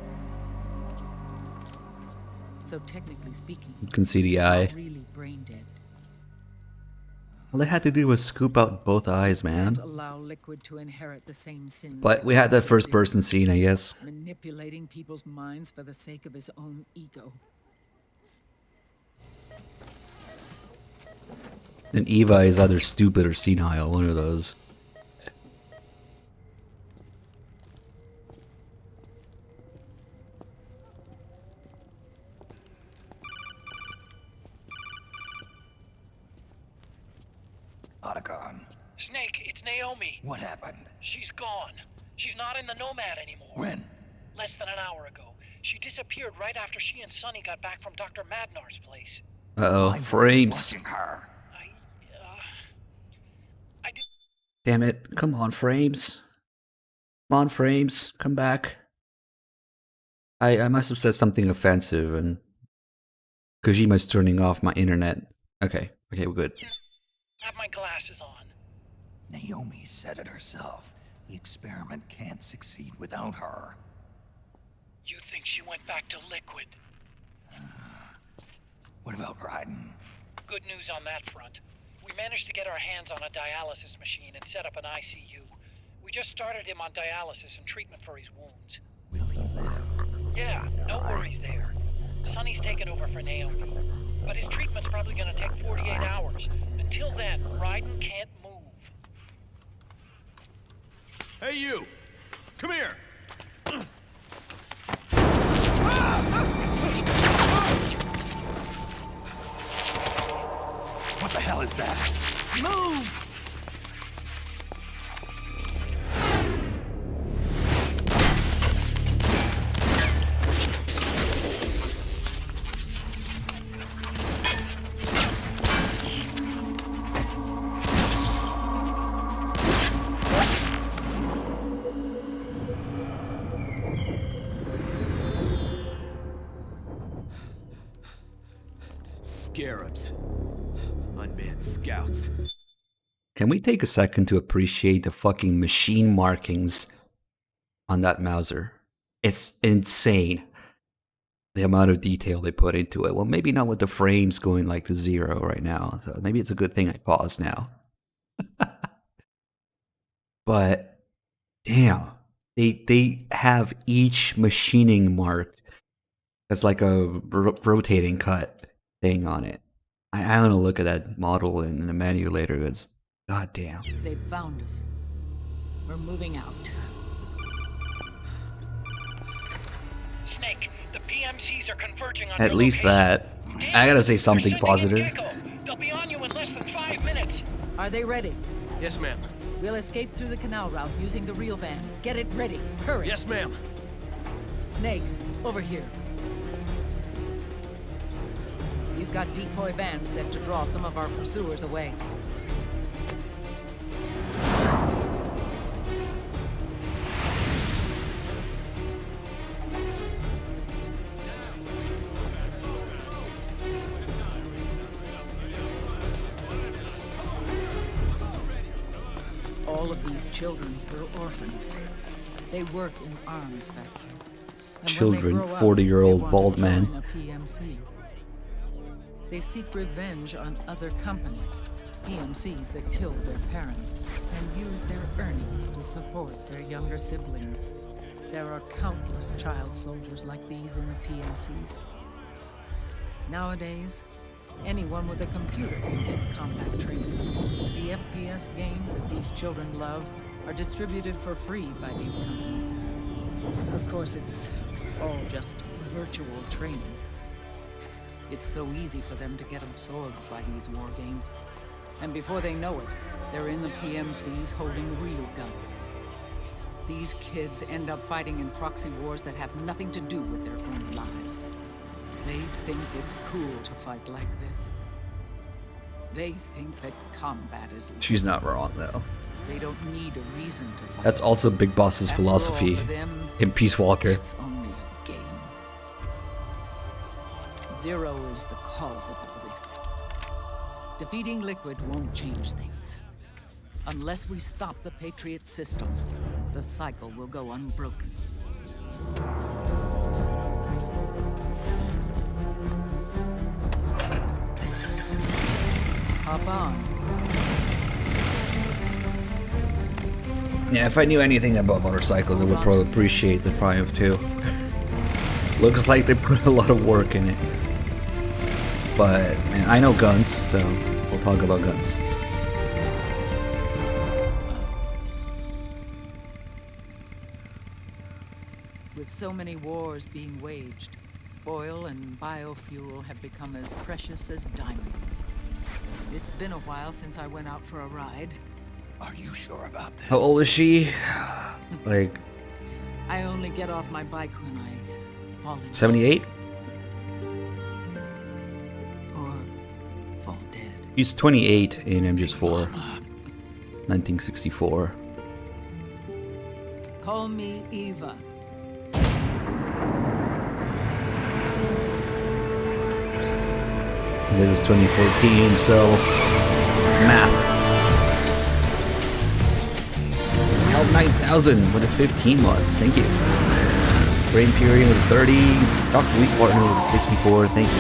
So technically speaking, You can see the he's eye. not really brain dead. All they had to do was scoop out both eyes, man. Allow Liquid to inherit the same sins. But that we had the Liquid first did, person scene, I guess. manipulating people's minds for the sake of his own ego. And Eva is either stupid or senile, one of those. Otacon. Snake, it's Naomi. What happened? She's gone. She's not in the Nomad anymore. When? Less than an hour ago. She disappeared right after she and Sonny got back from Dr. Madnar's place. Uh-oh, frames. Her. Damn it, come on, frames. Come on, frames, come back. I must have said something offensive and Kojima's turning off my internet. Okay, we're good. Have my glasses on. Naomi said it herself. The experiment can't succeed without her. You think she went back to Liquid? What about Raiden? Good news on that front. We managed to get our hands on a dialysis machine and set up an ICU. We just started him on dialysis and treatment for his wounds. Will he live? Yeah, no worries there. Sonny's taken over for Naomi. But his treatment's probably gonna take 48 hours. Until then, Raiden can't move. Hey, you! Come here! What the hell is that? Move! Scarabs. Unmanned scouts. Can we take a second to appreciate the fucking machine markings on that Mauser. It's insane the amount of detail they put into it. Well, maybe not with the frames going like to 0 right now. So maybe it's a good thing I paused now. But damn, they have each machining mark as like a rotating cut thing on it. I want to look at that model in the menu later. It's goddamn. They've found us. We're moving out. Snake, the PMCs are converging on At your least location. that. I gotta say something positive. They'll be on you in less than 5 minutes. Are they ready? Yes, ma'am. We'll escape through the canal route using the real van. Get it ready. Hurry. Yes, ma'am. Snake, over here. We've got decoy vans set to draw some of our pursuers away. All of these children were orphans. They work in arms factories. And Children, when they grow up, 40-year-old they want bald to man. join a PMC. They seek revenge on other companies, PMCs that killed their parents, and use their earnings to support their younger siblings. There are countless child soldiers like these in the PMCs. Nowadays, anyone with a computer can get combat training. The FPS games that these children love are distributed for free by these companies. Of course, it's all just virtual training. It's so easy for them to get absorbed by these war games. And before they know it, they're in the PMCs holding real guns. These kids end up fighting in proxy wars that have nothing to do with their own lives. They think it's cool to fight like this. They think that combat is... She's not wrong, though. They don't need a reason to fight. That's also Big Boss's After all, philosophy for them, in Peace Walker. It's only a game. Zero is the cause of all this. Defeating Liquid won't change things. Unless we stop the Patriot system, the cycle will go unbroken. Hop on. Yeah, if I knew anything about motorcycles, I would probably appreciate the Triumph too. Looks like they put a lot of work in it. But, man, I know guns, so we'll talk about guns. With so many wars being waged, oil and biofuel have become as precious as diamonds. It's been a while since I went out for a ride. Are you sure about this? How old is she? Like... I only get off my bike when I fall in 78? or fall dead. He's 28 in MGS 4. 1964. Call me Eva. This is 2014, so... Math. Held 9,000 with a 15 mods. Thank you. Brain Fury with a 30. Dr. Wheat Partner with a 64. Thank you.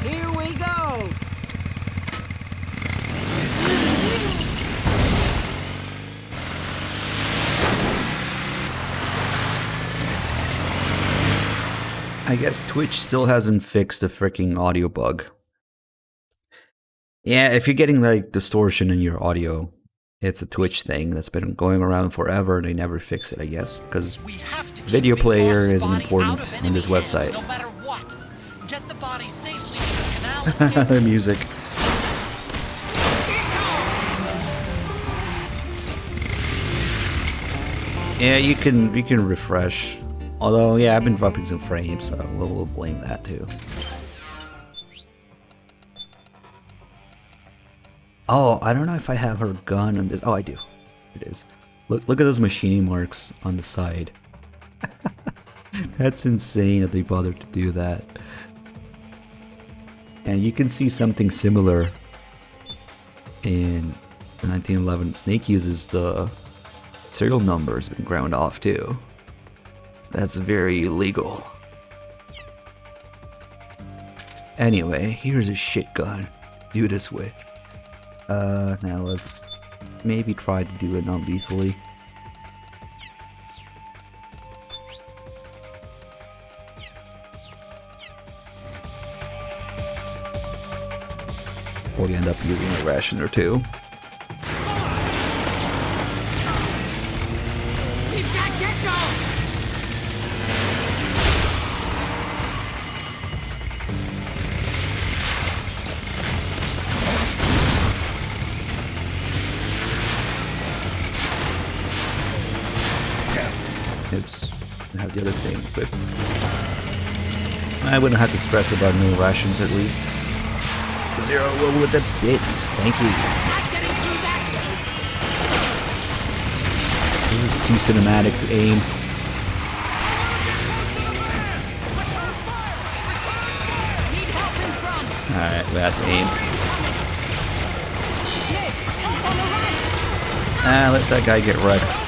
Here we go! I guess Twitch still hasn't fixed the freaking audio bug. Yeah, if you're getting like distortion in your audio, it's a Twitch thing that's been going around forever and they never fix it, I guess, because video player isn't important on this website. No matter what. Get the body safely to the canal. The music. Yeah, you can refresh. Although, yeah, I've been dropping some frames, so we'll blame that too. Oh, I don't know if I have her gun on this. Oh, I do. It is. Look at those machining marks on the side. That's insane that they bothered to do that. And you can see something similar in 1911. Snake uses the serial number has been ground off too. That's very illegal. Anyway, here's a shit gun. Do this with. Now let's maybe try to do it non-lethally. Or we end up using a ration or two. We've got Gecko! Oops, I have the other thing equipped. I wouldn't have to stress about no rations at least. Zero with the bits, thank you. This is too cinematic to aim. Alright, we have to aim. Let that guy get wrecked.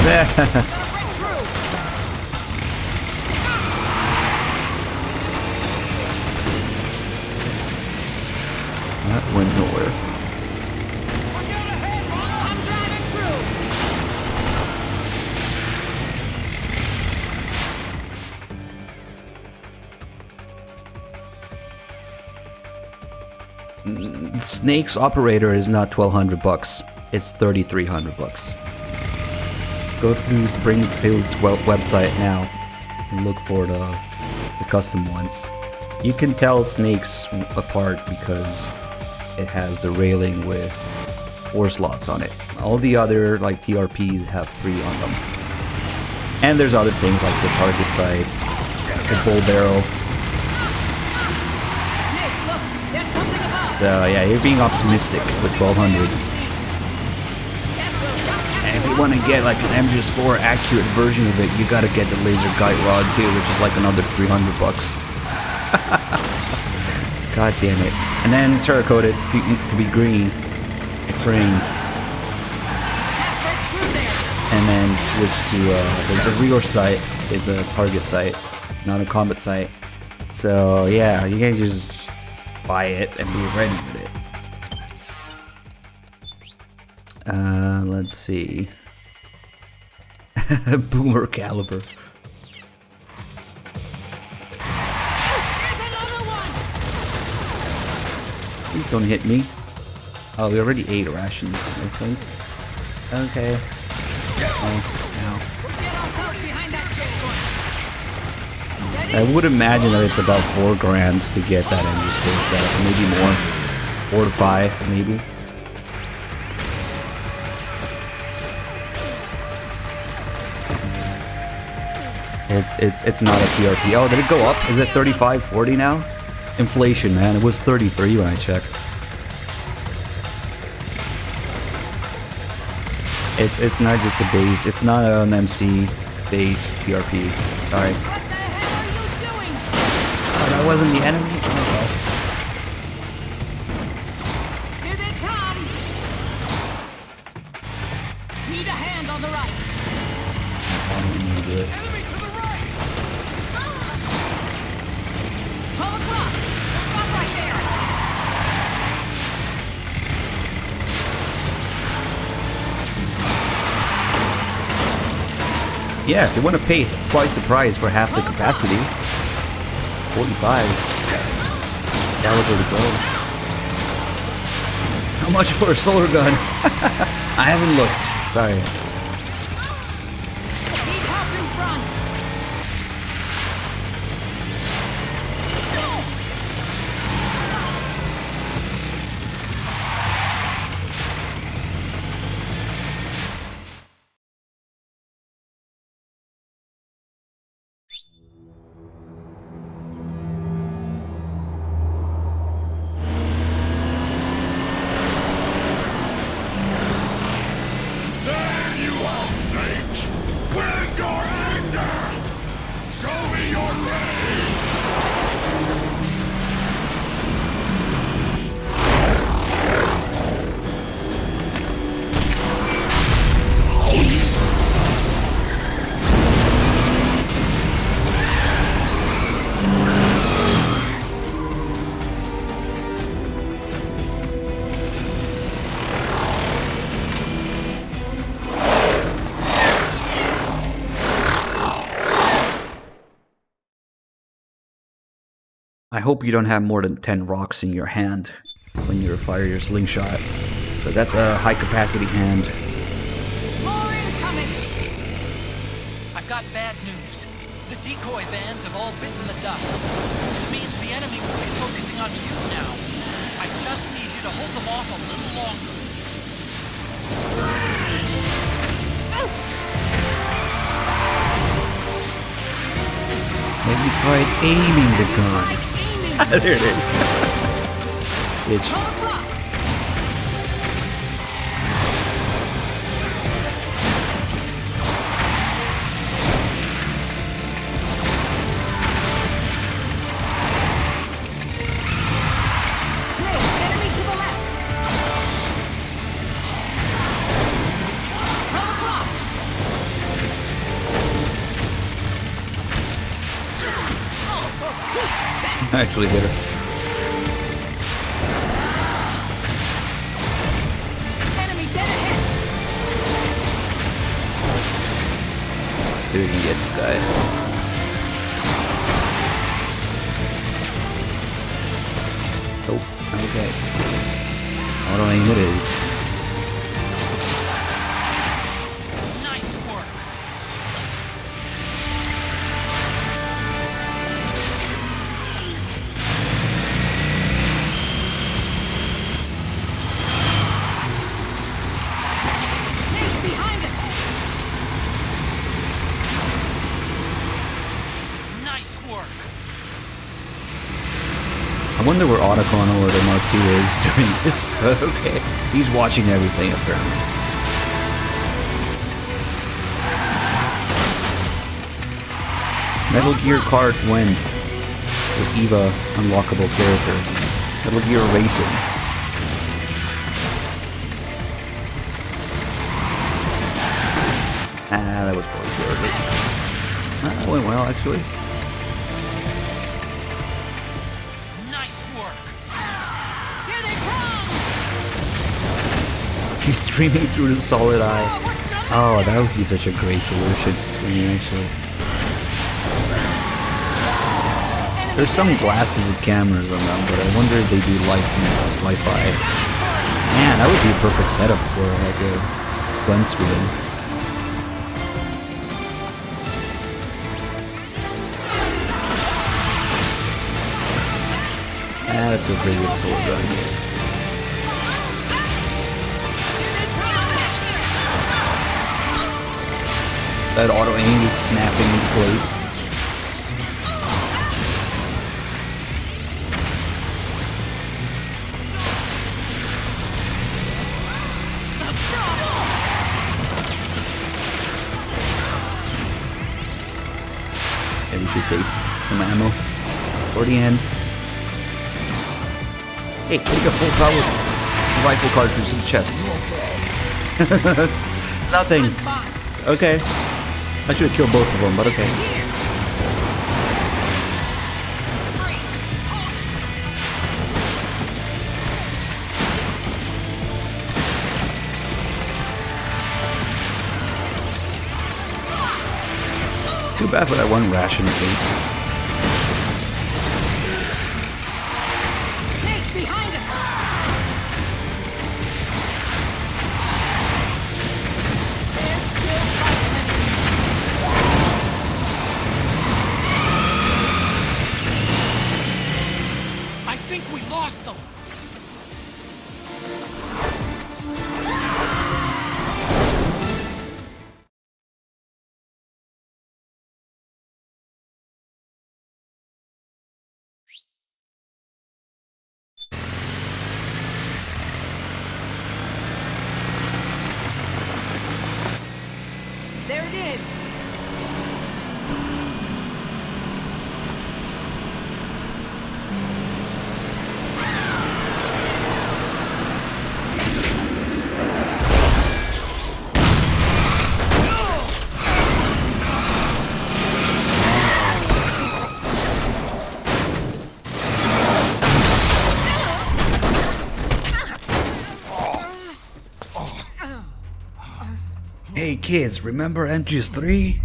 That went nowhere. Snake's operator is not $1,200. It's $3,300. Go to Springfield's website now and look for the custom ones. You can tell Snake's apart because it has the railing with 4 slots on it. All the other like TRPs have 3 on them. And there's other things like the target sights, the bull barrel. Yeah, you're being optimistic with 1200. And if you want to get like an MGS4 accurate version of it, you gotta get the laser guide rod too, which is like another $300. God damn it. And then Cerakote it to be green, frame. And then switch to the rear sight is a target sight, not a combat sight. So yeah, you can't just buy it and be ready with it. Let's see. Boomer caliber. Please don't hit me. Oh, we already ate rations, I think. Okay. Oh, now. I would imagine that it's about $4,000 to get that MGS4 set, maybe more. 4 to 5, maybe. It's not a TRP. Oh, did it go up? Is it 35, 40 now? Inflation, man. It was 33 when I checked. It's not just a base. It's not an MC base TRP. Sorry. Oh, that wasn't the enemy? Oh, well. Here they come! Need a hand on the right. Enemy to the right! 12 o'clock! Stop right there! Yeah, if you want to pay twice the price for half the capacity, 45s. Caliber to go. How much for a solar gun? I haven't looked. Sorry. Need help in front! I hope you don't have more than 10 rocks in your hand when you fire your slingshot. But that's a high capacity hand. More incoming! I've got bad news. The decoy vans have all bitten the dust, which means the enemy will be focusing on you now. I just need you to hold them off a little longer. Maybe try aiming the gun. There it is. Bitch. I actually hit her. Enemy dead ahead. See if we can get this guy. Oh, okay. Auto aim it is. I wonder where Otacon or the Mark II is during this, but okay. He's watching everything apparently. Metal Gear Kart when? With Eva, unlockable character. Metal Gear Racing. Ah, that was probably too early. Ah, that went well actually. He's streaming through the solid eye. Oh, that would be such a great solution to screen, actually. There's some glasses with cameras on them, but I wonder if they do Wi-Fi. Man, that would be a perfect setup for like a gun screen. Ah, let's go crazy with the solid gun. That auto aim is snapping into place. Yeah, we should save some ammo for the end. Hey, take a full power rifle cartridge in the chest. Nothing. Okay. I should have killed both of them, but okay. Too bad for that one ration of hate. There it is. Hey kids, remember MGS 3?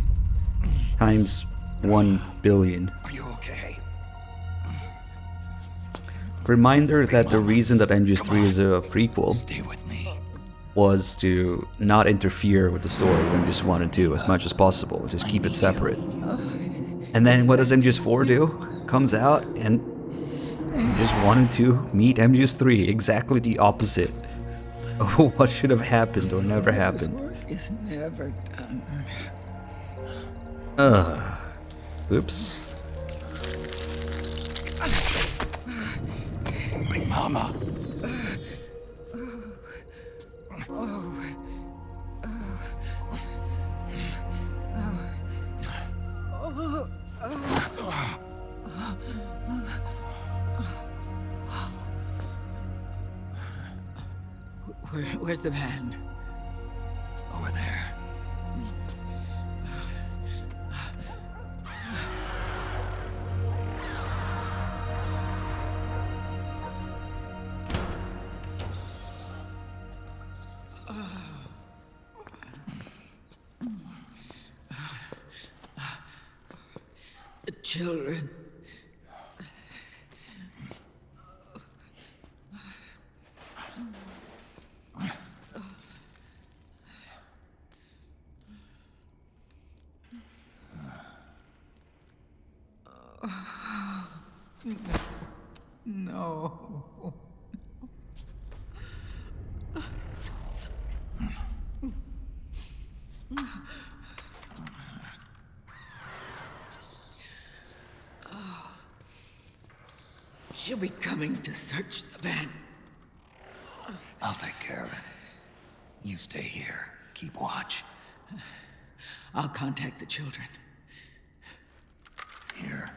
Times 1 billion. Are you okay? Reminder that the reason that MGS3 is a prequel was to not interfere with the story of MGS 1 and 2 as much as possible, just keep it separate. And then what does MGS 4 do? Comes out and just 1 and 2 meet MGS 3, exactly the opposite of what should have happened or never happened. Work is never done. Oops. Big Mama. Where's the van? Over there. The children. No. I'm so sorry. She'll be coming to search the van. I'll take care of it. You stay here. Keep watch. I'll contact the children. Here.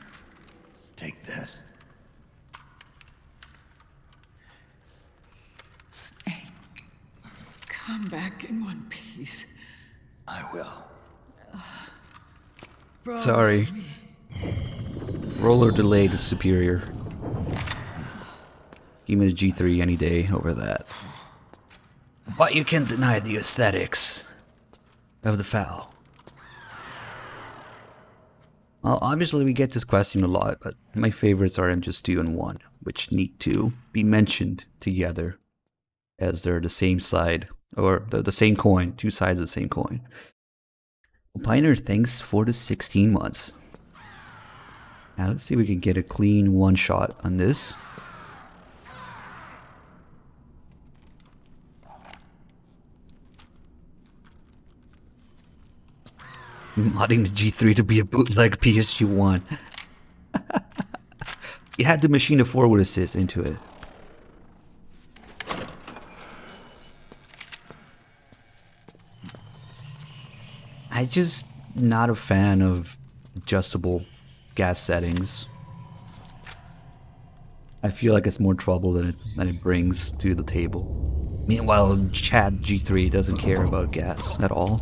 Take this. Snake, come back in one piece. I will. Sorry. Roller delayed is superior. Give me the G3 any day over that. But you can't deny the aesthetics of the foul. Well, obviously we get this question a lot, but my favorites are MGS 2 and 1, which need to be mentioned together as they're the same side, or the same coin, two sides of the same coin. Pioneer, thanks for the 16 months. Now let's see if we can get a clean one shot on this. Modding the G3 to be a bootleg PSG1. You had to machine a forward assist into it. I just not a fan of adjustable gas settings. I feel like it's more trouble than it brings to the table. Meanwhile, Chad G3 doesn't care about gas at all.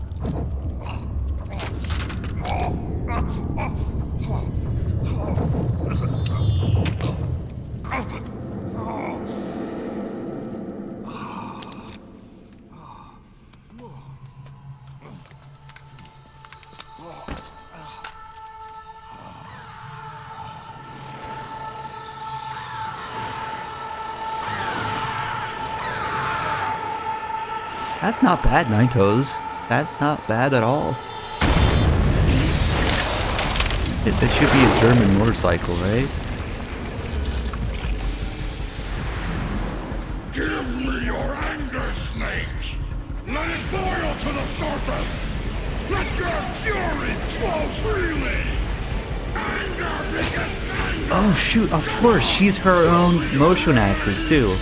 That's not bad, Nine Toes. That's not bad at all. It should be a German motorcycle, right? Give me your anger, Snake! Let it boil to the surface! Let your fury flow freely! Anger begets anger! Oh shoot, of course, she's her own motion actress too.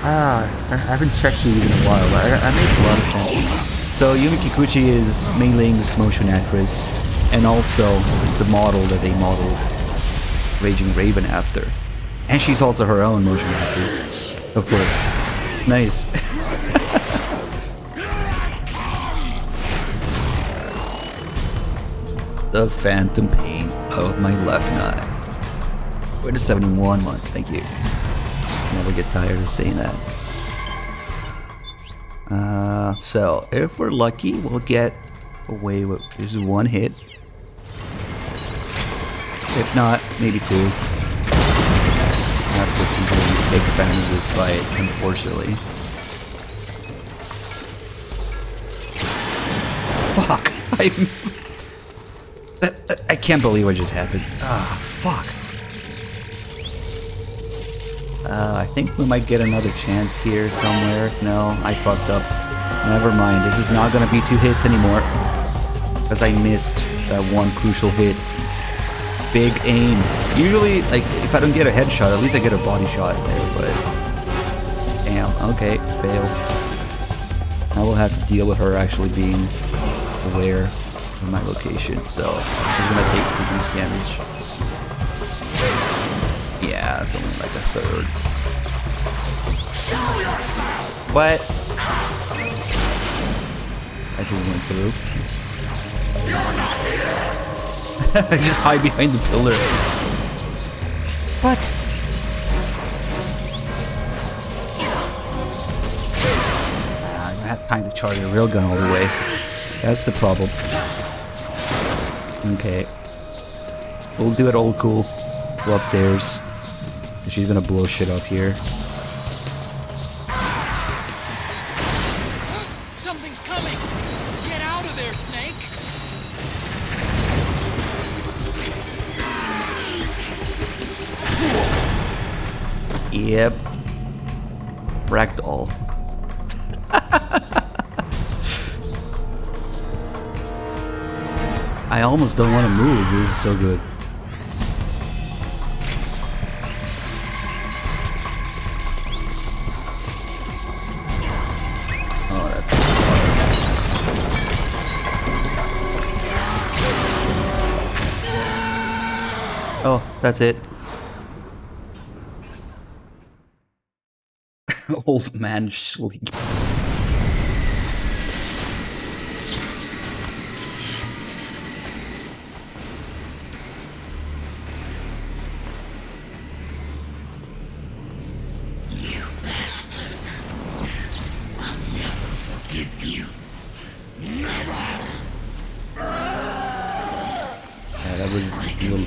I haven't checked these in a while, but that makes a lot of sense. So Yumi Kikuchi is Mei Ling's motion actress, and also the model that they modeled Raging Raven after. And she's also her own motion actress, of course. Nice. The phantom pain of my left nut. We're to 71 months, thank you. Never get tired of saying that. So if we're lucky, we'll get away with just one hit. If not, maybe two. wasn't really a big fan of this fight, unfortunately. Fuck! I can't believe what just happened. Ah, fuck. I think we might get another chance here somewhere. No, I fucked up. Never mind, this is not gonna be 2 hits anymore. Because I missed that one crucial hit. Big aim. Usually, like, if I don't get a headshot, at least I get a body shot there, but... Damn, okay, fail. Now we'll have to deal with her actually being aware of my location, so she's gonna take reduced damage. Yeah, it's only like a third. What? I just went through. I just hide behind the pillar. What? I don't have time to charge a railgun all the way. That's the problem. Okay. We'll do it all cool. Go upstairs. She's gonna blow shit up here. Something's coming! Get out of there, Snake! Yep. Ragdoll. I almost don't want to move. This is so good. Oh, that's oh, that's it. Old man sleep.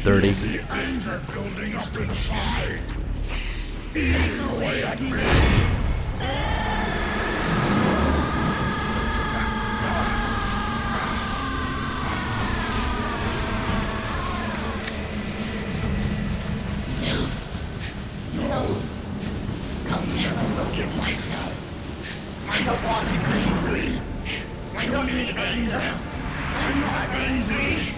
Dirty. The anger building up inside. Eating away at me. No. I'll never forgive myself. I don't want to be angry. I don't need anger. I'm not angry.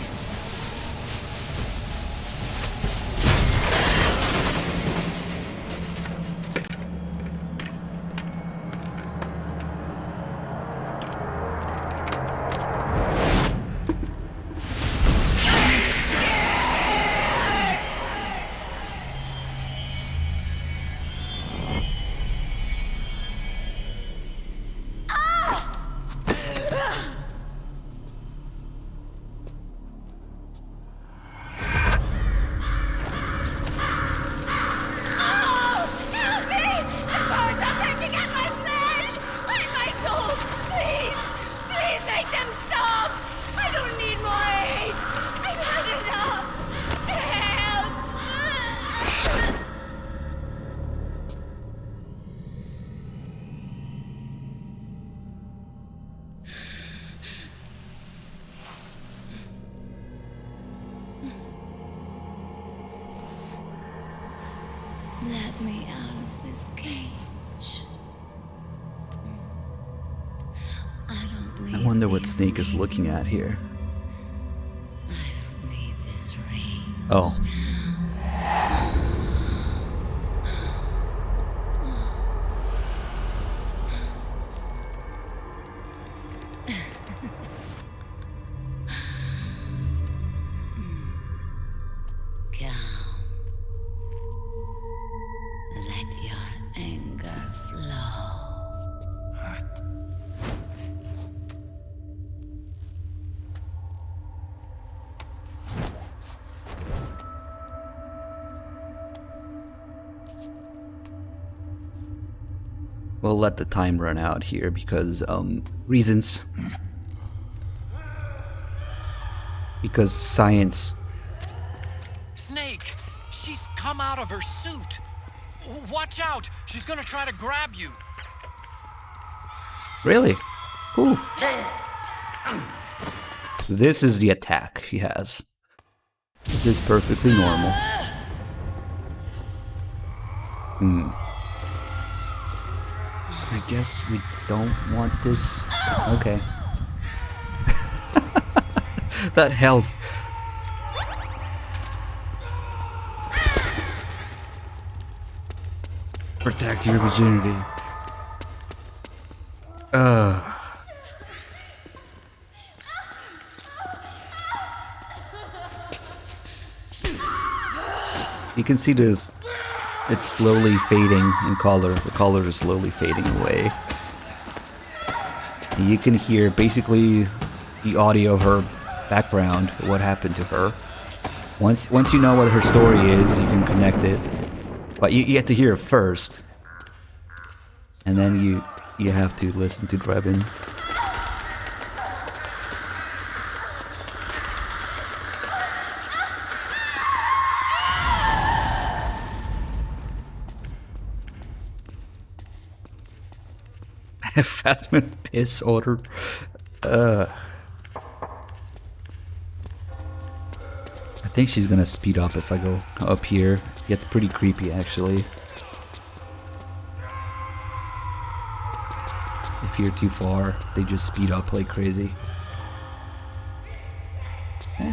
Let me out of this cage. I don't need I wonder what Snake is looking at here. I don't need this ring. Oh. We'll let the time run out here because, reasons. Because of science. Snake! She's come out of her suit! Watch out! She's gonna try to grab you. Really? Ooh. This is the attack she has. This is perfectly normal. I guess we don't want this. Okay. That health. Protect your virginity. You can see this. It's slowly fading in color. The color is slowly fading away. And you can hear basically the audio of her background, what happened to her. Once you know what her story is, you can connect it. But you have to hear it first. And then you have to listen to Drebin. Fatman piss order. I think she's gonna speed up if I go up here. It gets pretty creepy actually. If you're too far, they just speed up like crazy.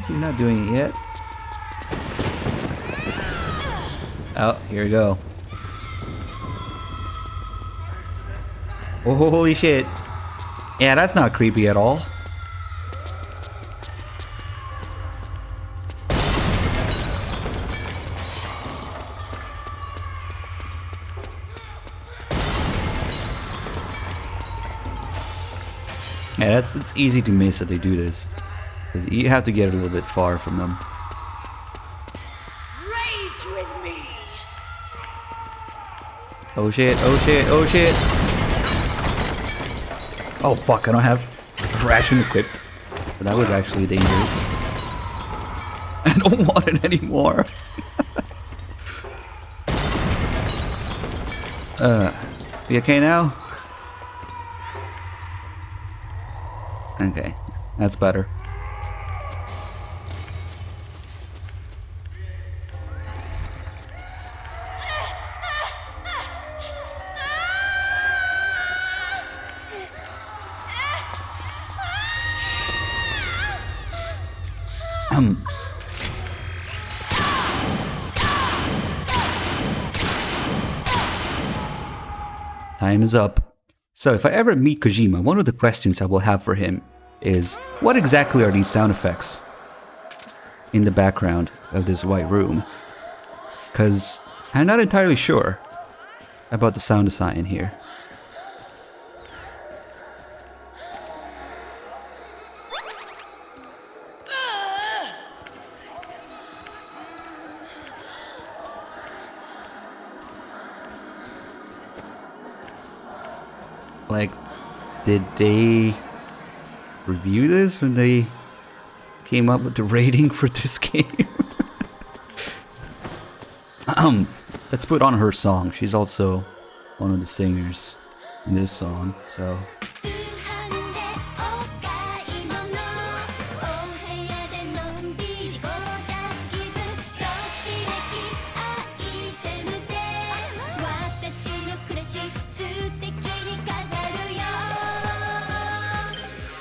She's not doing it yet. Oh, here we go. Oh, holy shit. Yeah, that's not creepy at all. Yeah, it's easy to miss that they do this. Because you have to get a little bit far from them. Rage with me. Oh shit, oh shit, oh shit. Oh fuck, I don't have ration equipped. But that was actually dangerous. I don't want it anymore. You okay now? Okay, that's better. Time is up. So if I ever meet Kojima, one of the questions I will have for him is, what exactly are these sound effects in the background of this white room? Because I'm not entirely sure about the sound design here. Like, did they review this when they came up with the rating for this game? Let's put on her song. She's also one of the singers in this song, so.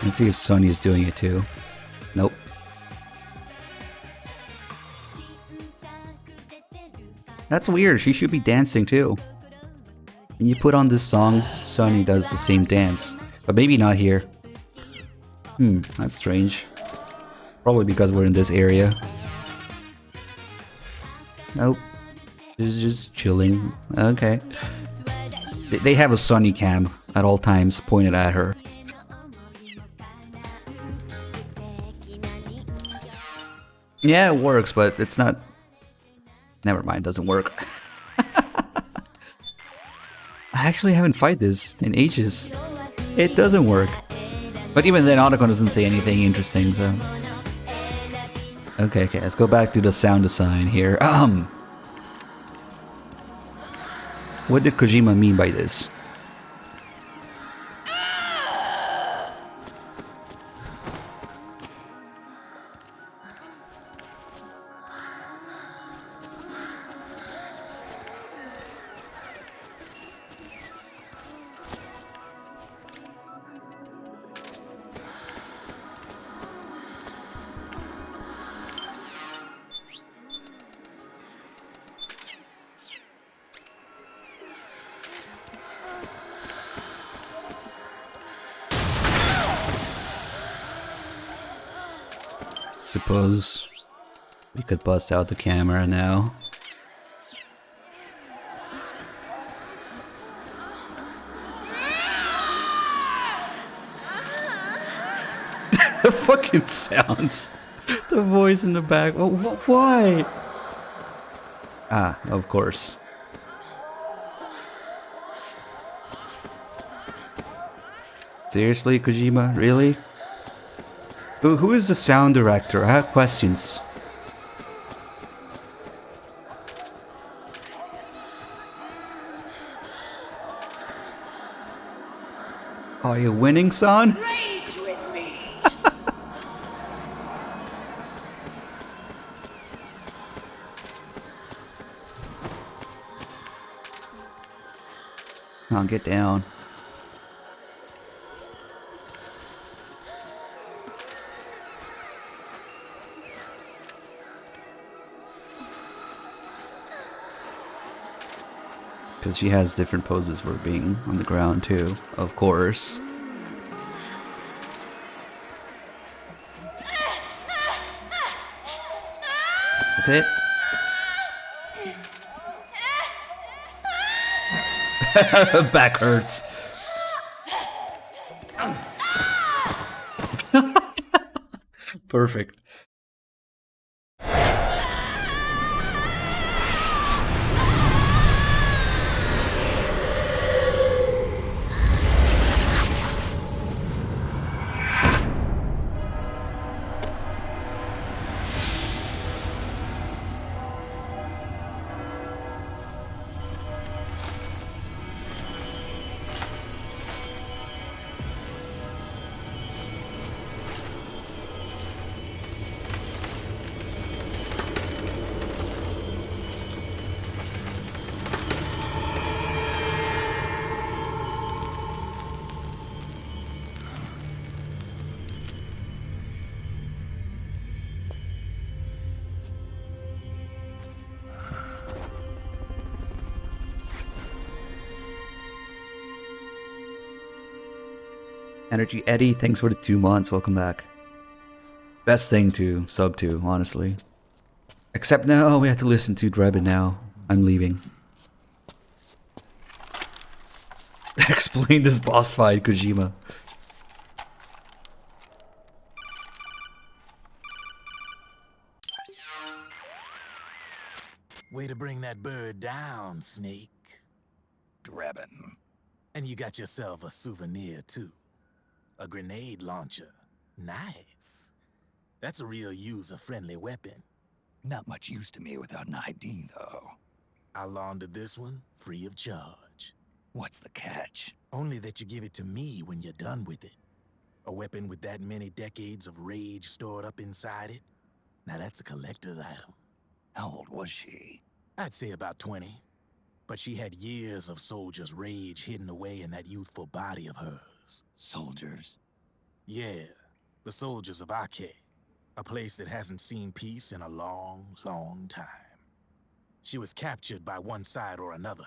Let's see if Sonny's doing it too. Nope. That's weird, she should be dancing too. When you put on this song, Sonny does the same dance. But maybe not here. That's strange. Probably because we're in this area. Nope. She's just chilling. Okay. They have a Sonny cam at all times pointed at her. Yeah, it works, but it's not... Never mind, it doesn't work. I actually haven't fight this in ages. It doesn't work. But even then, Otacon doesn't say anything interesting, so... Okay, let's go back to the sound design here. What did Kojima mean by this? Suppose we could bust out the camera now. The fucking sounds. The voice in the back. Oh, why? Ah, of course. Seriously, Kojima? Really? Who is the sound director? I have questions. Are you winning, son? Rage with me! Come on, get down. Because she has different poses for being on the ground too, of course. That's it? Back hurts. Perfect. Energy Eddie, thanks for the 2 months. Welcome back. Best thing to sub to, honestly. Except now we have to listen to Drebin now. I'm leaving. Explain this boss fight, Kojima. Way to bring that bird down, Snake. Drebin. And you got yourself a souvenir, too. A grenade launcher. Nice. That's a real user-friendly weapon. Not much use to me without an ID, though. I laundered this one free of charge. What's the catch? Only that you give it to me when you're done with it. A weapon with that many decades of rage stored up inside it? Now that's a collector's item. How old was she? I'd say about 20. But she had years of soldiers' rage hidden away in that youthful body of hers. Soldiers? Yeah, the soldiers of Ake. A place that hasn't seen peace in a long, long time. She was captured by one side or another,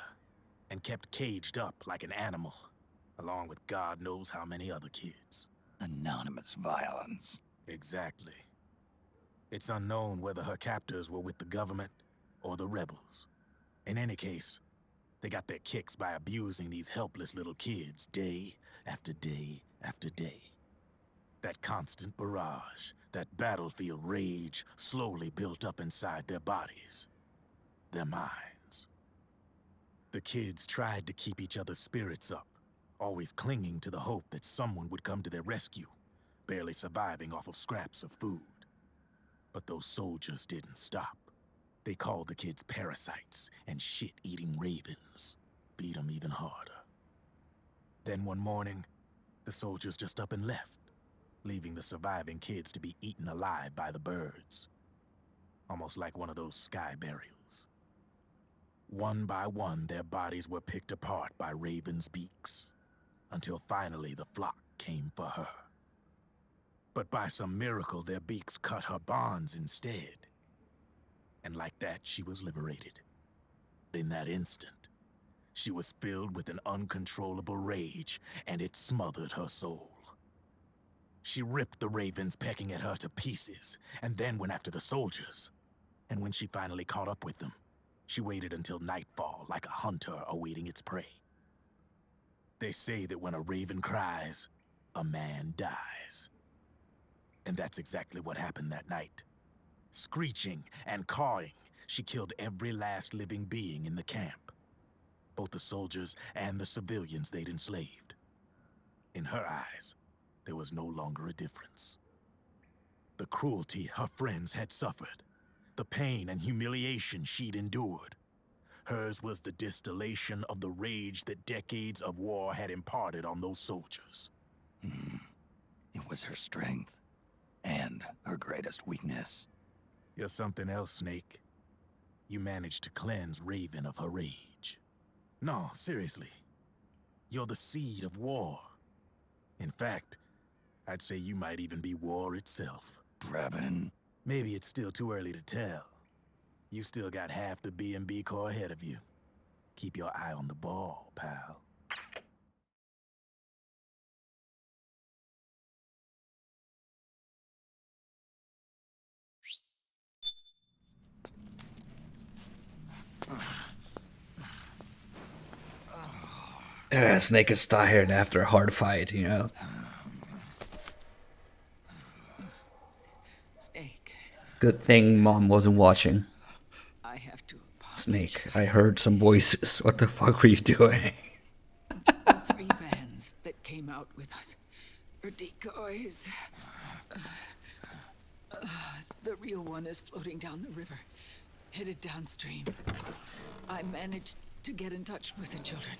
and kept caged up like an animal, along with God knows how many other kids. Anonymous violence. Exactly. It's unknown whether her captors were with the government or the rebels. In any case, they got their kicks by abusing these helpless little kids day after day after day. That constant barrage, that battlefield rage slowly built up inside their bodies, their minds. The kids tried to keep each other's spirits up, always clinging to the hope that someone would come to their rescue, barely surviving off of scraps of food. But those soldiers didn't stop. They called the kids parasites and shit-eating ravens. beat them even harder. Then one morning, the soldiers just up and left, leaving the surviving kids to be eaten alive by the birds. Almost like one of those sky burials. One by one, their bodies were picked apart by ravens' beaks, until finally the flock came for her. But by some miracle, their beaks cut her bonds instead. And like that, she was liberated. In that instant, she was filled with an uncontrollable rage, and it smothered her soul. She ripped the ravens pecking at her to pieces, and then went after the soldiers. And when she finally caught up with them, she waited until nightfall like a hunter awaiting its prey. They say that when a raven cries, a man dies. And that's exactly what happened that night. Screeching and cawing, she killed every last living being in the camp. Both the soldiers and the civilians they'd enslaved. In her eyes, there was no longer a difference. The cruelty her friends had suffered, the pain and humiliation she'd endured. Hers was the distillation of the rage that decades of war had imparted on those soldiers. It was her strength, and her greatest weakness. You're something else, Snake. You managed to cleanse Raven of her rage. No, seriously. You're the seed of war. In fact, I'd say you might even be war itself. Drebin. Maybe it's still too early to tell. You still got half the B&B Corps ahead of you. Keep your eye on the ball, pal. Snake is tired after a hard fight, you know. Snake. Good thing Mom wasn't watching. I have to Snake, I heard some voices. What the fuck were you doing? The 3 vans that came out with us are decoys. The real one is floating down the river, headed downstream. I managed to get in touch with the children.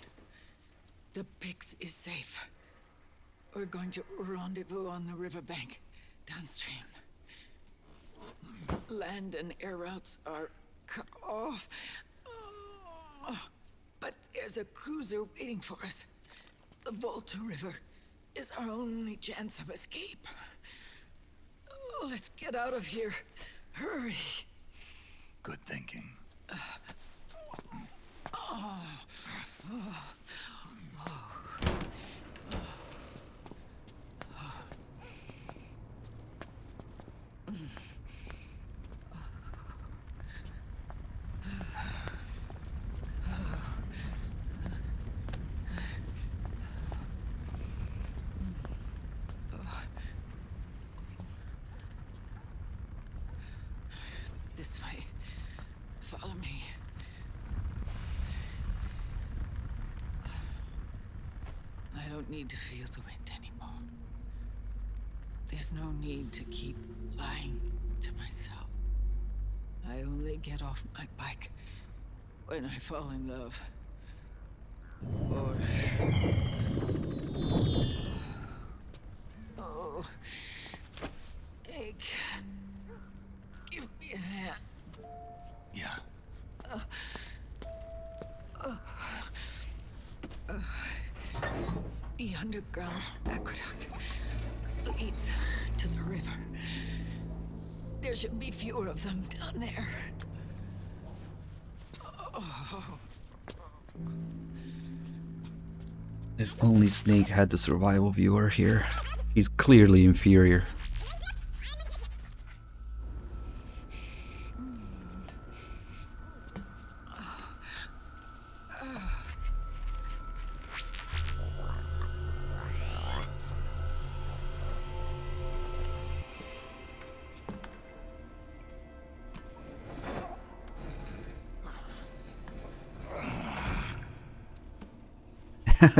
The Pix is safe. We're going to rendezvous on the riverbank, downstream. Land and air routes are cut off. But there's a cruiser waiting for us. The Volta River is our only chance of escape. Let's get out of here. Hurry. Good thinking. This way. Follow me. I don't need to feel the wind anymore. There's no need to keep lying to myself. I only get off my bike when I fall in love. Or... Oh, Snake. Give me a hand. Yeah. The underground aqueduct leads to the river. There should be fewer of them down there. If only Snake had the survival viewer here. He's clearly inferior.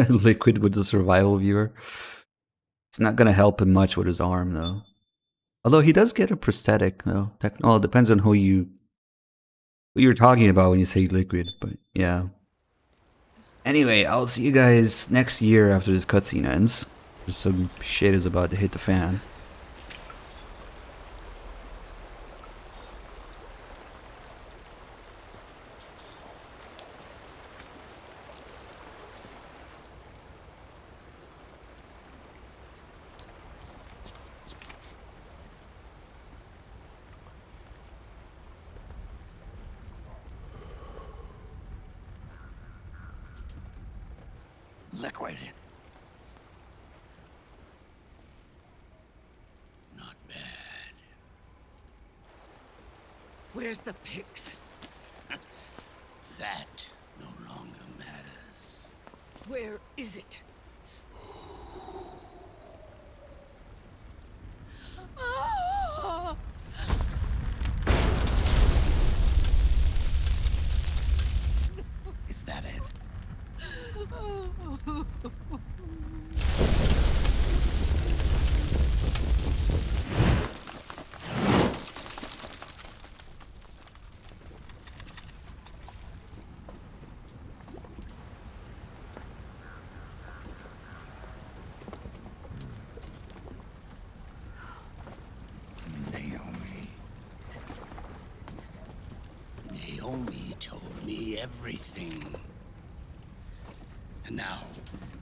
Liquid with the survival viewer. It's not gonna help him much with his arm though. Although he does get a prosthetic though. Well, it depends on who you're talking about when you say liquid, but yeah. Anyway, I'll see you guys next year after this cutscene ends. Some shit is about to hit the fan. Liquid. Not bad. Where's the pics? That no longer matters. Where is it? Ah! Is that it? Naomi told me everything. And now,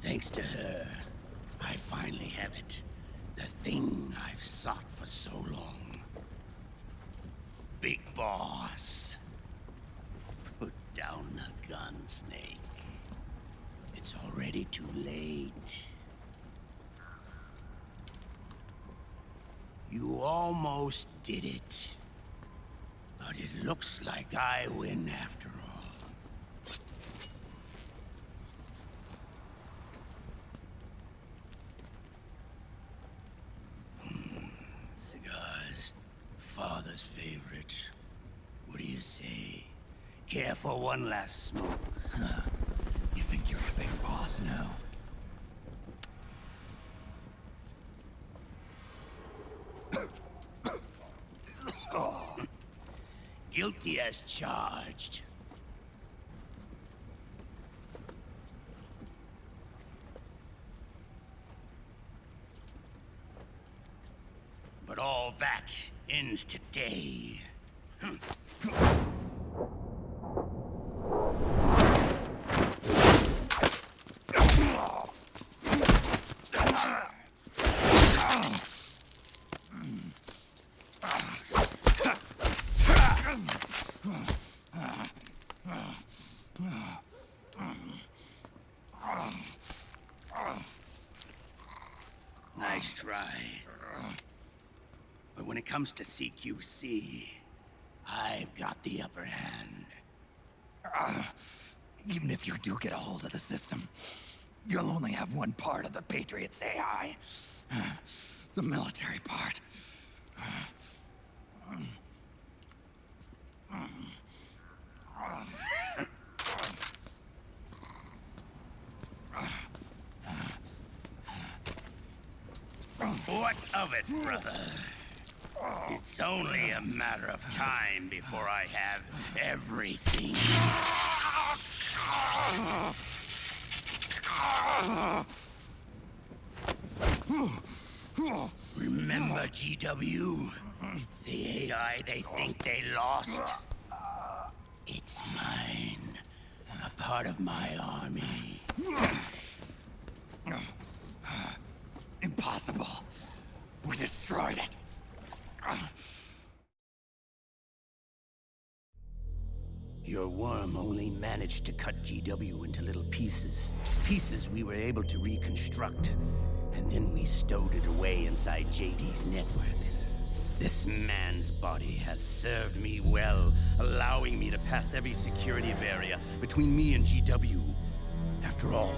thanks to her, I finally have it. The thing I've sought for so long. Big Boss. Put down the gun, Snake. It's already too late. You almost did it. But it looks like I win after all. Cigars, father's favorite. What do you say? Care for one last smoke? Huh. You think you're a big boss now? Guilty as charged. But all that ends today. Nice try. But when it comes to CQC, I've got the upper hand. Even if you do get a hold of the system, you'll only have one part of the Patriot's AI. The military part. What of it, brother? It's only a matter of time before I have everything. Remember GW? The AI they think they lost? It's mine. A part of my army. Impossible. We destroyed it. Your worm only managed to cut GW into little pieces. Pieces we were able to reconstruct. And then we stowed it away inside JD's network. This man's body has served me well, allowing me to pass every security barrier between me and GW. After all,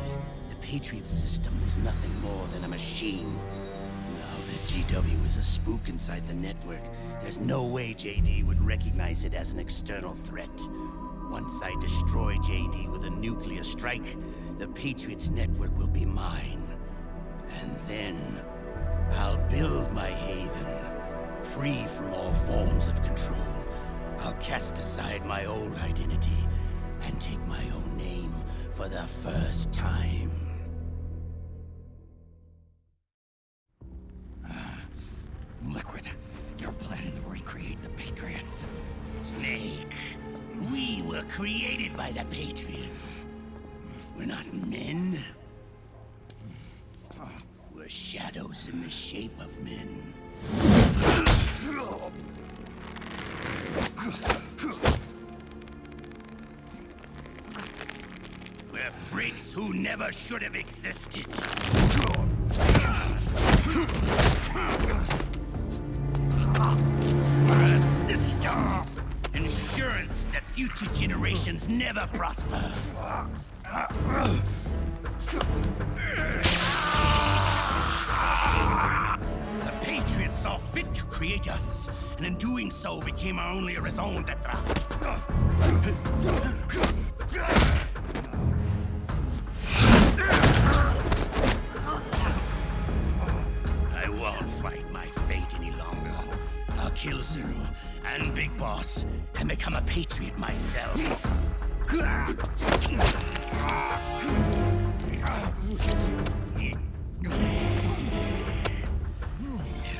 the Patriot system is nothing more than a machine. Now that GW is a spook inside the network, there's no way JD would recognize it as an external threat. Once I destroy JD with a nuclear strike, the Patriot's network will be mine. And then, I'll build my haven, free from all forms of control. I'll cast aside my old identity and take my own name for the first time. Liquid, you're planning to recreate the Patriots. Snake, we were created by the Patriots. We're not men. We're shadows in the shape of men. We're freaks who never should have existed. We're a system. Insurance that future generations never prosper. The Patriots saw fit to create us, and in doing so became our only raison d'etre. I won't fight my fate any longer. I'll kill Zero and Big Boss and become a Patriot myself. It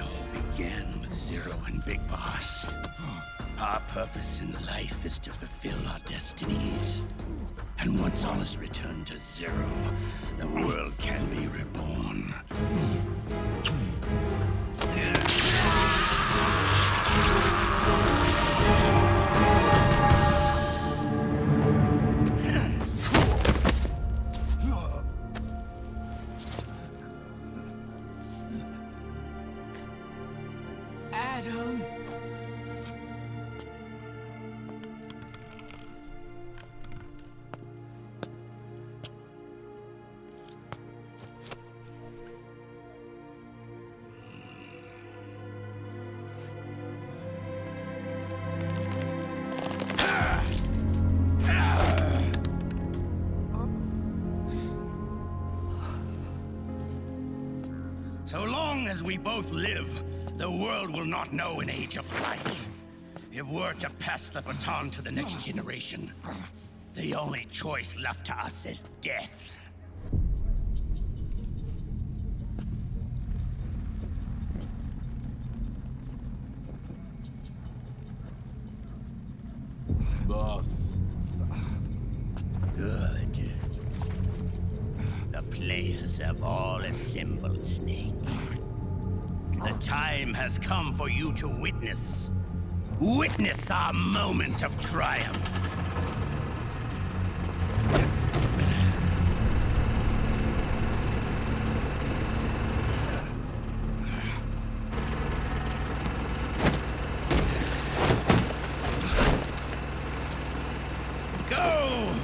all began with Zero and Big Boss. Our purpose in life is to fulfill our destinies. And once all is returned to Zero, the world can be reborn. Adam. So long as we both live, the world will not know an age of light. If we're to pass the baton to the next generation, the only choice left to us is death. Boss. Good. The players have all assembled, Snake. The time has come for you to witness our moment of triumph. Go!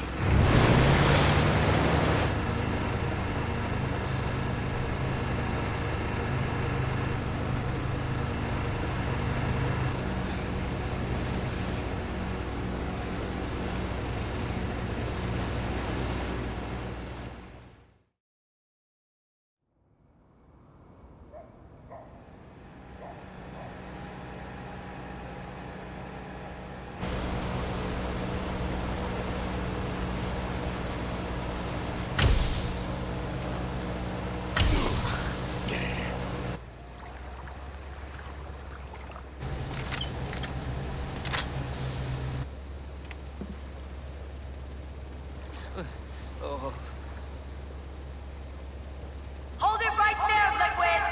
Hold it right there, Liquid!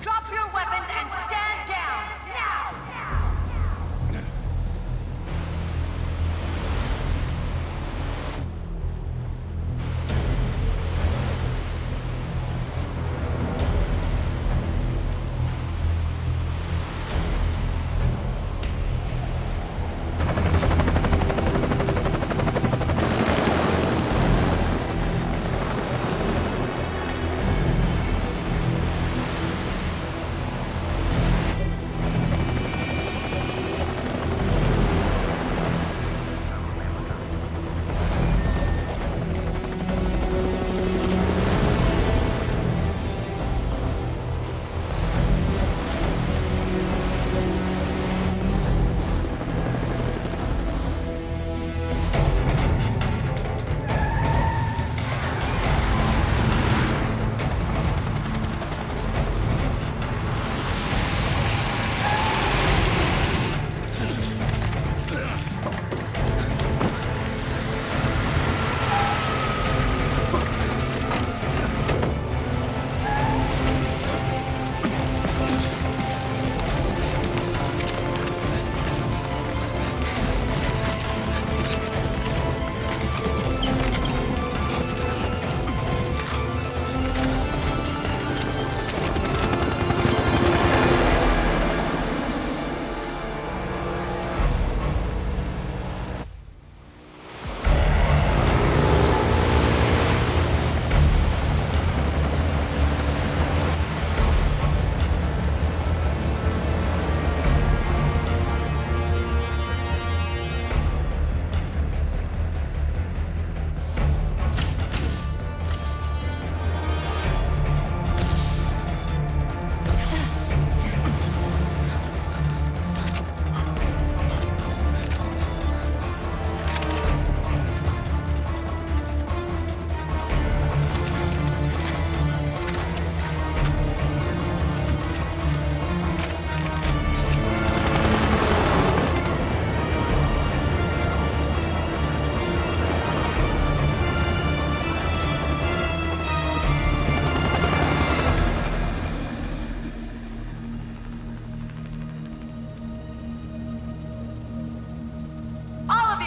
Drop your weapons and stand down, now!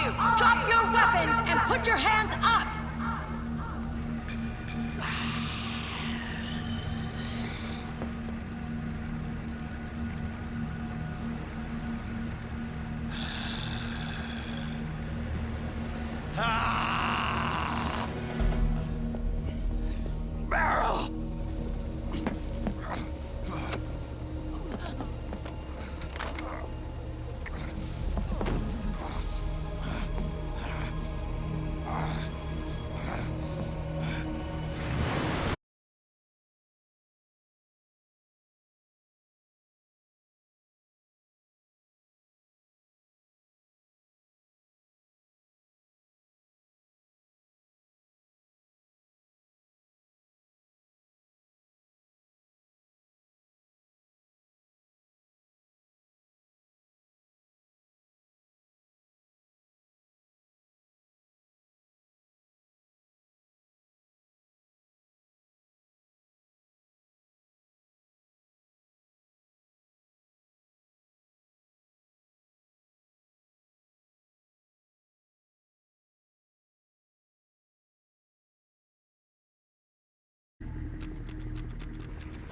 you, drop your weapons and put your hands up! Meryl!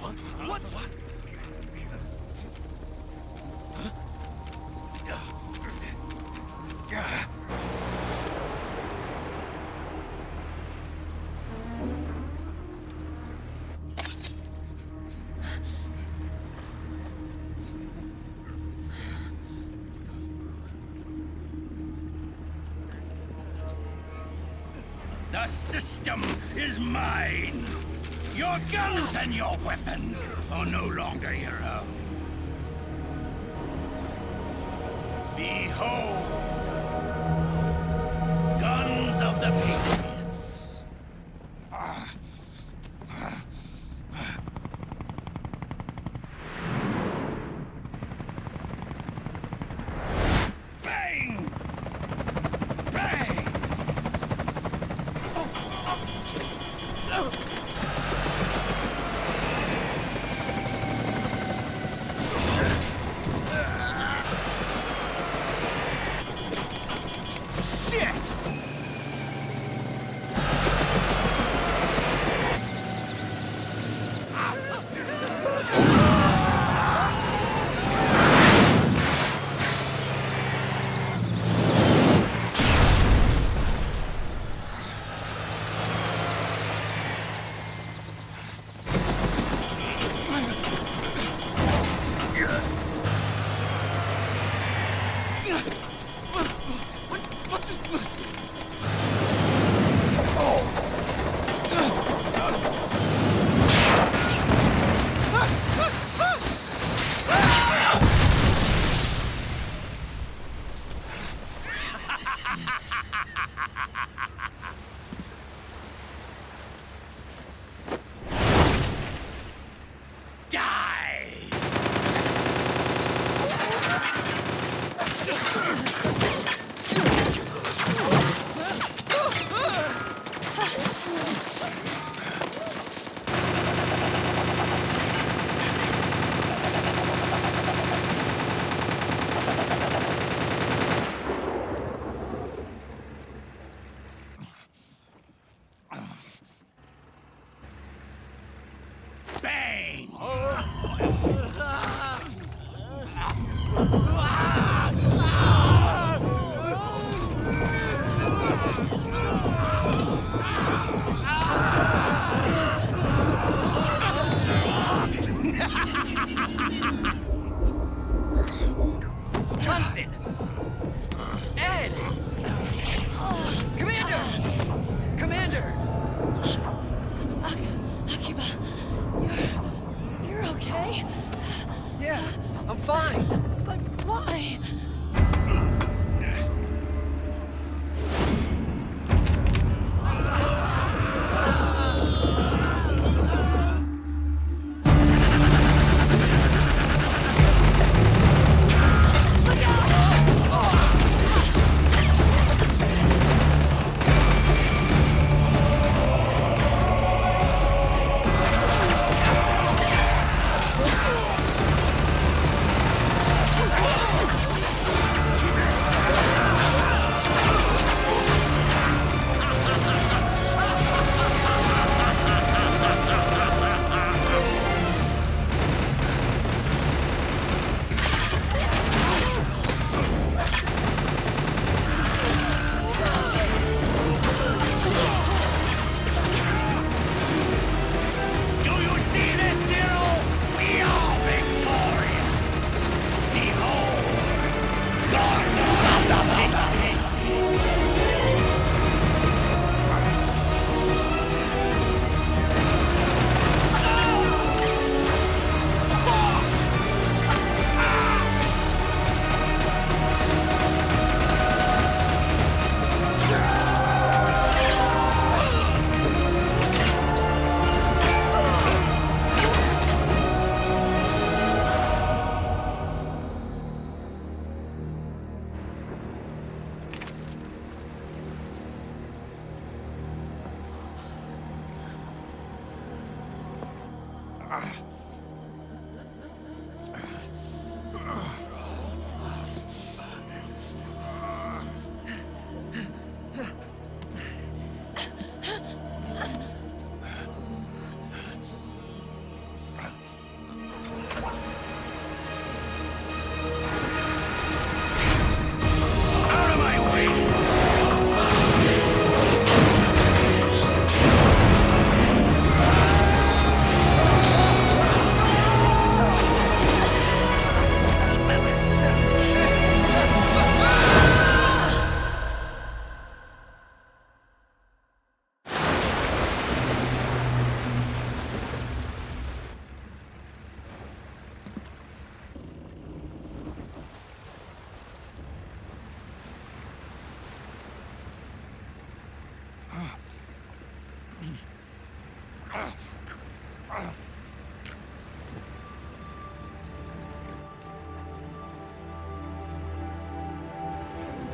What? The system is mine. Your guns and your weapons are no longer your own. Behold, guns of the Patriots. Bang! Bang!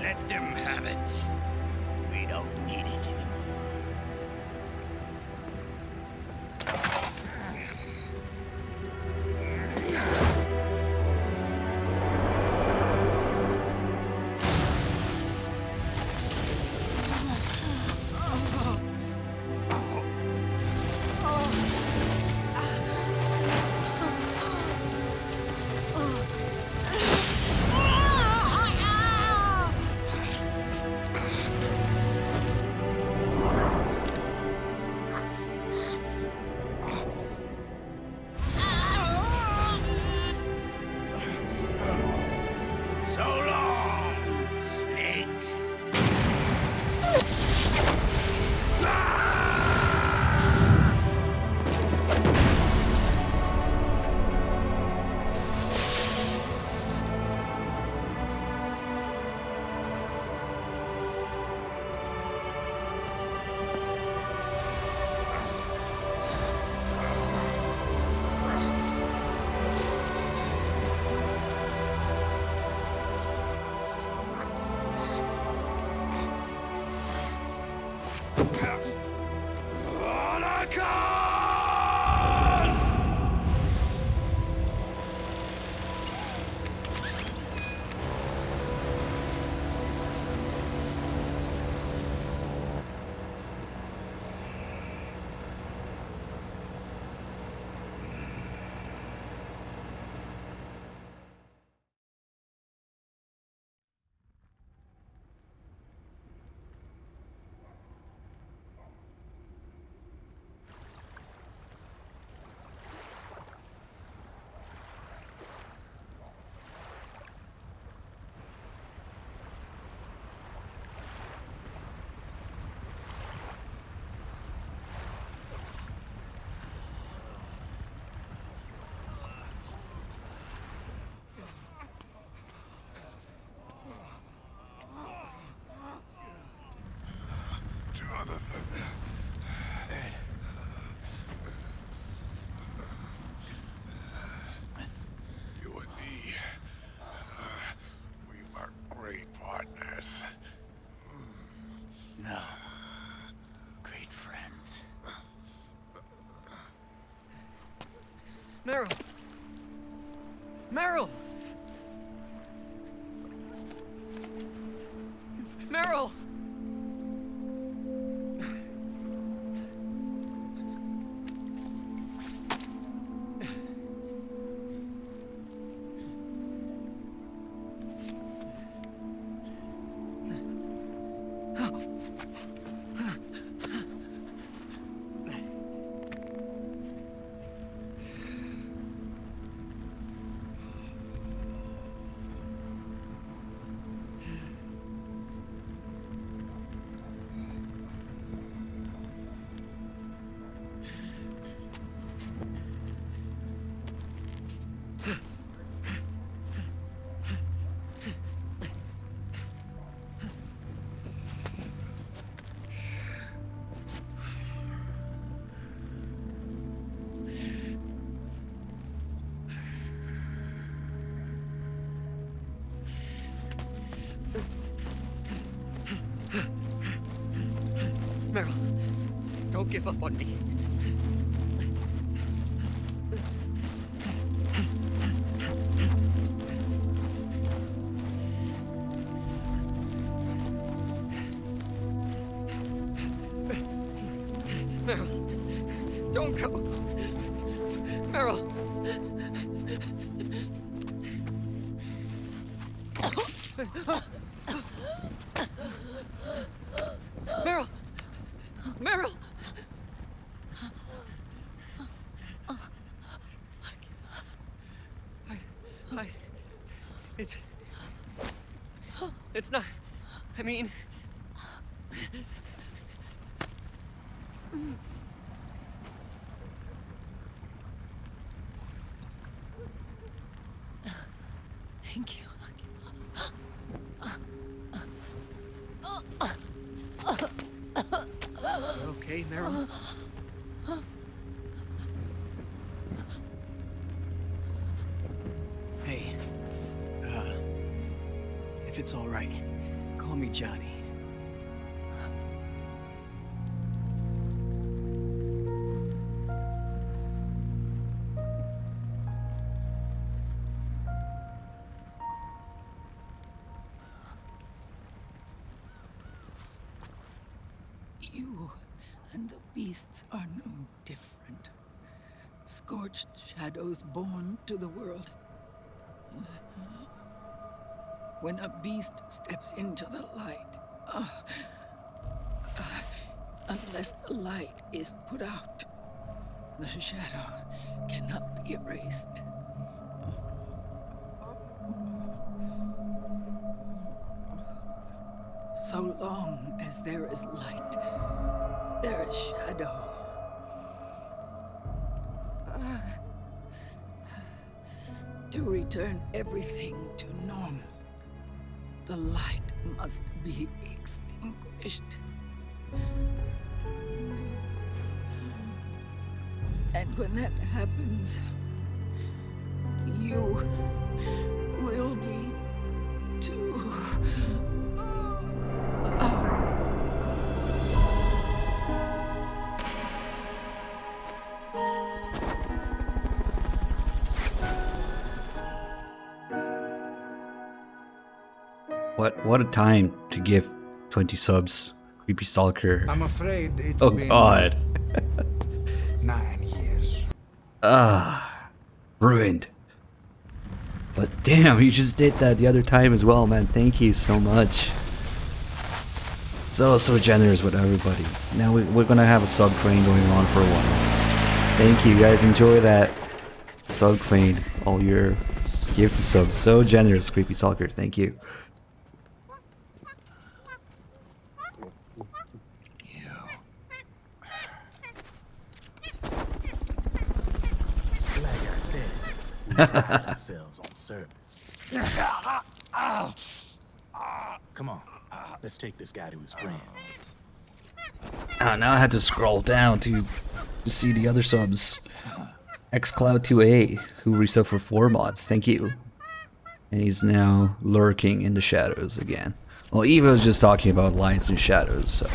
Let them have it. We don't need it anymore. You and me, we were great partners. No. Great friends. Meryl! Meryl! Meryl! Meryl, don't give up on me. Meryl, don't go. Meryl. Meryl. Meryl. It's not. I mean. Thank you. Okay, Meryl? Hey, if it's all right, call me Johnny. You and the beasts are no different. Scorched shadows born to the world. When a beast steps into the light, unless the light is put out, the shadow cannot be erased. So long as there is light, there is shadow. To return everything to normal, the light must be extinguished. And when that happens, you will be too. What a time to give 20 subs. Creepy Stalker. I'm afraid it's oh been god. 9 years. Ruined. But damn, you just did that the other time as well, man. Thank you so much. So generous with everybody. Now we're gonna have a sub train going on for a while. Thank you guys, enjoy that sub train. All your gift subs. So generous, Creepy Stalker. Thank you. Like I said, we pride ourselves on service. Come on, let's take this guy to his friends. Now I had to scroll down to see the other subs. xCloud2A, who resubbed for 4 mods, thank you. And he's now lurking in the shadows again. Well, Eva was just talking about lights and shadows, so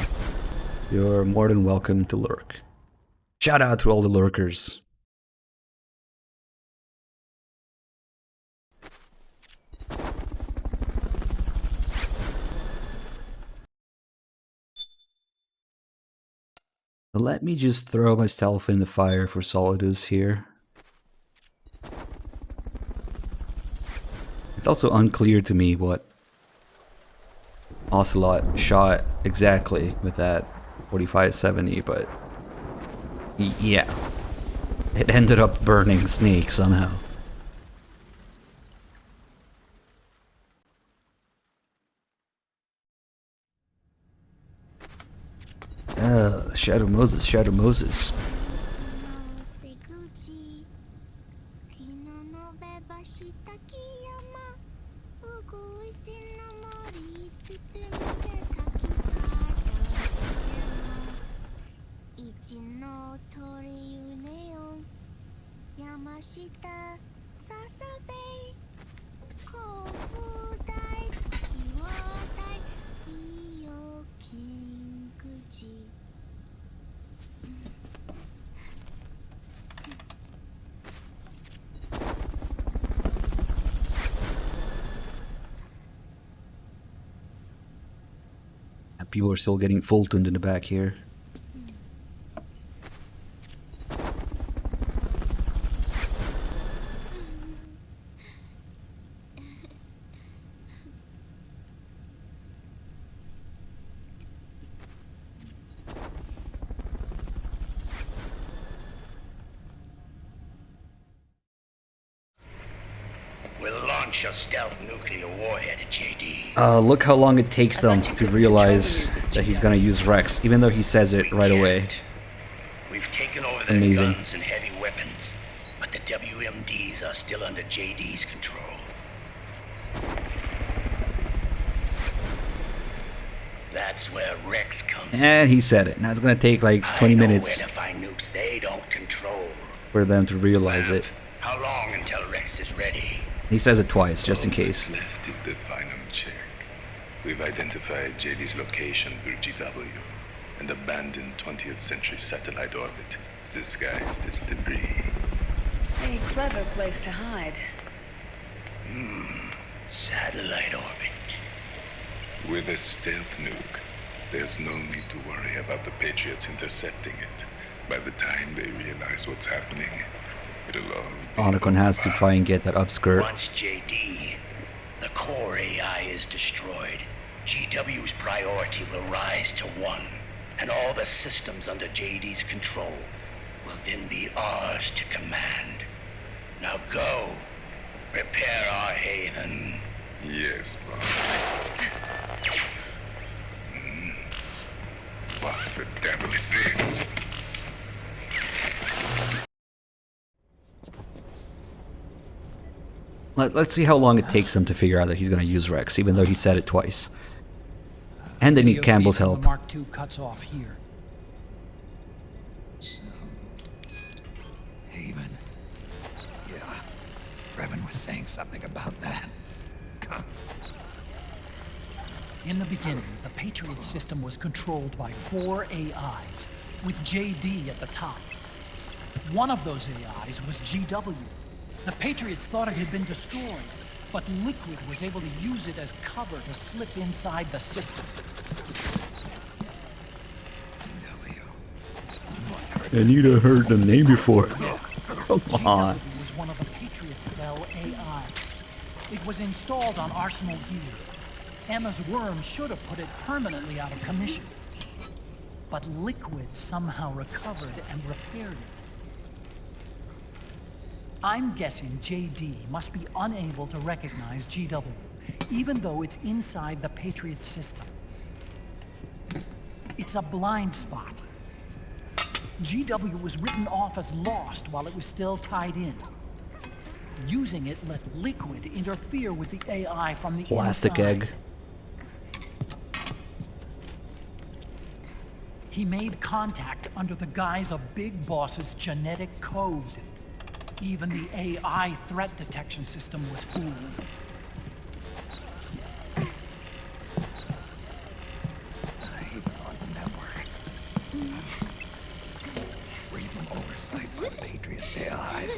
you're more than welcome to lurk. Shout out to all the lurkers. Let me just throw myself in the fire for Solidus here. It's also unclear to me what Ocelot shot exactly with that 4570, but yeah, it ended up burning Snake somehow. Shadow Moses, Shadow Moses. People are still getting full tuned in the back here. launch your stealth nuclear warhead at JD. Look how long it takes them to realize that he's gonna use Rex, even though he says it right away. We've taken over their Amazing. guns and heavy weapons, but the WMDs are still under JD's control. That's where Rex comes. And he said it. Now it's gonna take like 20 minutes Where to find nukes they don't control. for them to realize it. How long until Rex is ready? He says it twice, just in case. Left is the final check. We've identified JD's location through GW, and abandoned 20th century satellite orbit, disguised as debris. A clever place to hide. Satellite orbit. With a stealth nuke, there's no need to worry about the Patriots intercepting it. By the time they realize what's happening, it'll all be Otacon has to try and get that upskirt. Once JD, the core AI is destroyed, GW's priority will rise to 1, and all the systems under JD's control will then be ours to command. Now go, prepare our haven. Yes, boss. What the devil is this? Let's see how long it takes him to figure out that he's gonna use Rex, even though he said it twice. And they need Campbell's help. The Mark II cuts off here. Haven. Yeah. Drebin was saying something about that. In the beginning, the Patriot system was controlled by 4 AIs, with JD at the top. One of those AIs was GW. The Patriots thought it had been destroyed, but Liquid was able to use it as cover to slip inside the system. And you'd have heard the name before. Come on. GW was one of the Patriot cell AI. It was installed on Arsenal gear. Emma's worm should have put it permanently out of commission. But Liquid somehow recovered and repaired it. I'm guessing JD must be unable to recognize GW, even though it's inside the Patriot system. It's a blind spot. GW was written off as lost while it was still tied in. Using it let Liquid interfere with the AI from the Plastic inside. egg. He made contact under the guise of Big Boss's genetic code. Even the AI threat detection system was fooled. Haven on the network. Free from oversight from Patriot's AI.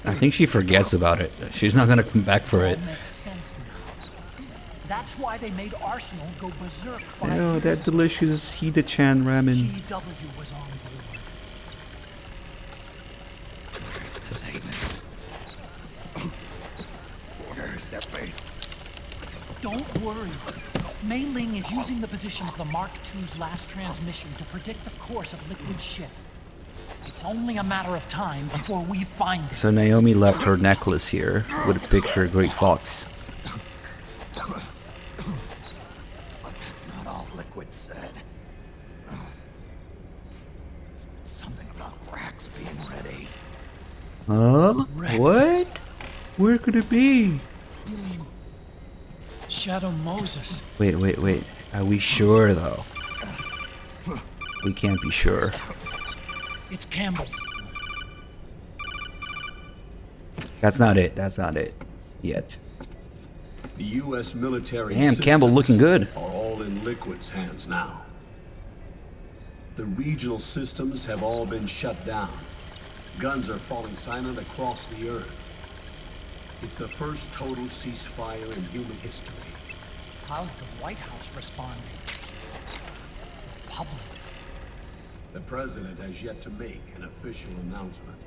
I think she forgets about it. She's not gonna come back for it. That's why they made Arsenal go berserk. Oh, that delicious Hida-chan ramen. GW was on board. This Haven. Where is their base? Don't worry. Mei Ling is using the position of the Mark II's last transmission to predict the course of Liquid's ship. It's only a matter of time before we find it. So Naomi left her necklace here with a picture of Great Fox. But that's not all Liquid said. Something about Rex being ready. Huh? What? Where could it be? You mean Shadow Moses? Wait. Are we sure though? We can't be sure. It's Campbell. That's not it. Yet. The U.S. military Damn, Campbell looking good. are all in Liquid's hands now. The regional systems have all been shut down. Guns are falling silent across the earth. It's the first total ceasefire in human history. How's the White House responding? The public. The president has yet to make an official announcement.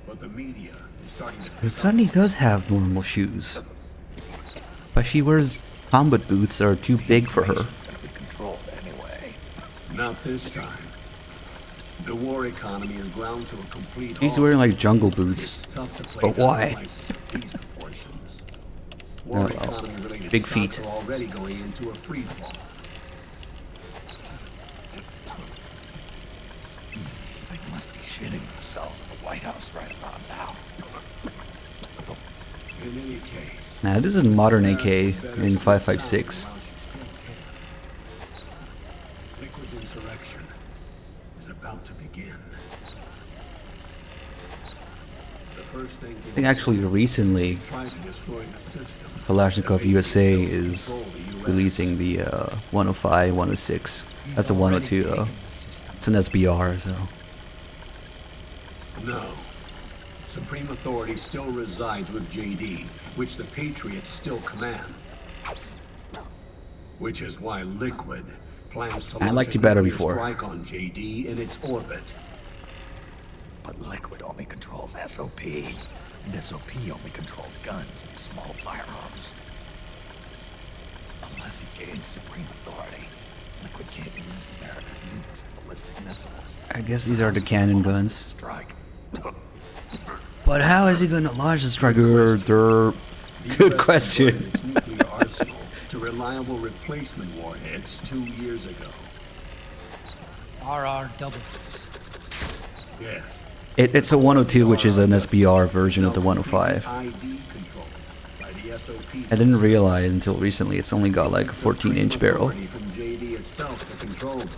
But the media is starting to... Sunny does have normal shoes. But she wears combat boots that are too big for her. Controlled anyway. Not this time. The war economy is ground to a complete He's halt. wearing like jungle boots. It's tough to play But down why? by these proportions. War economy related big stocks feet. are already going into a free fall. They must be shitting themselves in the White House right about now. In any case, Nah, this is modern AK in 5.56. liquid insurrection is about to begin. The first thing I think actually recently, try to destroy the system. Kalashnikov USA is releasing the 105, 106. That's a 102 though. It's an SBR, so. No. Supreme authority still resides with JD, which the Patriots still command. Which is why Liquid plans to I liked you launch a better nuclear before. strike on JD in its orbit. But Liquid only controls SOP, and SOP only controls guns and small firearms. Unless he gains supreme authority, Liquid can't use America's nukes and ballistic missiles. I guess these are the cannon guns. Strike. But how is he gonna launch the strike? Good question. Its nuclear arsenal to reliable replacement warheads 2 years ago. RR doubles. Yes. It's a 102, which is an SBR version of the 105. ID control by the SOP. I didn't realize until recently it's only got like a 14-inch barrel. Authority from JD itself to control them,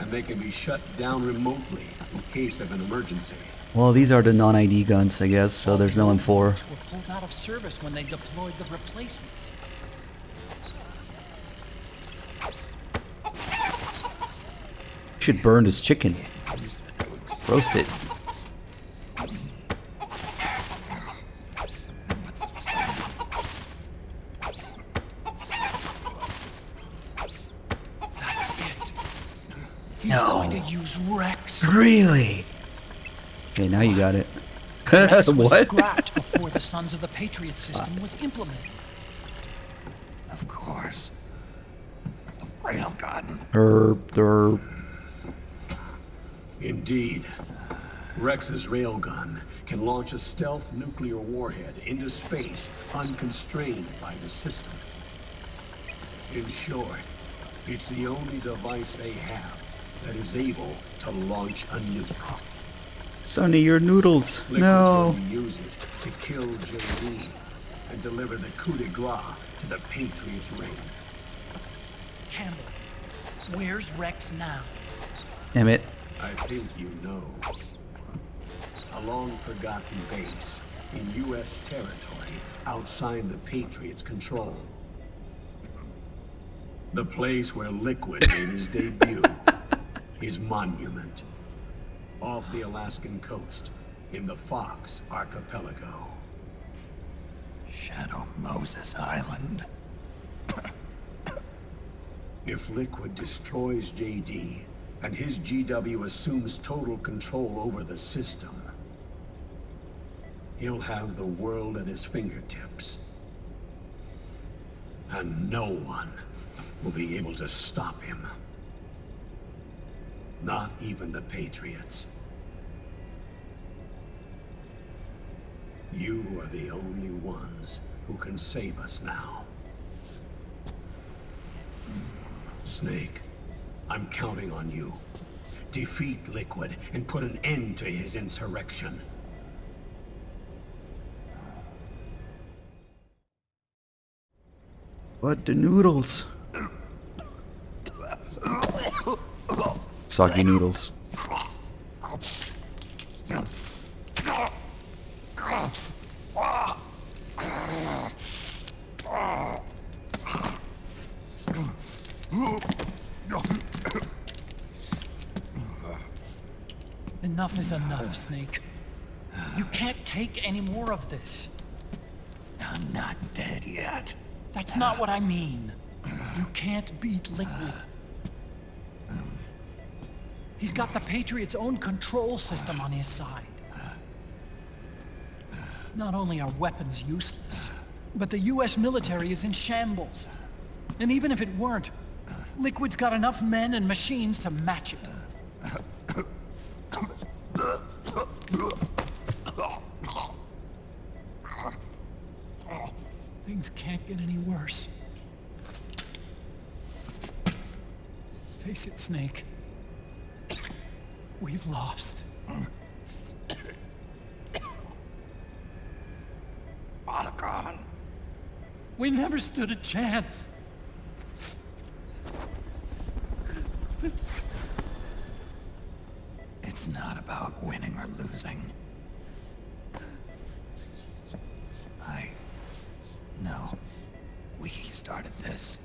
and they can be shut down remotely in case of an emergency. Well, these are the non-ID guns, I guess, so there's no M4. Were pulled out of service when they deployed the replacements. Should burn this chicken. Roast it. He's going to use Rex. Really? Okay, now you got it. Rex was What? scrapped before the Sons of the Patriot system was implemented. Of course. The railgun. Derp. Indeed. Rex's railgun can launch a stealth nuclear warhead into space unconstrained by the system. In short, it's the only device they have that is able to launch a nuke. Sonny, your noodles. Liquid's No. going to use it to kill JD and deliver the coup de grace to the Patriots' reign. Campbell, where's Rex now? Damn it. I think you know. A long-forgotten base in U.S. territory outside the Patriots' control. The place where Liquid made his debut. His monument. Off the Alaskan coast, in the Fox Archipelago. Shadow Moses Island. If Liquid destroys JD, and his GW assumes total control over the system, he'll have the world at his fingertips. And no one will be able to stop him. Not even the Patriots. You are the only ones who can save us now. Snake, I'm counting on you. Defeat Liquid and put an end to his insurrection. What the noodles? Soggy noodles. Enough is enough, Snake. You can't take any more of this. I'm not dead yet. That's not what I mean. You can't beat Liquid. He's got the Patriots' own control system on his side. Not only are weapons useless, but the US military is in shambles. And even if it weren't, Liquid's got enough men and machines to match it. Face it, Snake. We've lost. Otacon. We never stood a chance. It's not about winning or losing. I know we started this.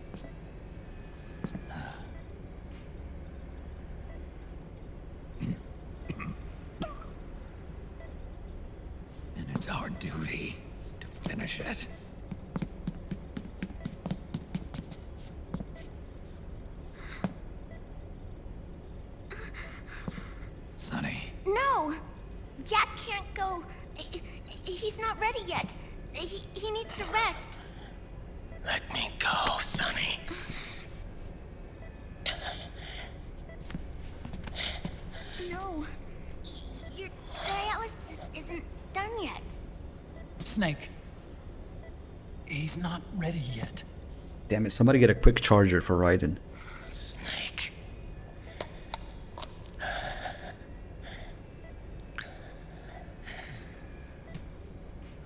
And it's our duty to finish it. Sonny. No! Jack can't go. He's not ready yet. He needs to rest. Let me go, Sonny. No. Your dialysis isn't done yet. Snake. He's not ready yet. Damn it, somebody get a quick charger for Raiden. Snake.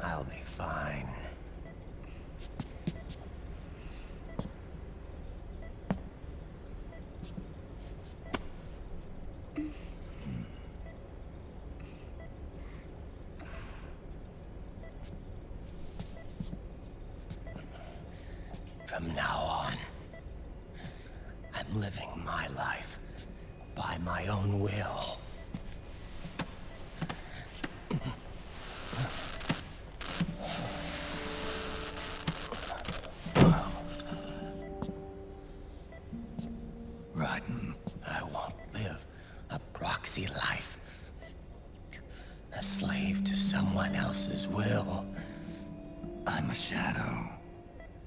I'll be fine. From now on, I'm living my life by my own will. Raiden. I won't live a proxy life. A slave to someone else's will. I'm a shadow.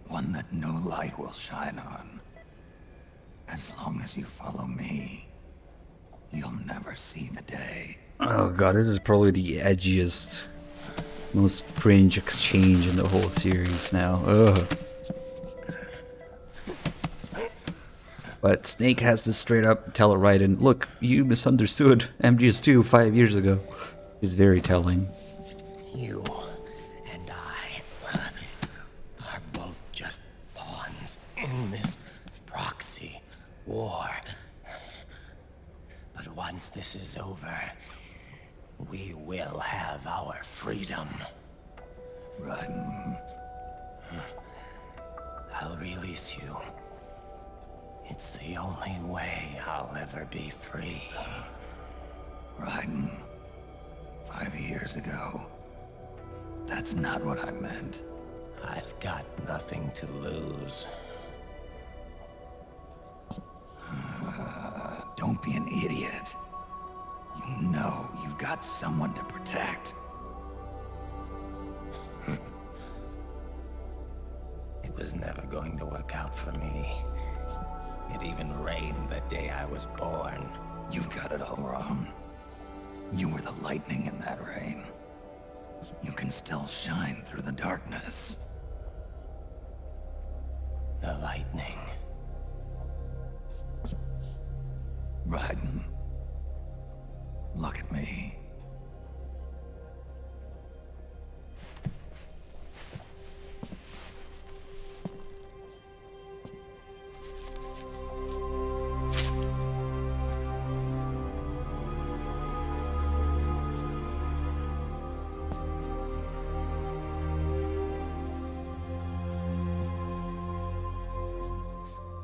One that no light will shine on. As long as you follow me, you'll never see the day. Oh god, this is probably the edgiest, most cringe exchange in the whole series now. Ugh. But Snake has to straight up tell Raiden, look, you misunderstood MGS 2 5 years ago. Is very telling. You and I are both just pawns in this proxy war. But once this is over, we will have our freedom. Raiden. I'll release you. It's the only way I'll ever be free. Raiden. 5 years ago. That's not what I meant. I've got nothing to lose. Don't be an idiot. You know you've got someone to protect. It was never going to work out for me. It even rained the day I was born. You've got it all wrong. You were the lightning in that rain. You can still shine through the darkness. The lightning. Raiden. Look at me.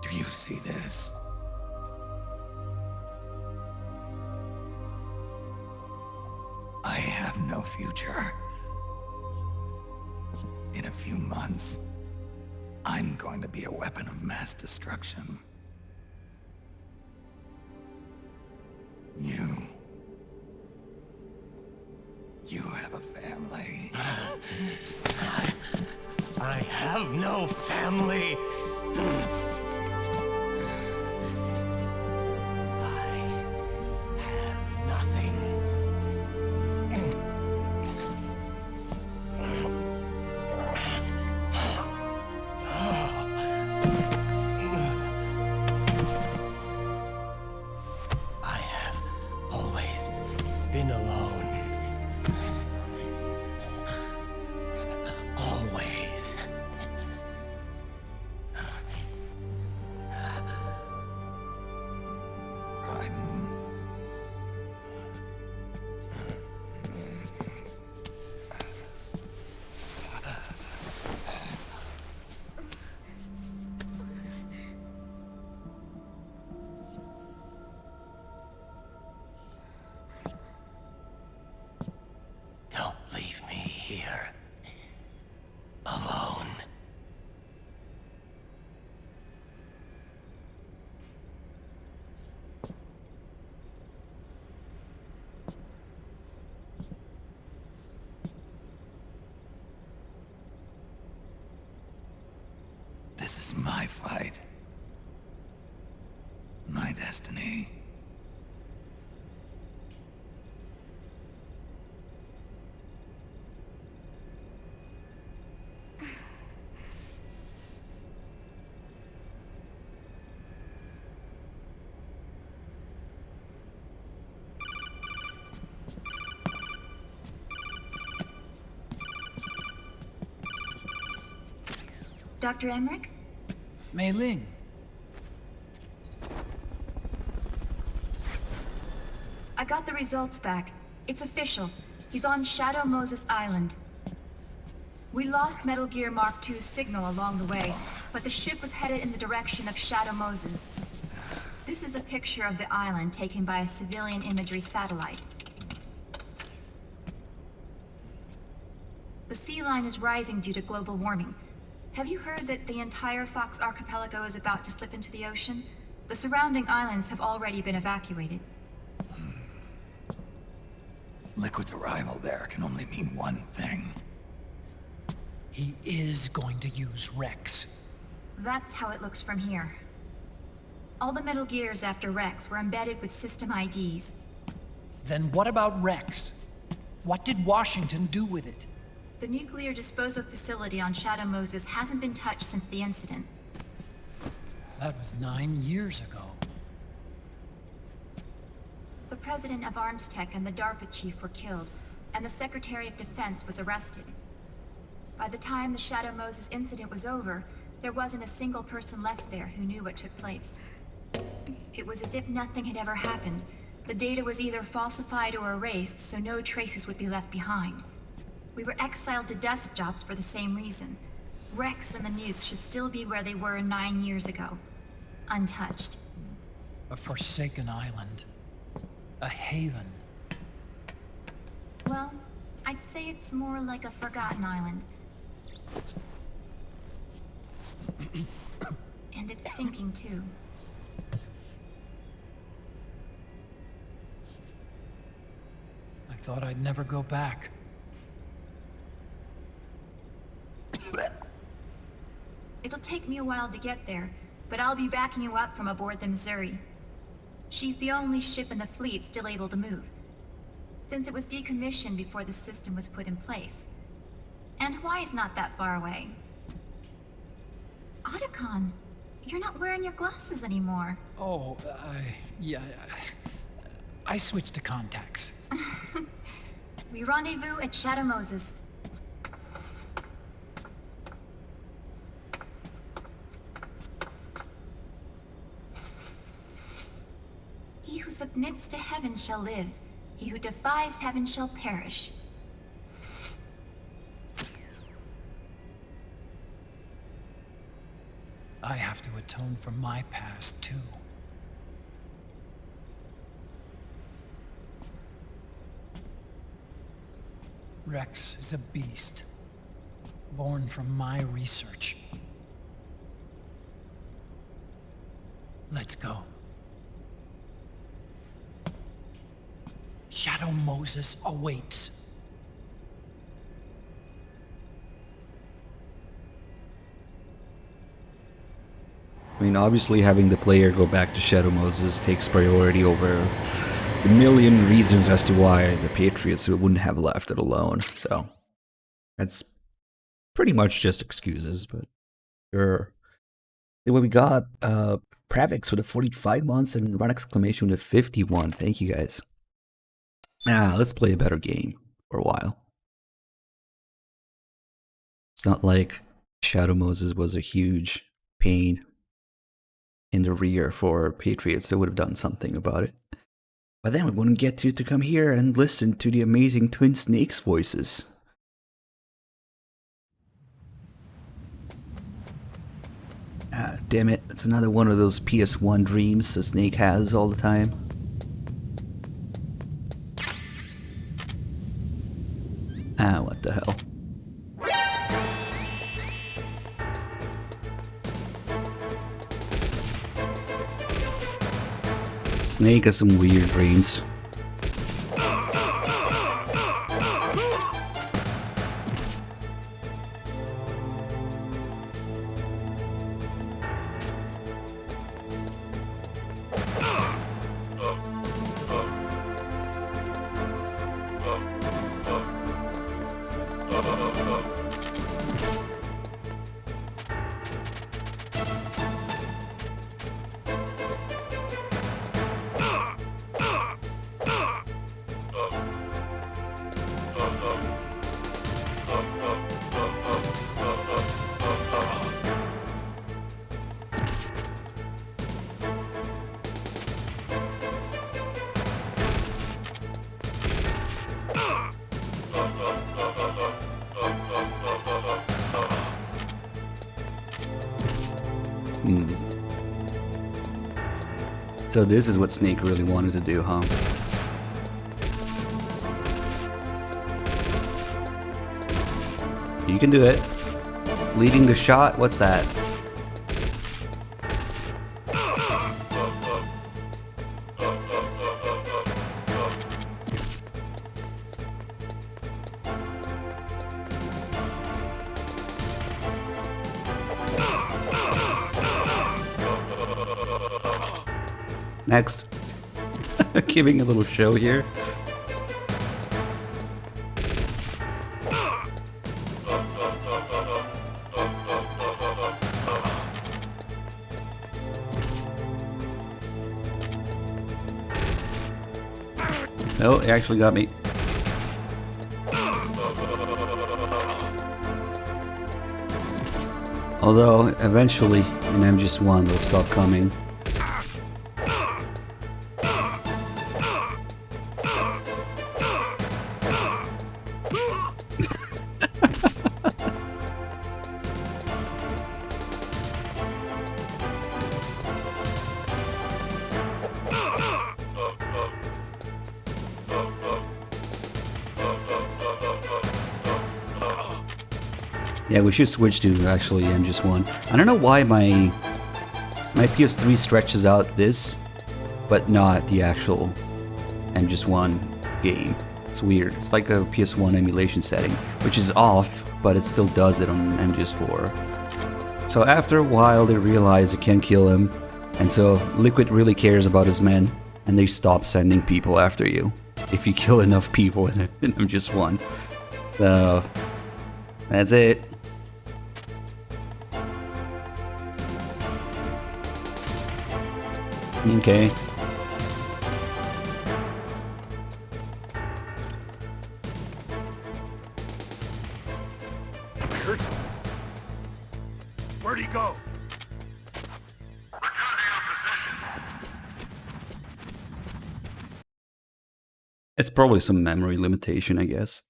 Do you see this? I have no future. In a few months, I'm going to be a weapon of mass destruction. You have a family. I have no family. satisfied. Don't leave me here. Alone. This is my fight. My destiny. Dr. Emmerich? Mei Ling. I got the results back. It's official. He's on Shadow Moses Island. We lost Metal Gear Mark II's signal along the way, but the ship was headed in the direction of Shadow Moses. This is a picture of the island taken by a civilian imagery satellite. The sea line is rising due to global warming. Have you heard that the entire Fox archipelago is about to slip into the ocean? The surrounding islands have already been evacuated. Liquid's arrival there can only mean one thing. He is going to use Rex. That's how it looks from here. All the Metal Gears after Rex were embedded with system IDs. Then what about Rex? What did Washington do with it? The nuclear disposal facility on Shadow Moses hasn't been touched since the incident. That was 9 years ago. The president of Arms Tech and the DARPA chief were killed, and the Secretary of Defense was arrested. By the time the Shadow Moses incident was over, there wasn't a single person left there who knew what took place. It was as if nothing had ever happened. The data was either falsified or erased, so no traces would be left behind. We were exiled to desk jobs for the same reason. Rex and the nukes should still be where they were 9 years ago. Untouched. A forsaken island. A haven. Well, I'd say it's more like a forgotten island. And it's sinking too. I thought I'd never go back. It'll take me a while to get there, but I'll be backing you up from aboard the Missouri. She's the only ship in the fleet still able to move, since it was decommissioned before the system was put in place. And Hawaii's not that far away. Otacon, you're not wearing your glasses anymore. Oh, yeah, I switched to contacts. We rendezvous at Shadow Moses. He who submits to heaven shall live. He who defies heaven shall perish. I have to atone for my past, too. Rex is a beast, born from my research. Let's go. Shadow Moses awaits. I mean, obviously having the player go back to Shadow Moses takes priority over the million reasons as to why the Patriots wouldn't have left it alone. So that's pretty much just excuses, but sure. Then we got Pravix with a 45 months and Run Exclamation with a 51. Thank you guys. Now let's play a better game for a while. It's not like Shadow Moses was a huge pain in the rear for Patriots, so would have done something about it. But then we wouldn't get to come here and listen to the amazing Twin Snakes voices. Ah, damn it. It's another one of those PS1 dreams that Snake has all the time. Ah, what the hell. Snake has some weird dreams. So this is what Snake really wanted to do, huh? You can do it. Leading the shot? What's that? Next. Giving a little show here. Oh, it actually got me. Although, eventually, in MGS1, they'll stop coming. Yeah, we should switch to actually MGS1. I don't know why my PS3 stretches out this, but not the actual MGS1 game. It's weird. It's like a PS1 emulation setting, which is off, but it still does it on MGS4. So after a while, they realize they can't kill him, and so Liquid really cares about his men, and they stop sending people after you if you kill enough people in MGS1. So that's it. Okay. I heard something. Where'd he go? It's probably some memory limitation, I guess.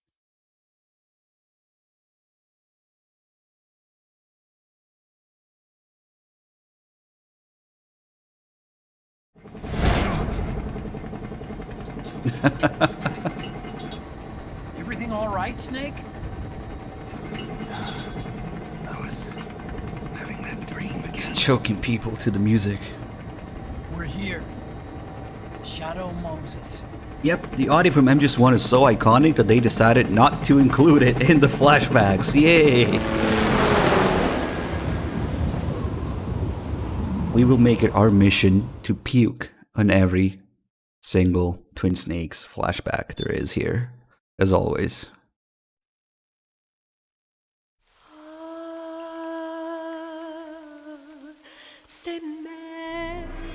Everything all right, Snake? I was having that dream again. It's choking people to the music. We're here. Shadow Moses. Yep, the audio from MGS1 is so iconic that they decided not to include it in the flashbacks. Yay! We will make it our mission to puke on every single Twin Snakes flashback there is here, as always.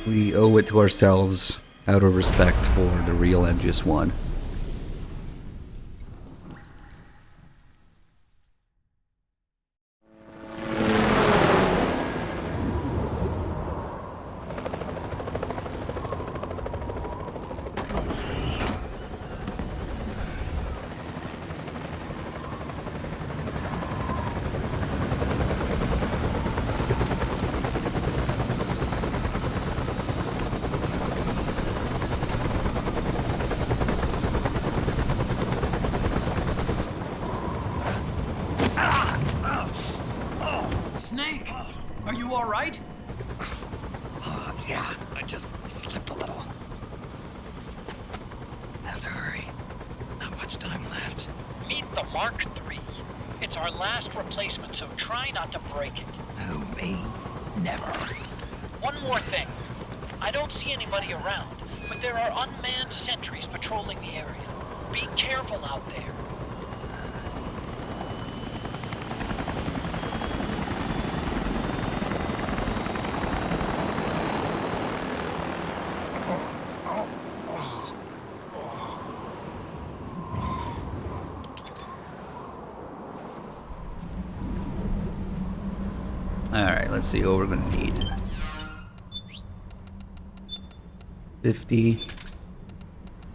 We owe it to ourselves out of respect for the real MGS1. Mark III. It's our last replacement, so try not to break it. Who, me? Never. One more thing. I don't see anybody around, but there are unmanned sentries patrolling the area. Be careful out there. Alright, let's see what we're gonna need. 50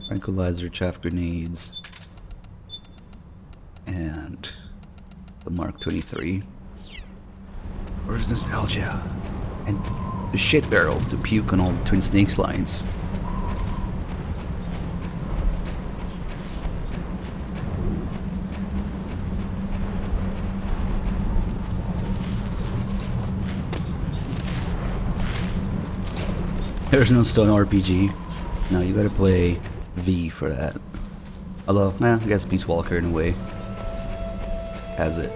tranquilizer chaff grenades and the Mark 23. Where's nostalgia? And the shit barrel to puke on all the Twin Snakes lines. There's no stone RPG. No, you gotta play V for that. Although, I guess Peace Walker in a way has it.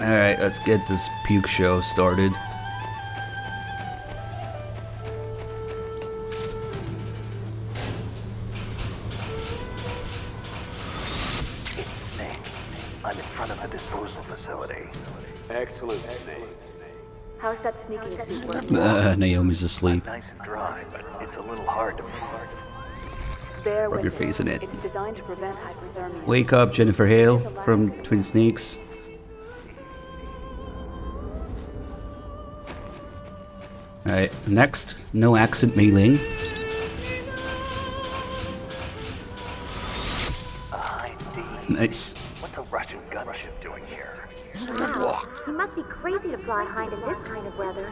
Alright, let's get this puke show started. It's Snake. I'm in front of the disposal facility. Excellent, Snake. How's that sneaking suit working? Naomi's asleep. Nice and dry, but it's a little hard to Rub your face in it. It's designed to prevent hypothermia. Wake up, Jennifer Hale from Twin Snakes. Alright, next, no accent mailing. Nice. What's a Russian gunship doing here? Wow, he must be crazy to fly Hind in this kind of weather.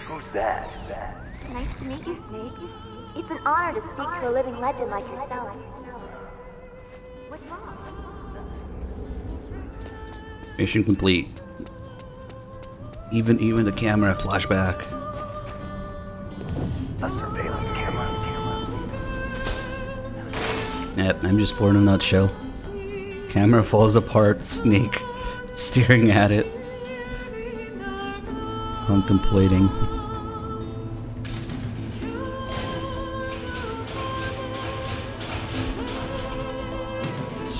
Who's that? Nice to meet you, Snake. It's an honor to speak to a living legend like yourself. What's wrong? Mission complete. Even the camera flashback. A surveillance camera. Yep, MGS4 in a nutshell. Camera falls apart, Snake staring at it. Contemplating.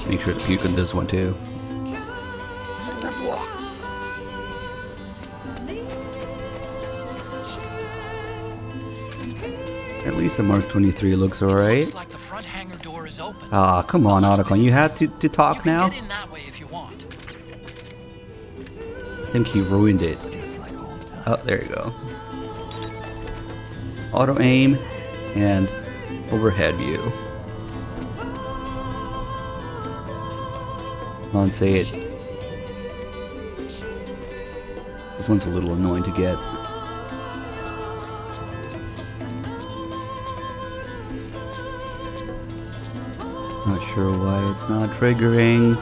Make sure to puke on this one too. At least the Mark 23 looks alright. Looks like the front hangar door is open. Ah, come on, Otacon. You had to talk now? Get in that way if you want. I think he ruined it. Oh, there you go. Auto aim and overhead view. Come on, say it. This one's a little annoying to get. Not sure why it's not triggering.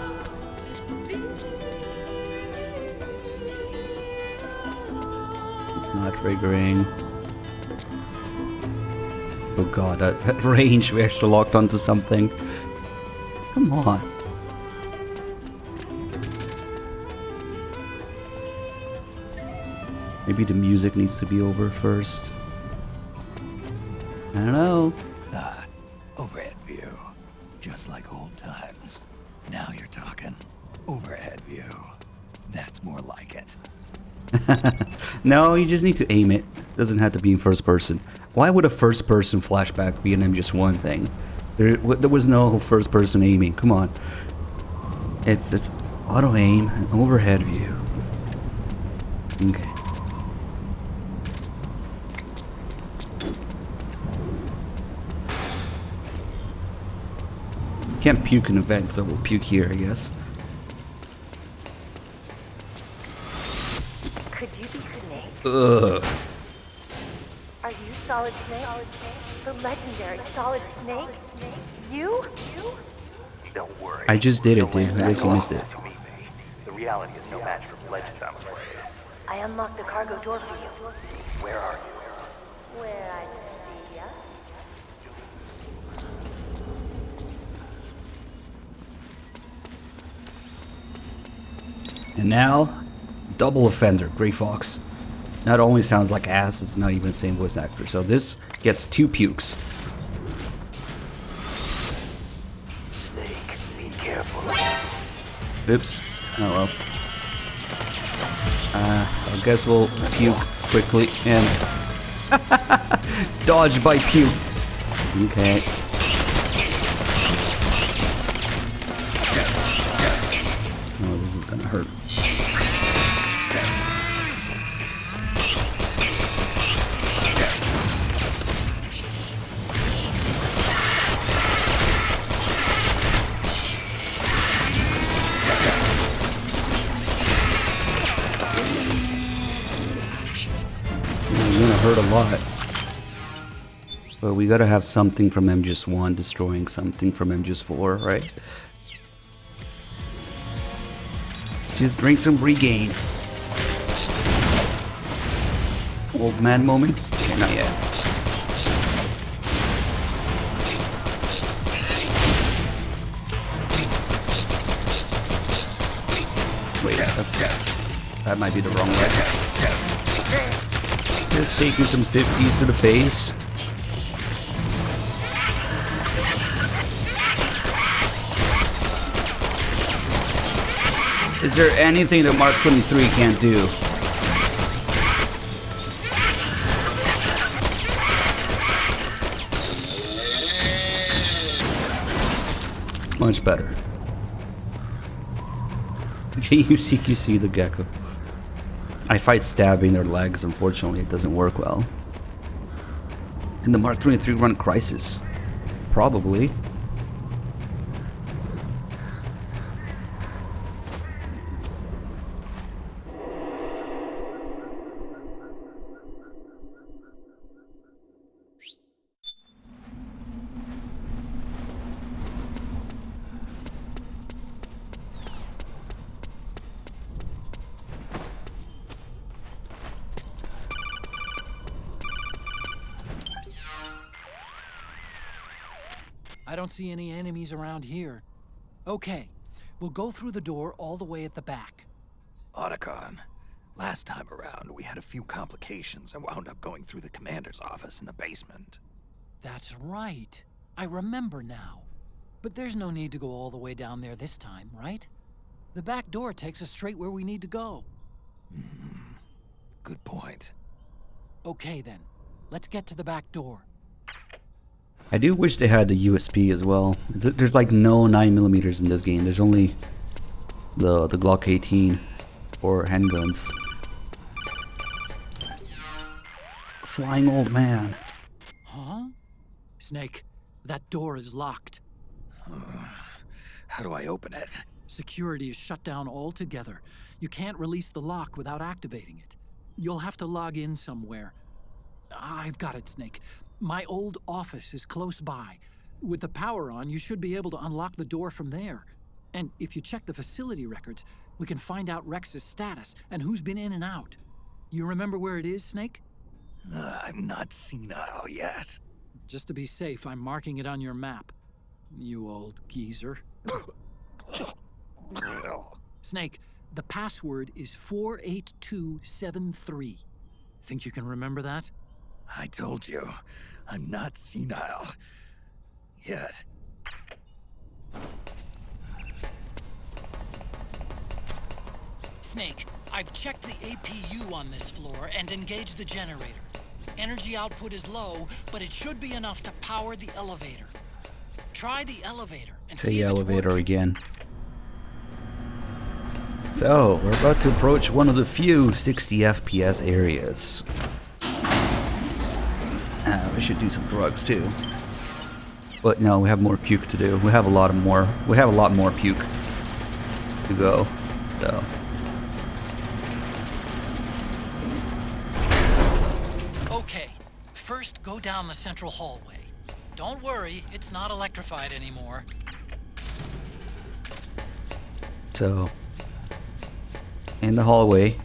It's not triggering. Oh god, that range, we actually locked onto something. Come on. Maybe the music needs to be over first. I don't know. Overhead view. Just like old times. Now you're talking. Overhead view. That's more like it. No, you just need to aim it. Doesn't have to be in first person. Why would a first person flashback be an MGS1 thing? There was no first person aiming. Come on. It's auto aim and overhead view. Okay. Can't puke in events, so we'll puke here, I guess. Could you be Snake? Ugh. Are you Solid Snake? The legendary Solid Snake? You? Don't worry. I just did it, dude. I guess you missed it. The reality is no match for legend, I'm afraid. I unlocked the cargo door for you. Where are you? Where I see ya. And now, double offender, Gray Fox. Not only sounds like ass, it's not even the same voice actor. So this gets 2 pukes. Snake, be careful. Oops. Oh well. I guess we'll puke quickly and dodge by puke. Okay. Oh, this is gonna hurt. Hurt a lot. But we gotta have something from MGS 1 destroying something from MGS 4, right? Just drink some regain. Old man moments? Okay, not yet. Wait, that might be the wrong way. Just taking some 50s to the face. Is there anything that Mark 23 can't do? Much better. Okay, you see the gecko. I fight stabbing their legs, unfortunately it doesn't work well. Can the Mark 23 run Crisis? Probably. I don't see any enemies around here. Okay, we'll go through the door all the way at the back. Otacon, last time around we had a few complications and wound up going through the commander's office in the basement. That's right. I remember now. But there's no need to go all the way down there this time, right? The back door takes us straight where we need to go. Good point. Okay then, let's get to the back door. I do wish they had the USP as well. There's like no 9mm in this game. There's only the Glock 18 or handguns. Flying old man. Huh? Snake, that door is locked. How do I open it? Security is shut down altogether. You can't release the lock without activating it. You'll have to log in somewhere. I've got it, Snake. My old office is close by. With the power on, you should be able to unlock the door from there. And if you check the facility records, we can find out Rex's status and who's been in and out. You remember where it is, Snake? I'm not senile yet. Just to be safe, I'm marking it on your map. You old geezer. Snake, the password is 48273. Think you can remember that? I told you, I'm not senile yet. Snake, I've checked the APU on this floor and engaged the generator. Energy output is low, but it should be enough to power the elevator. Try the elevator and see Say if it's elevator working. again. So, we're about to approach one of the few 60 FPS areas. We should do some drugs too. But no, we have more puke to do. We have a lot more puke to go. So. Okay, first go down the central hallway. Don't worry, it's not electrified anymore. So, in the hallway,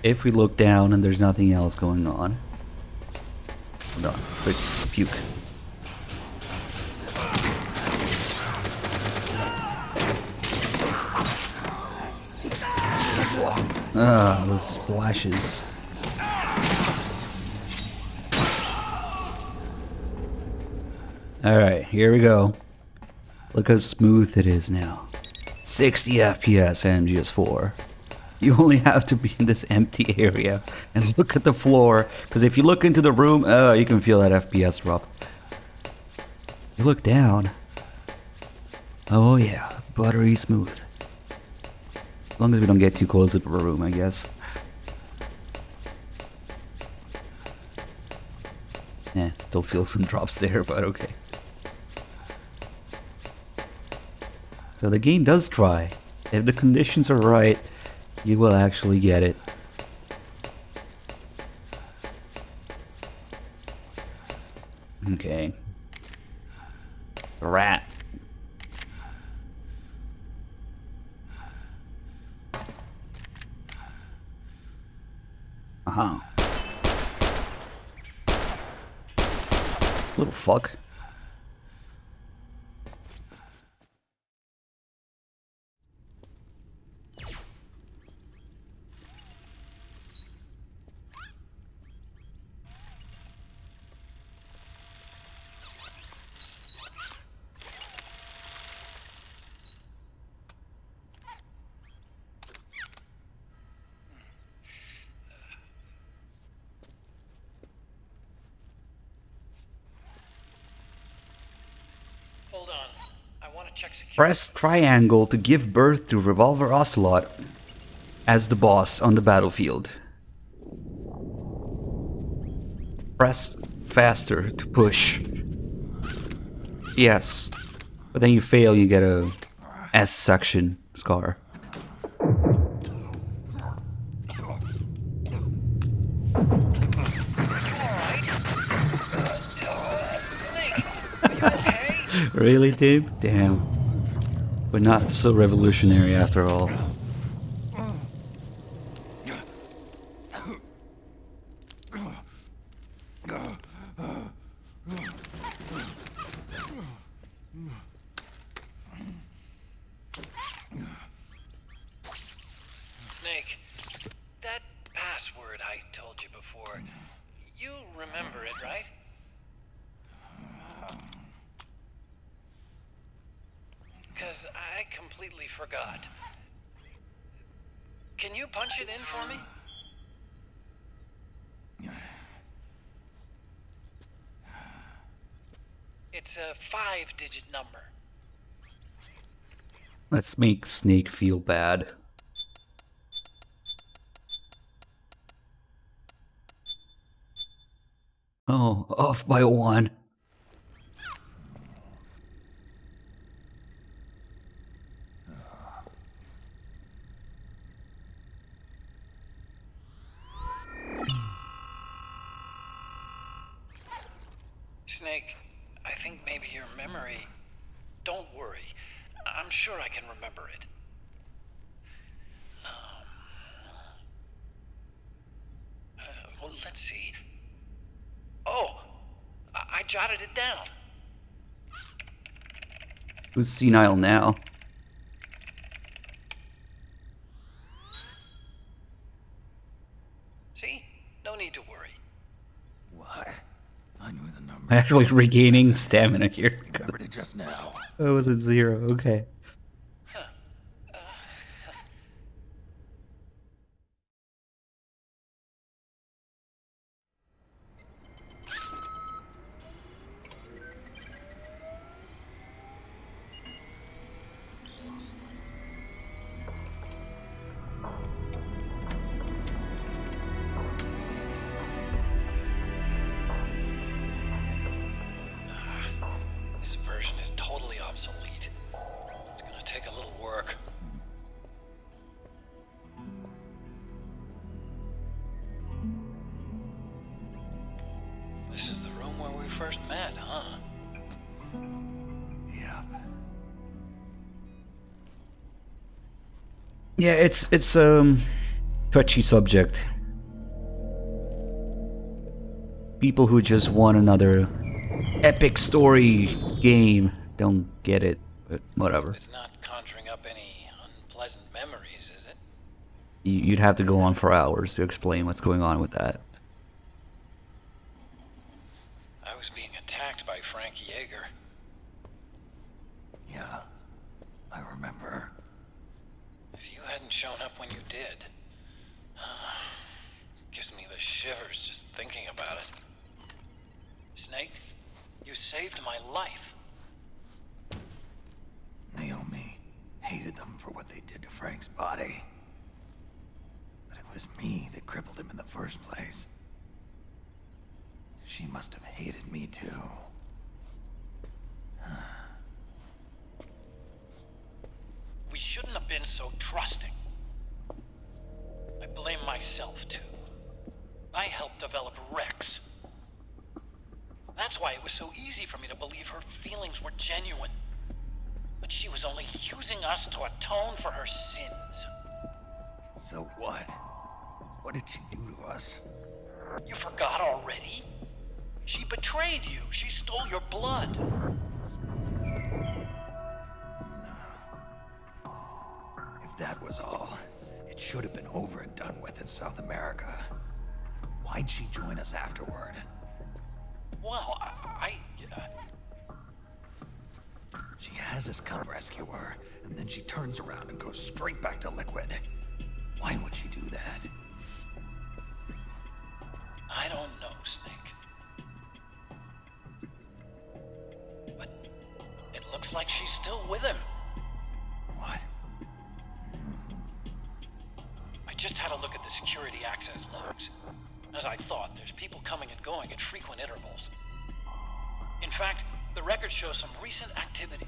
if we look down and there's nothing else going on. Hold on, quick puke. Ah, those splashes. Alright, here we go. Look how smooth it is now. 60 FPS MGS4. You only have to be in this empty area and look at the floor, because if you look into the room, you can feel that FPS drop. You look down. Oh yeah, buttery smooth. As long as we don't get too close to the room, I guess. Still feel some drops there, but okay. So the game does try. If the conditions are right, you will actually get it. Okay. Rat. Uh-huh. Little fuck. Hold on. I want to check security. Press triangle to give birth to Revolver Ocelot as the boss on the battlefield. Press faster to push. Yes. But then you fail, you get a S section scar. Really, dude? Damn. But not so revolutionary after all. Snake, that password I told you before, you remember it, right? Because I completely forgot. Can you punch it in for me? It's a 5-digit number. Let's make Snake feel bad. Oh, off by 1. Snake, I think maybe your memory... Don't worry. I'm sure I can remember it. Well, let's see. Oh! I jotted it down. Who's senile now? See? No need to worry. What? I knew the number. I'm actually regaining stamina here. Remembered it just now. Oh, was it 0? Okay. This version is totally obsolete. It's gonna take a little work. This is the room where we first met, huh? Yeah, it's touchy subject. People who just want another epic story game don't get it, but whatever. It's not conjuring up any unpleasant memories, is it? You'd have to go on for hours to explain what's going on with that. I was being attacked by Frank Yeager. Yeah, I remember. If you hadn't shown up when you did, gives me the shivers just thinking about it. Snake, you saved my life. Naomi hated them for what they did to Frank's body. But it was me that crippled him in the first place. She must have hated me too. We shouldn't have been so trusting. I blame myself too. I helped develop Rex. That's why it was so easy for me to believe her feelings were genuine. But she was only using us to atone for her sins. So what? What did she do to us? You forgot already? She betrayed you. She stole your blood. If that was all, it should have been over and done with in South America. Why'd she join us afterward? Well, She has us come rescue her, and then she turns around and goes straight back to Liquid. Why would she do that? I don't know, Snake. But it looks like she's still with him. What? I just had a look at the security access logs. As I thought, there's people coming and going at frequent intervals. In fact, the record shows some recent activity.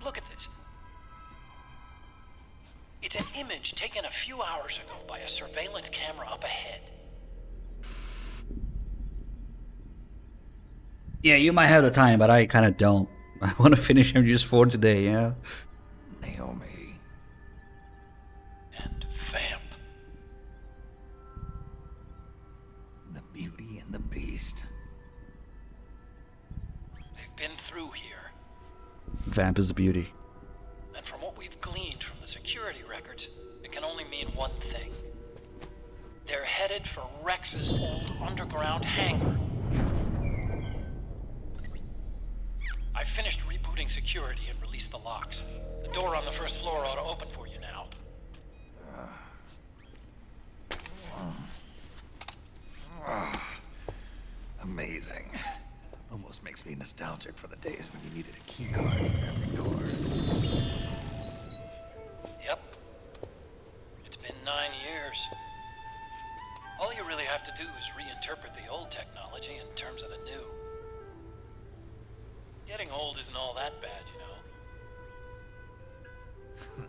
Look at this. It's an image taken a few hours ago by a surveillance camera up ahead. Yeah, you might have the time, but I kind of don't. I want to finish MGS4 today, yeah? Naomi. And Vamp. The Beauty and the Beast. They've been through here. Vamp is the beauty. And from what we've gleaned from the security records, it can only mean one thing. They're headed for Rex's old underground hangar. I finished rebooting security and released the locks. The door on the first floor ought to open for you now. Amazing. Almost makes me nostalgic for the days when you needed a key card for every door. Yep. It's been 9 years. All you really have to do is reinterpret the old technology in terms of the new. Getting old isn't all that bad, you know.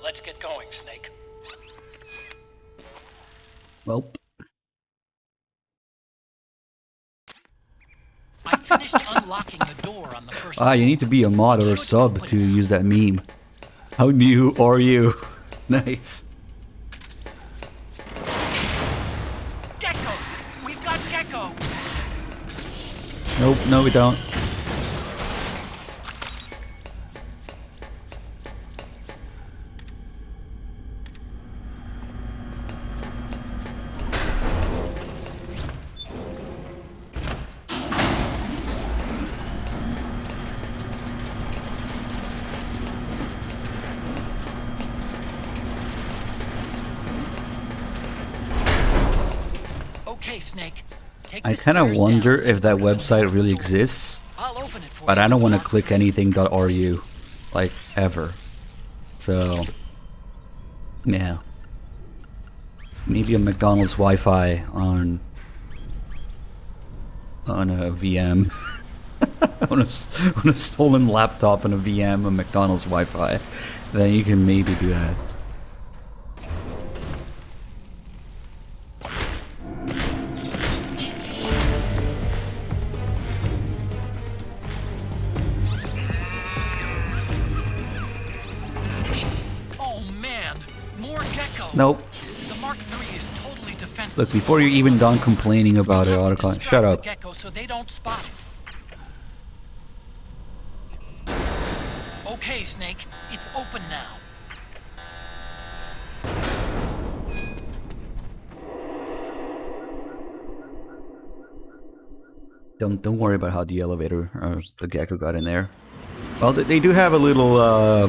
Let's get going, Snake. Well. I finished unlocking the door on the first Ah, you need to be a mod or a sub to use that meme. How new are you? Nice. Gecko! We've got Gecko! Nope, no we don't. Okay, Snake. Take I this kind of stairs wonder down. if that website really exists, I'll open it for but you. I don't want to click anything.ru, like, ever. So, yeah. Maybe a McDonald's Wi-Fi on a VM. on a stolen laptop and a VM, a McDonald's Wi-Fi. Then you can maybe do that. Oh man, more Gecko. Nope. The Mark III is totally defensive. Look, before you're even done complaining about it, Autocon, shut up. Gecko so they don't spot it. Okay, Snake, it's open now. Don't worry about how the elevator or the gecko got in there. Well, they do have a little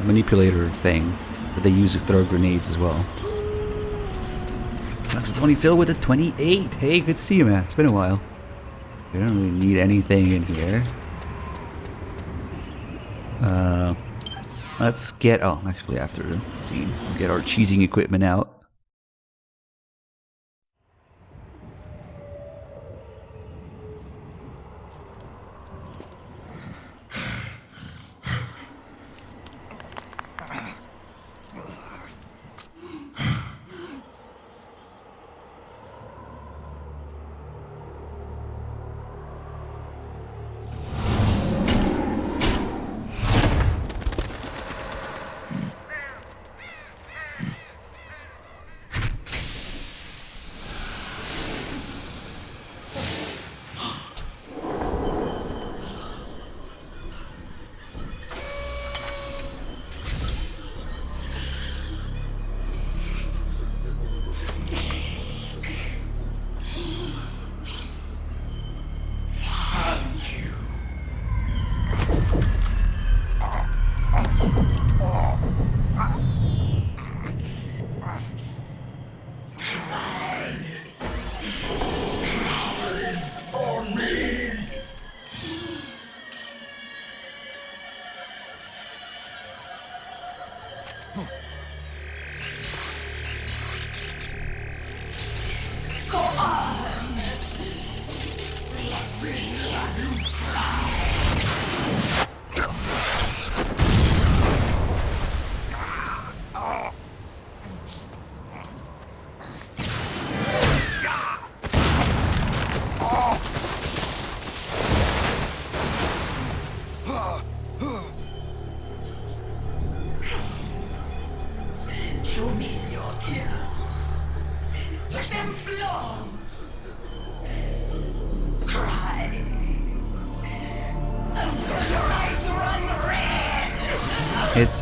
manipulator thing that they use to throw grenades as well. Flux is only filled with a 28. Hey, good to see you, man. It's been a while. We don't really need anything in here. Let's get... Oh, actually, after the scene, we'll get our cheesing equipment out.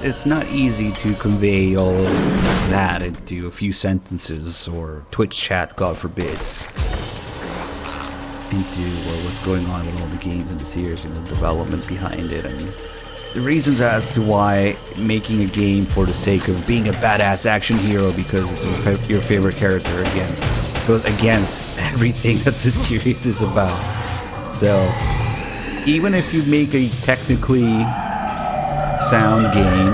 It's not easy to convey all of that into a few sentences or Twitch chat, God forbid, into what's going on with all the games in the series and the development behind it and the reasons as to why making a game for the sake of being a badass action hero because it's your favorite character again goes against everything that this series is about. So even if you make a technically sound game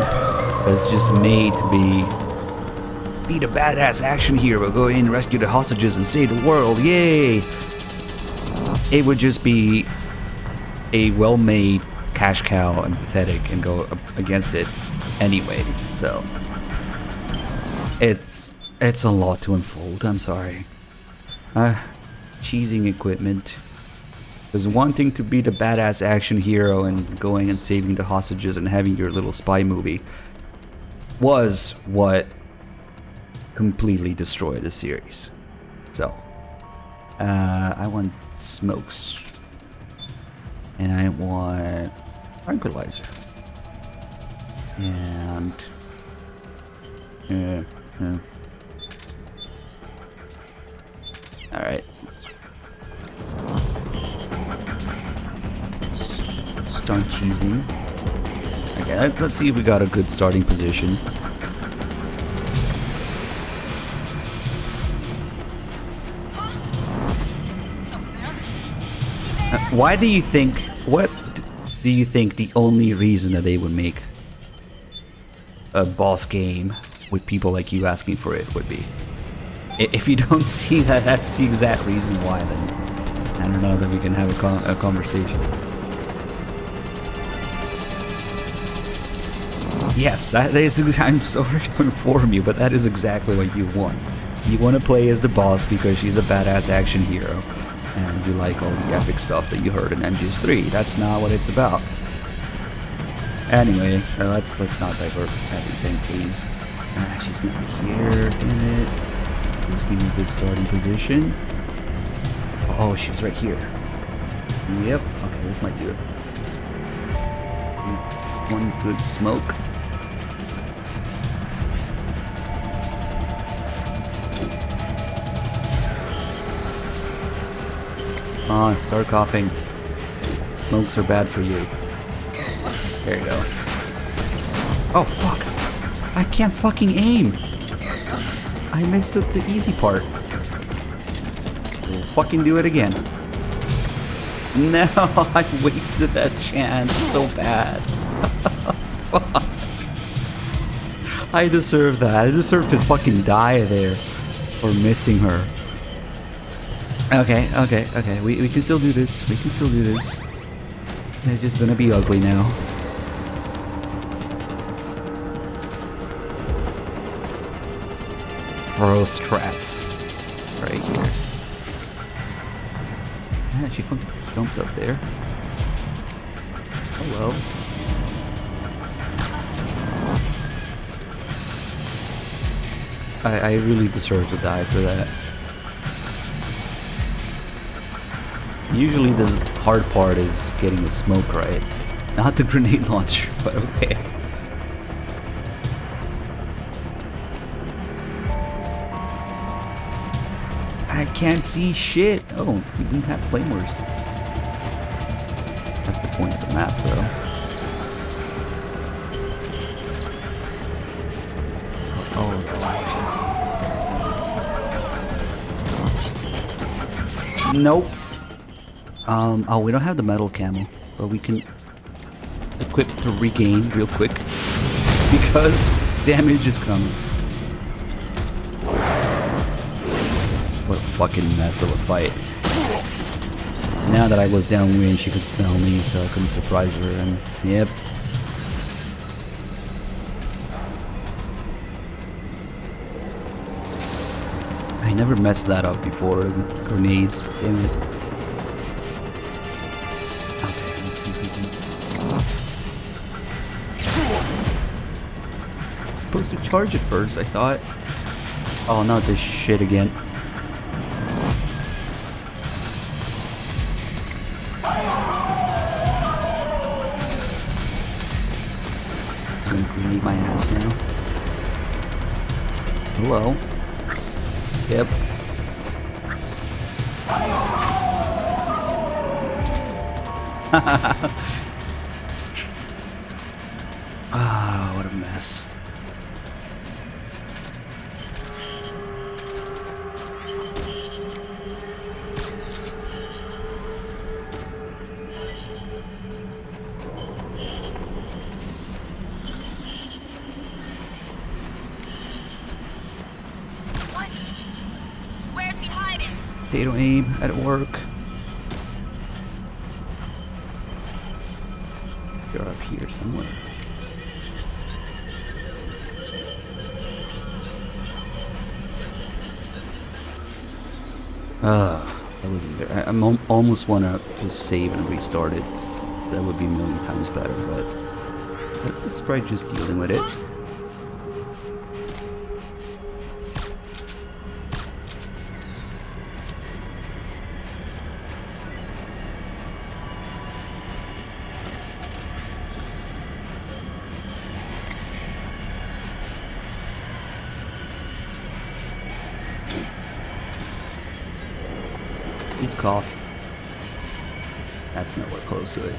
that's just made to be the badass action hero, go in, rescue the hostages and save the world, yay! It would just be a well-made cash cow and pathetic and go up against it anyway. So it's a lot to unfold. I'm sorry. Cheesing equipment. Because wanting to be the badass action hero and going and saving the hostages and having your little spy movie was what completely destroyed the series. So, I want smokes. And I want tranquilizer. And... Alright. Start cheesing. Okay, let's see if we got a good starting position. Why do you think, what do you think the only reason that they would make a boss game with people like you asking for it would be? If you don't see that that's the exact reason why, then I don't know that we can have a conversation. Yes, that is, I'm sorry to inform you, but that is exactly what you want. You want to play as the boss because she's a badass action hero, and you like all the epic stuff that you heard in MGS 3. That's not what it's about. Anyway, let's not divert everything, please. She's not here, damn it. Let's give me a good starting position. Oh, she's right here. Yep, okay, this might do it. One good smoke. Come on, start coughing. Smokes are bad for you. There you go. Oh, fuck. I can't fucking aim. I missed the easy part. We'll fucking do it again. No, I wasted that chance so bad. Fuck. I deserve that. I deserve to fucking die there for missing her. Okay, okay, okay. We can still do this. We can still do this. It's just gonna be ugly now. Pro strats. Right here. Yeah, she fucking jumped up there. Hello. I really deserve to die for that. Usually the hard part is getting the smoke right. Not the grenade launcher, but okay. I can't see shit. Oh, we didn't have claymores. That's the point of the map, though. Nope. Oh, we don't have the metal camo, but we can equip to regain real quick because damage is coming. What a fucking mess of a fight. It's now that I was downwind, she could smell me, so I couldn't surprise her, and yep. I never messed that up before, grenades, damn it. Okay, let's see if we can... I'm supposed to charge it first, I thought. Oh, not this shit again. I'm gonna grenade my ass now. Hello. Yep. Ah, what a mess. Potato aim at work. You're up here somewhere. That wasn't very... I almost want to just save and restart it. That would be a million times better, but it's probably just dealing with it. Please cough. That's nowhere close to it.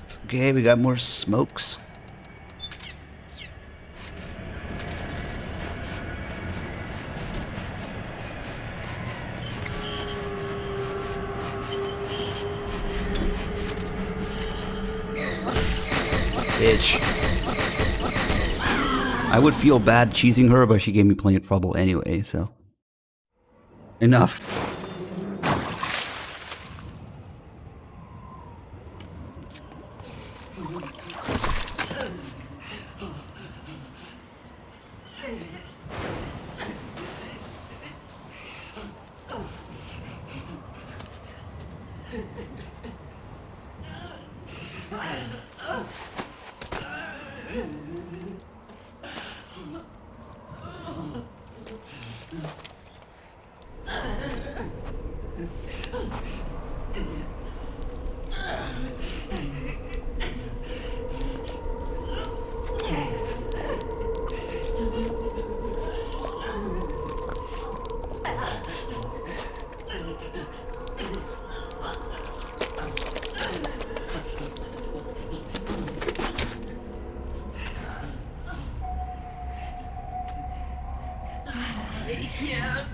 It's okay, we got more smokes. Bitch. I would feel bad cheesing her, but she gave me plenty of trouble anyway, so. Enough.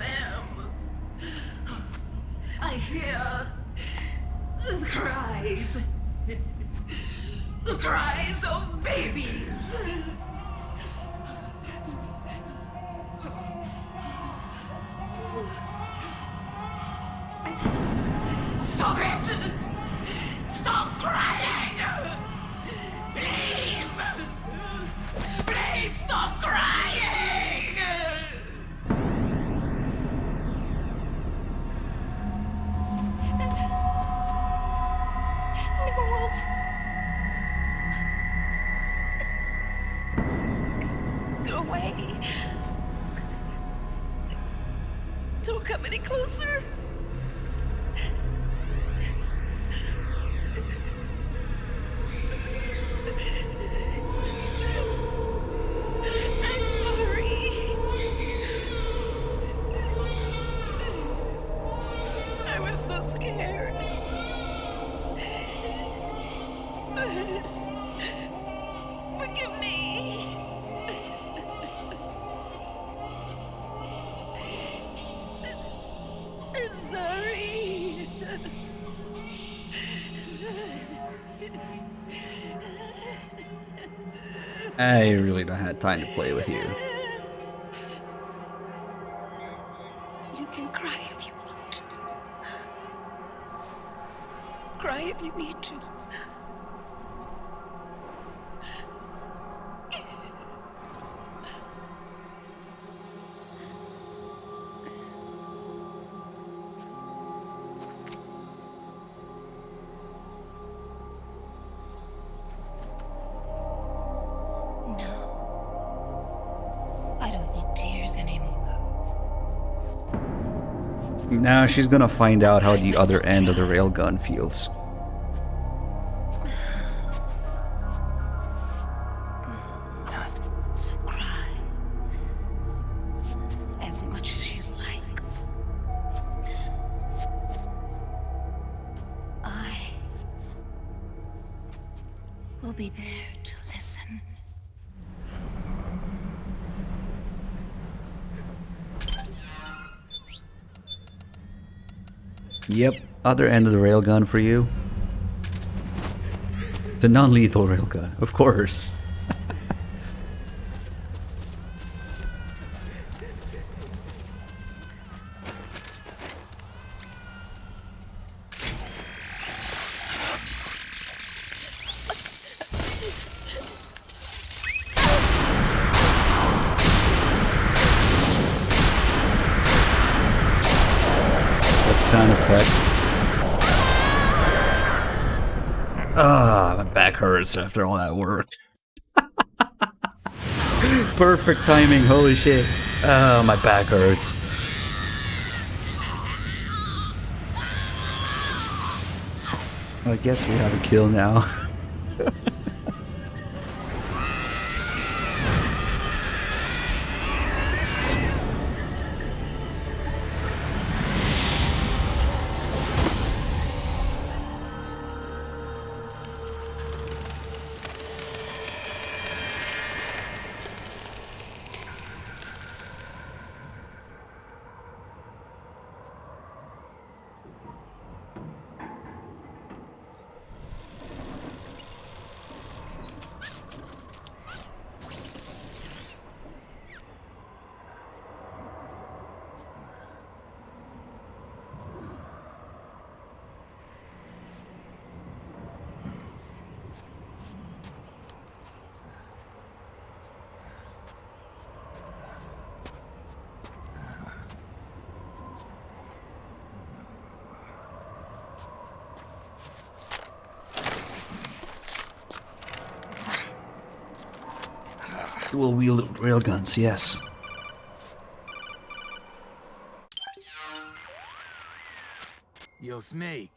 them. I hear the cries. The cries of babies. Stop it! Stop crying! Please! Please stop crying! Knowles. Go away. Don't come any closer. I'm sorry. I was so scared. Forgive me. I'm sorry. I really don't have time to play with you. You can cry if you want to. Cry if you need to. I don't need tears anymore. Now she's gonna find out how the other end of the railgun feels. So cry. As much as you like. I will be there to listen. Yep, other end of the railgun for you. The non-lethal railgun, of course. Sound effect. Ah, my back hurts after all that work. Perfect timing, holy shit. Oh, my back hurts. I guess we have a kill now. Dual wheel railguns, yes. Yo, Snake,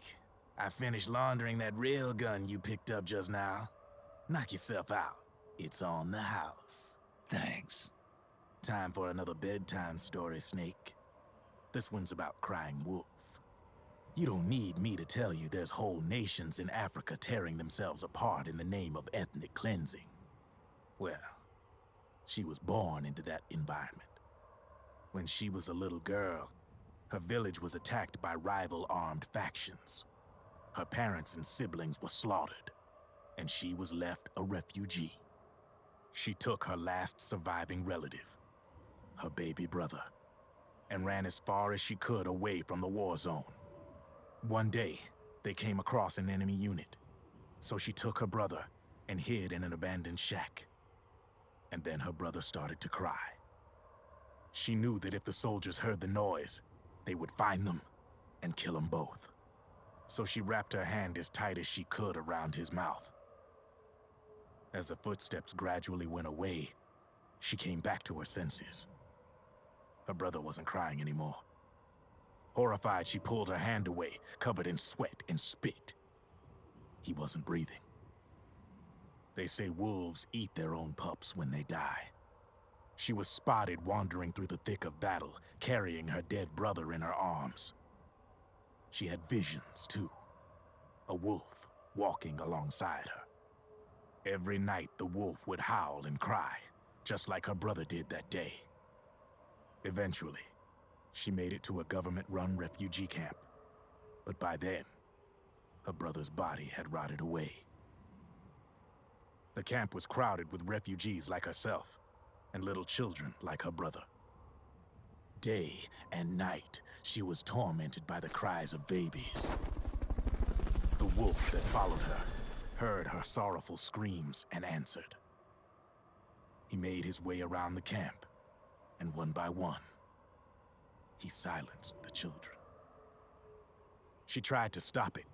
I finished laundering that railgun you picked up just now. Knock yourself out. It's on the house. Thanks. Time for another bedtime story, Snake. This one's about crying wolf. You don't need me to tell you there's whole nations in Africa tearing themselves apart in the name of ethnic cleansing. Well, she was born into that environment. When she was a little girl, her village was attacked by rival armed factions. Her parents and siblings were slaughtered, and she was left a refugee. She took her last surviving relative, her baby brother, and ran as far as she could away from the war zone. One day, they came across an enemy unit, so she took her brother and hid in an abandoned shack. And then her brother started to cry. She knew that if the soldiers heard the noise, they would find them and kill them both. So she wrapped her hand as tight as she could around his mouth. As the footsteps gradually went away, she came back to her senses. Her brother wasn't crying anymore. Horrified, she pulled her hand away, covered in sweat and spit. He wasn't breathing. They say wolves eat their own pups when they die. She was spotted wandering through the thick of battle, carrying her dead brother in her arms. She had visions, too. A wolf walking alongside her. Every night, the wolf would howl and cry, just like her brother did that day. Eventually, she made it to a government-run refugee camp. But by then, her brother's body had rotted away. The camp was crowded with refugees like herself, and little children like her brother. Day and night, she was tormented by the cries of babies. The wolf that followed her heard her sorrowful screams and answered. He made his way around the camp, and one by one, he silenced the children. She tried to stop it,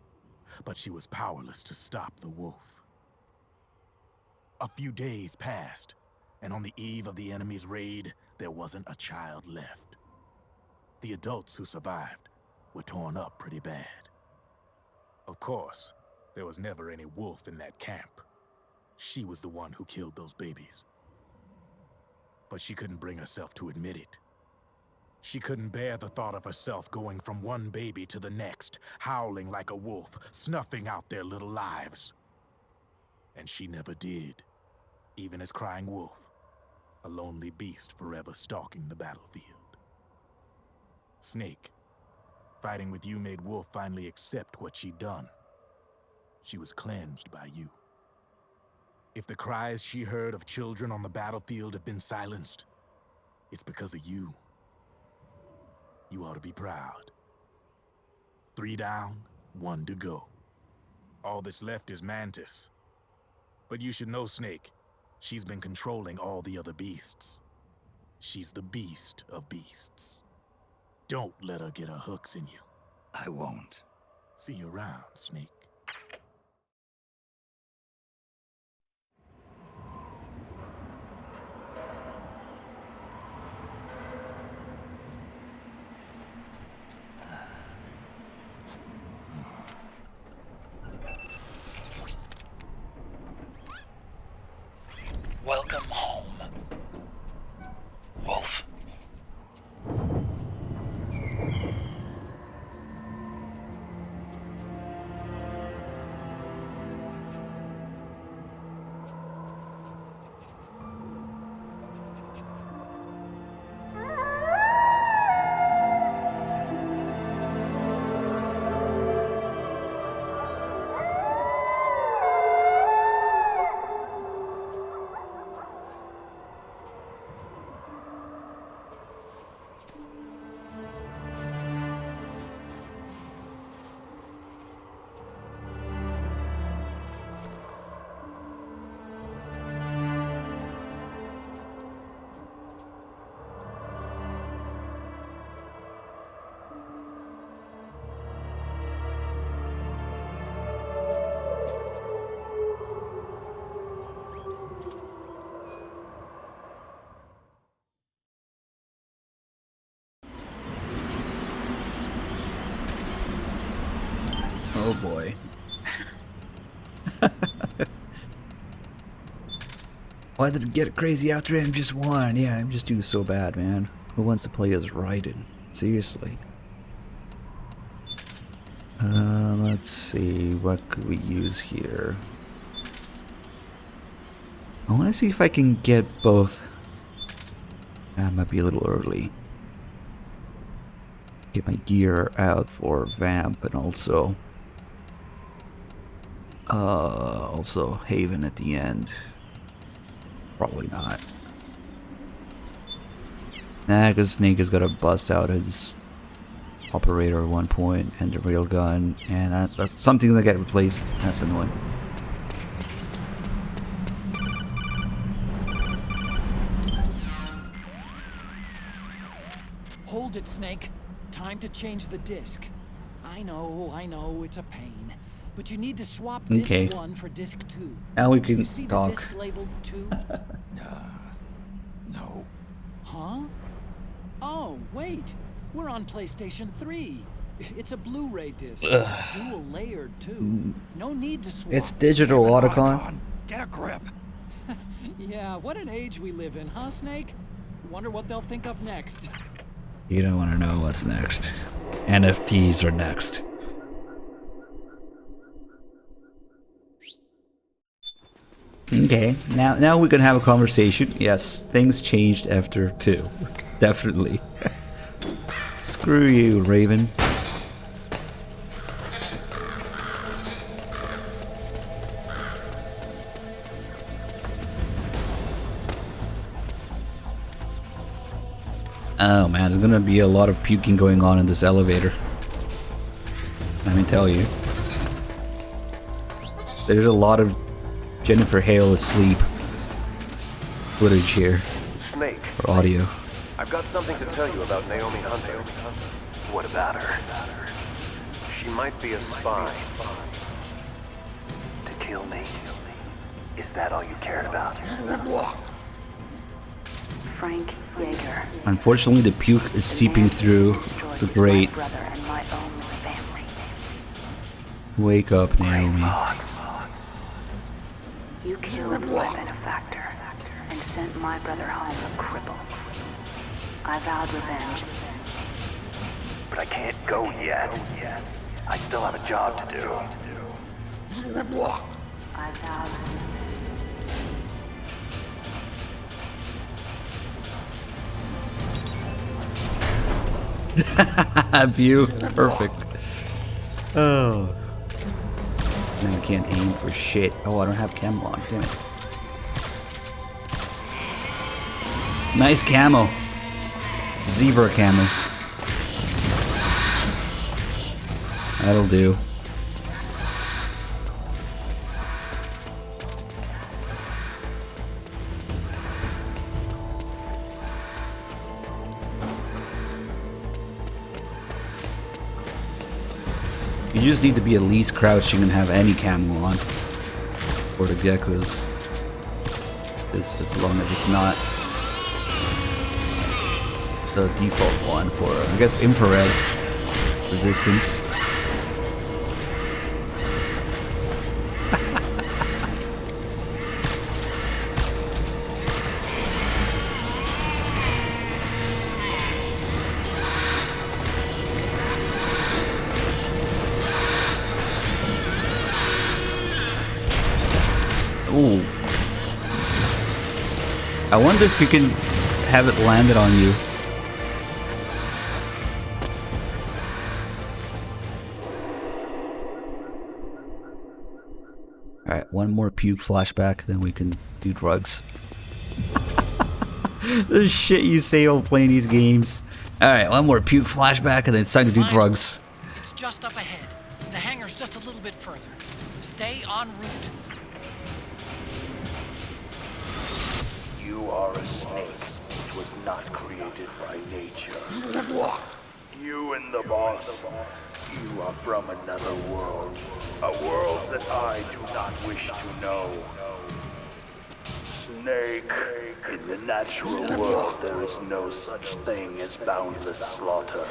but she was powerless to stop the wolf. A few days passed, and on the eve of the enemy's raid, there wasn't a child left. The adults who survived were torn up pretty bad. Of course, there was never any wolf in that camp. She was the one who killed those babies. But she couldn't bring herself to admit it. She couldn't bear the thought of herself going from one baby to the next, howling like a wolf, snuffing out their little lives. And she never did, even as crying wolf, a lonely beast forever stalking the battlefield. Snake, fighting with you made Wolf finally accept what she'd done. She was cleansed by you. If the cries she heard of children on the battlefield have been silenced, it's because of you. You ought to be proud. 3 down, 1 to go. All that's left is Mantis. But you should know, Snake, she's been controlling all the other beasts. She's the beast of beasts. Don't let her get her hooks in you. I won't. See you around, Snake. Welcome home, Wolf. Oh boy. Why did it get crazy after MGS1? Yeah, MGS2 is so bad, man. Who wants to play as Raiden? Seriously. Let's see, what could we use here? I want to see if I can get both. That might be a little early. Get my gear out for Vamp and also Haven at the end. Probably not. Nah, because Snake is gonna bust out his operator at one point and the railgun, and that's something that get replaced. That's annoying. Hold it, Snake. Time to change the disc. I know, it's a pain. But you need to swap disc 1 for disc 2. Now we can you see talk. The disc labeled 2? No. Huh? Oh, wait. We're on PlayStation 3. It's a Blu-ray disc. Dual layered, too. No need to swap. It's digital, Otacon. Get a grip. Yeah, what an age we live in, huh, Snake? Wonder what they'll think of next. You don't want to know what's next. NFTs are next. Okay, now we can have a conversation. Yes, things changed after 2. Definitely. Screw you, Raven. Oh man, there's gonna be a lot of puking going on in this elevator. Let me tell you. There's a lot of Jennifer Hale asleep footage here. Snake. Or audio. I've got something to tell you about Naomi Hunter. What about her? She might be a spy. To kill me. Is that all you cared about? Frank Yeager. Unfortunately, the puke is seeping through the grate. Wake up, Naomi. You killed my benefactor and sent my brother home a cripple. I vowed revenge. But I can't go yet. I still have a job to do. I vowed View. Perfect. Oh. Now I can't aim for shit. Oh, I don't have camo on. Damn it. Nice camo. Zebra camo. That'll do. You just need to be at least crouching and have any camo on for the geckos. As long as it's not the default one for, I guess, infrared resistance. Ooh. I wonder if you can have it landed on you. Alright, one more puke flashback, then we can do drugs. The shit you say while playing these games. Alright, one more puke flashback, and then it's time to do drugs. It's just up ahead. The hangar's just a little bit further. Stay en route. You are a snake which was not created by nature. You and the boss, you are from another world. A world that I do not wish to know. Snake, in the natural world there is no such thing as boundless slaughter.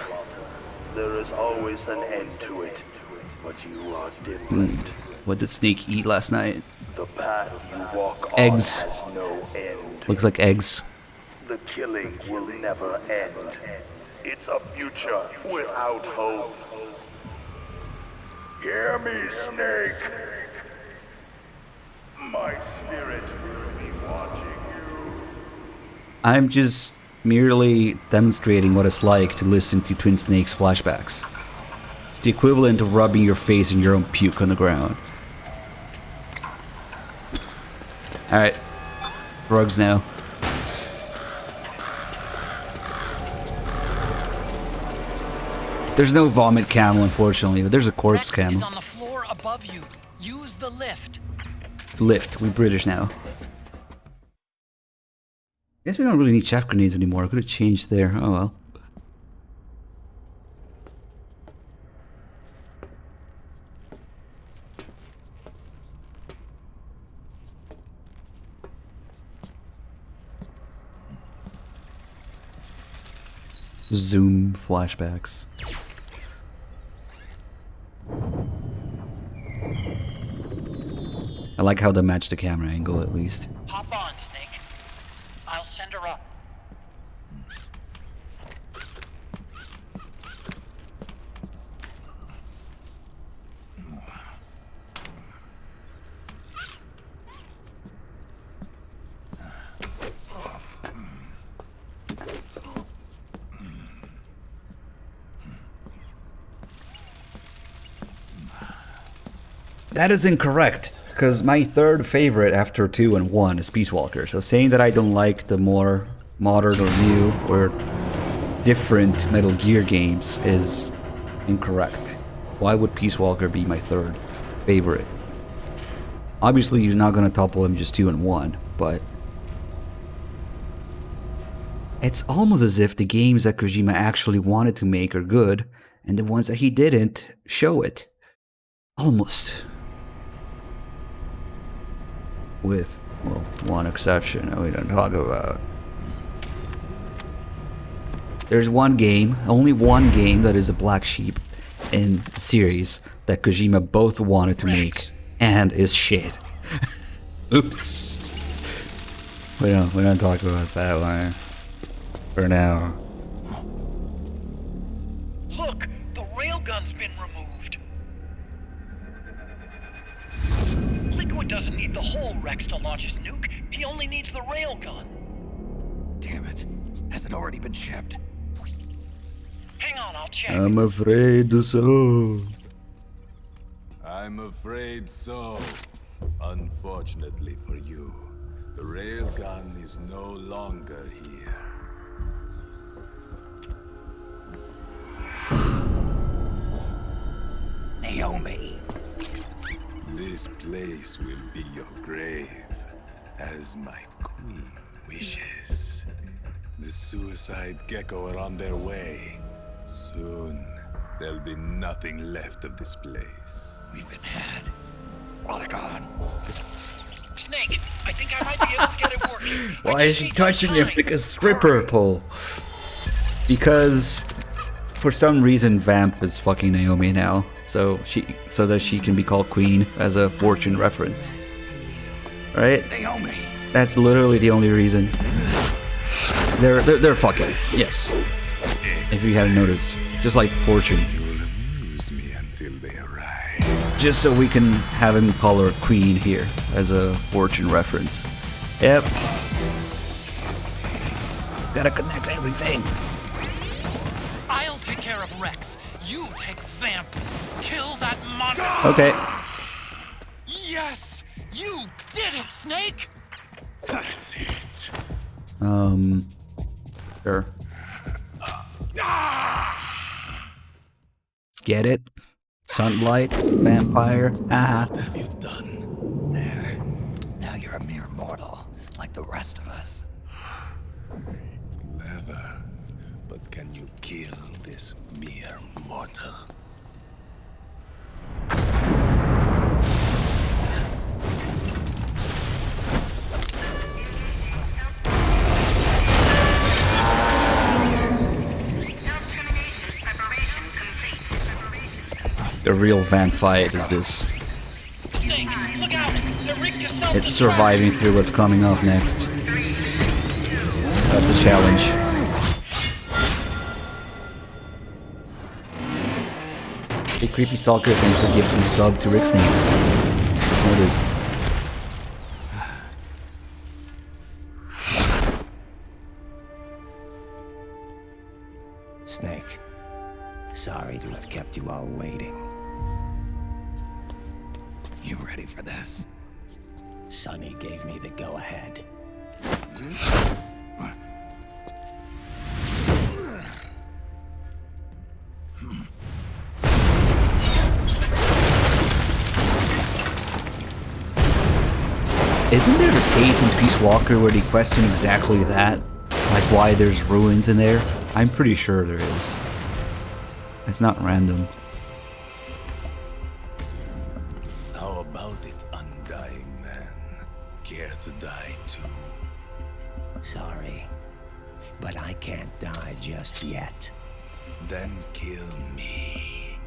There is always an end to it, but you are different. What did Snake eat last night? The path you walk Eggs. on has no end. Looks like eggs. The killing will never end. It's a future without hope. Hear me, Snake. My spirit will be watching you. I'm just merely demonstrating what it's like to listen to Twin Snake's flashbacks. It's the equivalent of rubbing your face in your own puke on the ground. Alright. Drugs now. There's no vomit camo, unfortunately, but there's a corpse camo. Is on the floor above you. Use the lift. Lift. We're British now. Guess we don't really need chaff grenades anymore. I could have changed there. Oh well. Zoom flashbacks. I like how they match the camera angle at least. Hop on, Snake. I'll send her up. That is incorrect, because my third favorite after 2 and 1 is Peace Walker. So saying that I don't like the more modern or new or different Metal Gear games is incorrect. Why would Peace Walker be my third favorite? Obviously you're not going to topple MGS 2 and 1, but it's almost as if the games that Kojima actually wanted to make are good, and the ones that he didn't show it. Almost. With, well, one exception that we don't talk about. There's one game, only one game that is a black sheep in the series that Kojima both wanted to make and is shit. Oops. We don't talk about that one for now. Look, the railgun's been removed. Liquid doesn't need the whole Rex to launch his nuke. He only needs the railgun. Damn it. Has it already been shipped? Hang on, I'll check. I'm afraid so. I'm afraid so. Unfortunately for you, the railgun is no longer here. Naomi. This place will be your grave, as my queen wishes. The suicide gecko are on their way. Soon, there'll be nothing left of this place. We've been had. Rodigon. Snake, I think I might be able to get it working. Why is she touching him like a stripper pole? Because for some reason Vamp is fucking Naomi now, so that she can be called queen as a fortune reference. Right? Naomi. That's literally the only reason. They're fucking. Yes. If you haven't noticed, just like fortune. You'll amuse me until they arrive. Just so we can have him call her queen here as a fortune reference. Yep. Gotta connect everything. I'll take care of Rex. You take Vamp. Kill that monster. Okay. Yes! You did it, Snake! That's it. Sure. Get it? Sunlight? Vampire? Aha. What have you done? There. Now you're a mere mortal, like the rest of us. Clever. But can you kill this mere mortal? The real Vamp fight is this. It's surviving through what's coming up next. That's a challenge. Hey Creepy Stalker, thanks for gifting sub to Rick Snakes. Just noticed. Sorry to have kept you all waiting. You ready for this? Sonny gave me the go-ahead. Isn't there a cave in Peace Walker where they question exactly that? Like why there's ruins in there? I'm pretty sure there is. It's not random. How about it, undying man? Care to die too? Sorry, but I can't die just yet. Then kill me.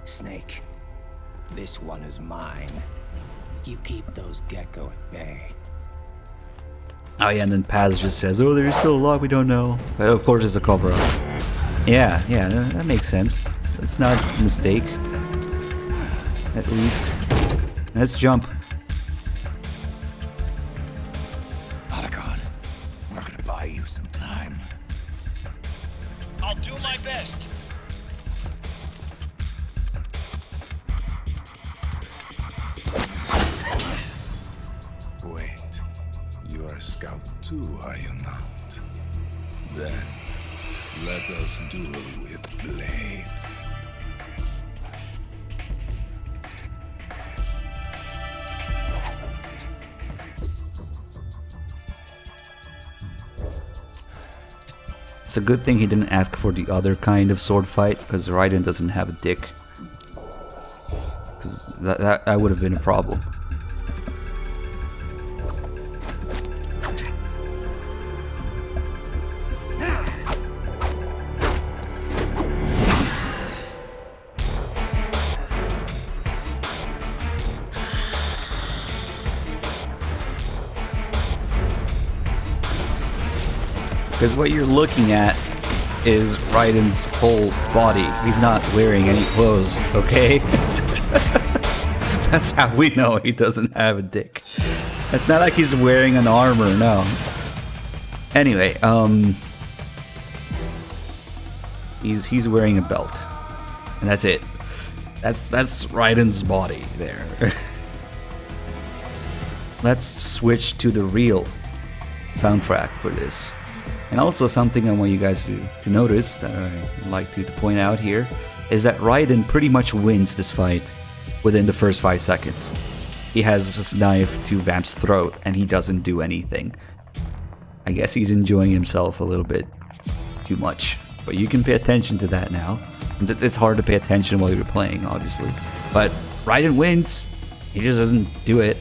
Snake, this one is mine. You keep those gecko at bay. Oh yeah, and then Paz just says, oh, there's still a lot we don't know. But of course it's a cover-up. Yeah, that makes sense. It's not a mistake. At least. Let's jump. Otacon, we're gonna buy you some time. I'll do my best. Wait, you are a scout too, are you not? Then, let us duel with blades. It's a good thing he didn't ask for the other kind of sword fight, because Raiden doesn't have a dick. Because that would have been a problem. Because what you're looking at is Raiden's whole body. He's not wearing any clothes, okay? That's how we know he doesn't have a dick. It's not like he's wearing an armor, no. Anyway, he's wearing a belt. And that's it. That's Raiden's body there. Let's switch to the real soundtrack for this. And also something I want you guys to notice, that I'd like to point out here, is that Raiden pretty much wins this fight within the first 5 seconds. He has his knife to Vamp's throat and he doesn't do anything. I guess he's enjoying himself a little bit too much. But you can pay attention to that now. And it's hard to pay attention while you're playing, obviously. But Raiden wins. He just doesn't do it.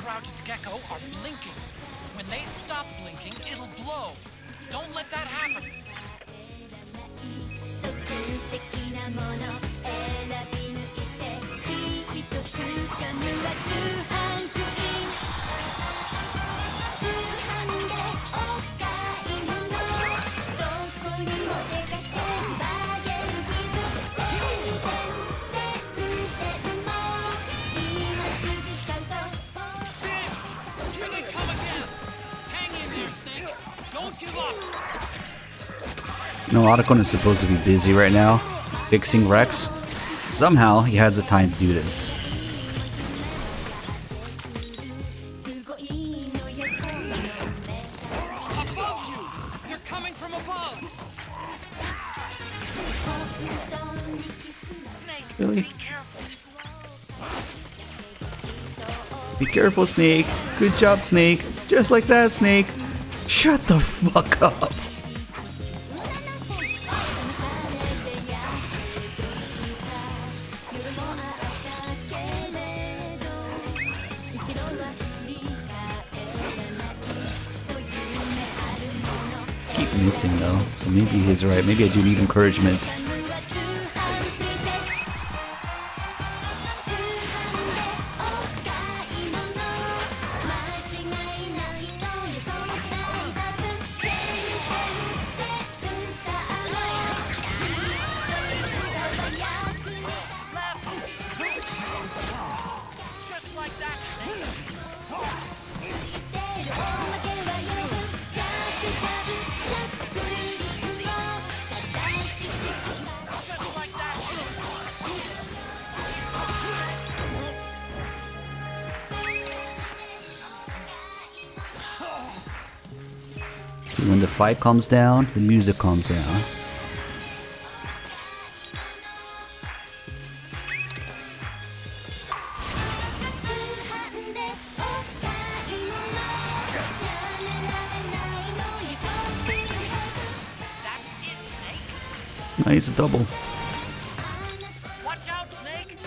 crouched gecko are blinking. When they stop blinking, it'll blow. Don't let that happen. You know, Otacon is supposed to be busy right now, fixing Rex. Somehow, he has the time to do this. Above you! They're coming from above! Really? Be careful, Snake. Good job, Snake. Just like that, Snake. Shut the fuck up. Keep missing though, so maybe he's right. Maybe I do need encouragement. See, when the fight calms down, the music calms down. Nice double. Watch out, Snake!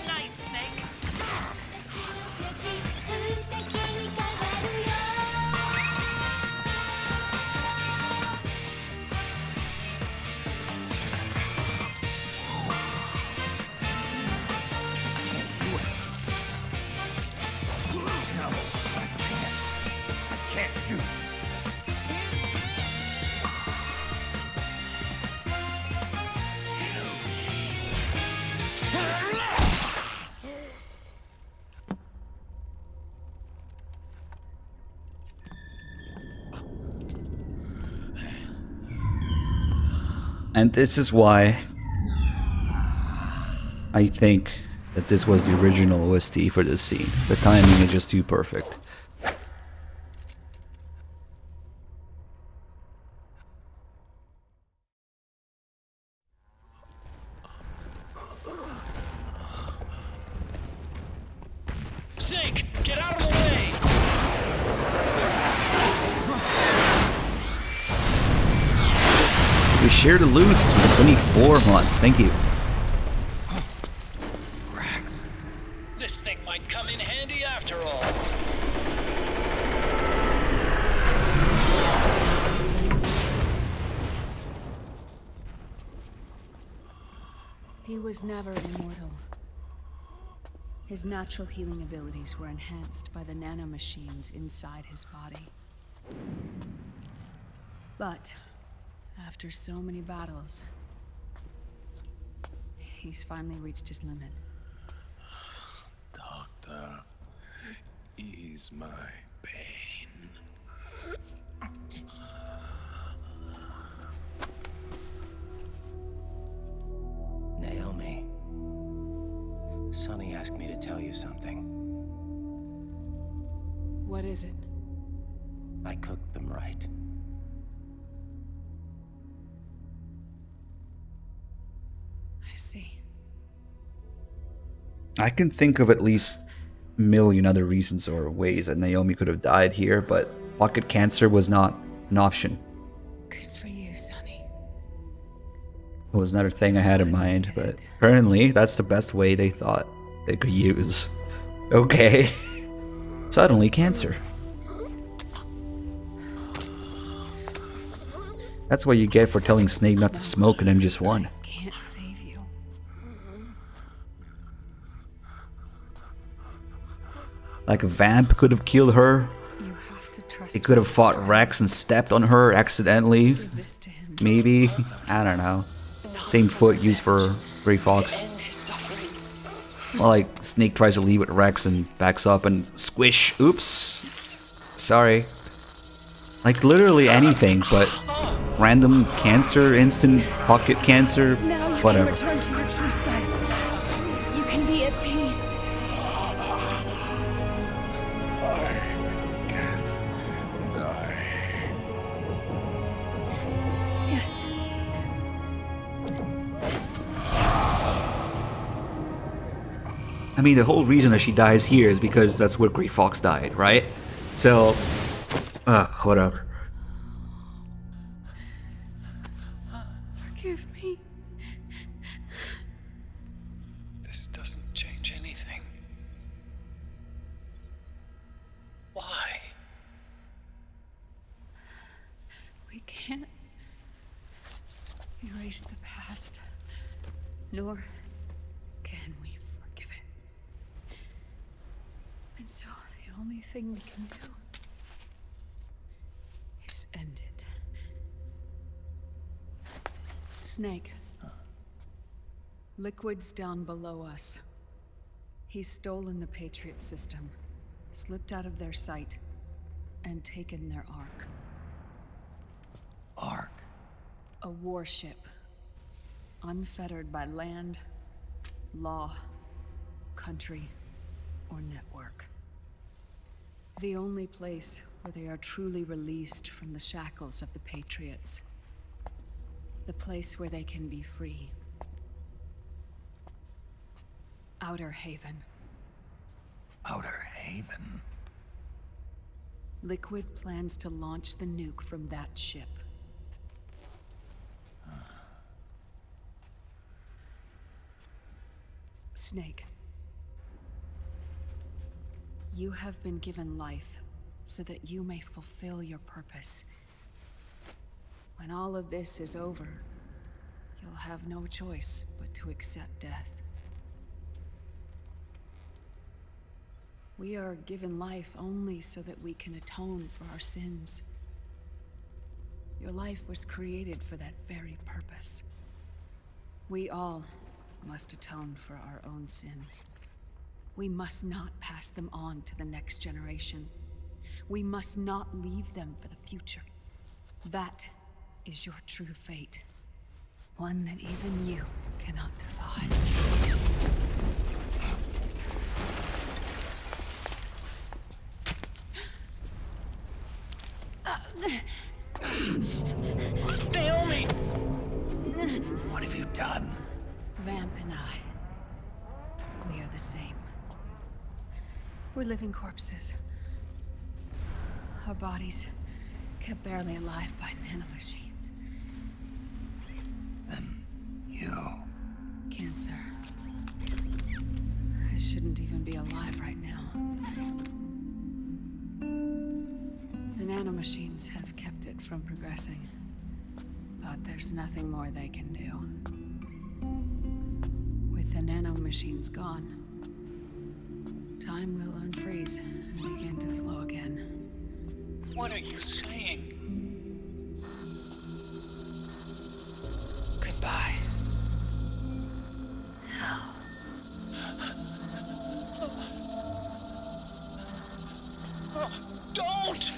Nice, Snake! Can't shoot. And this is why I think that this was the original OST for this scene. The timing is just too perfect. Snake, get out of the way! We share the loot for 24 months. Thank you. This thing might come in handy after all. He was never immortal. His natural healing abilities were enhanced by the nano machines inside his body. But after so many battles, he's finally reached his limit. Doctor, ease my pain. Naomi, Sonny asked me to tell you something. What is it? I cooked them right. I see. I can think of at least a million other reasons or ways that Naomi could have died here, but pocket cancer was not an option. Good for you, Sonny. It was another thing I had in mind, but apparently that's the best way they thought they could use. Okay. Suddenly cancer. That's what you get for telling Snake not to smoke in MGS1. Can't save you. Like Vamp could have killed her. You have to trust. He could have fought Rex and stepped on her accidentally. Give this to him. Maybe. I don't know. Same foot used for Grey Fox. Well, like Snake tries to leave with Rex and backs up and squish. Oops. Sorry. Like literally anything, but random cancer, instant pocket cancer, whatever. Return to your true self. You can be at peace. can die. Yes. I mean, the whole reason that she dies here is because that's where Grey Fox died, right? So, whatever. Forgive me. This doesn't change anything. Why? We can't erase the past, nor can we forgive it. And so the only thing we can do is end it. Snake. Liquid's down below us. He's stolen the Patriot system, slipped out of their sight, and taken their Ark. Ark? A warship. Unfettered by land, law, country, or network. The only place where they are truly released from the shackles of the Patriots. The place where they can be free. Outer Haven. Outer Haven? Liquid plans to launch the nuke from that ship. Snake. You have been given life so that you may fulfill your purpose. When all of this is over, you'll have no choice but to accept death. We are given life only so that we can atone for our sins. Your life was created for that very purpose. We all must atone for our own sins. We must not pass them on to the next generation. We must not leave them for the future. That is your true fate. One that even you cannot defy. Naomi! What have you done? Vamp and I, we are the same. We're living corpses. Our bodies kept barely alive by nanomachines. Then you... Cancer. I shouldn't even be alive right now. The nanomachines have kept it from progressing. But there's nothing more they can do. With the nanomachines gone, time will unfreeze and begin to flow again. What are you saying? Goodbye. Hell. Don't!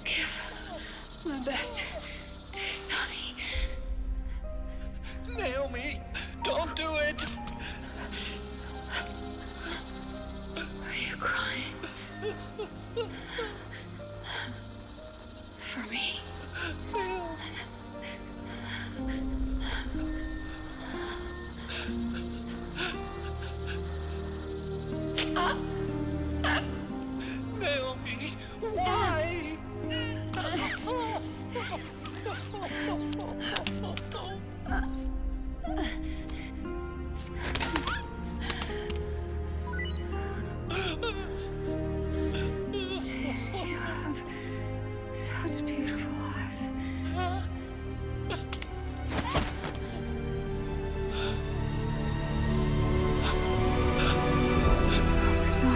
Give my best to Sonny. Naomi, don't do it! Are you crying? For me? Naomi, why? You have such beautiful eyes. I'm sorry.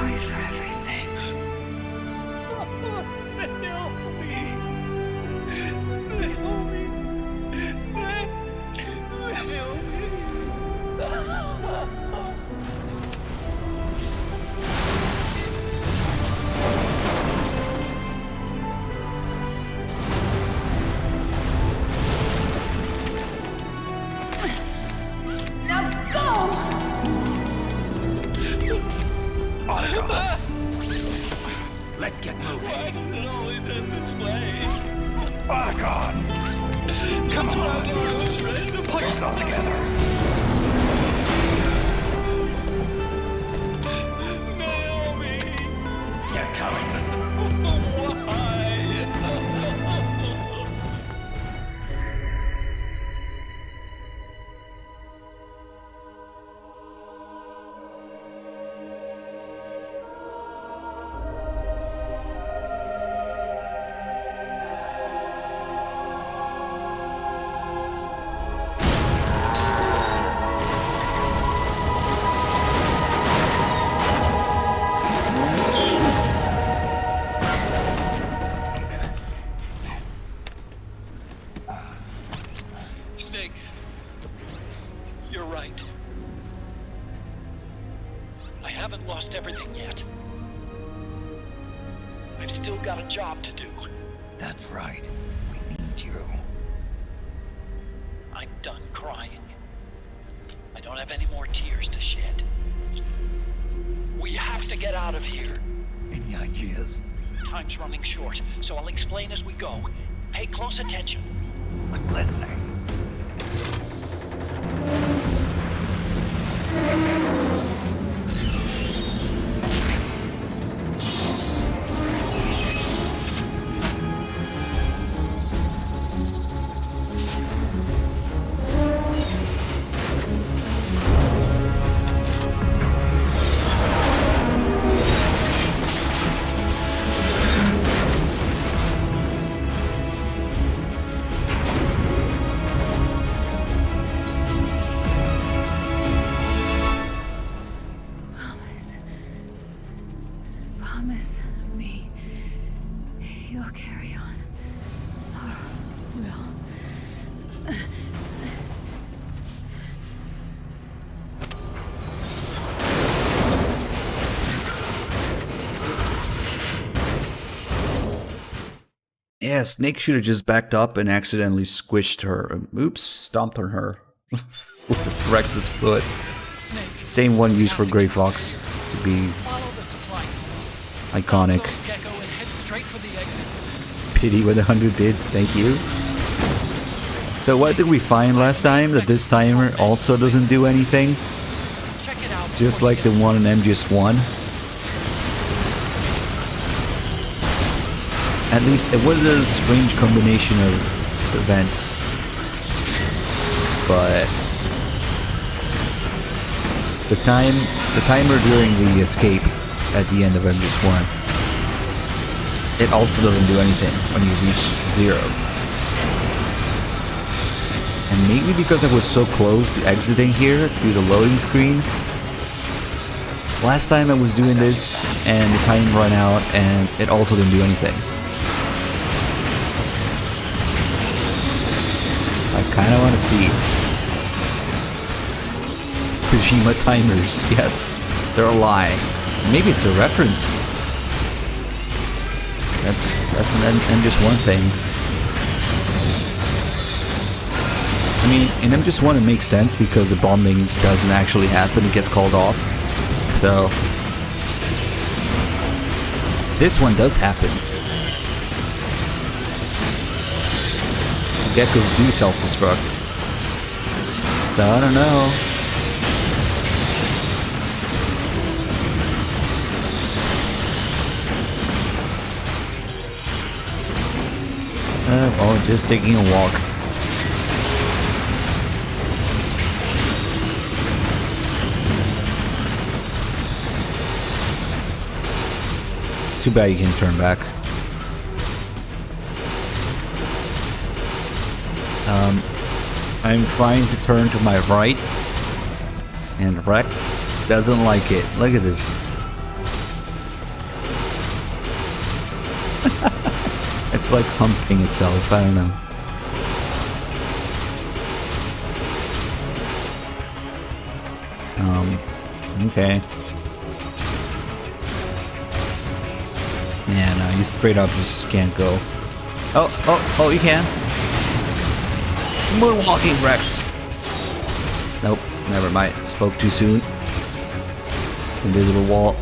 Let's get moving. Why does it always end this way? Oh, God. Come on. Pull yourself together. Naomi! You're coming. Snake, you're right. I haven't lost everything yet. I've still got a job to do. That's right. We need you. I'm done crying. I don't have any more tears to shed. We have to get out of here. Any ideas? Time's running short, so I'll explain as we go. Pay close attention. I'm listening. Promise me you'll carry on. Or will. Yeah, Snake should have just backed up and accidentally squished her. Oops, stomped on her with Rex's foot. Same one used for Grey Fox to be iconic. Pity with 100 bids, thank you. So what did we find last time? That this timer also doesn't do anything? Just like the one in MGS1? At least it was a strange combination of events. But the timer during the escape at the end of MGS1, it also doesn't do anything when you reach 0. And maybe because I was so close to exiting here through the loading screen, last time I was doing this and the time ran out and it also didn't do anything. I kind of want to see. Kojima timers, yes, they're a lie. Maybe it's a reference. That's an MGS1 thing. I mean, in MGS1 it makes sense because the bombing doesn't actually happen, it gets called off. So this one does happen. Geckos do self-destruct. So I don't know. Oh, just taking a walk. It's too bad you can turn back. I'm trying to turn to my right, and Rex doesn't like it. Look at this. It's like humping itself, I don't know. Okay. Yeah, no, you straight up just can't go. Oh, you can. Moonwalking, Rex. Nope, never mind. Spoke too soon. Invisible wall.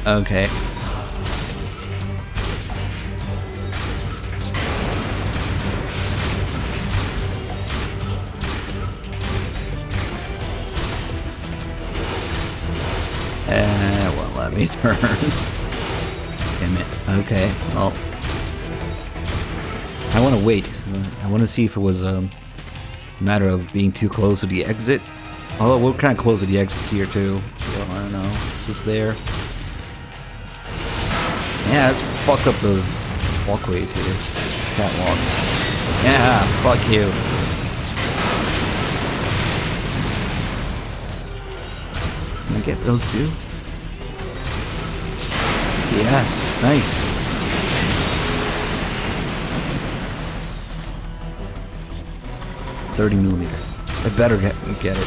Okay. Well, let me turn. Damn it. Okay, well. I want to wait. I want to see if it was a matter of being too close to the exit. Although we're kind of close to the exit here too. So I don't know. Just there. Yeah, let's fuck up the walkways here. Catwalks. Yeah, fuck you. Can I get those two? Yes, nice. .30mm. I better get it.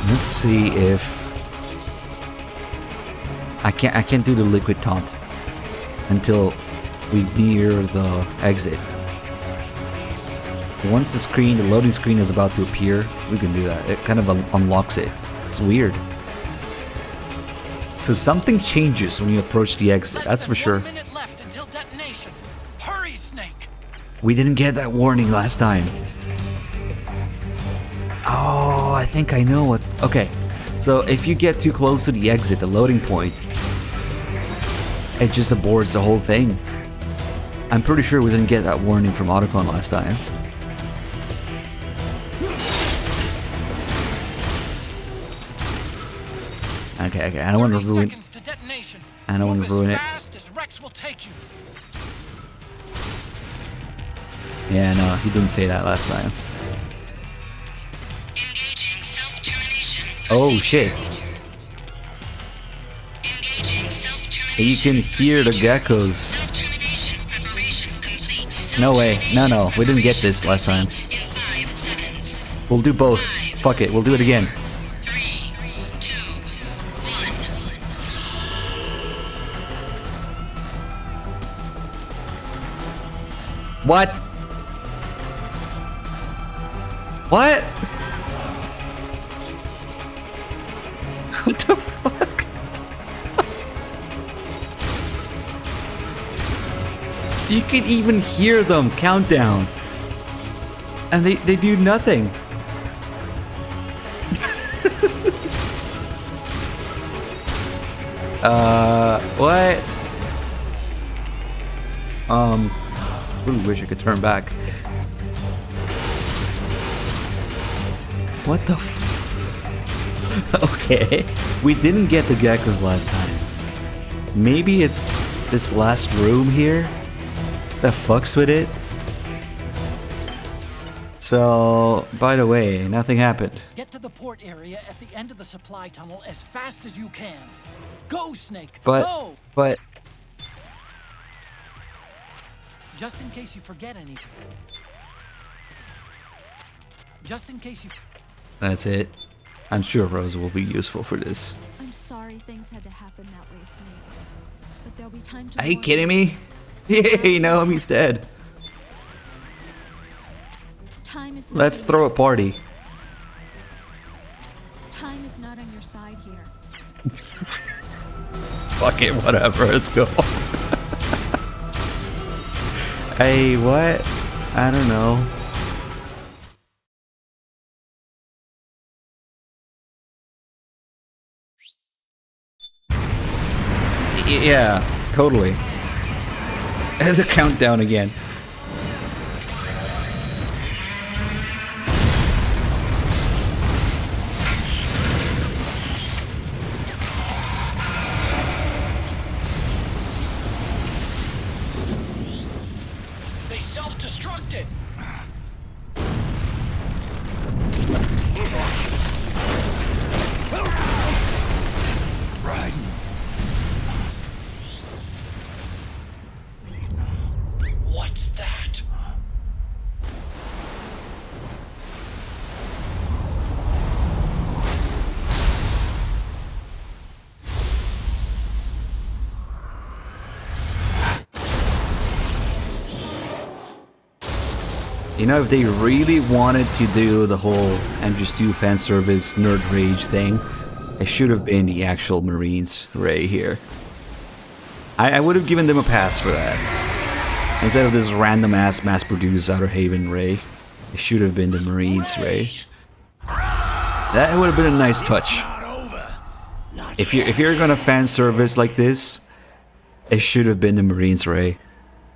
Let's see if I can't do the liquid taunt until we near the exit. Once the loading screen is about to appear, we can do that. It kind of unlocks it. It's weird. So something changes when you approach the exit, that's for sure. Hurry, Snake. We didn't get that warning last time. Oh, I think I know what's... Okay, so if you get too close to the exit, the loading point, it just aborts the whole thing. I'm pretty sure we didn't get that warning from Otacon last time. Okay, I don't want to ruin... I don't want to ruin it. Yeah, no, he didn't say that last time. Oh shit. You can hear the geckos. No way. No, we didn't get this last time. We'll do both. Fuck it, we'll do it again. What? What? What the fuck? You can even hear them countdown. And they do nothing. What? Really wish I could turn back. What the f... Okay, we didn't get the geckos last time. Maybe it's this last room here that fucks with it. So, by the way, nothing happened. Get to the port area at the end of the supply tunnel as fast as you can. Go, Snake! Go! But... Just in case you forget anything. Just in case you... That's it. I'm sure Rose will be useful for this. I'm sorry things had to happen that way, Snake. But there'll be time to... Are you kidding me? Yay, Naomi's dead. Time is Let's throw a party. Time is not on your side here. Fuck it, whatever, let's go. Hey, what? I don't know. Yeah, totally. And the countdown again. They self-destructed. Right. What's that? You know, if they really wanted to do the whole MGS2 fan service nerd rage thing, it should have been the actual Marines Ray here. I would have given them a pass for that. Instead of this random ass mass-produced Outer Haven Ray, it should have been the Marines Ray. That would have been a nice touch. If you're gonna fan service like this, it should have been the Marines Ray,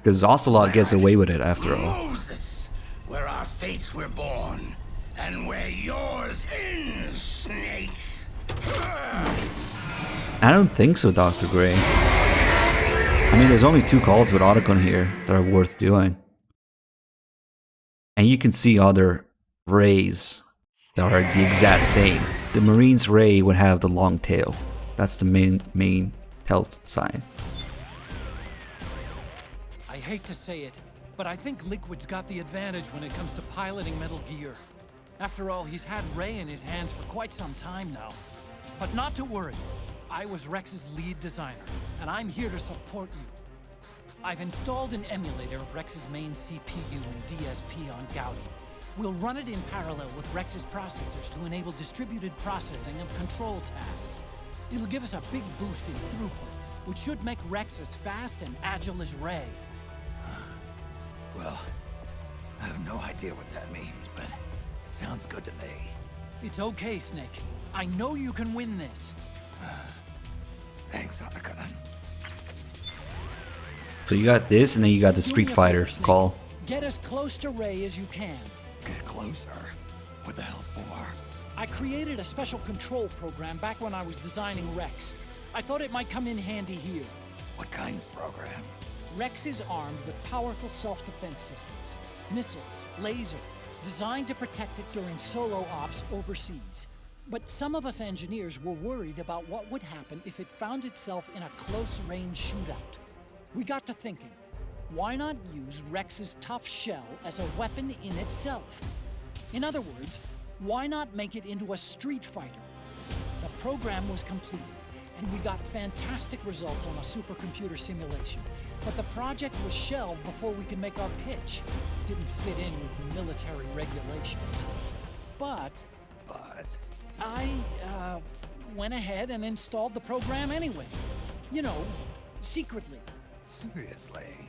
because Ocelot gets away with it after all. Moses, where our fates were born, and where yours ends, Snake. I don't think so, Dr. Gray. I mean, there's only 2 calls with Otacon here that are worth doing. And you can see other Rays that are the exact same. The Marines Ray would have the long tail. That's the main tell sign. I hate to say it, but I think Liquid's got the advantage when it comes to piloting Metal Gear. After all, he's had Ray in his hands for quite some time now. But not to worry. I was Rex's lead designer, and I'm here to support you. I've installed an emulator of Rex's main CPU and DSP on Gaudi. We'll run it in parallel with Rex's processors to enable distributed processing of control tasks. It'll give us a big boost in throughput, which should make Rex as fast and agile as Ray. Well, I have no idea what that means, but it sounds good to me. It's okay, Snake. I know you can win this. Thanks, Otacon. So you got this, and then you got the Street Fighter call. Get as close to Ray as you can. Get closer? What the hell for? I created a special control program back when I was designing Rex. I thought it might come in handy here. What kind of program? Rex is armed with powerful self-defense systems, missiles, laser, designed to protect it during solo ops overseas. But some of us engineers were worried about what would happen if it found itself in a close-range shootout. We got to thinking, why not use Rex's tough shell as a weapon in itself? In other words, why not make it into a street fighter? The program was completed, and we got fantastic results on a supercomputer simulation. But the project was shelved before we could make our pitch. It didn't fit in with military regulations. But I went ahead and installed the program anyway. You know, secretly. Seriously?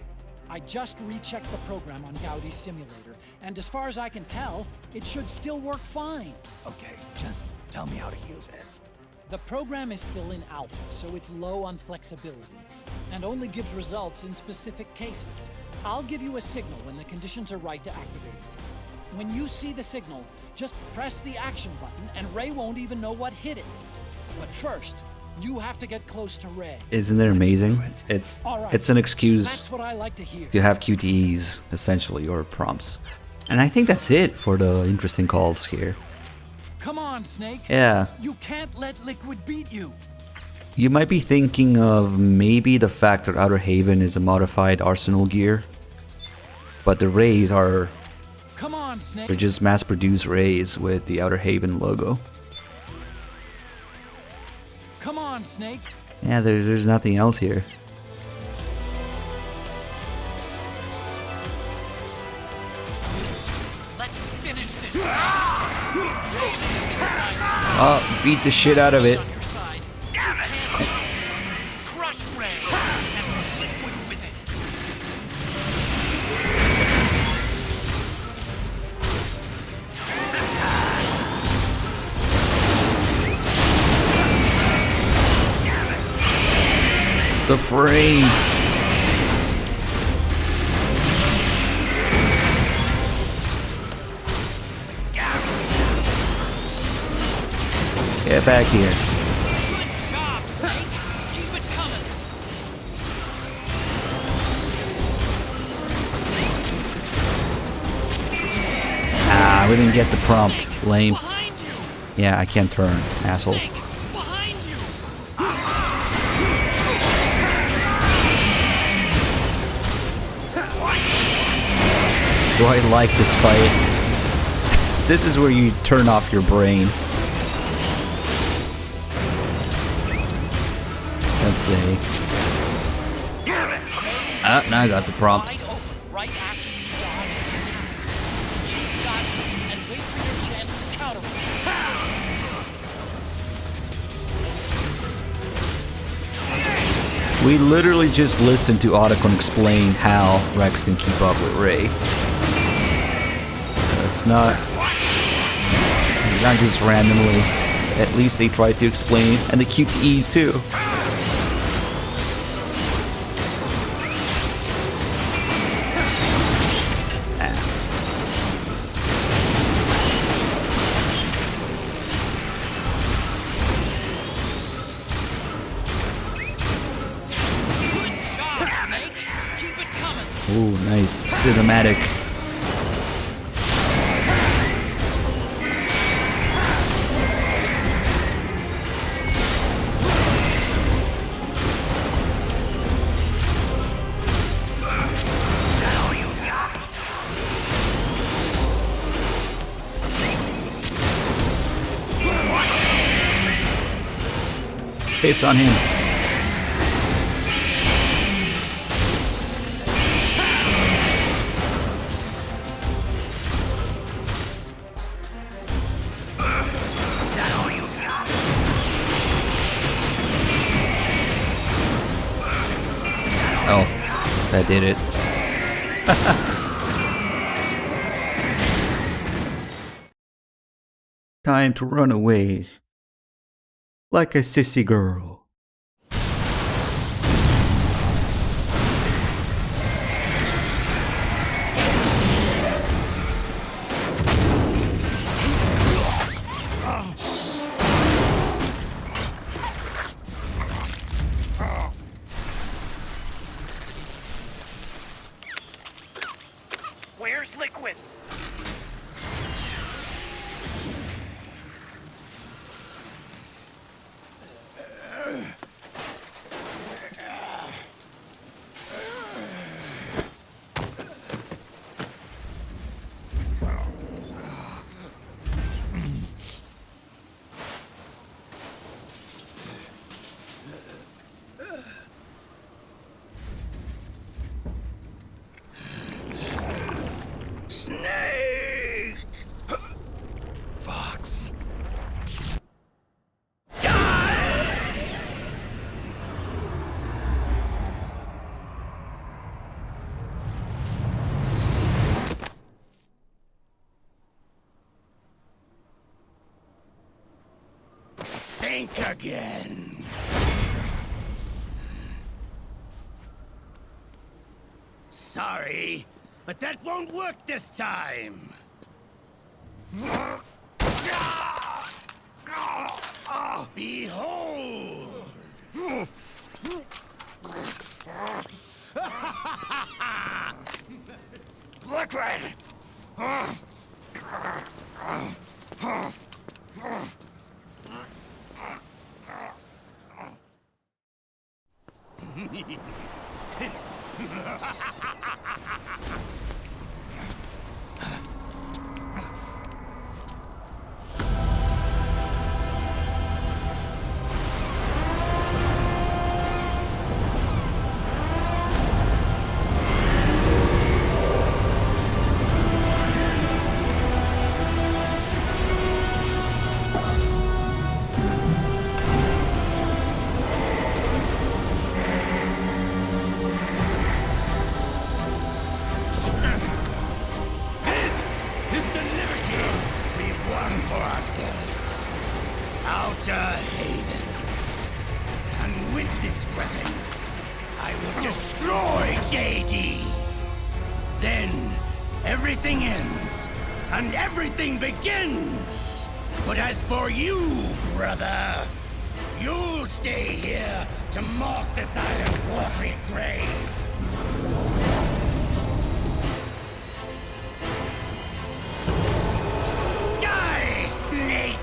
I just rechecked the program on Gaudi's simulator, and as far as I can tell, it should still work fine. Okay, just tell me how to use it. The program is still in alpha, so it's low on flexibility, and only gives results in specific cases. I'll give you a signal when the conditions are right to activate it. When you see the signal, just press the action button, and Ray won't even know what hit it. But first, you have to get close to Ray. Isn't it amazing? It's an excuse That's what I like to hear. to have QTEs, essentially, or prompts. And I think that's it for the interesting calls here. Come on, Snake. Yeah. You can't let Liquid beat you. You might be thinking of maybe the fact that Outer Haven is a modified Arsenal gear, but the Rays are Come on, Snake. they're just mass-produced Rays with the Outer Haven logo. Come on, Snake. Yeah, there's nothing else here. Let's finish this. Oh, beat the shit out of it. Crush Ray and Liquid with it. The frames. Get back here. Good job, Snake. Keep it coming. Ah, we didn't get the prompt. Lame. Yeah, I can't turn, asshole. Do I like this fight? This is where you turn off your brain. Let's see. Ah, now I got the prompt. Right after you dodge and attack. Keep dodging and wait for your chance to counterattack. We literally just listened to Otacon explain how Rex can keep up with Ray. So it's not just randomly. At least they tried to explain, and the QTEs too. Ooh, nice cinematic. Face on him. Oh, that did it. Time to run away. Like a sissy girl. Where's Liquid? Snake! Fox. Think again. Sorry, but that won't work this time. Behold! Liquid! Outer Haven. And with this weapon, I will destroy JD. Then, everything ends, and everything begins. But as for you, brother, you'll stay here to mark this island's watery grave. Die, snake!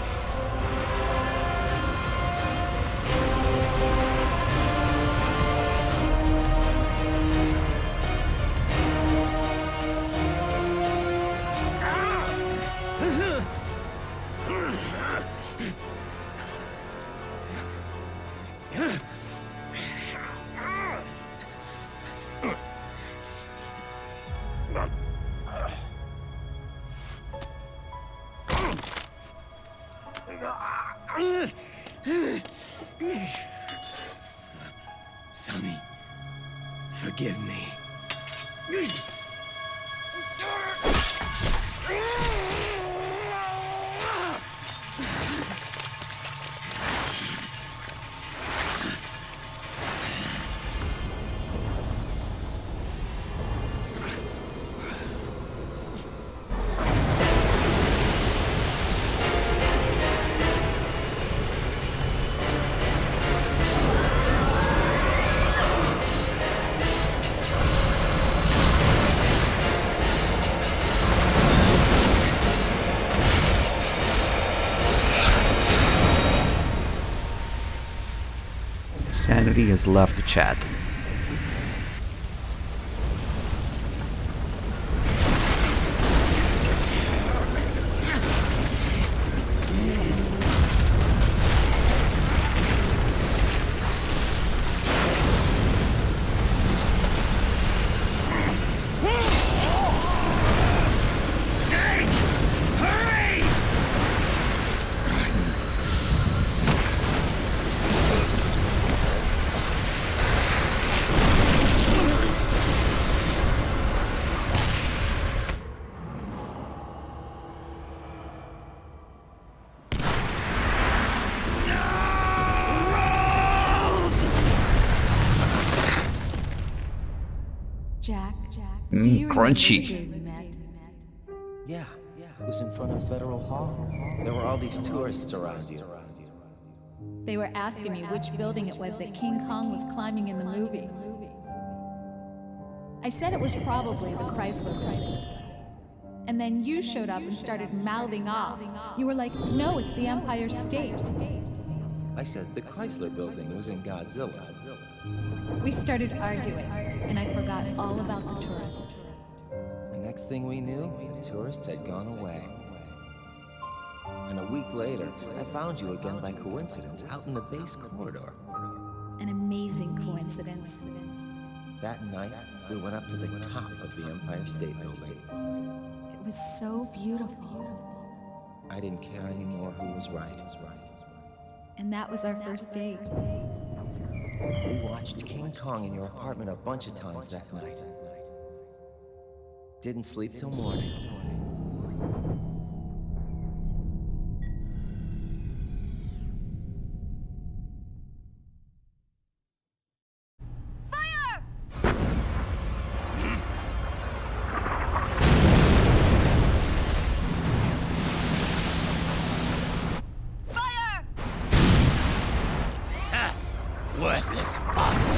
Sonny. forgive me. Sanity has left the chat. Jack, do you crunchy. remember the day we met? Yeah, it was in front of Federal Hall. There were all these tourists around you. They were asking me which building it was that King Kong was climbing in the movie. I said it was probably the Chrysler Building. And then you showed up and started mouthing off. You were like, no, it's the Empire State. I said the Chrysler Building was in Godzilla. We started arguing, and I forgot all about the tourists. The next thing we knew, the tourists had gone away. And a week later, I found you again by coincidence out in the base corridor. An amazing coincidence. That night, we went up to the top of the Empire State Building. It was so beautiful. I didn't care anymore who was right. And that was our first date. We watched King Kong in your apartment a bunch of times that night. Didn't sleep till morning. Worthless fossil!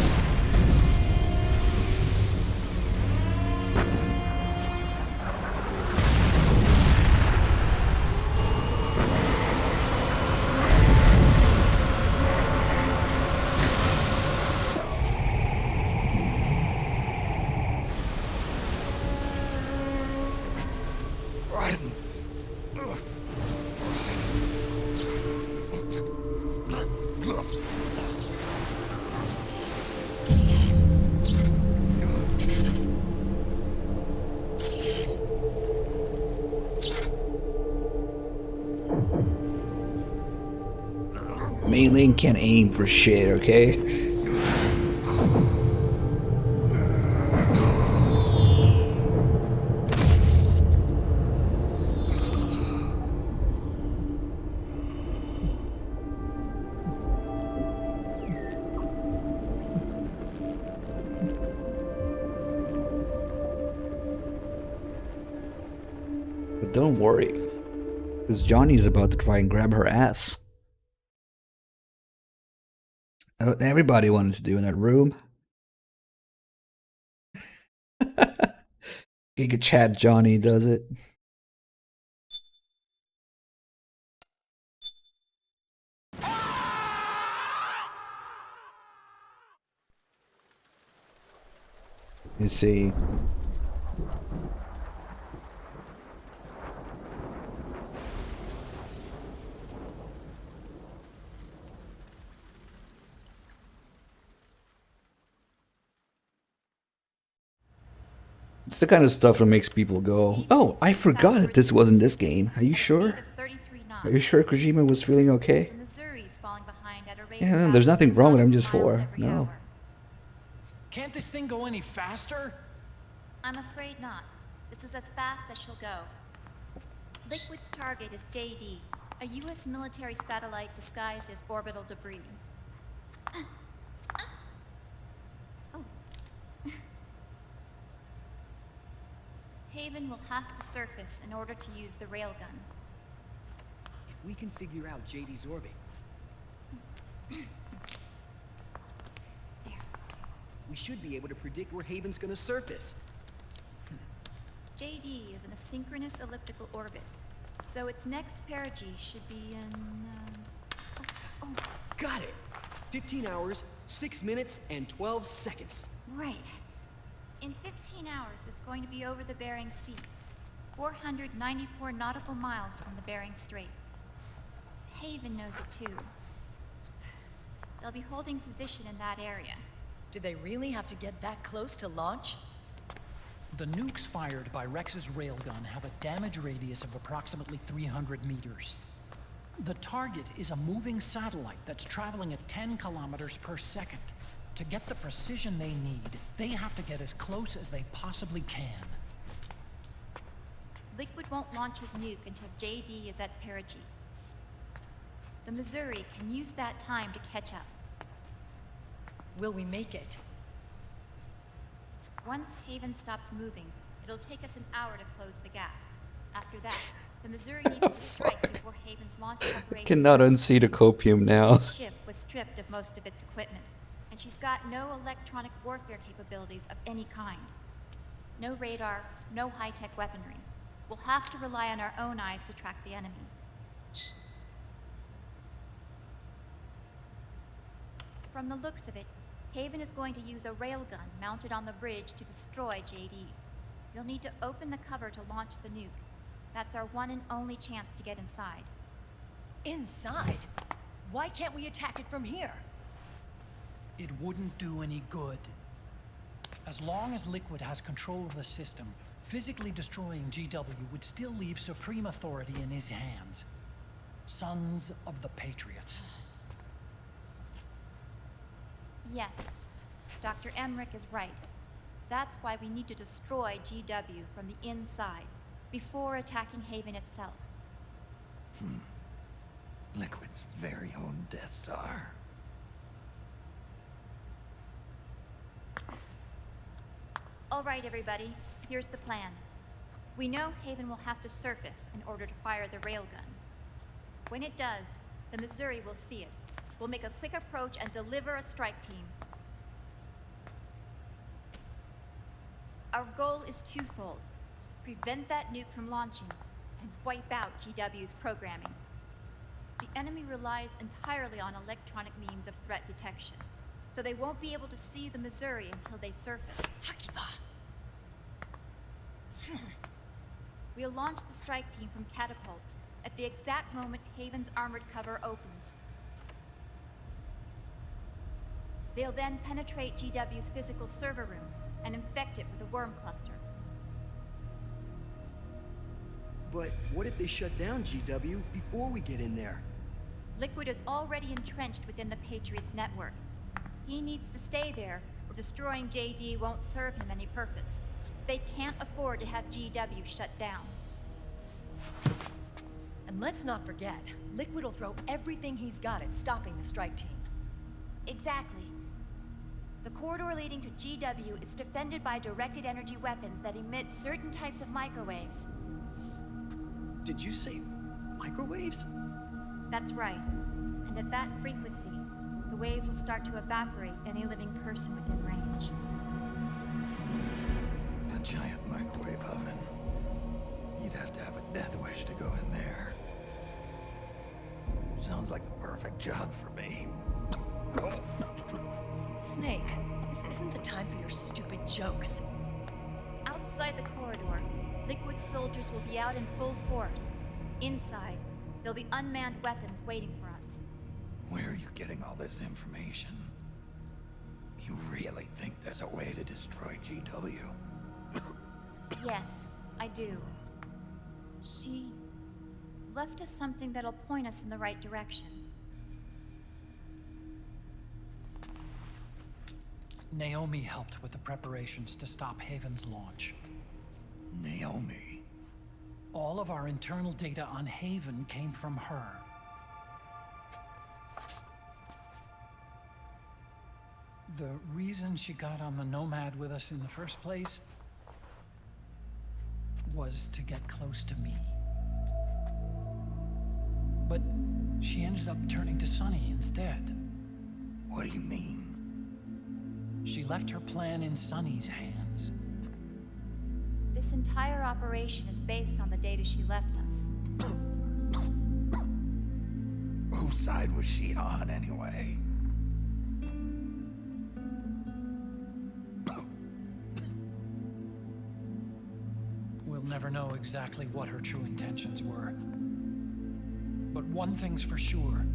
Mei Ling can't aim for shit, okay? But don't worry, because Johnny's about to try and grab her ass. Everybody wanted to do in that room. Giga Chat Johnny does it. You see. It's the kind of stuff that makes people go, oh, I forgot that this wasn't this game. Are you sure? Are you sure Kojima was feeling okay? Yeah, no, there's nothing wrong with MGS4. No. Can't this thing go any faster? I'm afraid not. This is as fast as she'll go. Liquid's target is JD, a U.S. military satellite disguised as orbital debris. Oh. Haven will have to surface in order to use the railgun. If we can figure out JD's orbit... we should be able to predict where Haven's gonna surface. JD is in a synchronous elliptical orbit, so its next perigee should be in, Got it! 15 hours, 6 minutes, and 12 seconds. Right. In 15 hours, it's going to be over the Bering Sea, 494 nautical miles from the Bering Strait. Haven knows it too. They'll be holding position in that area. Do they really have to get that close to launch? The nukes fired by Rex's railgun have a damage radius of approximately 300 meters. The target is a moving satellite that's traveling at 10 kilometers per second. To get the precision they need, they have to get as close as they possibly can. Liquid won't launch his nuke until JD is at perigee. The Missouri can use that time to catch up. Will we make it? Once Haven stops moving, it'll take us an hour to close the gap. After that, the Missouri needs to strike before Haven's launch operations. Cannot unsee the copium now. The ship was stripped of most of its equipment, and she's got no electronic warfare capabilities of any kind. No radar, no high-tech weaponry. We'll have to rely on our own eyes to track the enemy. From the looks of it, Haven is going to use a railgun mounted on the bridge to destroy JD. You'll need to open the cover to launch the nuke. That's our one and only chance to get inside. Inside? Why can't we attack it from here? It wouldn't do any good. As long as Liquid has control of the system, physically destroying GW would still leave supreme authority in his hands. Sons of the Patriots. Yes, Dr. Emmerich is right. That's why we need to destroy GW from the inside, before attacking Haven itself. Liquid's very own Death Star. All right, everybody, here's the plan. We know Haven will have to surface in order to fire the railgun. When it does, the Missouri will see it. We'll make a quick approach and deliver a strike team. Our goal is twofold. Prevent that nuke from launching, and wipe out GW's programming. The enemy relies entirely on electronic means of threat detection, so they won't be able to see the Missouri until they surface. We'll launch the strike team from catapults at the exact moment Haven's armored cover opens. They'll then penetrate GW's physical server room and infect it with a worm cluster. But what if they shut down GW before we get in there? Liquid is already entrenched within the Patriot's network. He needs to stay there, or destroying JD won't serve him any purpose. They can't afford to have GW shut down. And let's not forget, Liquid will throw everything he's got at stopping the strike team. Exactly. The corridor leading to GW is defended by directed energy weapons that emit certain types of microwaves. Did you say microwaves? That's right. And at that frequency, the waves will start to evaporate any living person within range. A giant microwave oven. You'd have to have a death wish to go in there. Sounds like the perfect job for me. Snake, this isn't the time for your stupid jokes. Outside the corridor, Liquid soldiers will be out in full force. Inside, there'll be unmanned weapons waiting for us. Where are you getting all this information? You really think there's a way to destroy GW? Yes, I do. She left us something that'll point us in the right direction. Naomi helped with the preparations to stop Haven's launch. Naomi? All of our internal data on Haven came from her. The reason she got on the Nomad with us in the first place was to get close to me. But she ended up turning to Sunny instead. What do you mean? She left her plan in Sunny's hands. This entire operation is based on the data she left us. Whose side was she on, anyway? We'll never know exactly what her true intentions were. But one thing's for sure.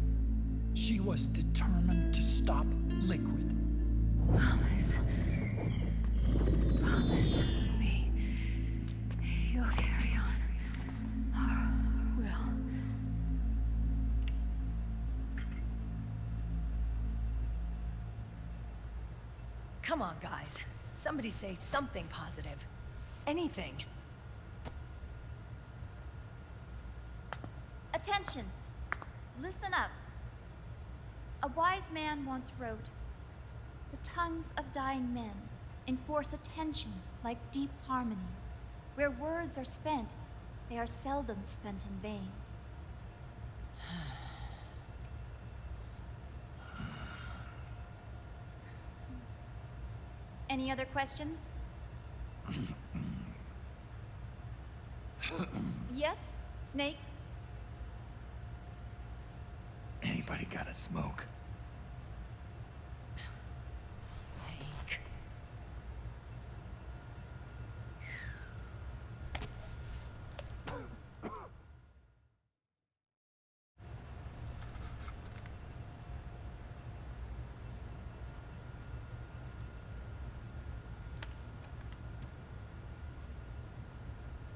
She was determined to stop Liquid. Promise. Promise me. You'll carry on. Or will. Come on, guys. Somebody say something positive. Anything. Attention! Listen up. A wise man once wrote, "The tongues of dying men enforce attention like deep harmony. Where words are spent, they are seldom spent in vain." Any other questions? Yes, Snake? Anybody got a smoke? Snake.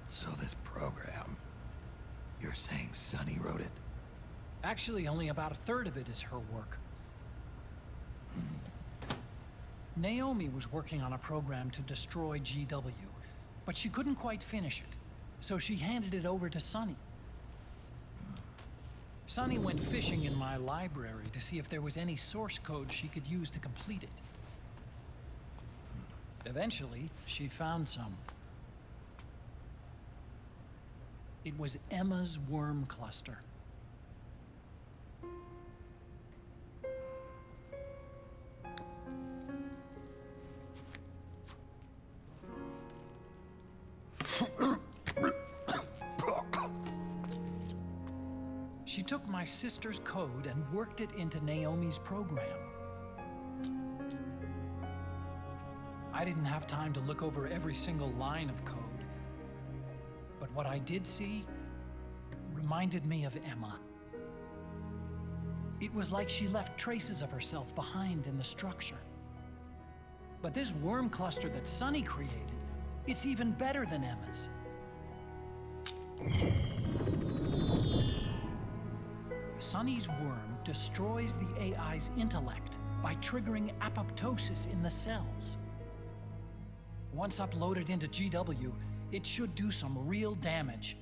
So this program, you're saying Sunny wrote it? Actually, only about a third of it is her work. Naomi was working on a program to destroy GW, but she couldn't quite finish it, so she handed it over to Sunny. Sunny went fishing in my library to see if there was any source code she could use to complete it. Eventually, she found some. It was Emma's worm cluster. She took my sister's code and worked it into Naomi's program. I didn't have time to look over every single line of code, but what I did see reminded me of Emma. It was like she left traces of herself behind in the structure. But this worm cluster that Sunny created, it's even better than Emma's. Sunny's worm destroys the AI's intellect by triggering apoptosis in the cells. Once uploaded into GW, it should do some real damage.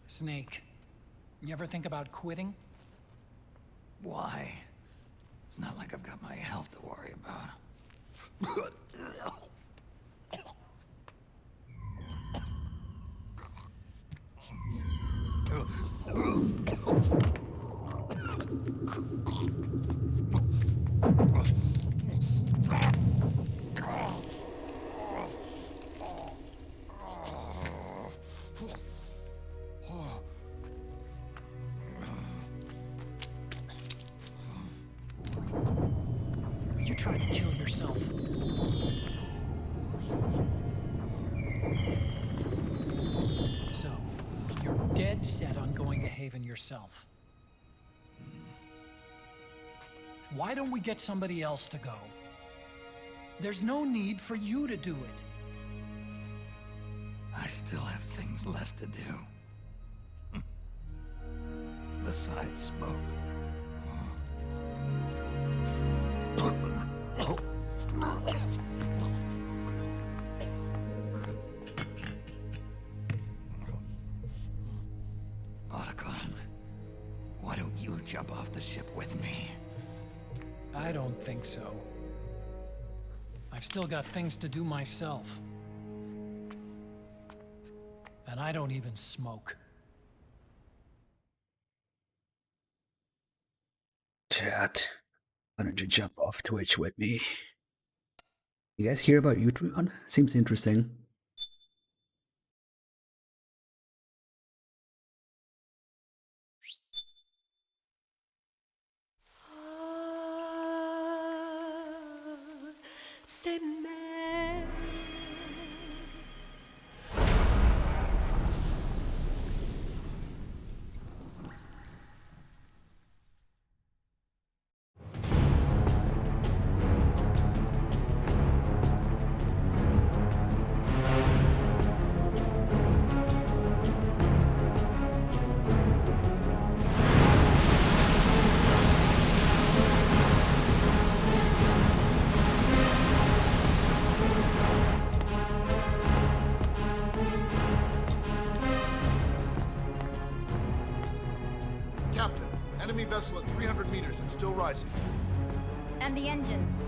Snake, you ever think about quitting? Why? It's not like I've got my health to worry about. Are you trying to kill yourself? So, you're dead set on going to Haven yourself. Why don't we get somebody else to go? There's no need for you to do it. I still have things left to do. the side smoke. Otacon, why don't you jump off the ship with me? I don't think so. I've still got things to do myself. And I don't even smoke. Chat, why don't you jump off Twitch with me? You guys hear about Utron? Seems interesting. Captain, enemy vessel at 300 meters and still rising. And the engines.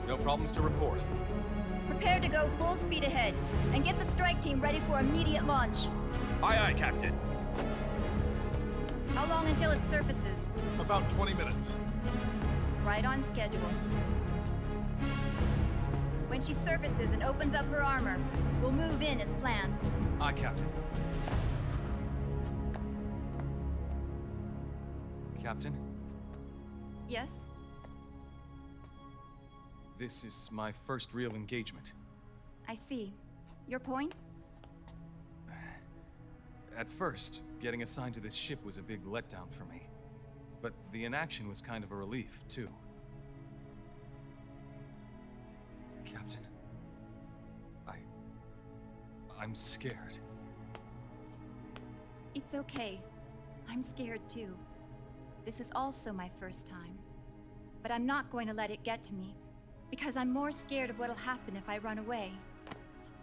No problems to report. Prepare to go full speed ahead, and get the strike team ready for immediate launch. Aye, aye, Captain. How long until it surfaces? About 20 minutes. Right on schedule. When she surfaces and opens up her armor, we'll move in as planned. Aye, Captain. Captain, Yes? this is my first real engagement. I see. Your point? At first, getting assigned to this ship was a big letdown for me. But the inaction was kind of a relief, too. Captain, I'm scared. It's okay. I'm scared too. This is also my first time. But I'm not going to let it get to me, because I'm more scared of what'll happen if I run away.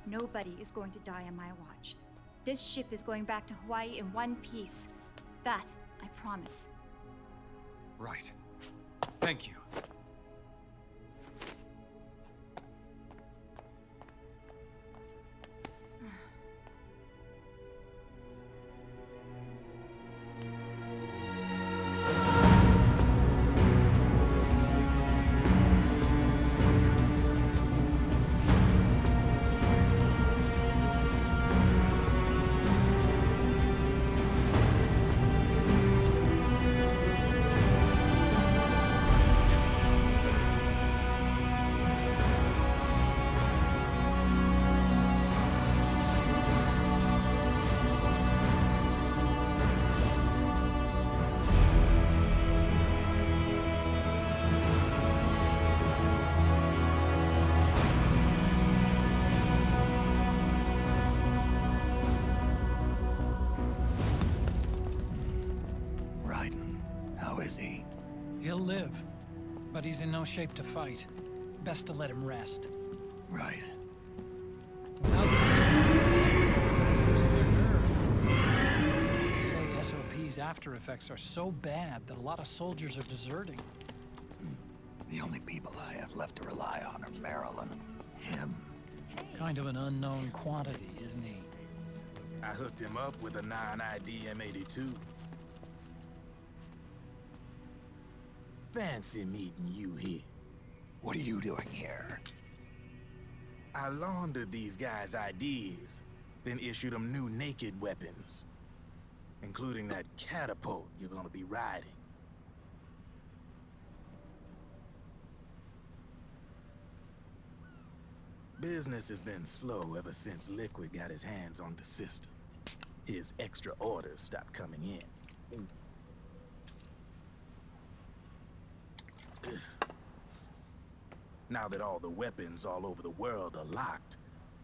Nobody is going to die on my watch. This ship is going back to Hawaii in one piece. That, I promise. Right. Thank you. He'll live, but he's in no shape to fight. Best to let him rest. Right. Without the system protecting, everybody's losing their nerve. They say SOP's after effects are so bad that a lot of soldiers are deserting. The only people I have left to rely on are Meryl and him. Kind of an unknown quantity, isn't he? I hooked him up with a non-ID M82. Fancy meeting you here. What are you doing here? I laundered these guys' IDs, then issued them new naked weapons, including that catapult you're gonna be riding. Business has been slow ever since Liquid got his hands on the system. His extra orders stopped coming in. Now that all the weapons all over the world are locked,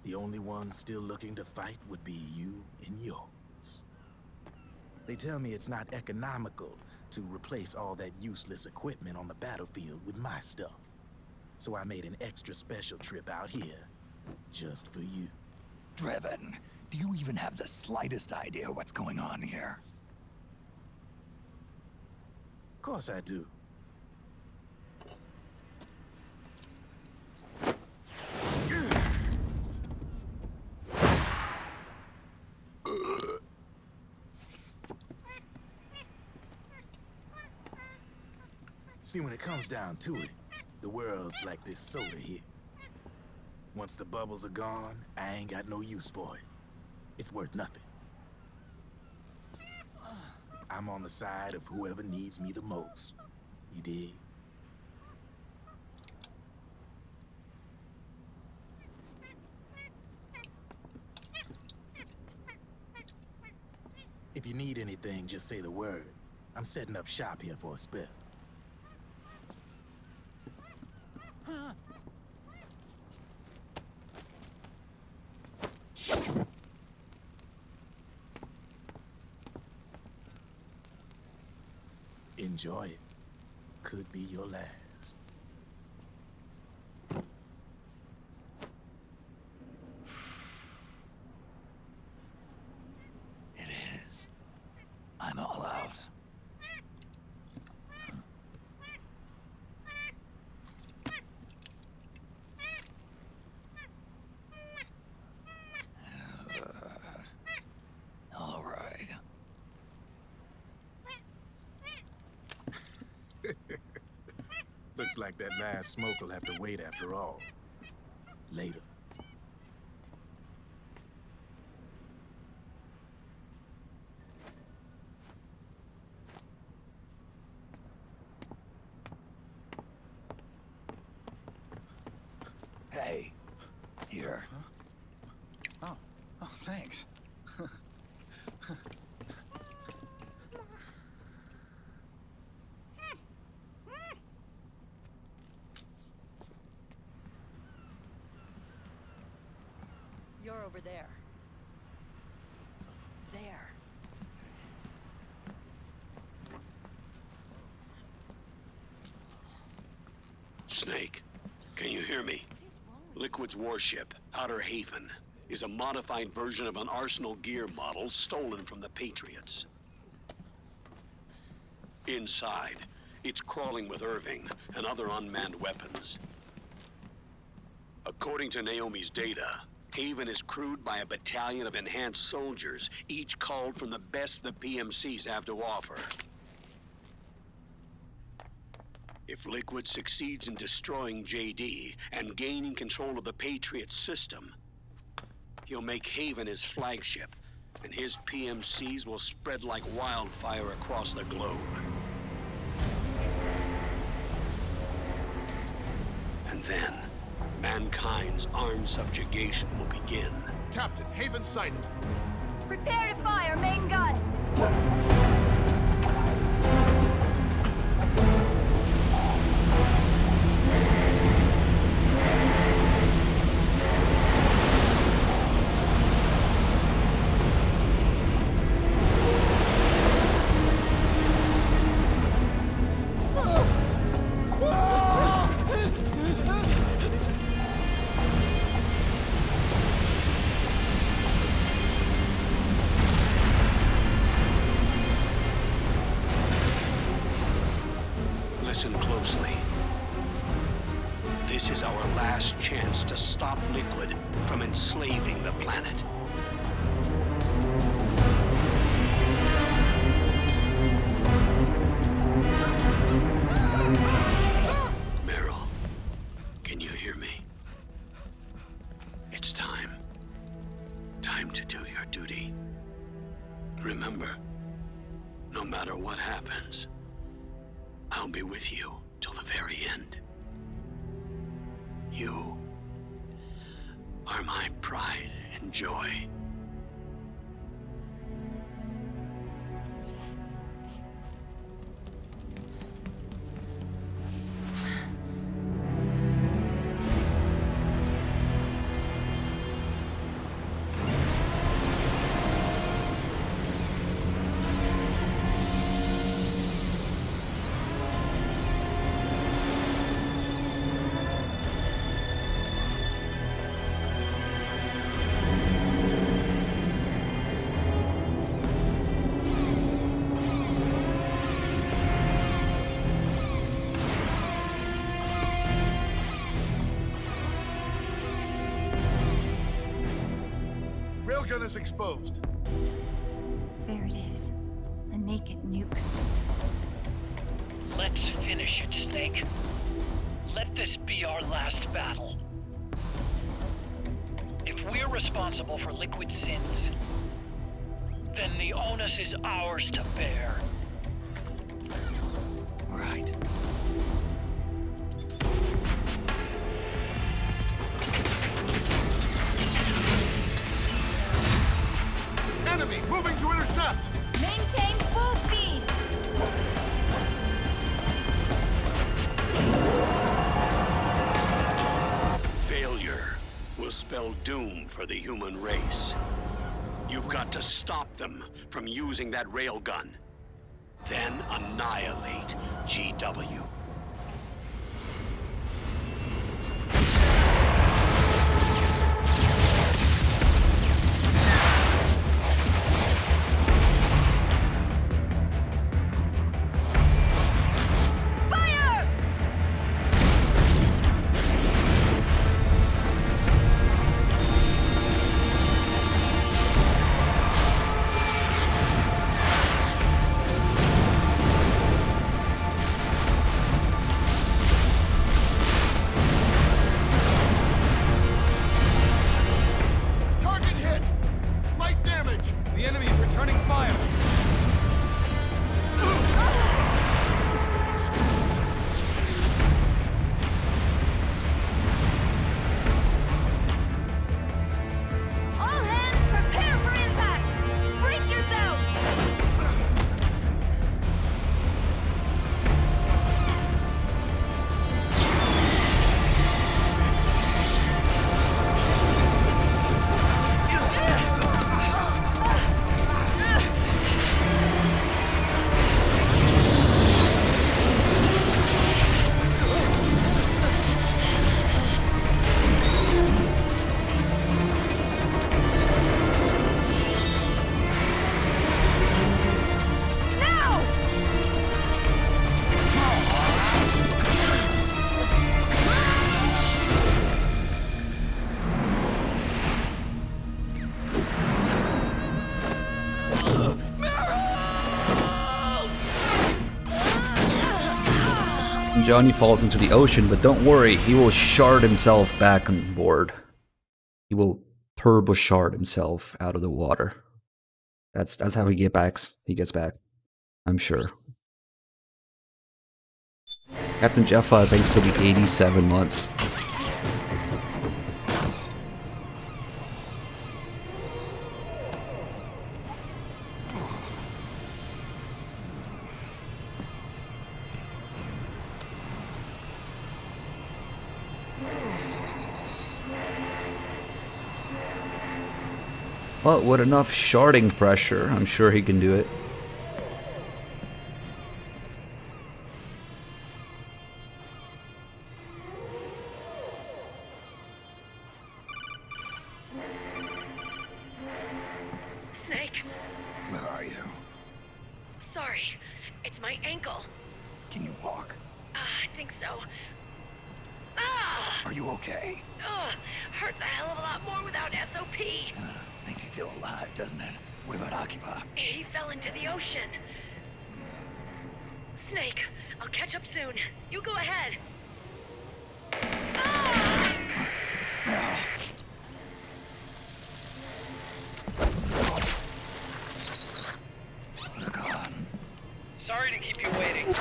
the only ones still looking to fight would be you and yours. They tell me it's not economical to replace all that useless equipment on the battlefield with my stuff. So I made an extra special trip out here, just for you. Drebin, do you even have the slightest idea what's going on here? Of course I do. See, when it comes down to it, the world's like this soda here. Once the bubbles are gone, I ain't got no use for it. It's worth nothing. I'm on the side of whoever needs me the most. You dig? If you need anything, just say the word. I'm setting up shop here for a spell. Enjoy it. Could be your last. It is. I'm all out. All right. Looks like that last smoke will have to wait after all. Later. Hey, here. Oh, thanks. You're over there. There. Snake, can you hear me? Liquid's warship, Outer Haven, is a modified version of an Arsenal gear model stolen from the Patriots. Inside, it's crawling with Irving and other unmanned weapons. According to Naomi's data, Haven is crewed by a battalion of enhanced soldiers, each called from the best the PMCs have to offer. If Liquid succeeds in destroying JD and gaining control of the Patriot system, he'll make Haven his flagship, and his PMCs will spread like wildfire across the globe. And then, mankind's armed subjugation will begin. Captain, Haven sighted. Prepare to fire, main gun! Listen closely. This is our last chance to stop Liquid from enslaving the planet. Meryl, can you hear me? It's time. Time to do your duty. Remember, no matter what happens, I'll be with you till the very end. You are my pride and joy. railgun is exposed. There it is. A naked nuke. Let's finish it, Snake. Let this be our last battle. If we're responsible for Liquid's sins, then the onus is ours to bear. Right. Enemy moving to intercept! Maintain full speed! Failure will spell doom for the human race. You've got to stop them from using that railgun. Then annihilate GW. Johnny falls into the ocean, but don't worry, he will shard himself back on board. He will turbo shard himself out of the water. That's how he gets back. I'm sure. Captain Jeffa, thanks for the 87 months. Well, with enough sharding pressure, I'm sure he can do it. Snake, Where are you? sorry. It's my ankle. Can you walk? I think so. Ah! Are you okay? Hurts a hell of a lot more without SOP. Makes you feel alive, doesn't it? What about Occupy? He fell into the ocean. Snake, I'll catch up soon. You go ahead. Sorry to keep you waiting.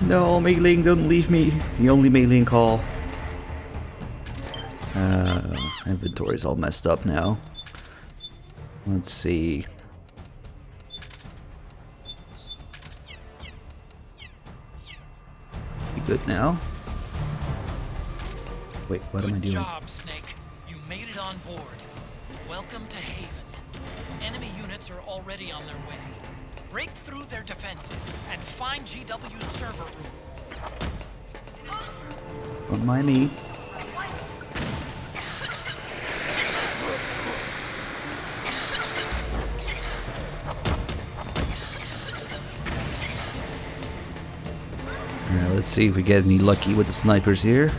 No, Mei-Ling, don't leave me. The only Mei-Ling call. Inventory's all messed up now. Let's see. You good now? Wait, what am I doing? Good job, Snake. You made it on board. Welcome to Haven. Enemy units are already on their way. break through their defenses and find GW's server room. Don't mind me. Alright, let's see if we get any lucky with the snipers here.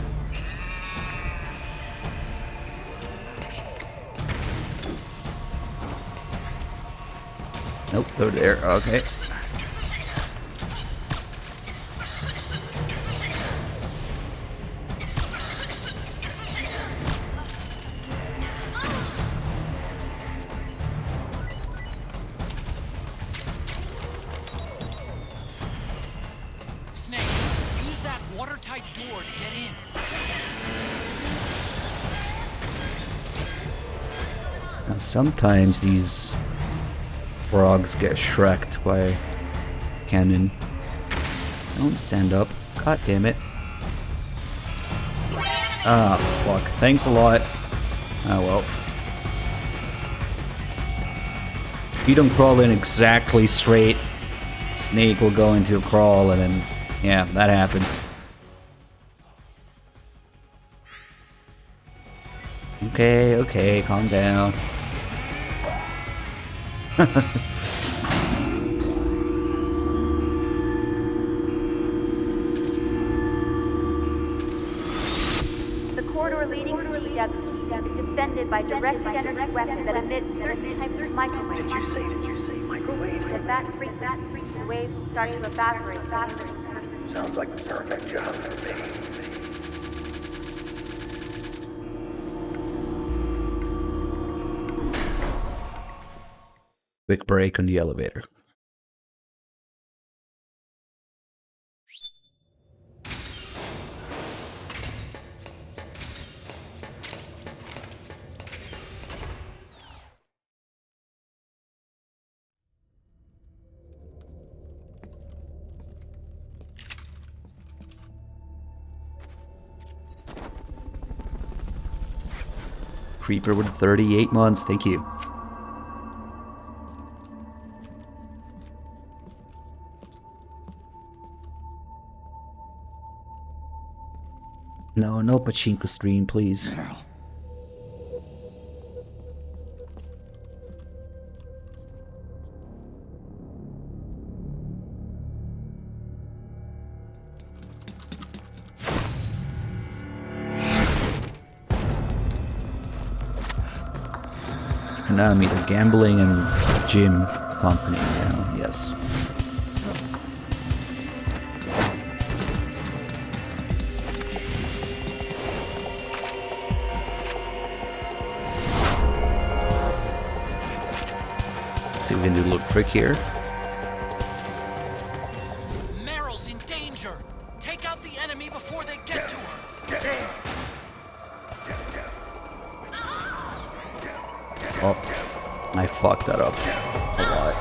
Nope, they're there. Okay. Snake, use that watertight door to get in. Now, sometimes these frogs get shreked by cannon. Don't stand up. God damn it. Ah, fuck. Thanks a lot. Ah, well. If you don't crawl in exactly straight, Snake will go into a crawl and then, yeah, that happens. Okay, okay, calm down. The corridor leading to DW is defended by directed energy weapons that emit certain types of microwaves. Did you say microwaves? As that freaks, the waves will start to evaporate faster than the person. Sounds like the perfect job for me. Quick break on the elevator. Creeper with 38 months, thank you. No, no pachinko stream, please. Naomi, the gambling and gym company now, yes. Let's see if we can do a little trick here. Meryl's in danger. Take out the enemy before they get to her. Oh, I fucked that up a lot.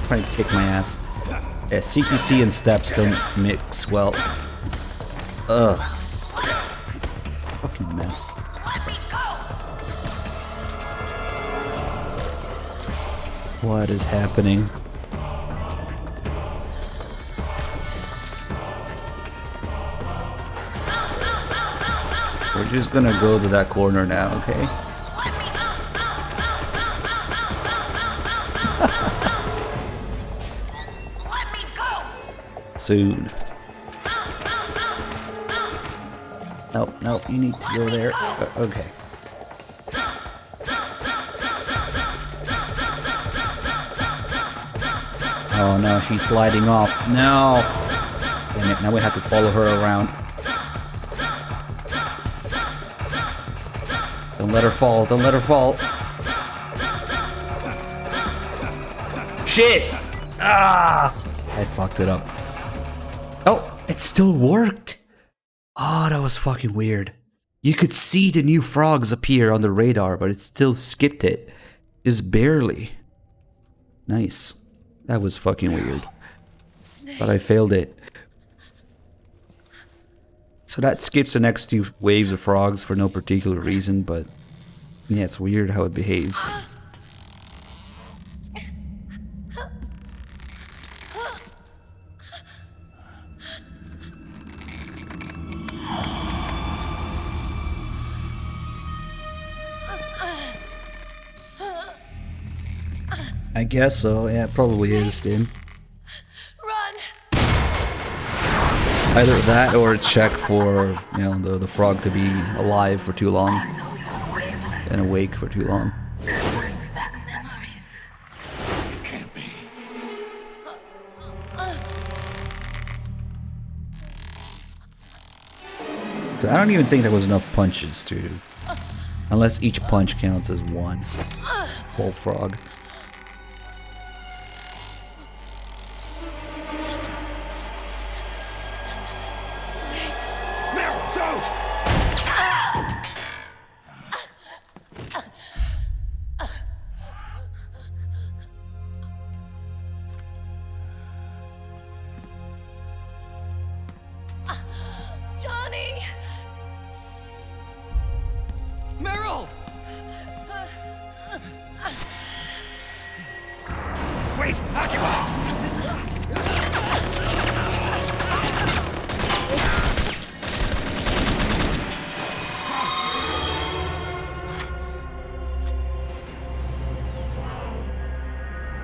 Trying to kick my ass. Yeah, CQC and steps don't mix well. Ugh. Fucking mess. What is happening? We're just gonna go to that corner now, okay? Soon. Nope, nope, you need to go there. Okay. Oh no, she's sliding off. No! Damn it, now we have to follow her around. Don't let her fall, don't let her fall. Shit! Ah! I fucked it up. Oh, it still worked! Oh, that was fucking weird. You could see the new frogs appear on the radar, but it still skipped it. Just barely. Nice. That was fucking weird. But I failed it. So that skips the next two waves of frogs for no particular reason, but Yeah, it's weird how it behaves. I guess so. Yeah, it probably is, dude. Run! Either that or check for, you know, the frog to be alive for too long and awake for too long. Brings back memories. It can't be. So I don't even think there was enough punches to, unless each punch counts as one whole frog. Johnny! Meryl! Wait, occupy!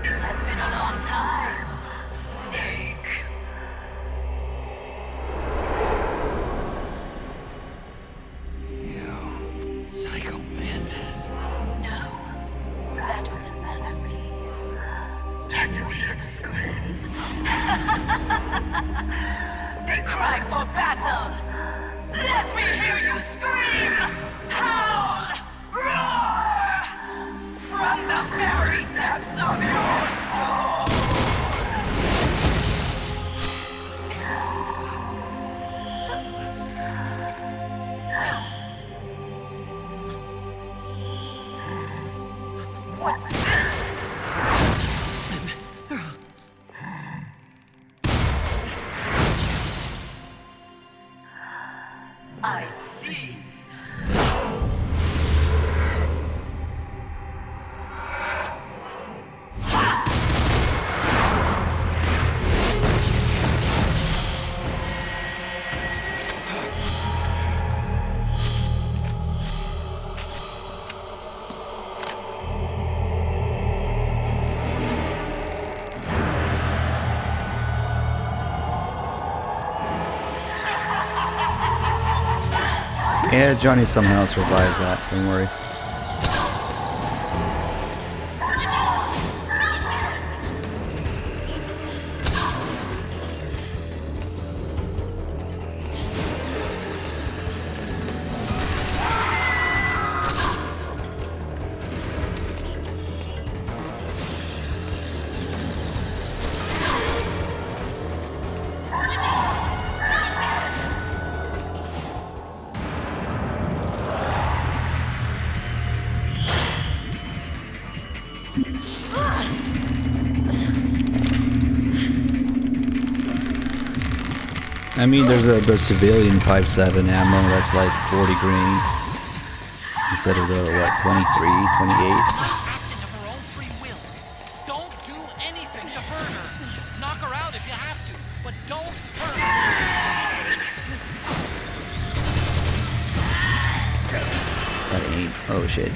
It has been a long time, Snake. You psycho mantis. No, that was another me. Can you hear the screams? They cry for battle. Let me hear you scream! Howl! Roar! From the very depths of your soul! What's this? I see. Yeah, Johnny somehow survives that, don't worry. I mean, there's civilian 5.7 ammo that's like 40 green instead of the, what, 23, 28? Acting of her own free will. Don't do anything to hurt her. Knock her out if you have to, but don't hurt her. That ain't. Oh shit.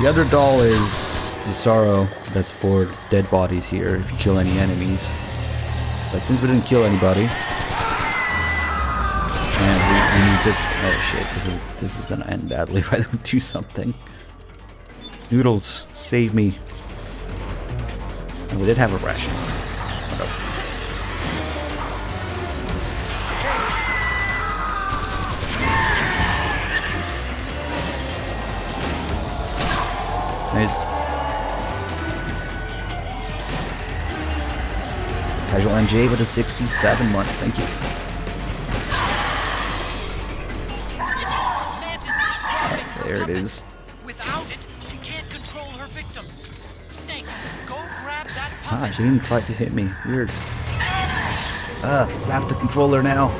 The other doll is the sorrow that's for dead bodies here if you kill any enemies. But since we didn't kill anybody, and we need this. Oh shit! This is gonna end badly if I don't do something. Noodles, save me! And we did have a ration. Whatever. Nice. Casual MJ with a 67 months. Thank you. There it is. Without it, she can't control her victims. Snake, go grab that Ah, she didn't try to hit me. Weird. Flap the controller now.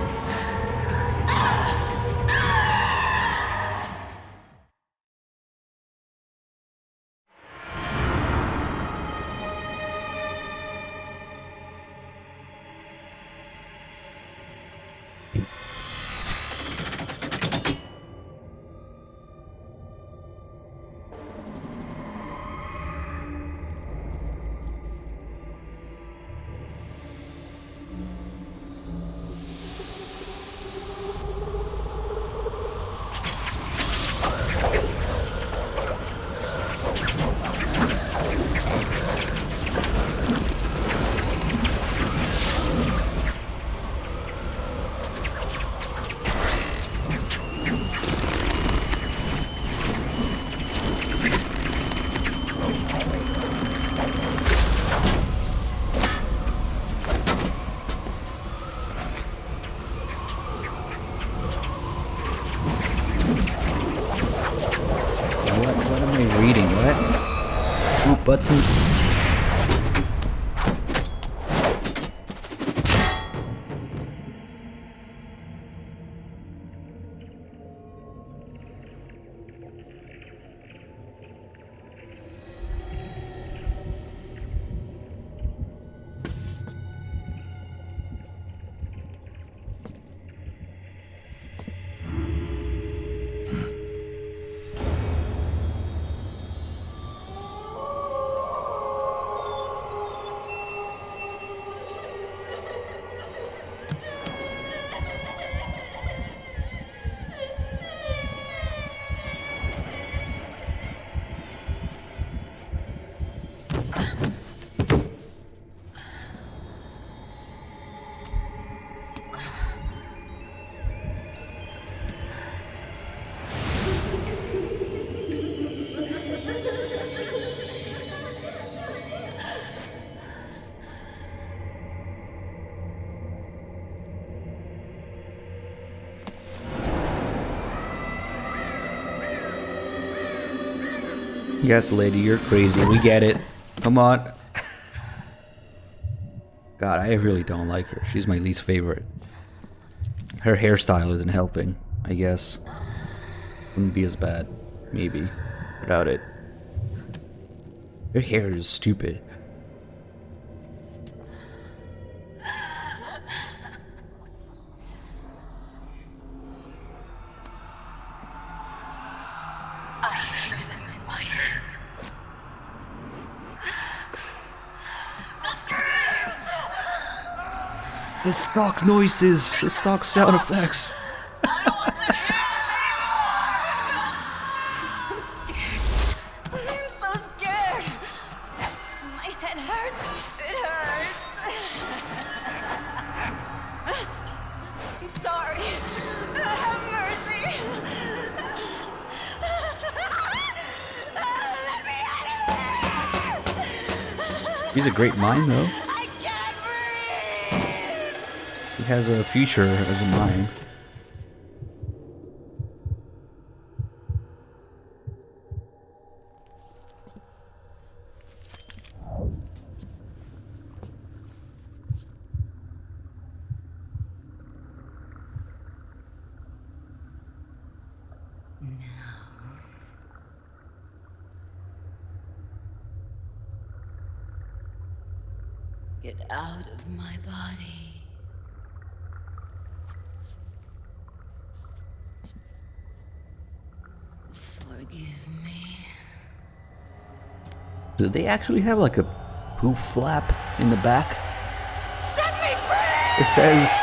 What am I reading? What? Group buttons. Yes, lady, you're crazy. We get it. Come on. God, I really don't like her. She's my least favorite. Her hairstyle isn't helping, I guess. Wouldn't be as bad. Maybe. Without it. Her hair is stupid. The stock noises, the stock sound effects. He's a great mind, though. He has a future as a mind. Get out of my body. Forgive me. Do they actually have like a poop flap in the back? Set me free! It says,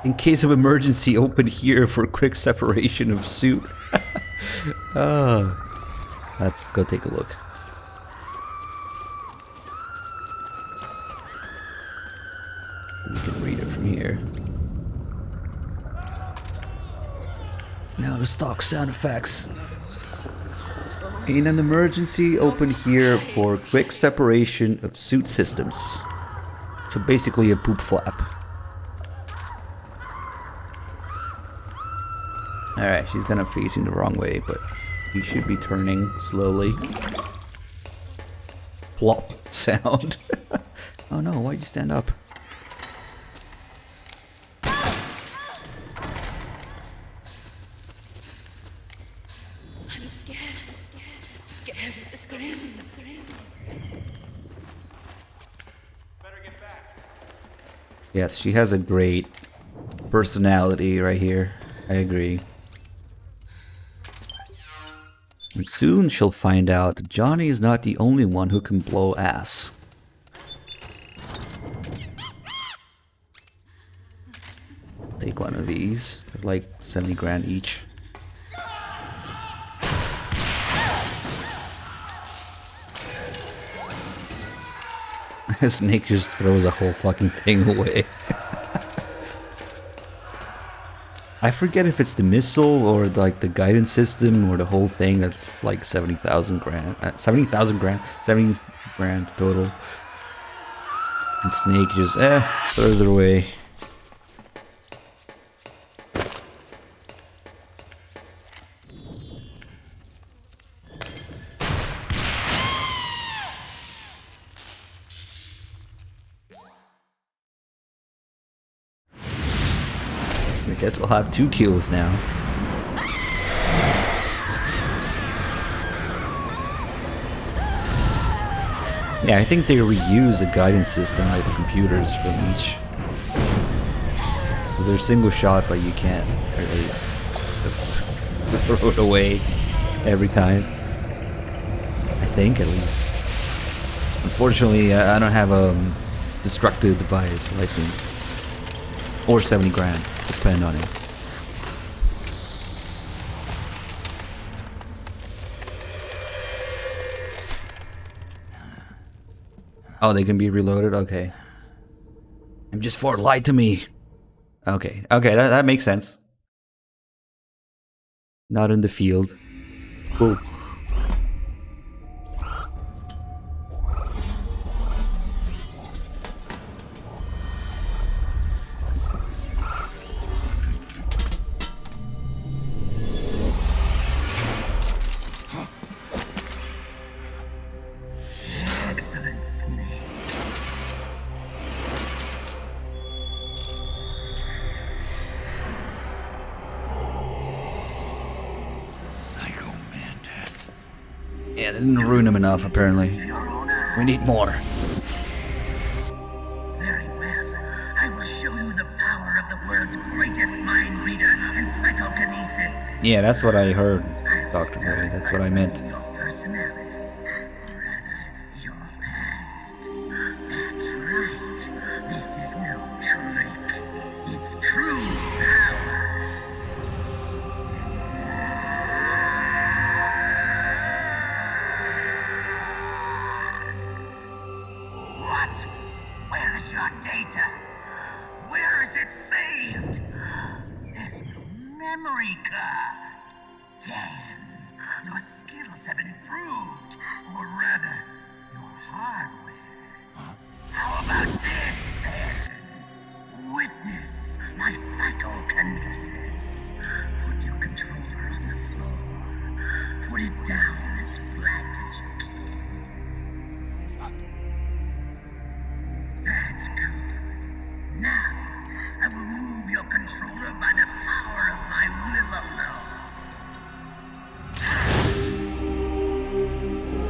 in case of emergency, open here for quick separation of suit. Oh. Let's go take a look. We can read it from here. Now the stock sound effects. In an emergency, open here for quick separation of suit systems. So basically a poop flap. Alright, she's gonna face you the wrong way, but you should be turning slowly. Plop sound. Oh no, why'd you stand up? Yes, she has a great personality right here. I agree. And soon she'll find out that Johnny is not the only one who can blow ass. Take one of these. They're like 70 grand each. Snake just throws a whole fucking thing away. I forget if it's the missile or like the guidance system or the whole thing that's like 70,000 grand. 70,000 grand? 70 grand total. And Snake just, throws it away. I guess we'll have 2 kills now. Yeah, I think they reuse the guidance system like the computers from each. Because they're single shot, but you can't really throw it away every time. I think, at least. Unfortunately, I don't have a destructive device license. Or 70 grand to spend on it. Oh, they can be reloaded? Okay. MGS4 lied to me. Okay, that makes sense. Not in the field. Cool. Yeah, they didn't ruin him enough, apparently. We need more. Very well. I will show you the power of the world's greatest mind reader and psychokinesis. Yeah, that's what I heard, Dr. Ray. That's what I meant. Your personality, rather, your past. That's right. This is no trick. It's true power. What? Where is your data? Where is it saved? There's no memory card. Damn, your skills have improved. Or rather, your hardware. How about this, then? Witness my psychokinesis. Put your controller on the floor. Put it down as flat as you can. That's good. Now, I will move your controller by the power of my will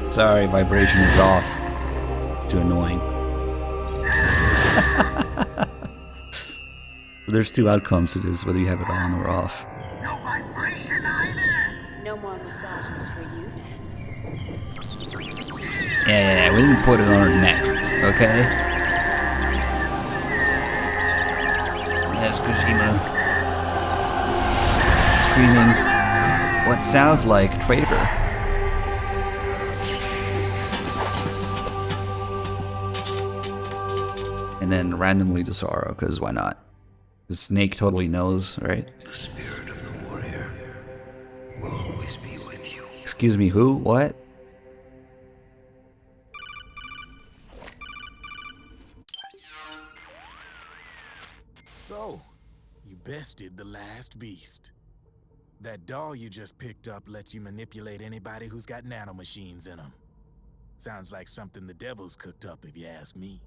alone. Sorry, vibration is off. It's too annoying. There's 2 outcomes to this, whether you have it on or off. No vibration either. No more massages for you then. Yeah, we didn't put it on her neck, okay? There's Kojima. Screaming what sounds like traitor. And then randomly to Sorrow, because why not? The Snake totally knows, right? The spirit of the warrior will always be with you. Excuse me, who? What? So, you bested the last beast. That doll you just picked up lets you manipulate anybody who's got nanomachines in them. Sounds like something the devil's cooked up, if you ask me.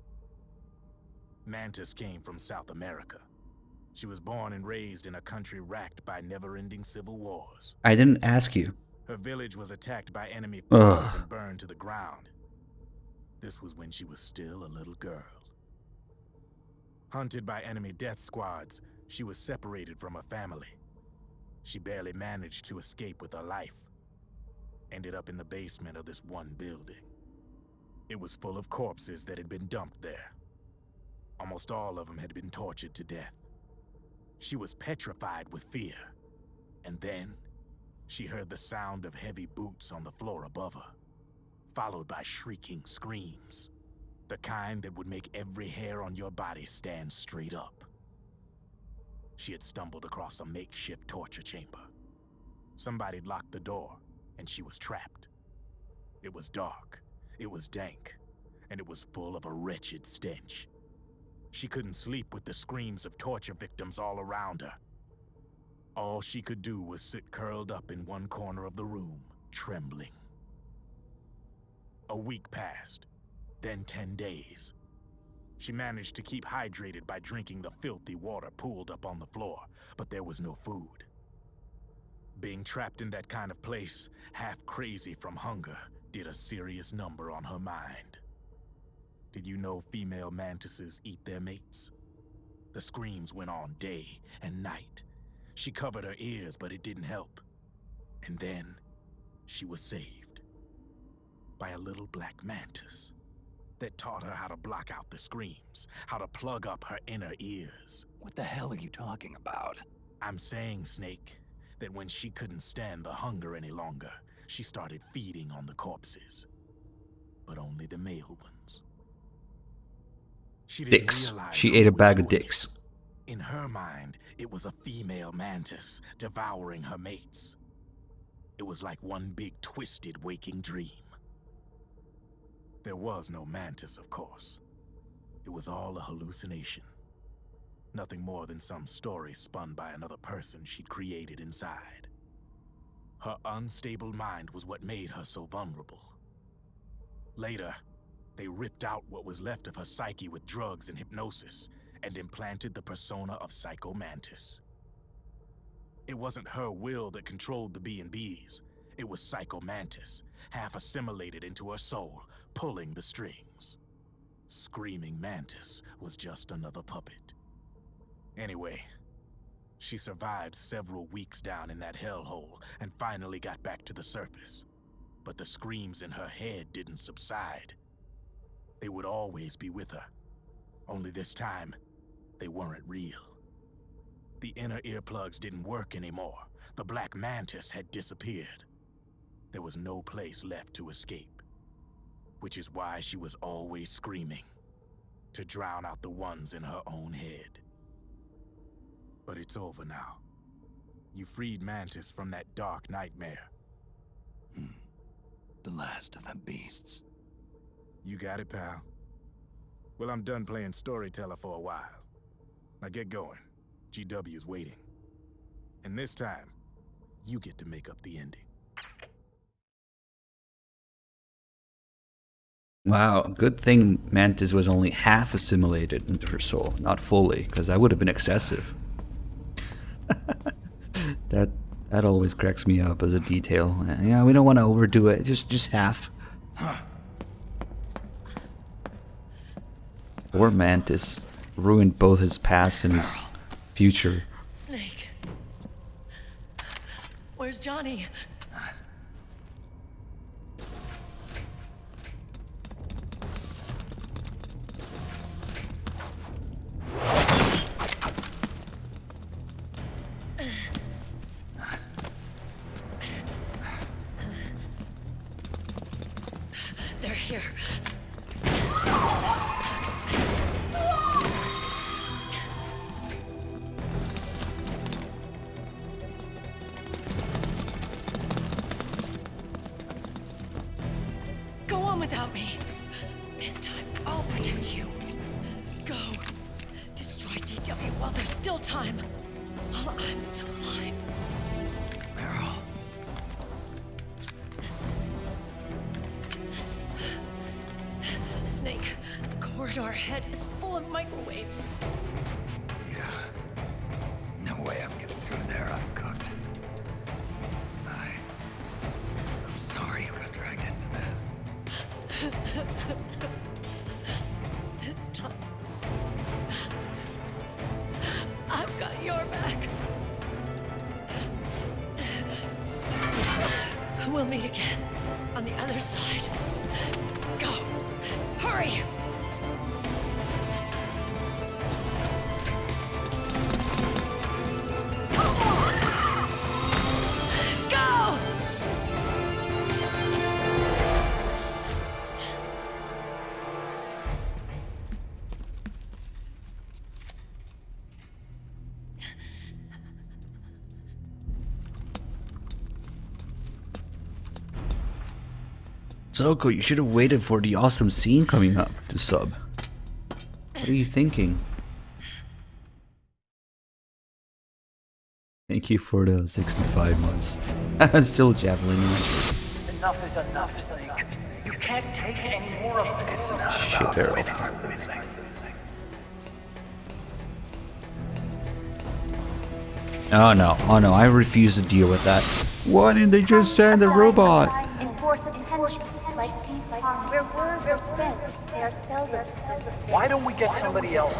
Mantis came from South America. She was born and raised in a country racked by never-ending civil wars. I didn't ask you. Her village was attacked by enemy forces and burned to the ground. This was when she was still a little girl. Hunted by enemy death squads, she was separated from her family. She barely managed to escape with her life. Ended up in the basement of this one building. It was full of corpses that had been dumped there. Almost all of them had been tortured to death. She was petrified with fear. And then, she heard the sound of heavy boots on the floor above her, followed by shrieking screams. The kind that would make every hair on your body stand straight up. She had stumbled across a makeshift torture chamber. Somebody'd locked the door, and she was trapped. It was dark, it was dank, and it was full of a wretched stench. She couldn't sleep with the screams of torture victims all around her. All she could do was sit curled up in one corner of the room, trembling. A week passed, then 10 days. She managed to keep hydrated by drinking the filthy water pooled up on the floor, but there was no food. Being trapped in that kind of place, half crazy from hunger, did a serious number on her mind. Did you know female mantises eat their mates? The screams went on day and night. She covered her ears, but it didn't help. And then, she was saved by a little black mantis that taught her how to block out the screams, how to plug up her inner ears. What the hell are you talking about? I'm saying, Snake, that when she couldn't stand the hunger any longer, she started feeding on the corpses. But only the male ones. She didn't Dicks. realize She who ate a was bag of doing it. dicks. In her mind, it was a female mantis devouring her mates. It was like one big twisted waking dream. There was no mantis, of course. It was all a hallucination. Nothing more than some story spun by another person she'd created inside. Her unstable mind was what made her so vulnerable. Later, they ripped out what was left of her psyche with drugs and hypnosis and implanted the persona of Psycho Mantis. It wasn't her will that controlled the B&Bs. It was Psycho Mantis, half assimilated into her soul, pulling the strings. Screaming Mantis was just another puppet. Anyway, she survived several weeks down in that hellhole and finally got back to the surface. But the screams in her head didn't subside. They would always be with her. Only this time, they weren't real. The inner earplugs didn't work anymore. The black mantis had disappeared. There was no place left to escape. Which is why she was always screaming, to drown out the ones in her own head. But it's over now. You freed Mantis from that dark nightmare. The last of them beasts. You got it, pal. Well, I'm done playing storyteller for a while. Now get going. GW's waiting. And this time, you get to make up the ending. Wow, good thing Mantis was only half assimilated into her soul, not fully, because that would have been excessive. That always cracks me up as a detail. Yeah, we don't want to overdo it. Just half. Poor Mantis ruined both his past and his future. Snake. Where's Johnny? They're here. Go on without me. This time, I'll protect you. Go. Destroy DW while there's still time. While I'm still alive. Meryl. Snake, the corridor ahead is full of microwaves. Yeah. No way I'm getting through there uncooked. I'm sorry you got dragged into this. This time, I've got your back. We'll meet again on the other side. Go! Hurry! Go! Zoko, you should have waited for the awesome scene coming up to sub. What are you thinking? Thank you for the 65 months. Still javelin. Enough is enough, Snake. You can't take any more of this. Shit, Barrel. Oh no, I refuse to deal with that. Why didn't they just send the robot? Why don't we get somebody else?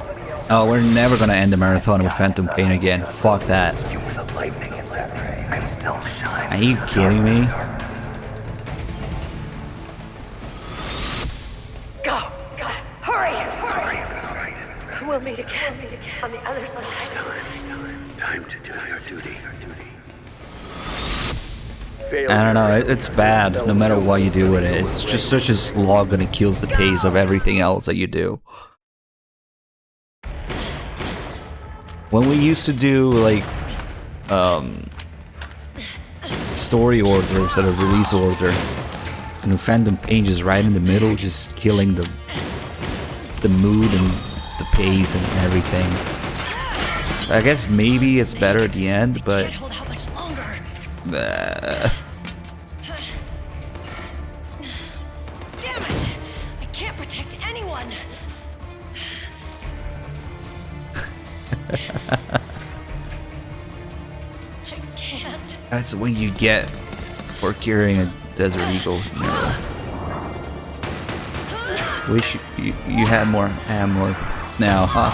Oh, we're never gonna end the marathon with Phantom Pain again. Fuck that. You were the lightning in that ray. I still shine. Are you kidding me? Go! Hurry! We'll meet again on the other side. Time to do your duty. I don't know, it's bad no matter what you do with it. It's just such a slog and it kills the pace of everything else that you do. When we used to do like story orders instead of release order, and Phantom Pain just right in the middle, just killing the mood and the pace and everything. I guess maybe it's better at the end, but Damn it! I can't protect anyone. I can't. That's what you get for carrying a Desert Eagle. Wish you had more ammo now, huh?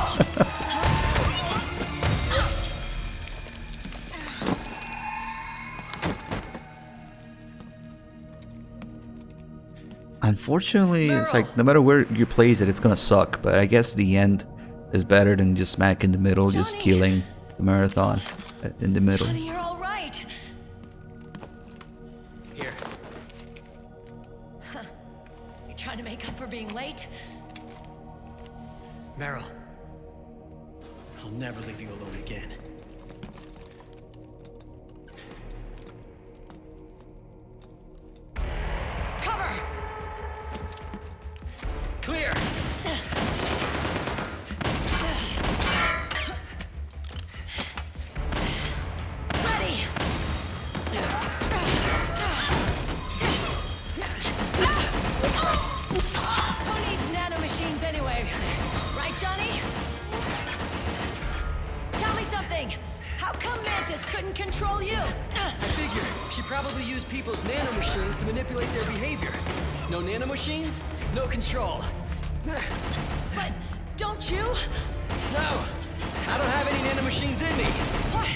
Unfortunately, it's like no matter where you place it, it's gonna suck. But I guess the end is better than just smack in the middle, just killing the marathon in the middle. Johnny, you're all right. Here. Huh. You trying to make up for being late? Meryl, I'll never leave you alone again. Cover! Clear! Ready! Who needs nano machines anyway? Right, Johnny? Tell me something! How come Mantis couldn't control you? I figure she probably used people's nanomachines to manipulate their behavior. No nanomachines, no control. But don't you? No, I don't have any nanomachines in me. What?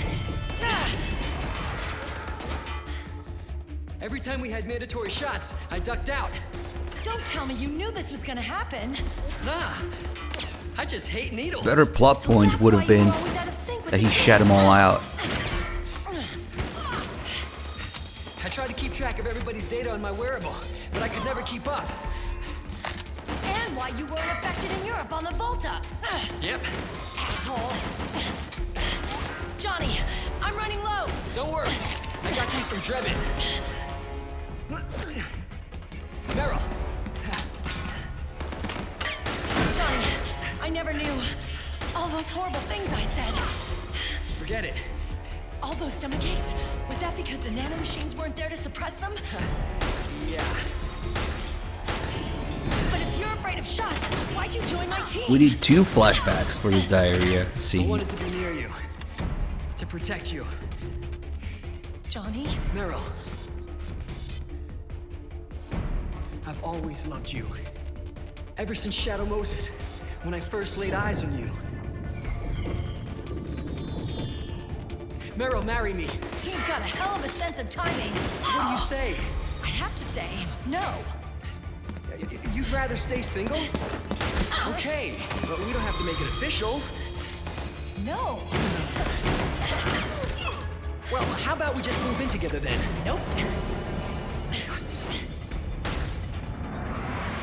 Every time we had mandatory shots, I ducked out. Don't tell me you knew this was gonna happen. Nah, I just hate needles. Better plot point would have been that he shut them all out. I tried to keep track of everybody's data on my wearable, but I could never keep up. And why you weren't affected in Europe on the Volta. Yep. Asshole. Johnny, I'm running low. Don't worry, I got these from Drebin. Meryl, I never knew. All those horrible things I said. Forget it. All those stomach aches? Was that because the nanomachines weren't there to suppress them? Yeah. But if you're afraid of shots, why'd you join my team? We need 2 flashbacks for this diarrhea I scene. wanted to be near you. To protect you. Johnny? Meryl. I've always loved you. Ever since Shadow Moses, when I first laid eyes on you. Meryl, marry me. He's got a hell of a sense of timing. What do you say? I have to say, no. You'd rather stay single? Okay, but we don't have to make it official. No. Well, how about we just move in together then? Nope.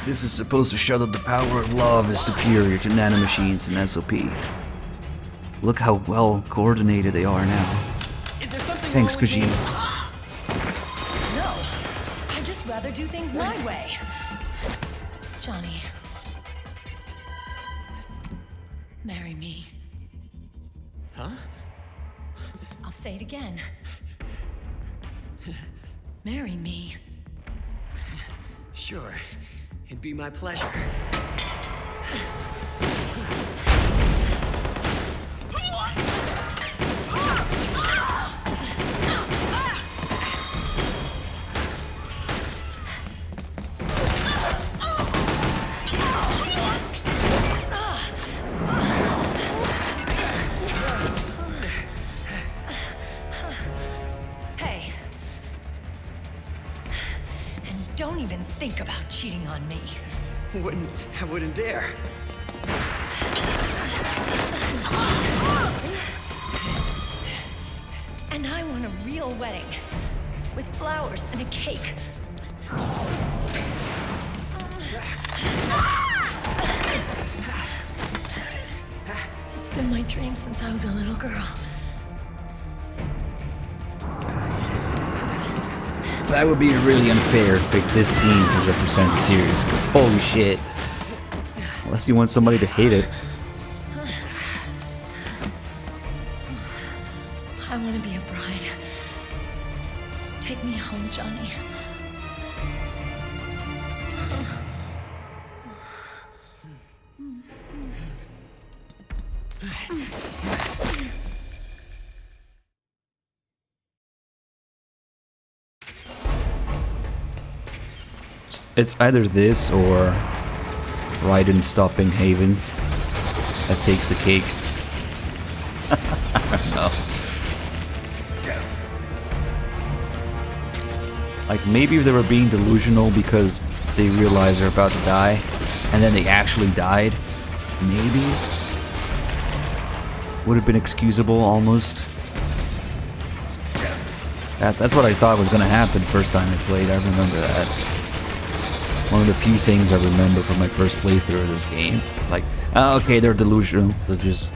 This is supposed to show that the power of love is superior to nanomachines and SOP. Look how well coordinated they are now. Is there something Thanks, wrong with me? Kojima. No. I'd just rather do things my way. Johnny. Marry me. Huh? I'll say it again. Marry me. Sure. It'd be my pleasure. Hey. And don't even think about cheating on me. I wouldn't dare. And I want a real wedding. With flowers and a cake. It's been my dream since I was a little girl. That would be really unfair to pick this scene to represent the series. Holy shit. Unless you want somebody to hate it. I want to be a bride. Take me home, Johnny. It's either this or Raiden stopping Haven that takes the cake. I don't know. Like maybe they were being delusional because they realized they're about to die and then they actually died. Maybe. Would have been excusable almost. That's what I thought was gonna happen first time I played. I remember that. One of the few things I remember from my first playthrough of this game. Like, oh, okay, they're delusional. They're just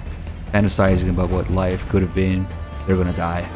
fantasizing about what life could have been. They're gonna die.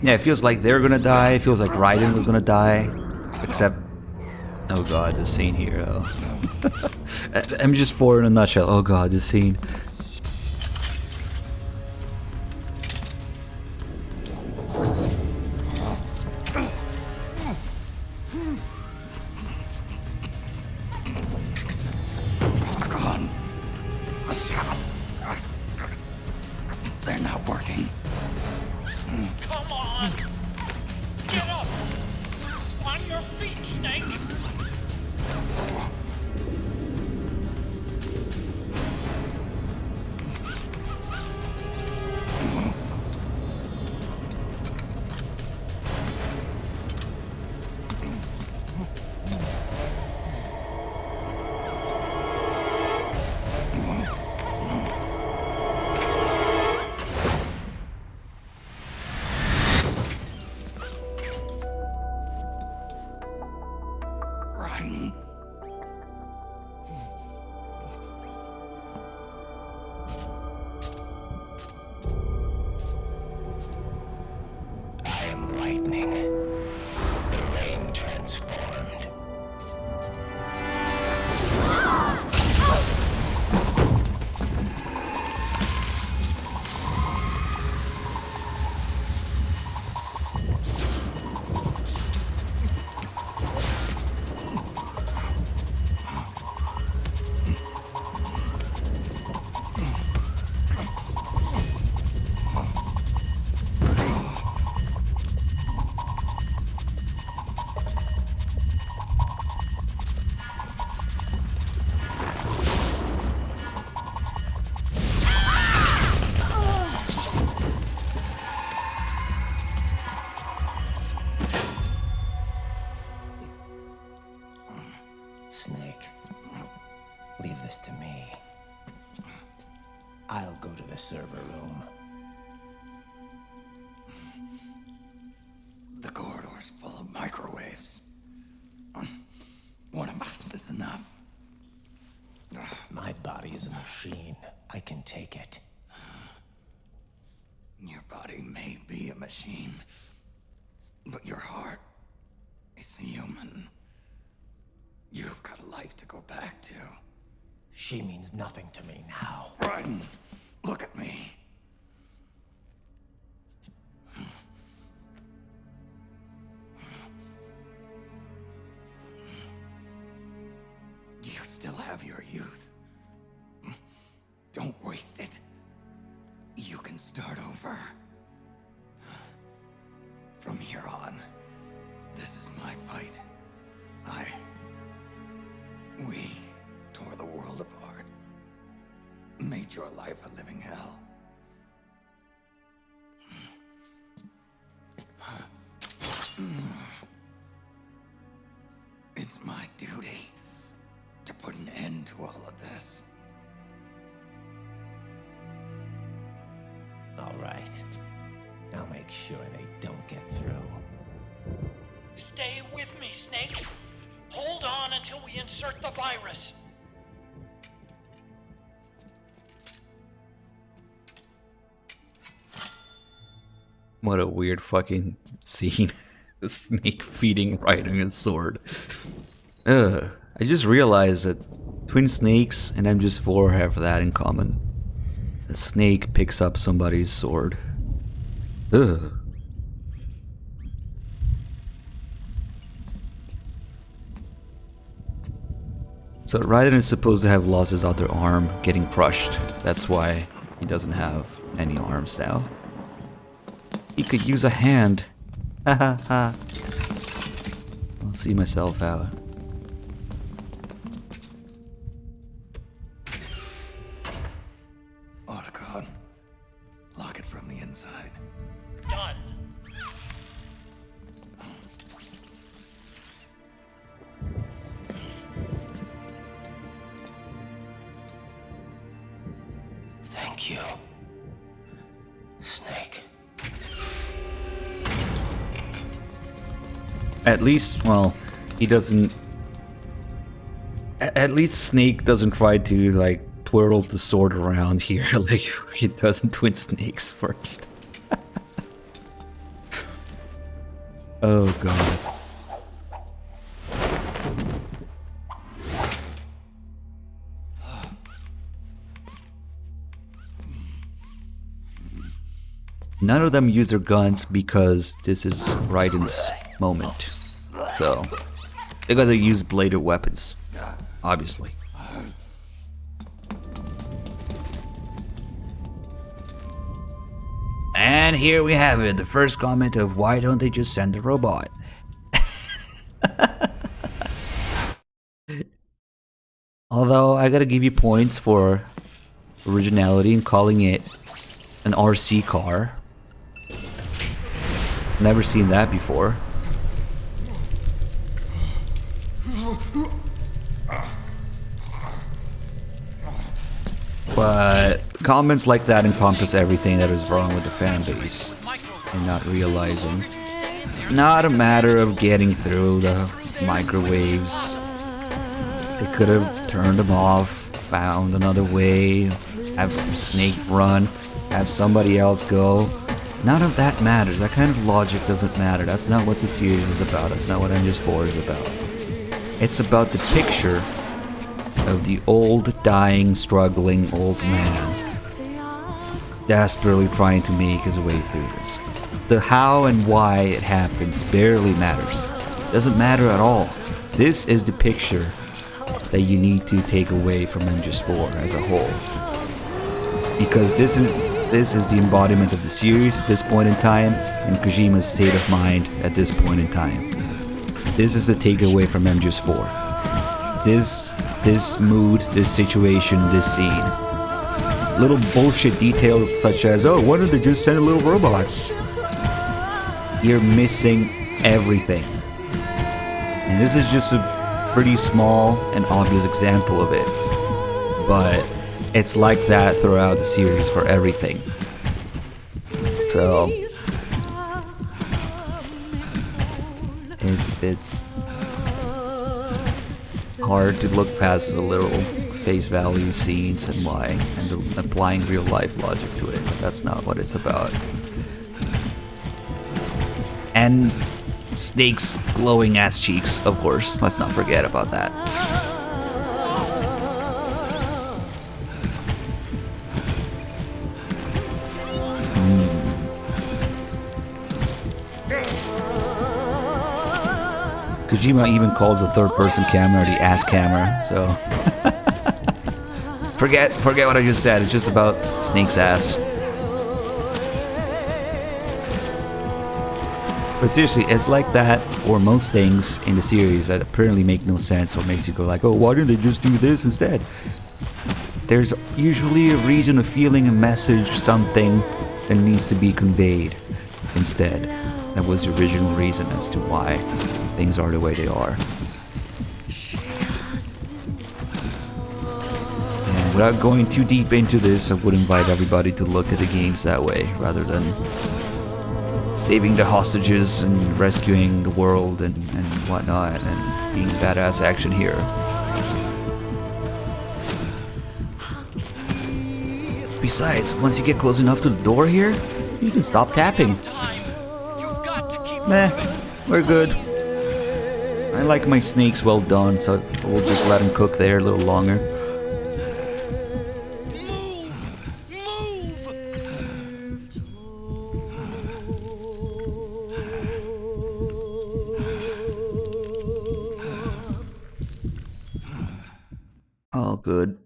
Yeah, it feels like they're gonna die. It feels like Raiden was gonna die. Except, oh god, this scene here. Oh. MGS4 in a nutshell. Oh god, this scene. They're not working. Come on! Get up! On your feet, Snake! I'll go to the server room. The corridor's full of microwaves. One of us is enough. My body is a machine. I can take it. Your body may be a machine, but your heart is human. You've got a life to go back to. She means nothing to me now. Raiden, look at me. You still have your youth. Don't waste it. You can start over. From here on, this is my fight. We tore the world apart. Made your life a living hell. It's my duty to put an end to all of this. All right. I'll make sure they don't get through. Stay with me, Snake. Hold on until we insert the virus. What a weird fucking scene. The snake feeding Raiden a sword. I just realized that twin snakes and MGS4 have that in common. A snake picks up somebody's sword. Ugh. So Raiden is supposed to have lost his other arm getting crushed. That's why he doesn't have any arms now. He could use a hand. Ha ha ha. I'll see myself out. Otacon, lock it from the inside. Done. Thank you, Snake. At least, well, he doesn't... At least Snake doesn't try to, like, twirl the sword around here like he does in Twin Snakes first. Oh god. None of them use their guns because this is Raiden's moment. So, they gotta use bladed weapons. Obviously. And here we have it, the first comment of why don't they just send a robot? Although, I gotta give you points for originality in calling it an RC car. Never seen that before. But comments like that encompass everything that is wrong with the fan base and not realizing it's not a matter of getting through the microwaves. They could have turned them off, found another way, have Snake run, have somebody else go. None of that matters. That kind of logic doesn't matter. That's not what the series is about. That's not what MGS4 is about. It's about the picture of the old, dying, struggling old man desperately trying to make his way through this. The how and why it happens barely matters. Doesn't matter at all. This is the picture that you need to take away from MGS4 as a whole. Because this is the embodiment of the series at this point in time, and Kojima's state of mind at this point in time. This is the takeaway from MGS4. This mood, this situation, this scene. Little bullshit details such as, oh, why don't they just send a little robot? You're missing everything. And this is just a pretty small and obvious example of it. But it's like that throughout the series for everything. So it's hard to look past the little face value scenes and why, and applying real life logic to it. That's not what it's about. And Snake's glowing ass cheeks, of course. Let's not forget about that. Kojima even calls the third-person camera the ass camera, so forget what I just said. It's just about Snake's ass. But seriously, it's like that for most things in the series that apparently make no sense or makes you go like, oh, why didn't they just do this instead? There's usually a reason, a feeling, a message, something that needs to be conveyed instead. That was the original reason as to why things are the way they are. And without going too deep into this, I would invite everybody to look at the games that way, rather than saving the hostages and rescuing the world and whatnot, and being badass action hero. Besides, once you get close enough to the door here, you can stop tapping. Meh, we're good. I like my snakes well done, so we'll just let them cook there a little longer. All good.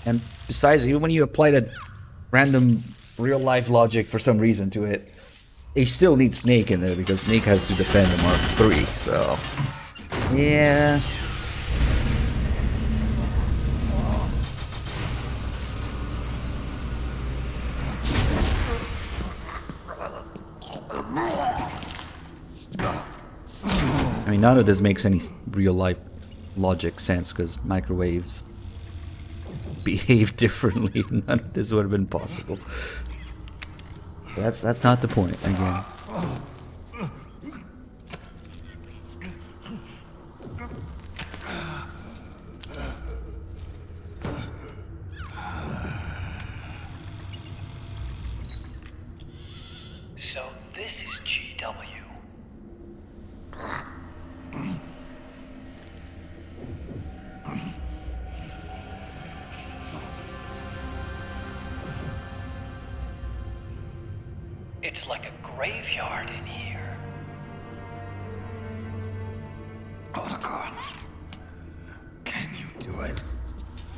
And besides, even when you apply that random real-life logic for some reason to it, they still need Snake in there because Snake has to defend the Mark III, so yeah. I mean, none of this makes any real-life logic sense because microwaves behave differently. None of this would have been possible. That's not the point, again. So this is GW. It's like a graveyard in here. Otacon, can you do it?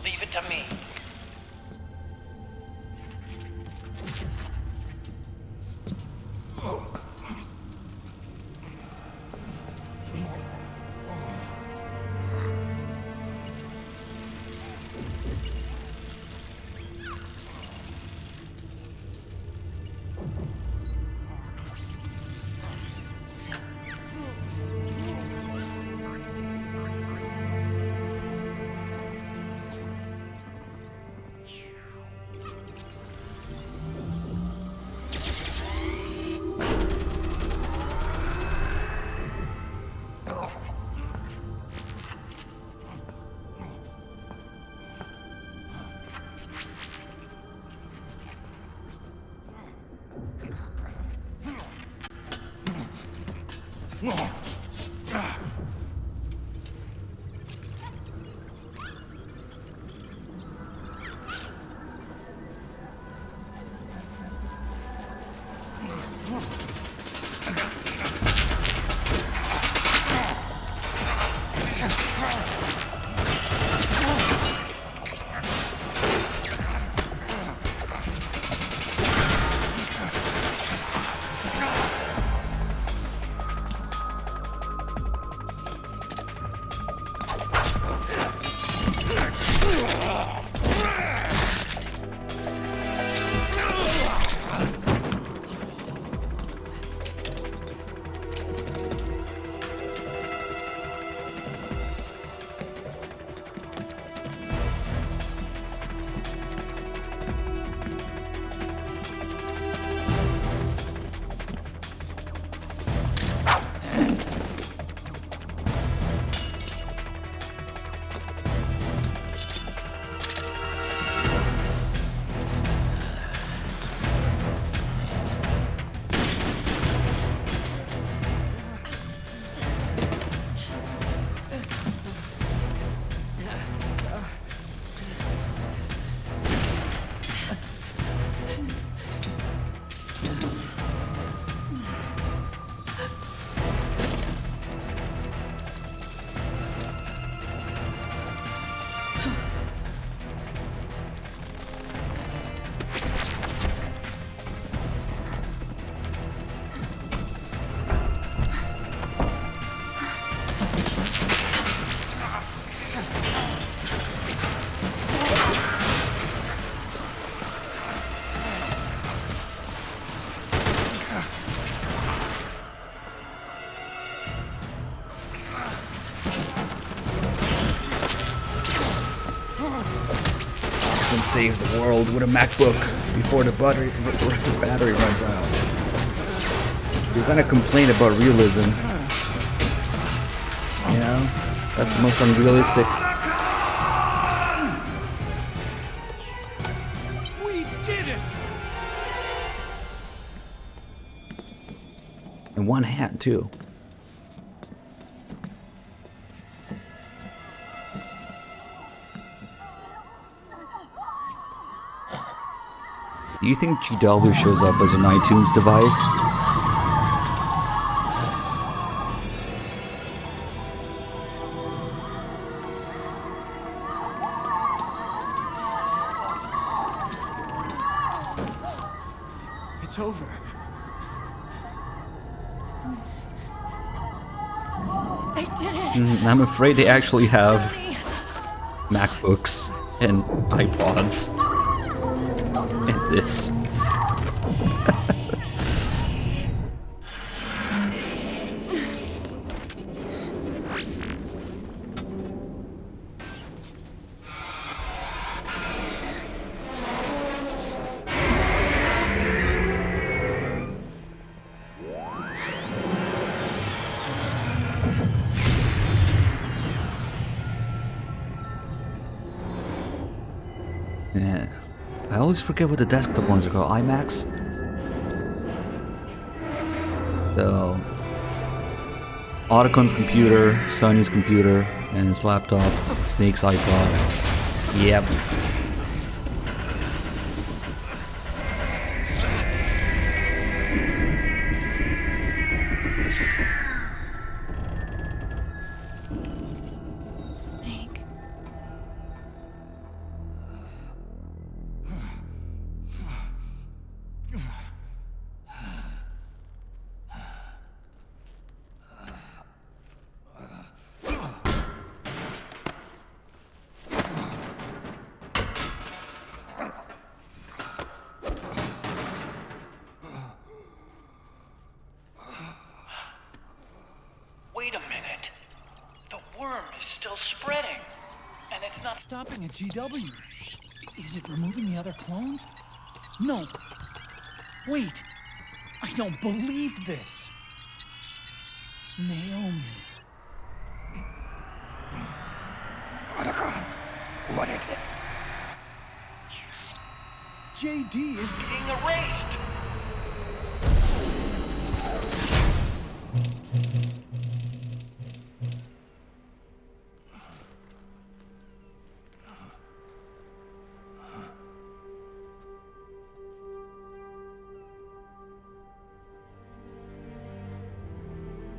Leave it to me. and saves the world with a MacBook before the battery runs out. If you're gonna complain about realism, you know, that's the most unrealistic. We did it! In one hand, too. Do you think GW shows up as an iTunes device? It's over. They did it! I'm afraid they actually have MacBooks and iPods. And this. Yeah. I always forget what the desktop ones are called. iMacs? So, Ottocon's computer, Sonny's computer, and his laptop, Snake's iPod. Yep. Snake. Wait a minute. The worm is still spreading. And it's not stopping at GW. Is it removing the other clones? No. Wait. I don't believe this. Naomi. What is it? JD is being erased.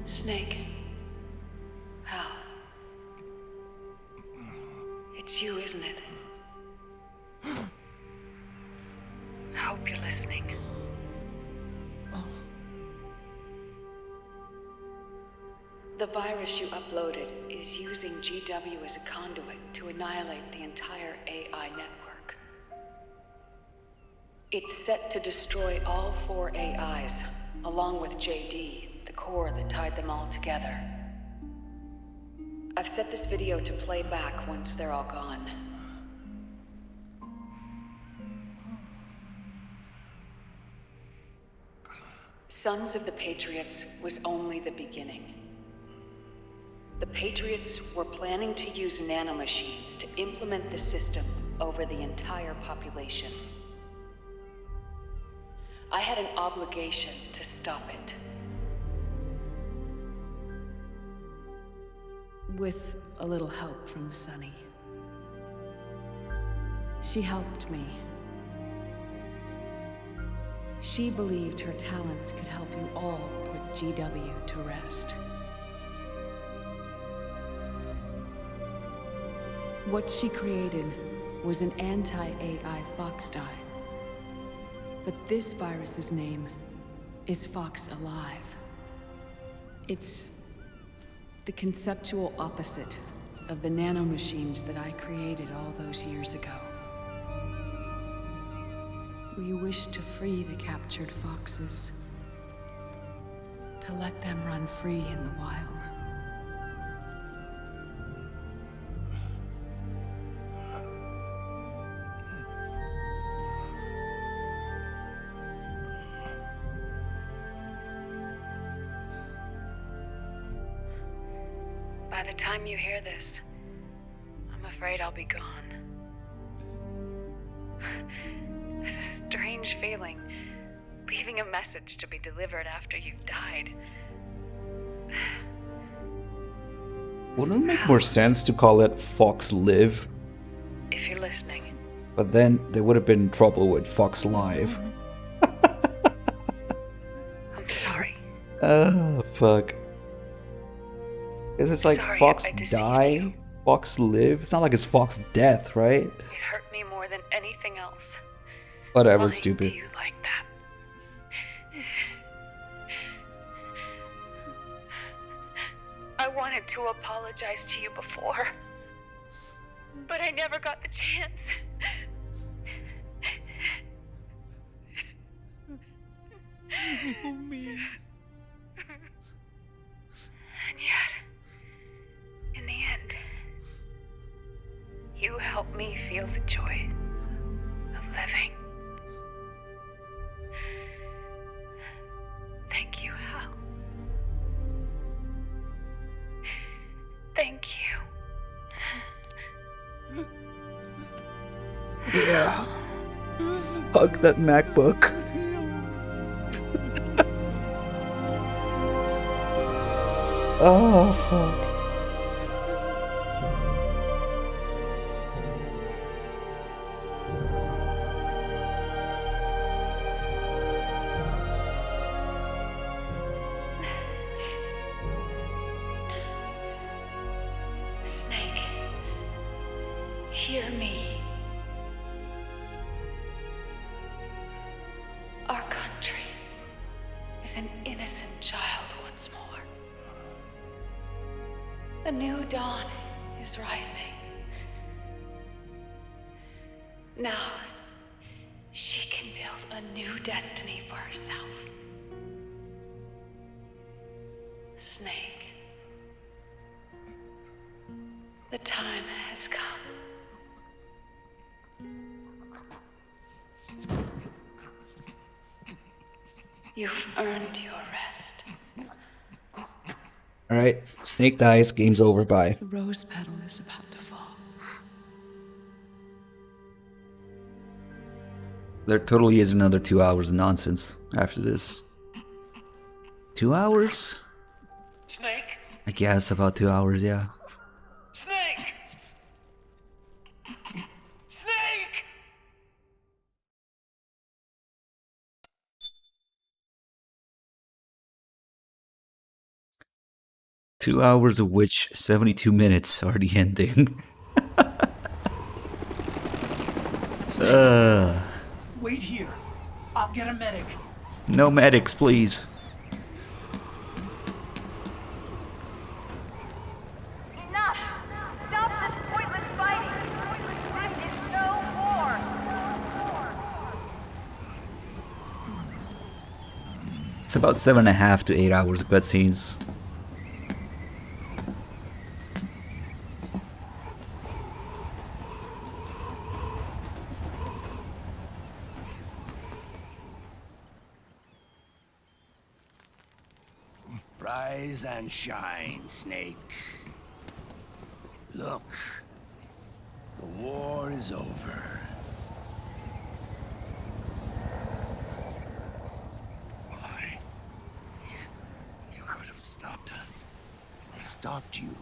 Snake. Hal. It's you, isn't it? I hope you're listening. The virus you uploaded is using GW as a conduit to annihilate the entire AI network. It's set to destroy all 4 AIs, along with JD, the core that tied them all together. I've set this video to play back once they're all gone. Sons of the Patriots was only the beginning. The Patriots were planning to use nanomachines to implement the system over the entire population. I had an obligation to stop it. With a little help from Sunny. She helped me. She believed her talents could help you all put GW to rest. What she created was an anti-AI FoxDie. But this virus's name is Fox Alive. It's the conceptual opposite of the nanomachines that I created all those years ago. We wish to free the captured foxes, to let them run free in the wild. the time you hear this, I'm afraid I'll be gone. It's a strange feeling, leaving a message to be delivered after you've died. Wouldn't it make more sense to call it Fox Live? If you're listening. But then there would have been trouble with Fox Live. I'm sorry. Oh, fuck. Because it's like Sorry Fox if I deceived Die, Fox Live. It's not like it's Fox Death, right? It hurt me more than anything else. Whatever, Lying stupid. to you like that. I wanted to apologize to you before, but I never got the chance. Naomi. And yet, in the end, you helped me feel the joy of living. Thank you, Hal. Thank you. Yeah. Hug that MacBook. Oh, fuck. Snake, hear me. Our country is an innocent child once more. A new dawn is rising. Now, she can build a new destiny for herself. Snake, the time has come. You've earned your rest. Alright, Snake dies, game's over, bye. The rose petal is about to fall. There totally is another 2 hours of nonsense after this. 2 hours? Snake? I guess about 2 hours, yeah. Snake! Snake! 2 hours of which 72 minutes are the ending. Wait here. I'll get a medic. No medics, please. Enough! Stop this pointless fighting! This is no war! It's about 7.5 to 8 hours of cutscenes. Rise and shine, Snake. Look, the war is over. Why? You could have stopped us. Stopped you?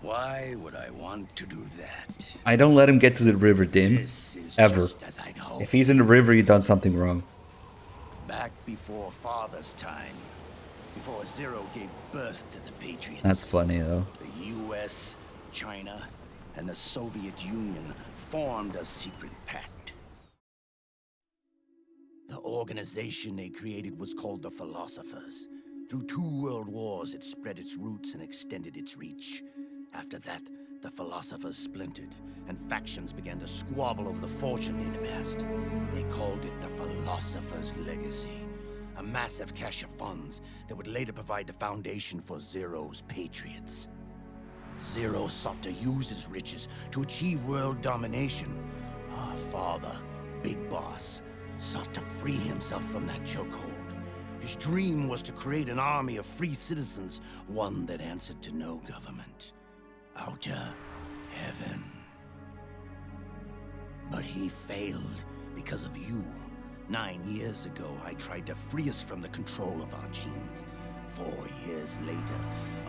Why would I want to do that? I don't let him get to the river, Dim. This is Ever. just as I'd hoped. If he's in the river, you've done something wrong. Back before Father's time, before Zero gave birth to the Patriots. That's funny, though. The US, China, and the Soviet Union formed a secret pact. The organization they created was called the Philosophers. Through 2 world wars, it spread its roots and extended its reach. After that, the Philosophers splintered, and factions began to squabble over the fortune they'd amassed. They called it the Philosopher's Legacy, a massive cache of funds that would later provide the foundation for Zero's Patriots. Zero sought to use his riches to achieve world domination. Our father, Big Boss, sought to free himself from that chokehold. His dream was to create an army of free citizens, one that answered to no government. Outer heaven. But he failed because of you. 9 years ago, I tried to free us from the control of our genes. 4 years later,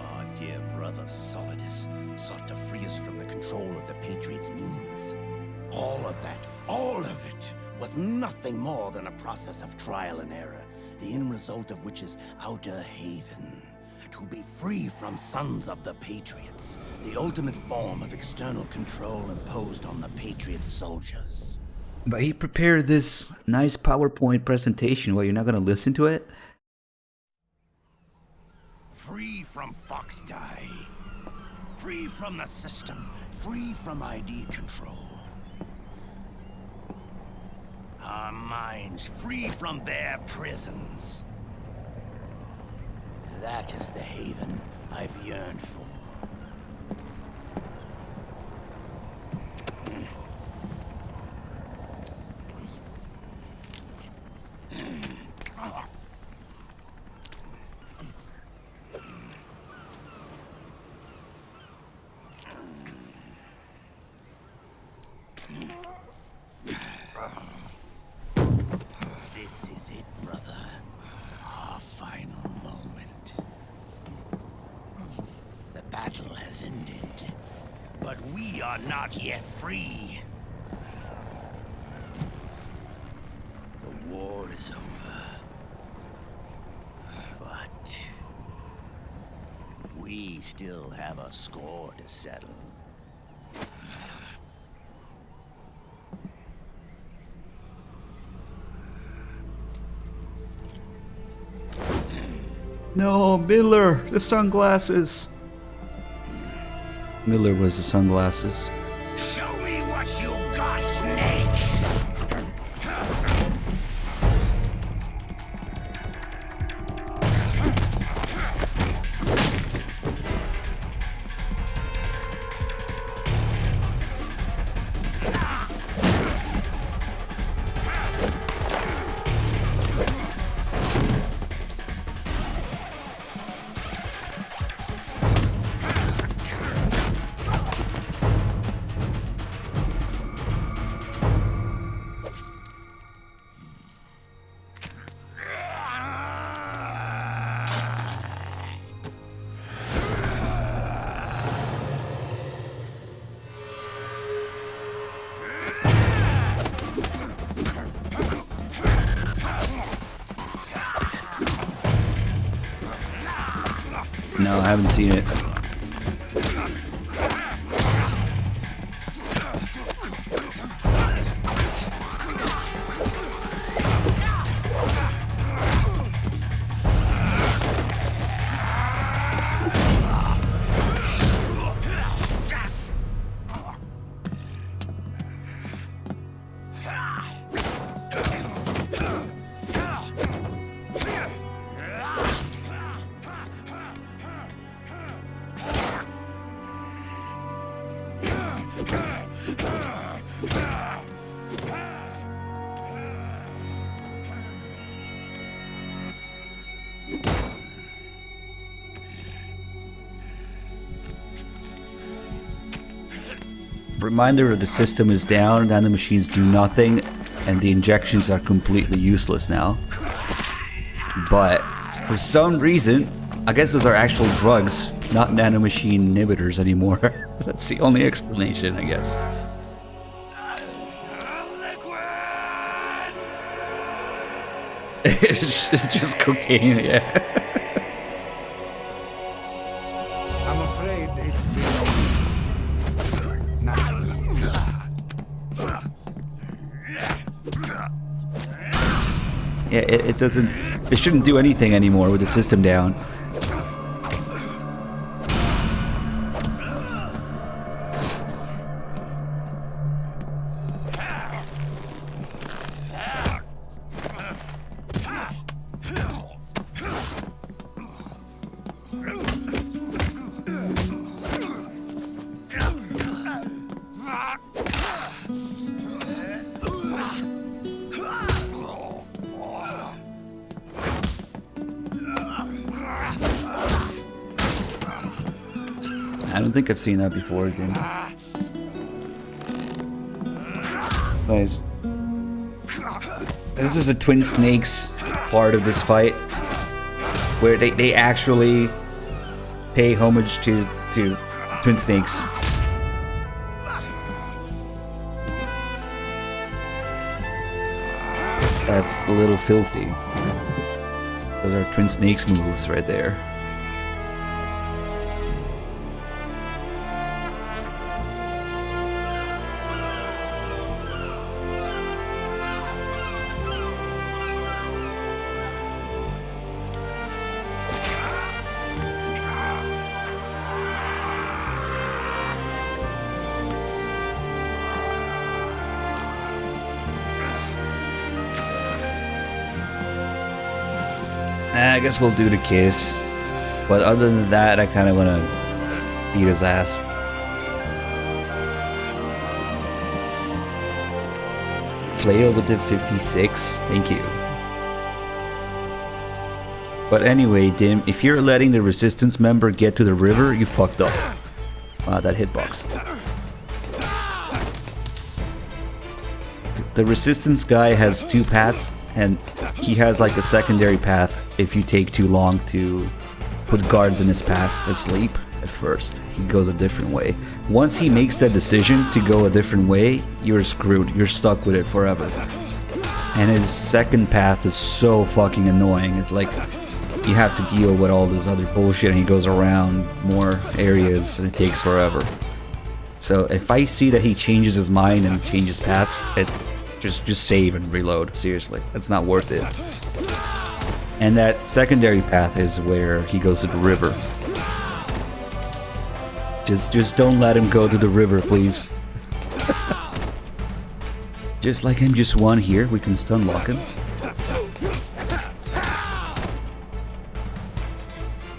our dear brother Solidus sought to free us from the control of the Patriot's means. All of it, was nothing more than a process of trial and error, the end result of which is Outer Haven. To be free from sons of the Patriots, the ultimate form of external control imposed on the Patriot soldiers. But he prepared this nice PowerPoint presentation. What, you're not gonna listen to it? Free from FoxDie. Free from the system. Free from ID control. Our minds free from their prisons. That is the haven I've yearned for. This is it, brother. Our final moment. The battle has ended, but we are not yet free. The war is over, but we still have a score to settle. No, Miller, the sunglasses. Miller was the sunglasses. Show me what you've got, Snake! No, I haven't seen it. Reminder of the system is down, nano machines do nothing, and the injections are completely useless now. But for some reason, I guess those are actual drugs, not nanomachine inhibitors anymore. That's the only explanation, I guess. It's just cocaine, yeah. I'm afraid it's been Yeah, it doesn't. It shouldn't do anything anymore with the system down. think I've seen that before again. Nice. This is the Twin Snakes part of this fight, where they actually pay homage to Twin Snakes. That's a little filthy. Those are Twin Snakes moves right there. I guess we'll do the kiss. But other than that, I kind of want to beat his ass. Flail with the 56. Thank you. But anyway, Dim, if you're letting the Resistance member get to the river, you fucked up. Wow, that hitbox. The Resistance guy has two paths, and he has like a secondary path if you take too long to put guards in his path asleep at first. He goes a different way. Once he makes that decision to go a different way, you're screwed. You're stuck with it forever. And his second path is so fucking annoying. It's like you have to deal with all this other bullshit and he goes around more areas and it takes forever. So if I see that he changes his mind and changes paths, just save and reload. Seriously, that's not worth it. And that secondary path is where he goes to the river. Just don't let him go to the river, please. Just like MGS1 here, we can stun lock him.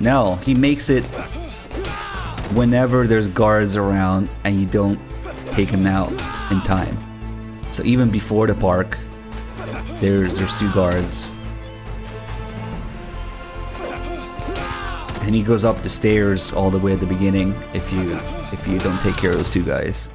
No, he makes it whenever there's guards around and you don't take him out in time. So even before the park, there's two guards. And he goes up the stairs all the way at the beginning if you don't take care of those two guys.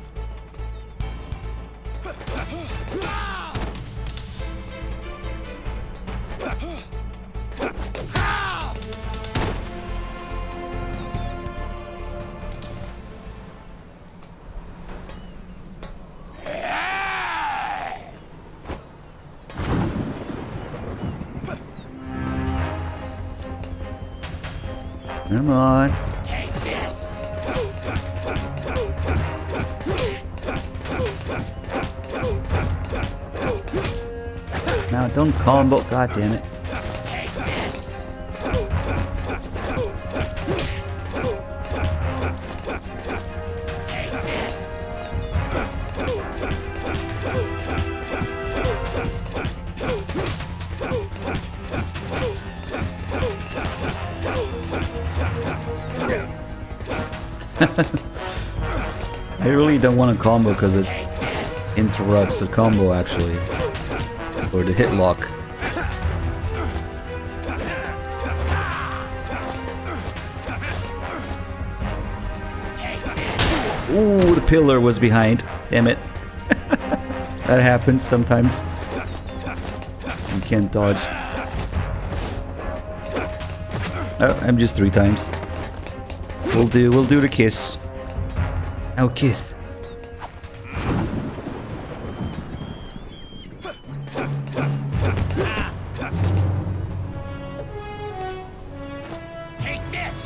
Come on. Take this. Now don't combo, god damn it. Take this. Take this. I really don't want a combo because it interrupts the combo actually. Or the hit lock. Ooh, the pillar was behind. Damn it. That happens sometimes. You can't dodge. Oh, I'm just 3 times. We'll do the kiss. Oh, kiss. Take this.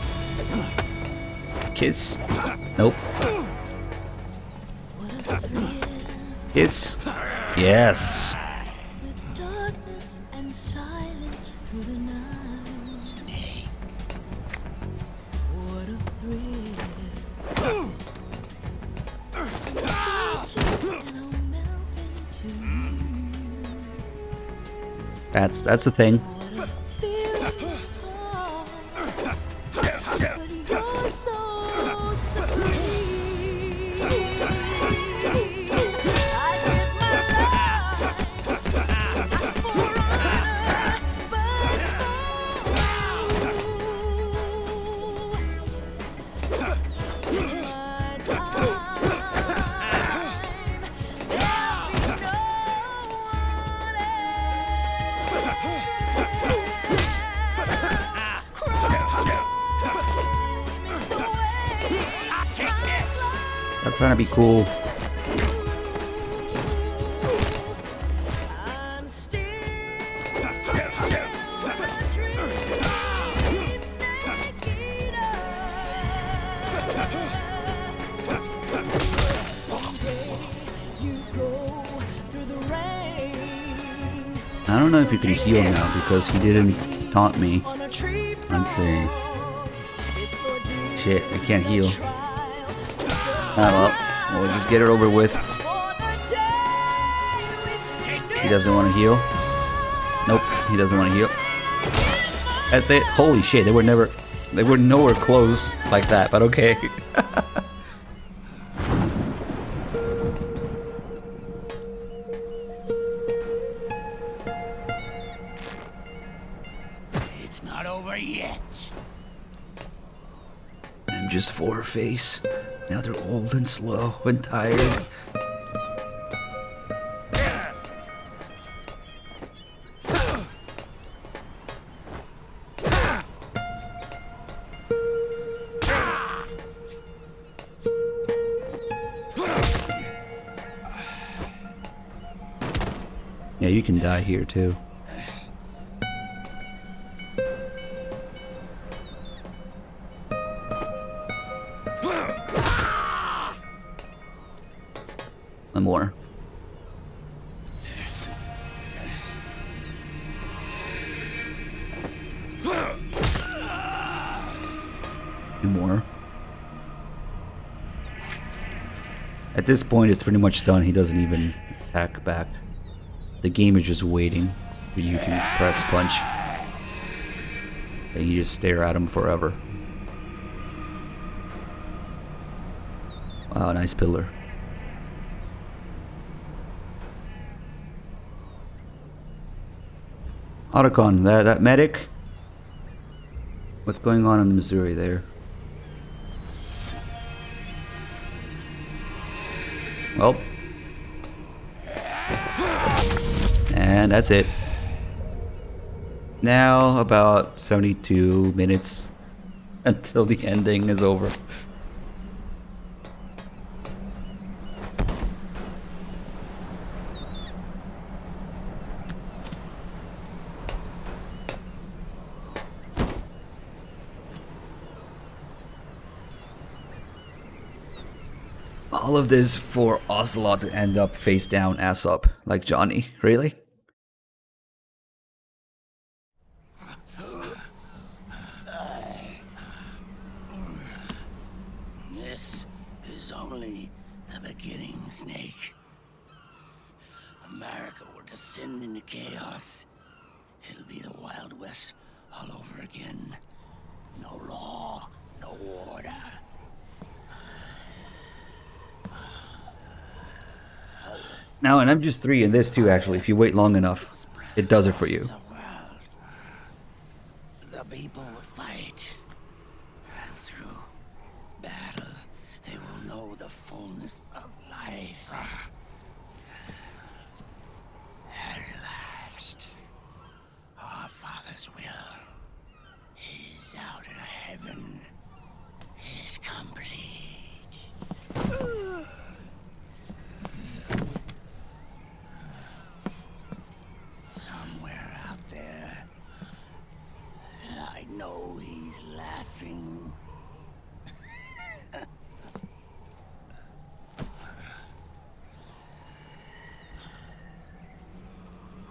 Kiss. Nope. Kiss. Yes. Darkness and silence through the night. Snake. What a thrill. That's the thing. trying to be cool. I don't know if you can heal now because he didn't taunt me. Let's see. Shit, I can't heal. Oh well, we'll just get it over with. He doesn't want to heal. Nope, he doesn't want to heal. That's it. Holy shit, they were nowhere close like that, but okay. It's not over yet. MGS4 face. Now they're old and slow and tired. Yeah, you can die here too. One more. Two more. At this point, it's pretty much done. He doesn't even attack back. The game is just waiting for you to press punch. And you just stare at him forever. Wow, nice pillar. Otacon, that medic? What's going on in Missouri there? Well. And that's it. Now about 72 minutes until the ending is over. All of this for Ocelot to end up face down, ass up, like Johnny. Really? This is only the beginning, Snake. America will descend into chaos. It'll be the Wild West all over again. No law, no order. Now, and I'm just 3 in this too, actually. If you wait long enough, it does it for you. The people will fight. And through battle, they will know the fullness of life. At last, our Father's will is out in heaven. Is complete. Somewhere out there, I know he's laughing.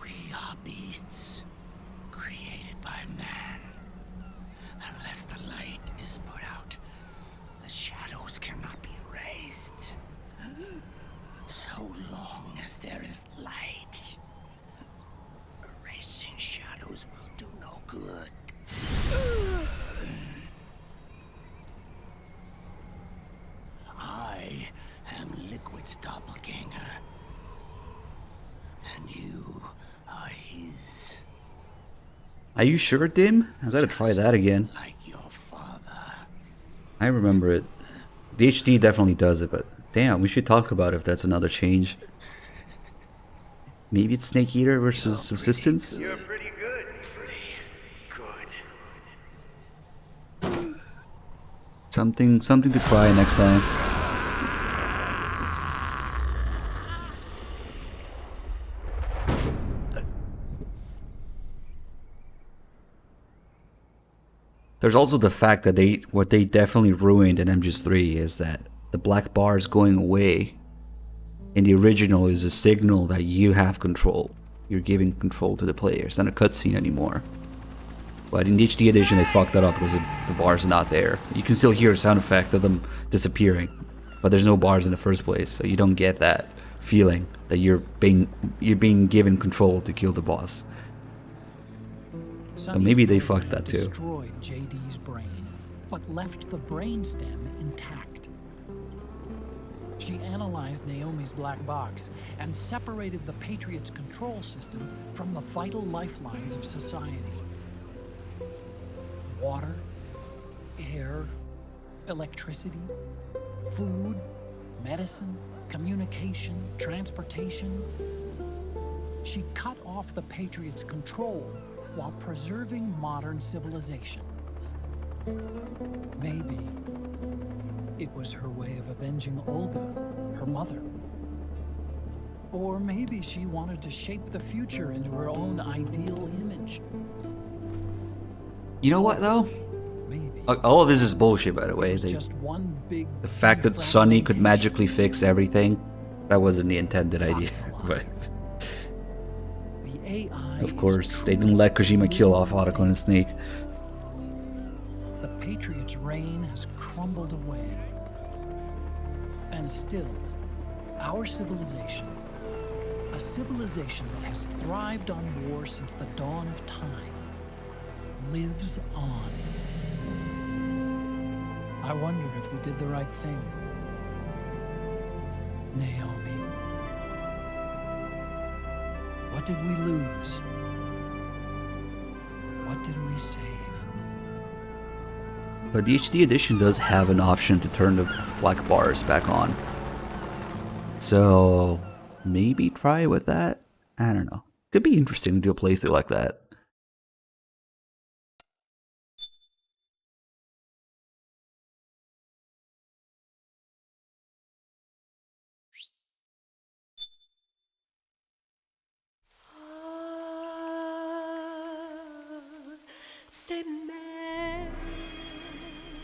We are beasts created by man. Unless the light is put out, the shadows cannot be erased. So long as there is light, erasing shadows will do no good. I am Liquid's doppelganger, and you are his. Are you sure, Dim? I gotta try that again. Like your father. I remember it. The HD definitely does it, but damn, we should talk about if that's another change. Maybe it's Snake Eater versus Subsistence? You're pretty good. Pretty good. Something to try next time. There's also the fact that what they definitely ruined in MGS3 is that the black bar is going away. In the original is a signal that you have control. You're giving control to the player. It's not a cutscene anymore. But in the HD edition they fucked that up because the bars are not there. You can still hear a sound effect of them disappearing, but there's no bars in the first place, so you don't get that feeling that you're being given control to kill the boss. So maybe they fucked that too. Destroyed JD's brain, but left the brainstem intact. She analyzed Naomi's black box and separated the Patriot's control system from the vital lifelines of society. Water, air, electricity, food, medicine, communication, transportation. She cut off the Patriot's control while preserving modern civilization. Maybe it was her way of avenging Olga, her mother. Or maybe she wanted to shape the future into her own ideal image. You know what though? All of this is bullshit, by the way. The fact that Sonny could magically fix everything, that wasn't the intended idea. But of course, they didn't let Kojima kill off Otacon and Snake. The Patriot's reign has crumbled away. And still, our civilization, a civilization that has thrived on war since the dawn of time, lives on. I wonder if we did the right thing. Naomi. What did we lose? What did we save? But the HD edition does have an option to turn the black bars back on. So maybe try with that? I don't know. Could be interesting to do a playthrough like that.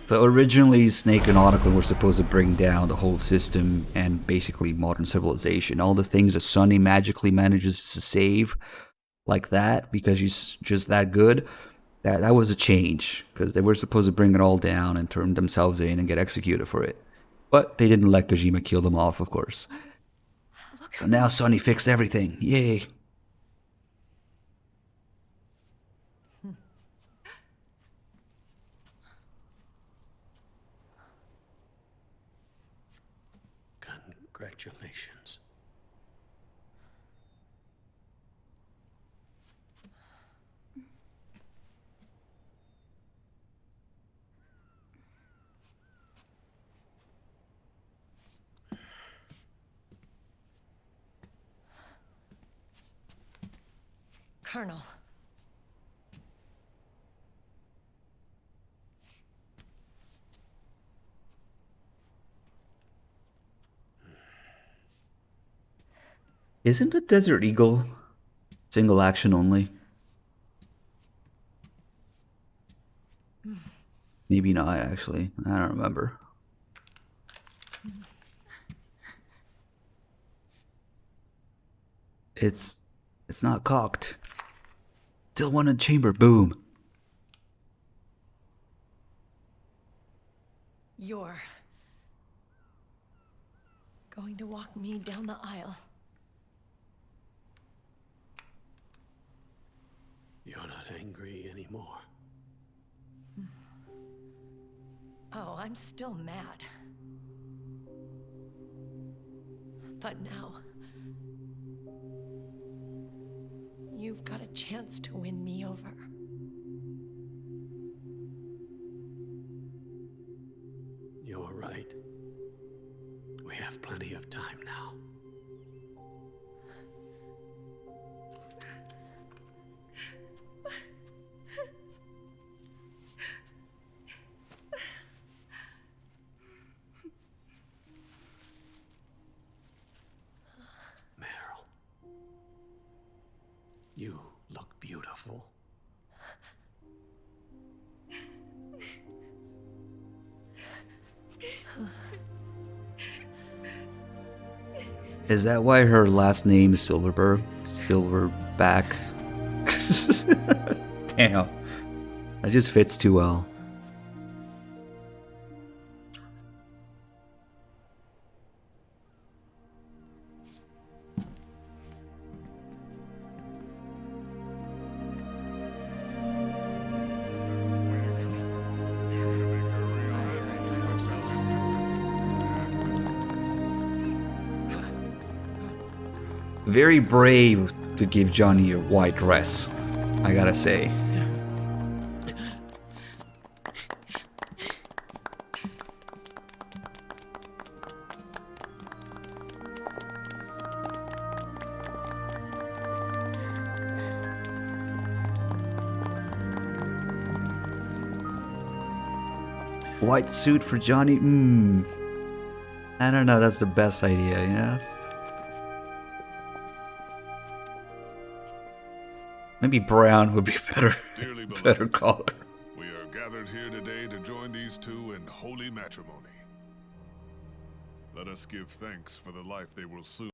So originally Snake and Otacon were supposed to bring down the whole system and basically modern civilization. All the things that Sonny magically manages to save like that because he's just that good. That was a change because they were supposed to bring it all down and turn themselves in and get executed for it. But they didn't let Kojima kill them off, of course. So now Sonny fixed everything. Yay. Congratulations. Colonel. Isn't the Desert Eagle single action only? Maybe not, actually. I don't remember. It's not cocked. Still one in the chamber. Boom. You're going to walk me down the aisle. You're not angry anymore. Oh, I'm still mad. But now, you've got a chance to win me over. You're right. We have plenty of time now. Meryl, you look beautiful. Is that why her last name is Silverberg? Silverback? Damn. That just fits too well. Very brave to give Johnny a white dress, I gotta say. White suit for Johnny? I don't know, that's the best idea, you know? Maybe brown would be better color. We are gathered here today to join these two in holy matrimony. Let us give thanks for the life they will soon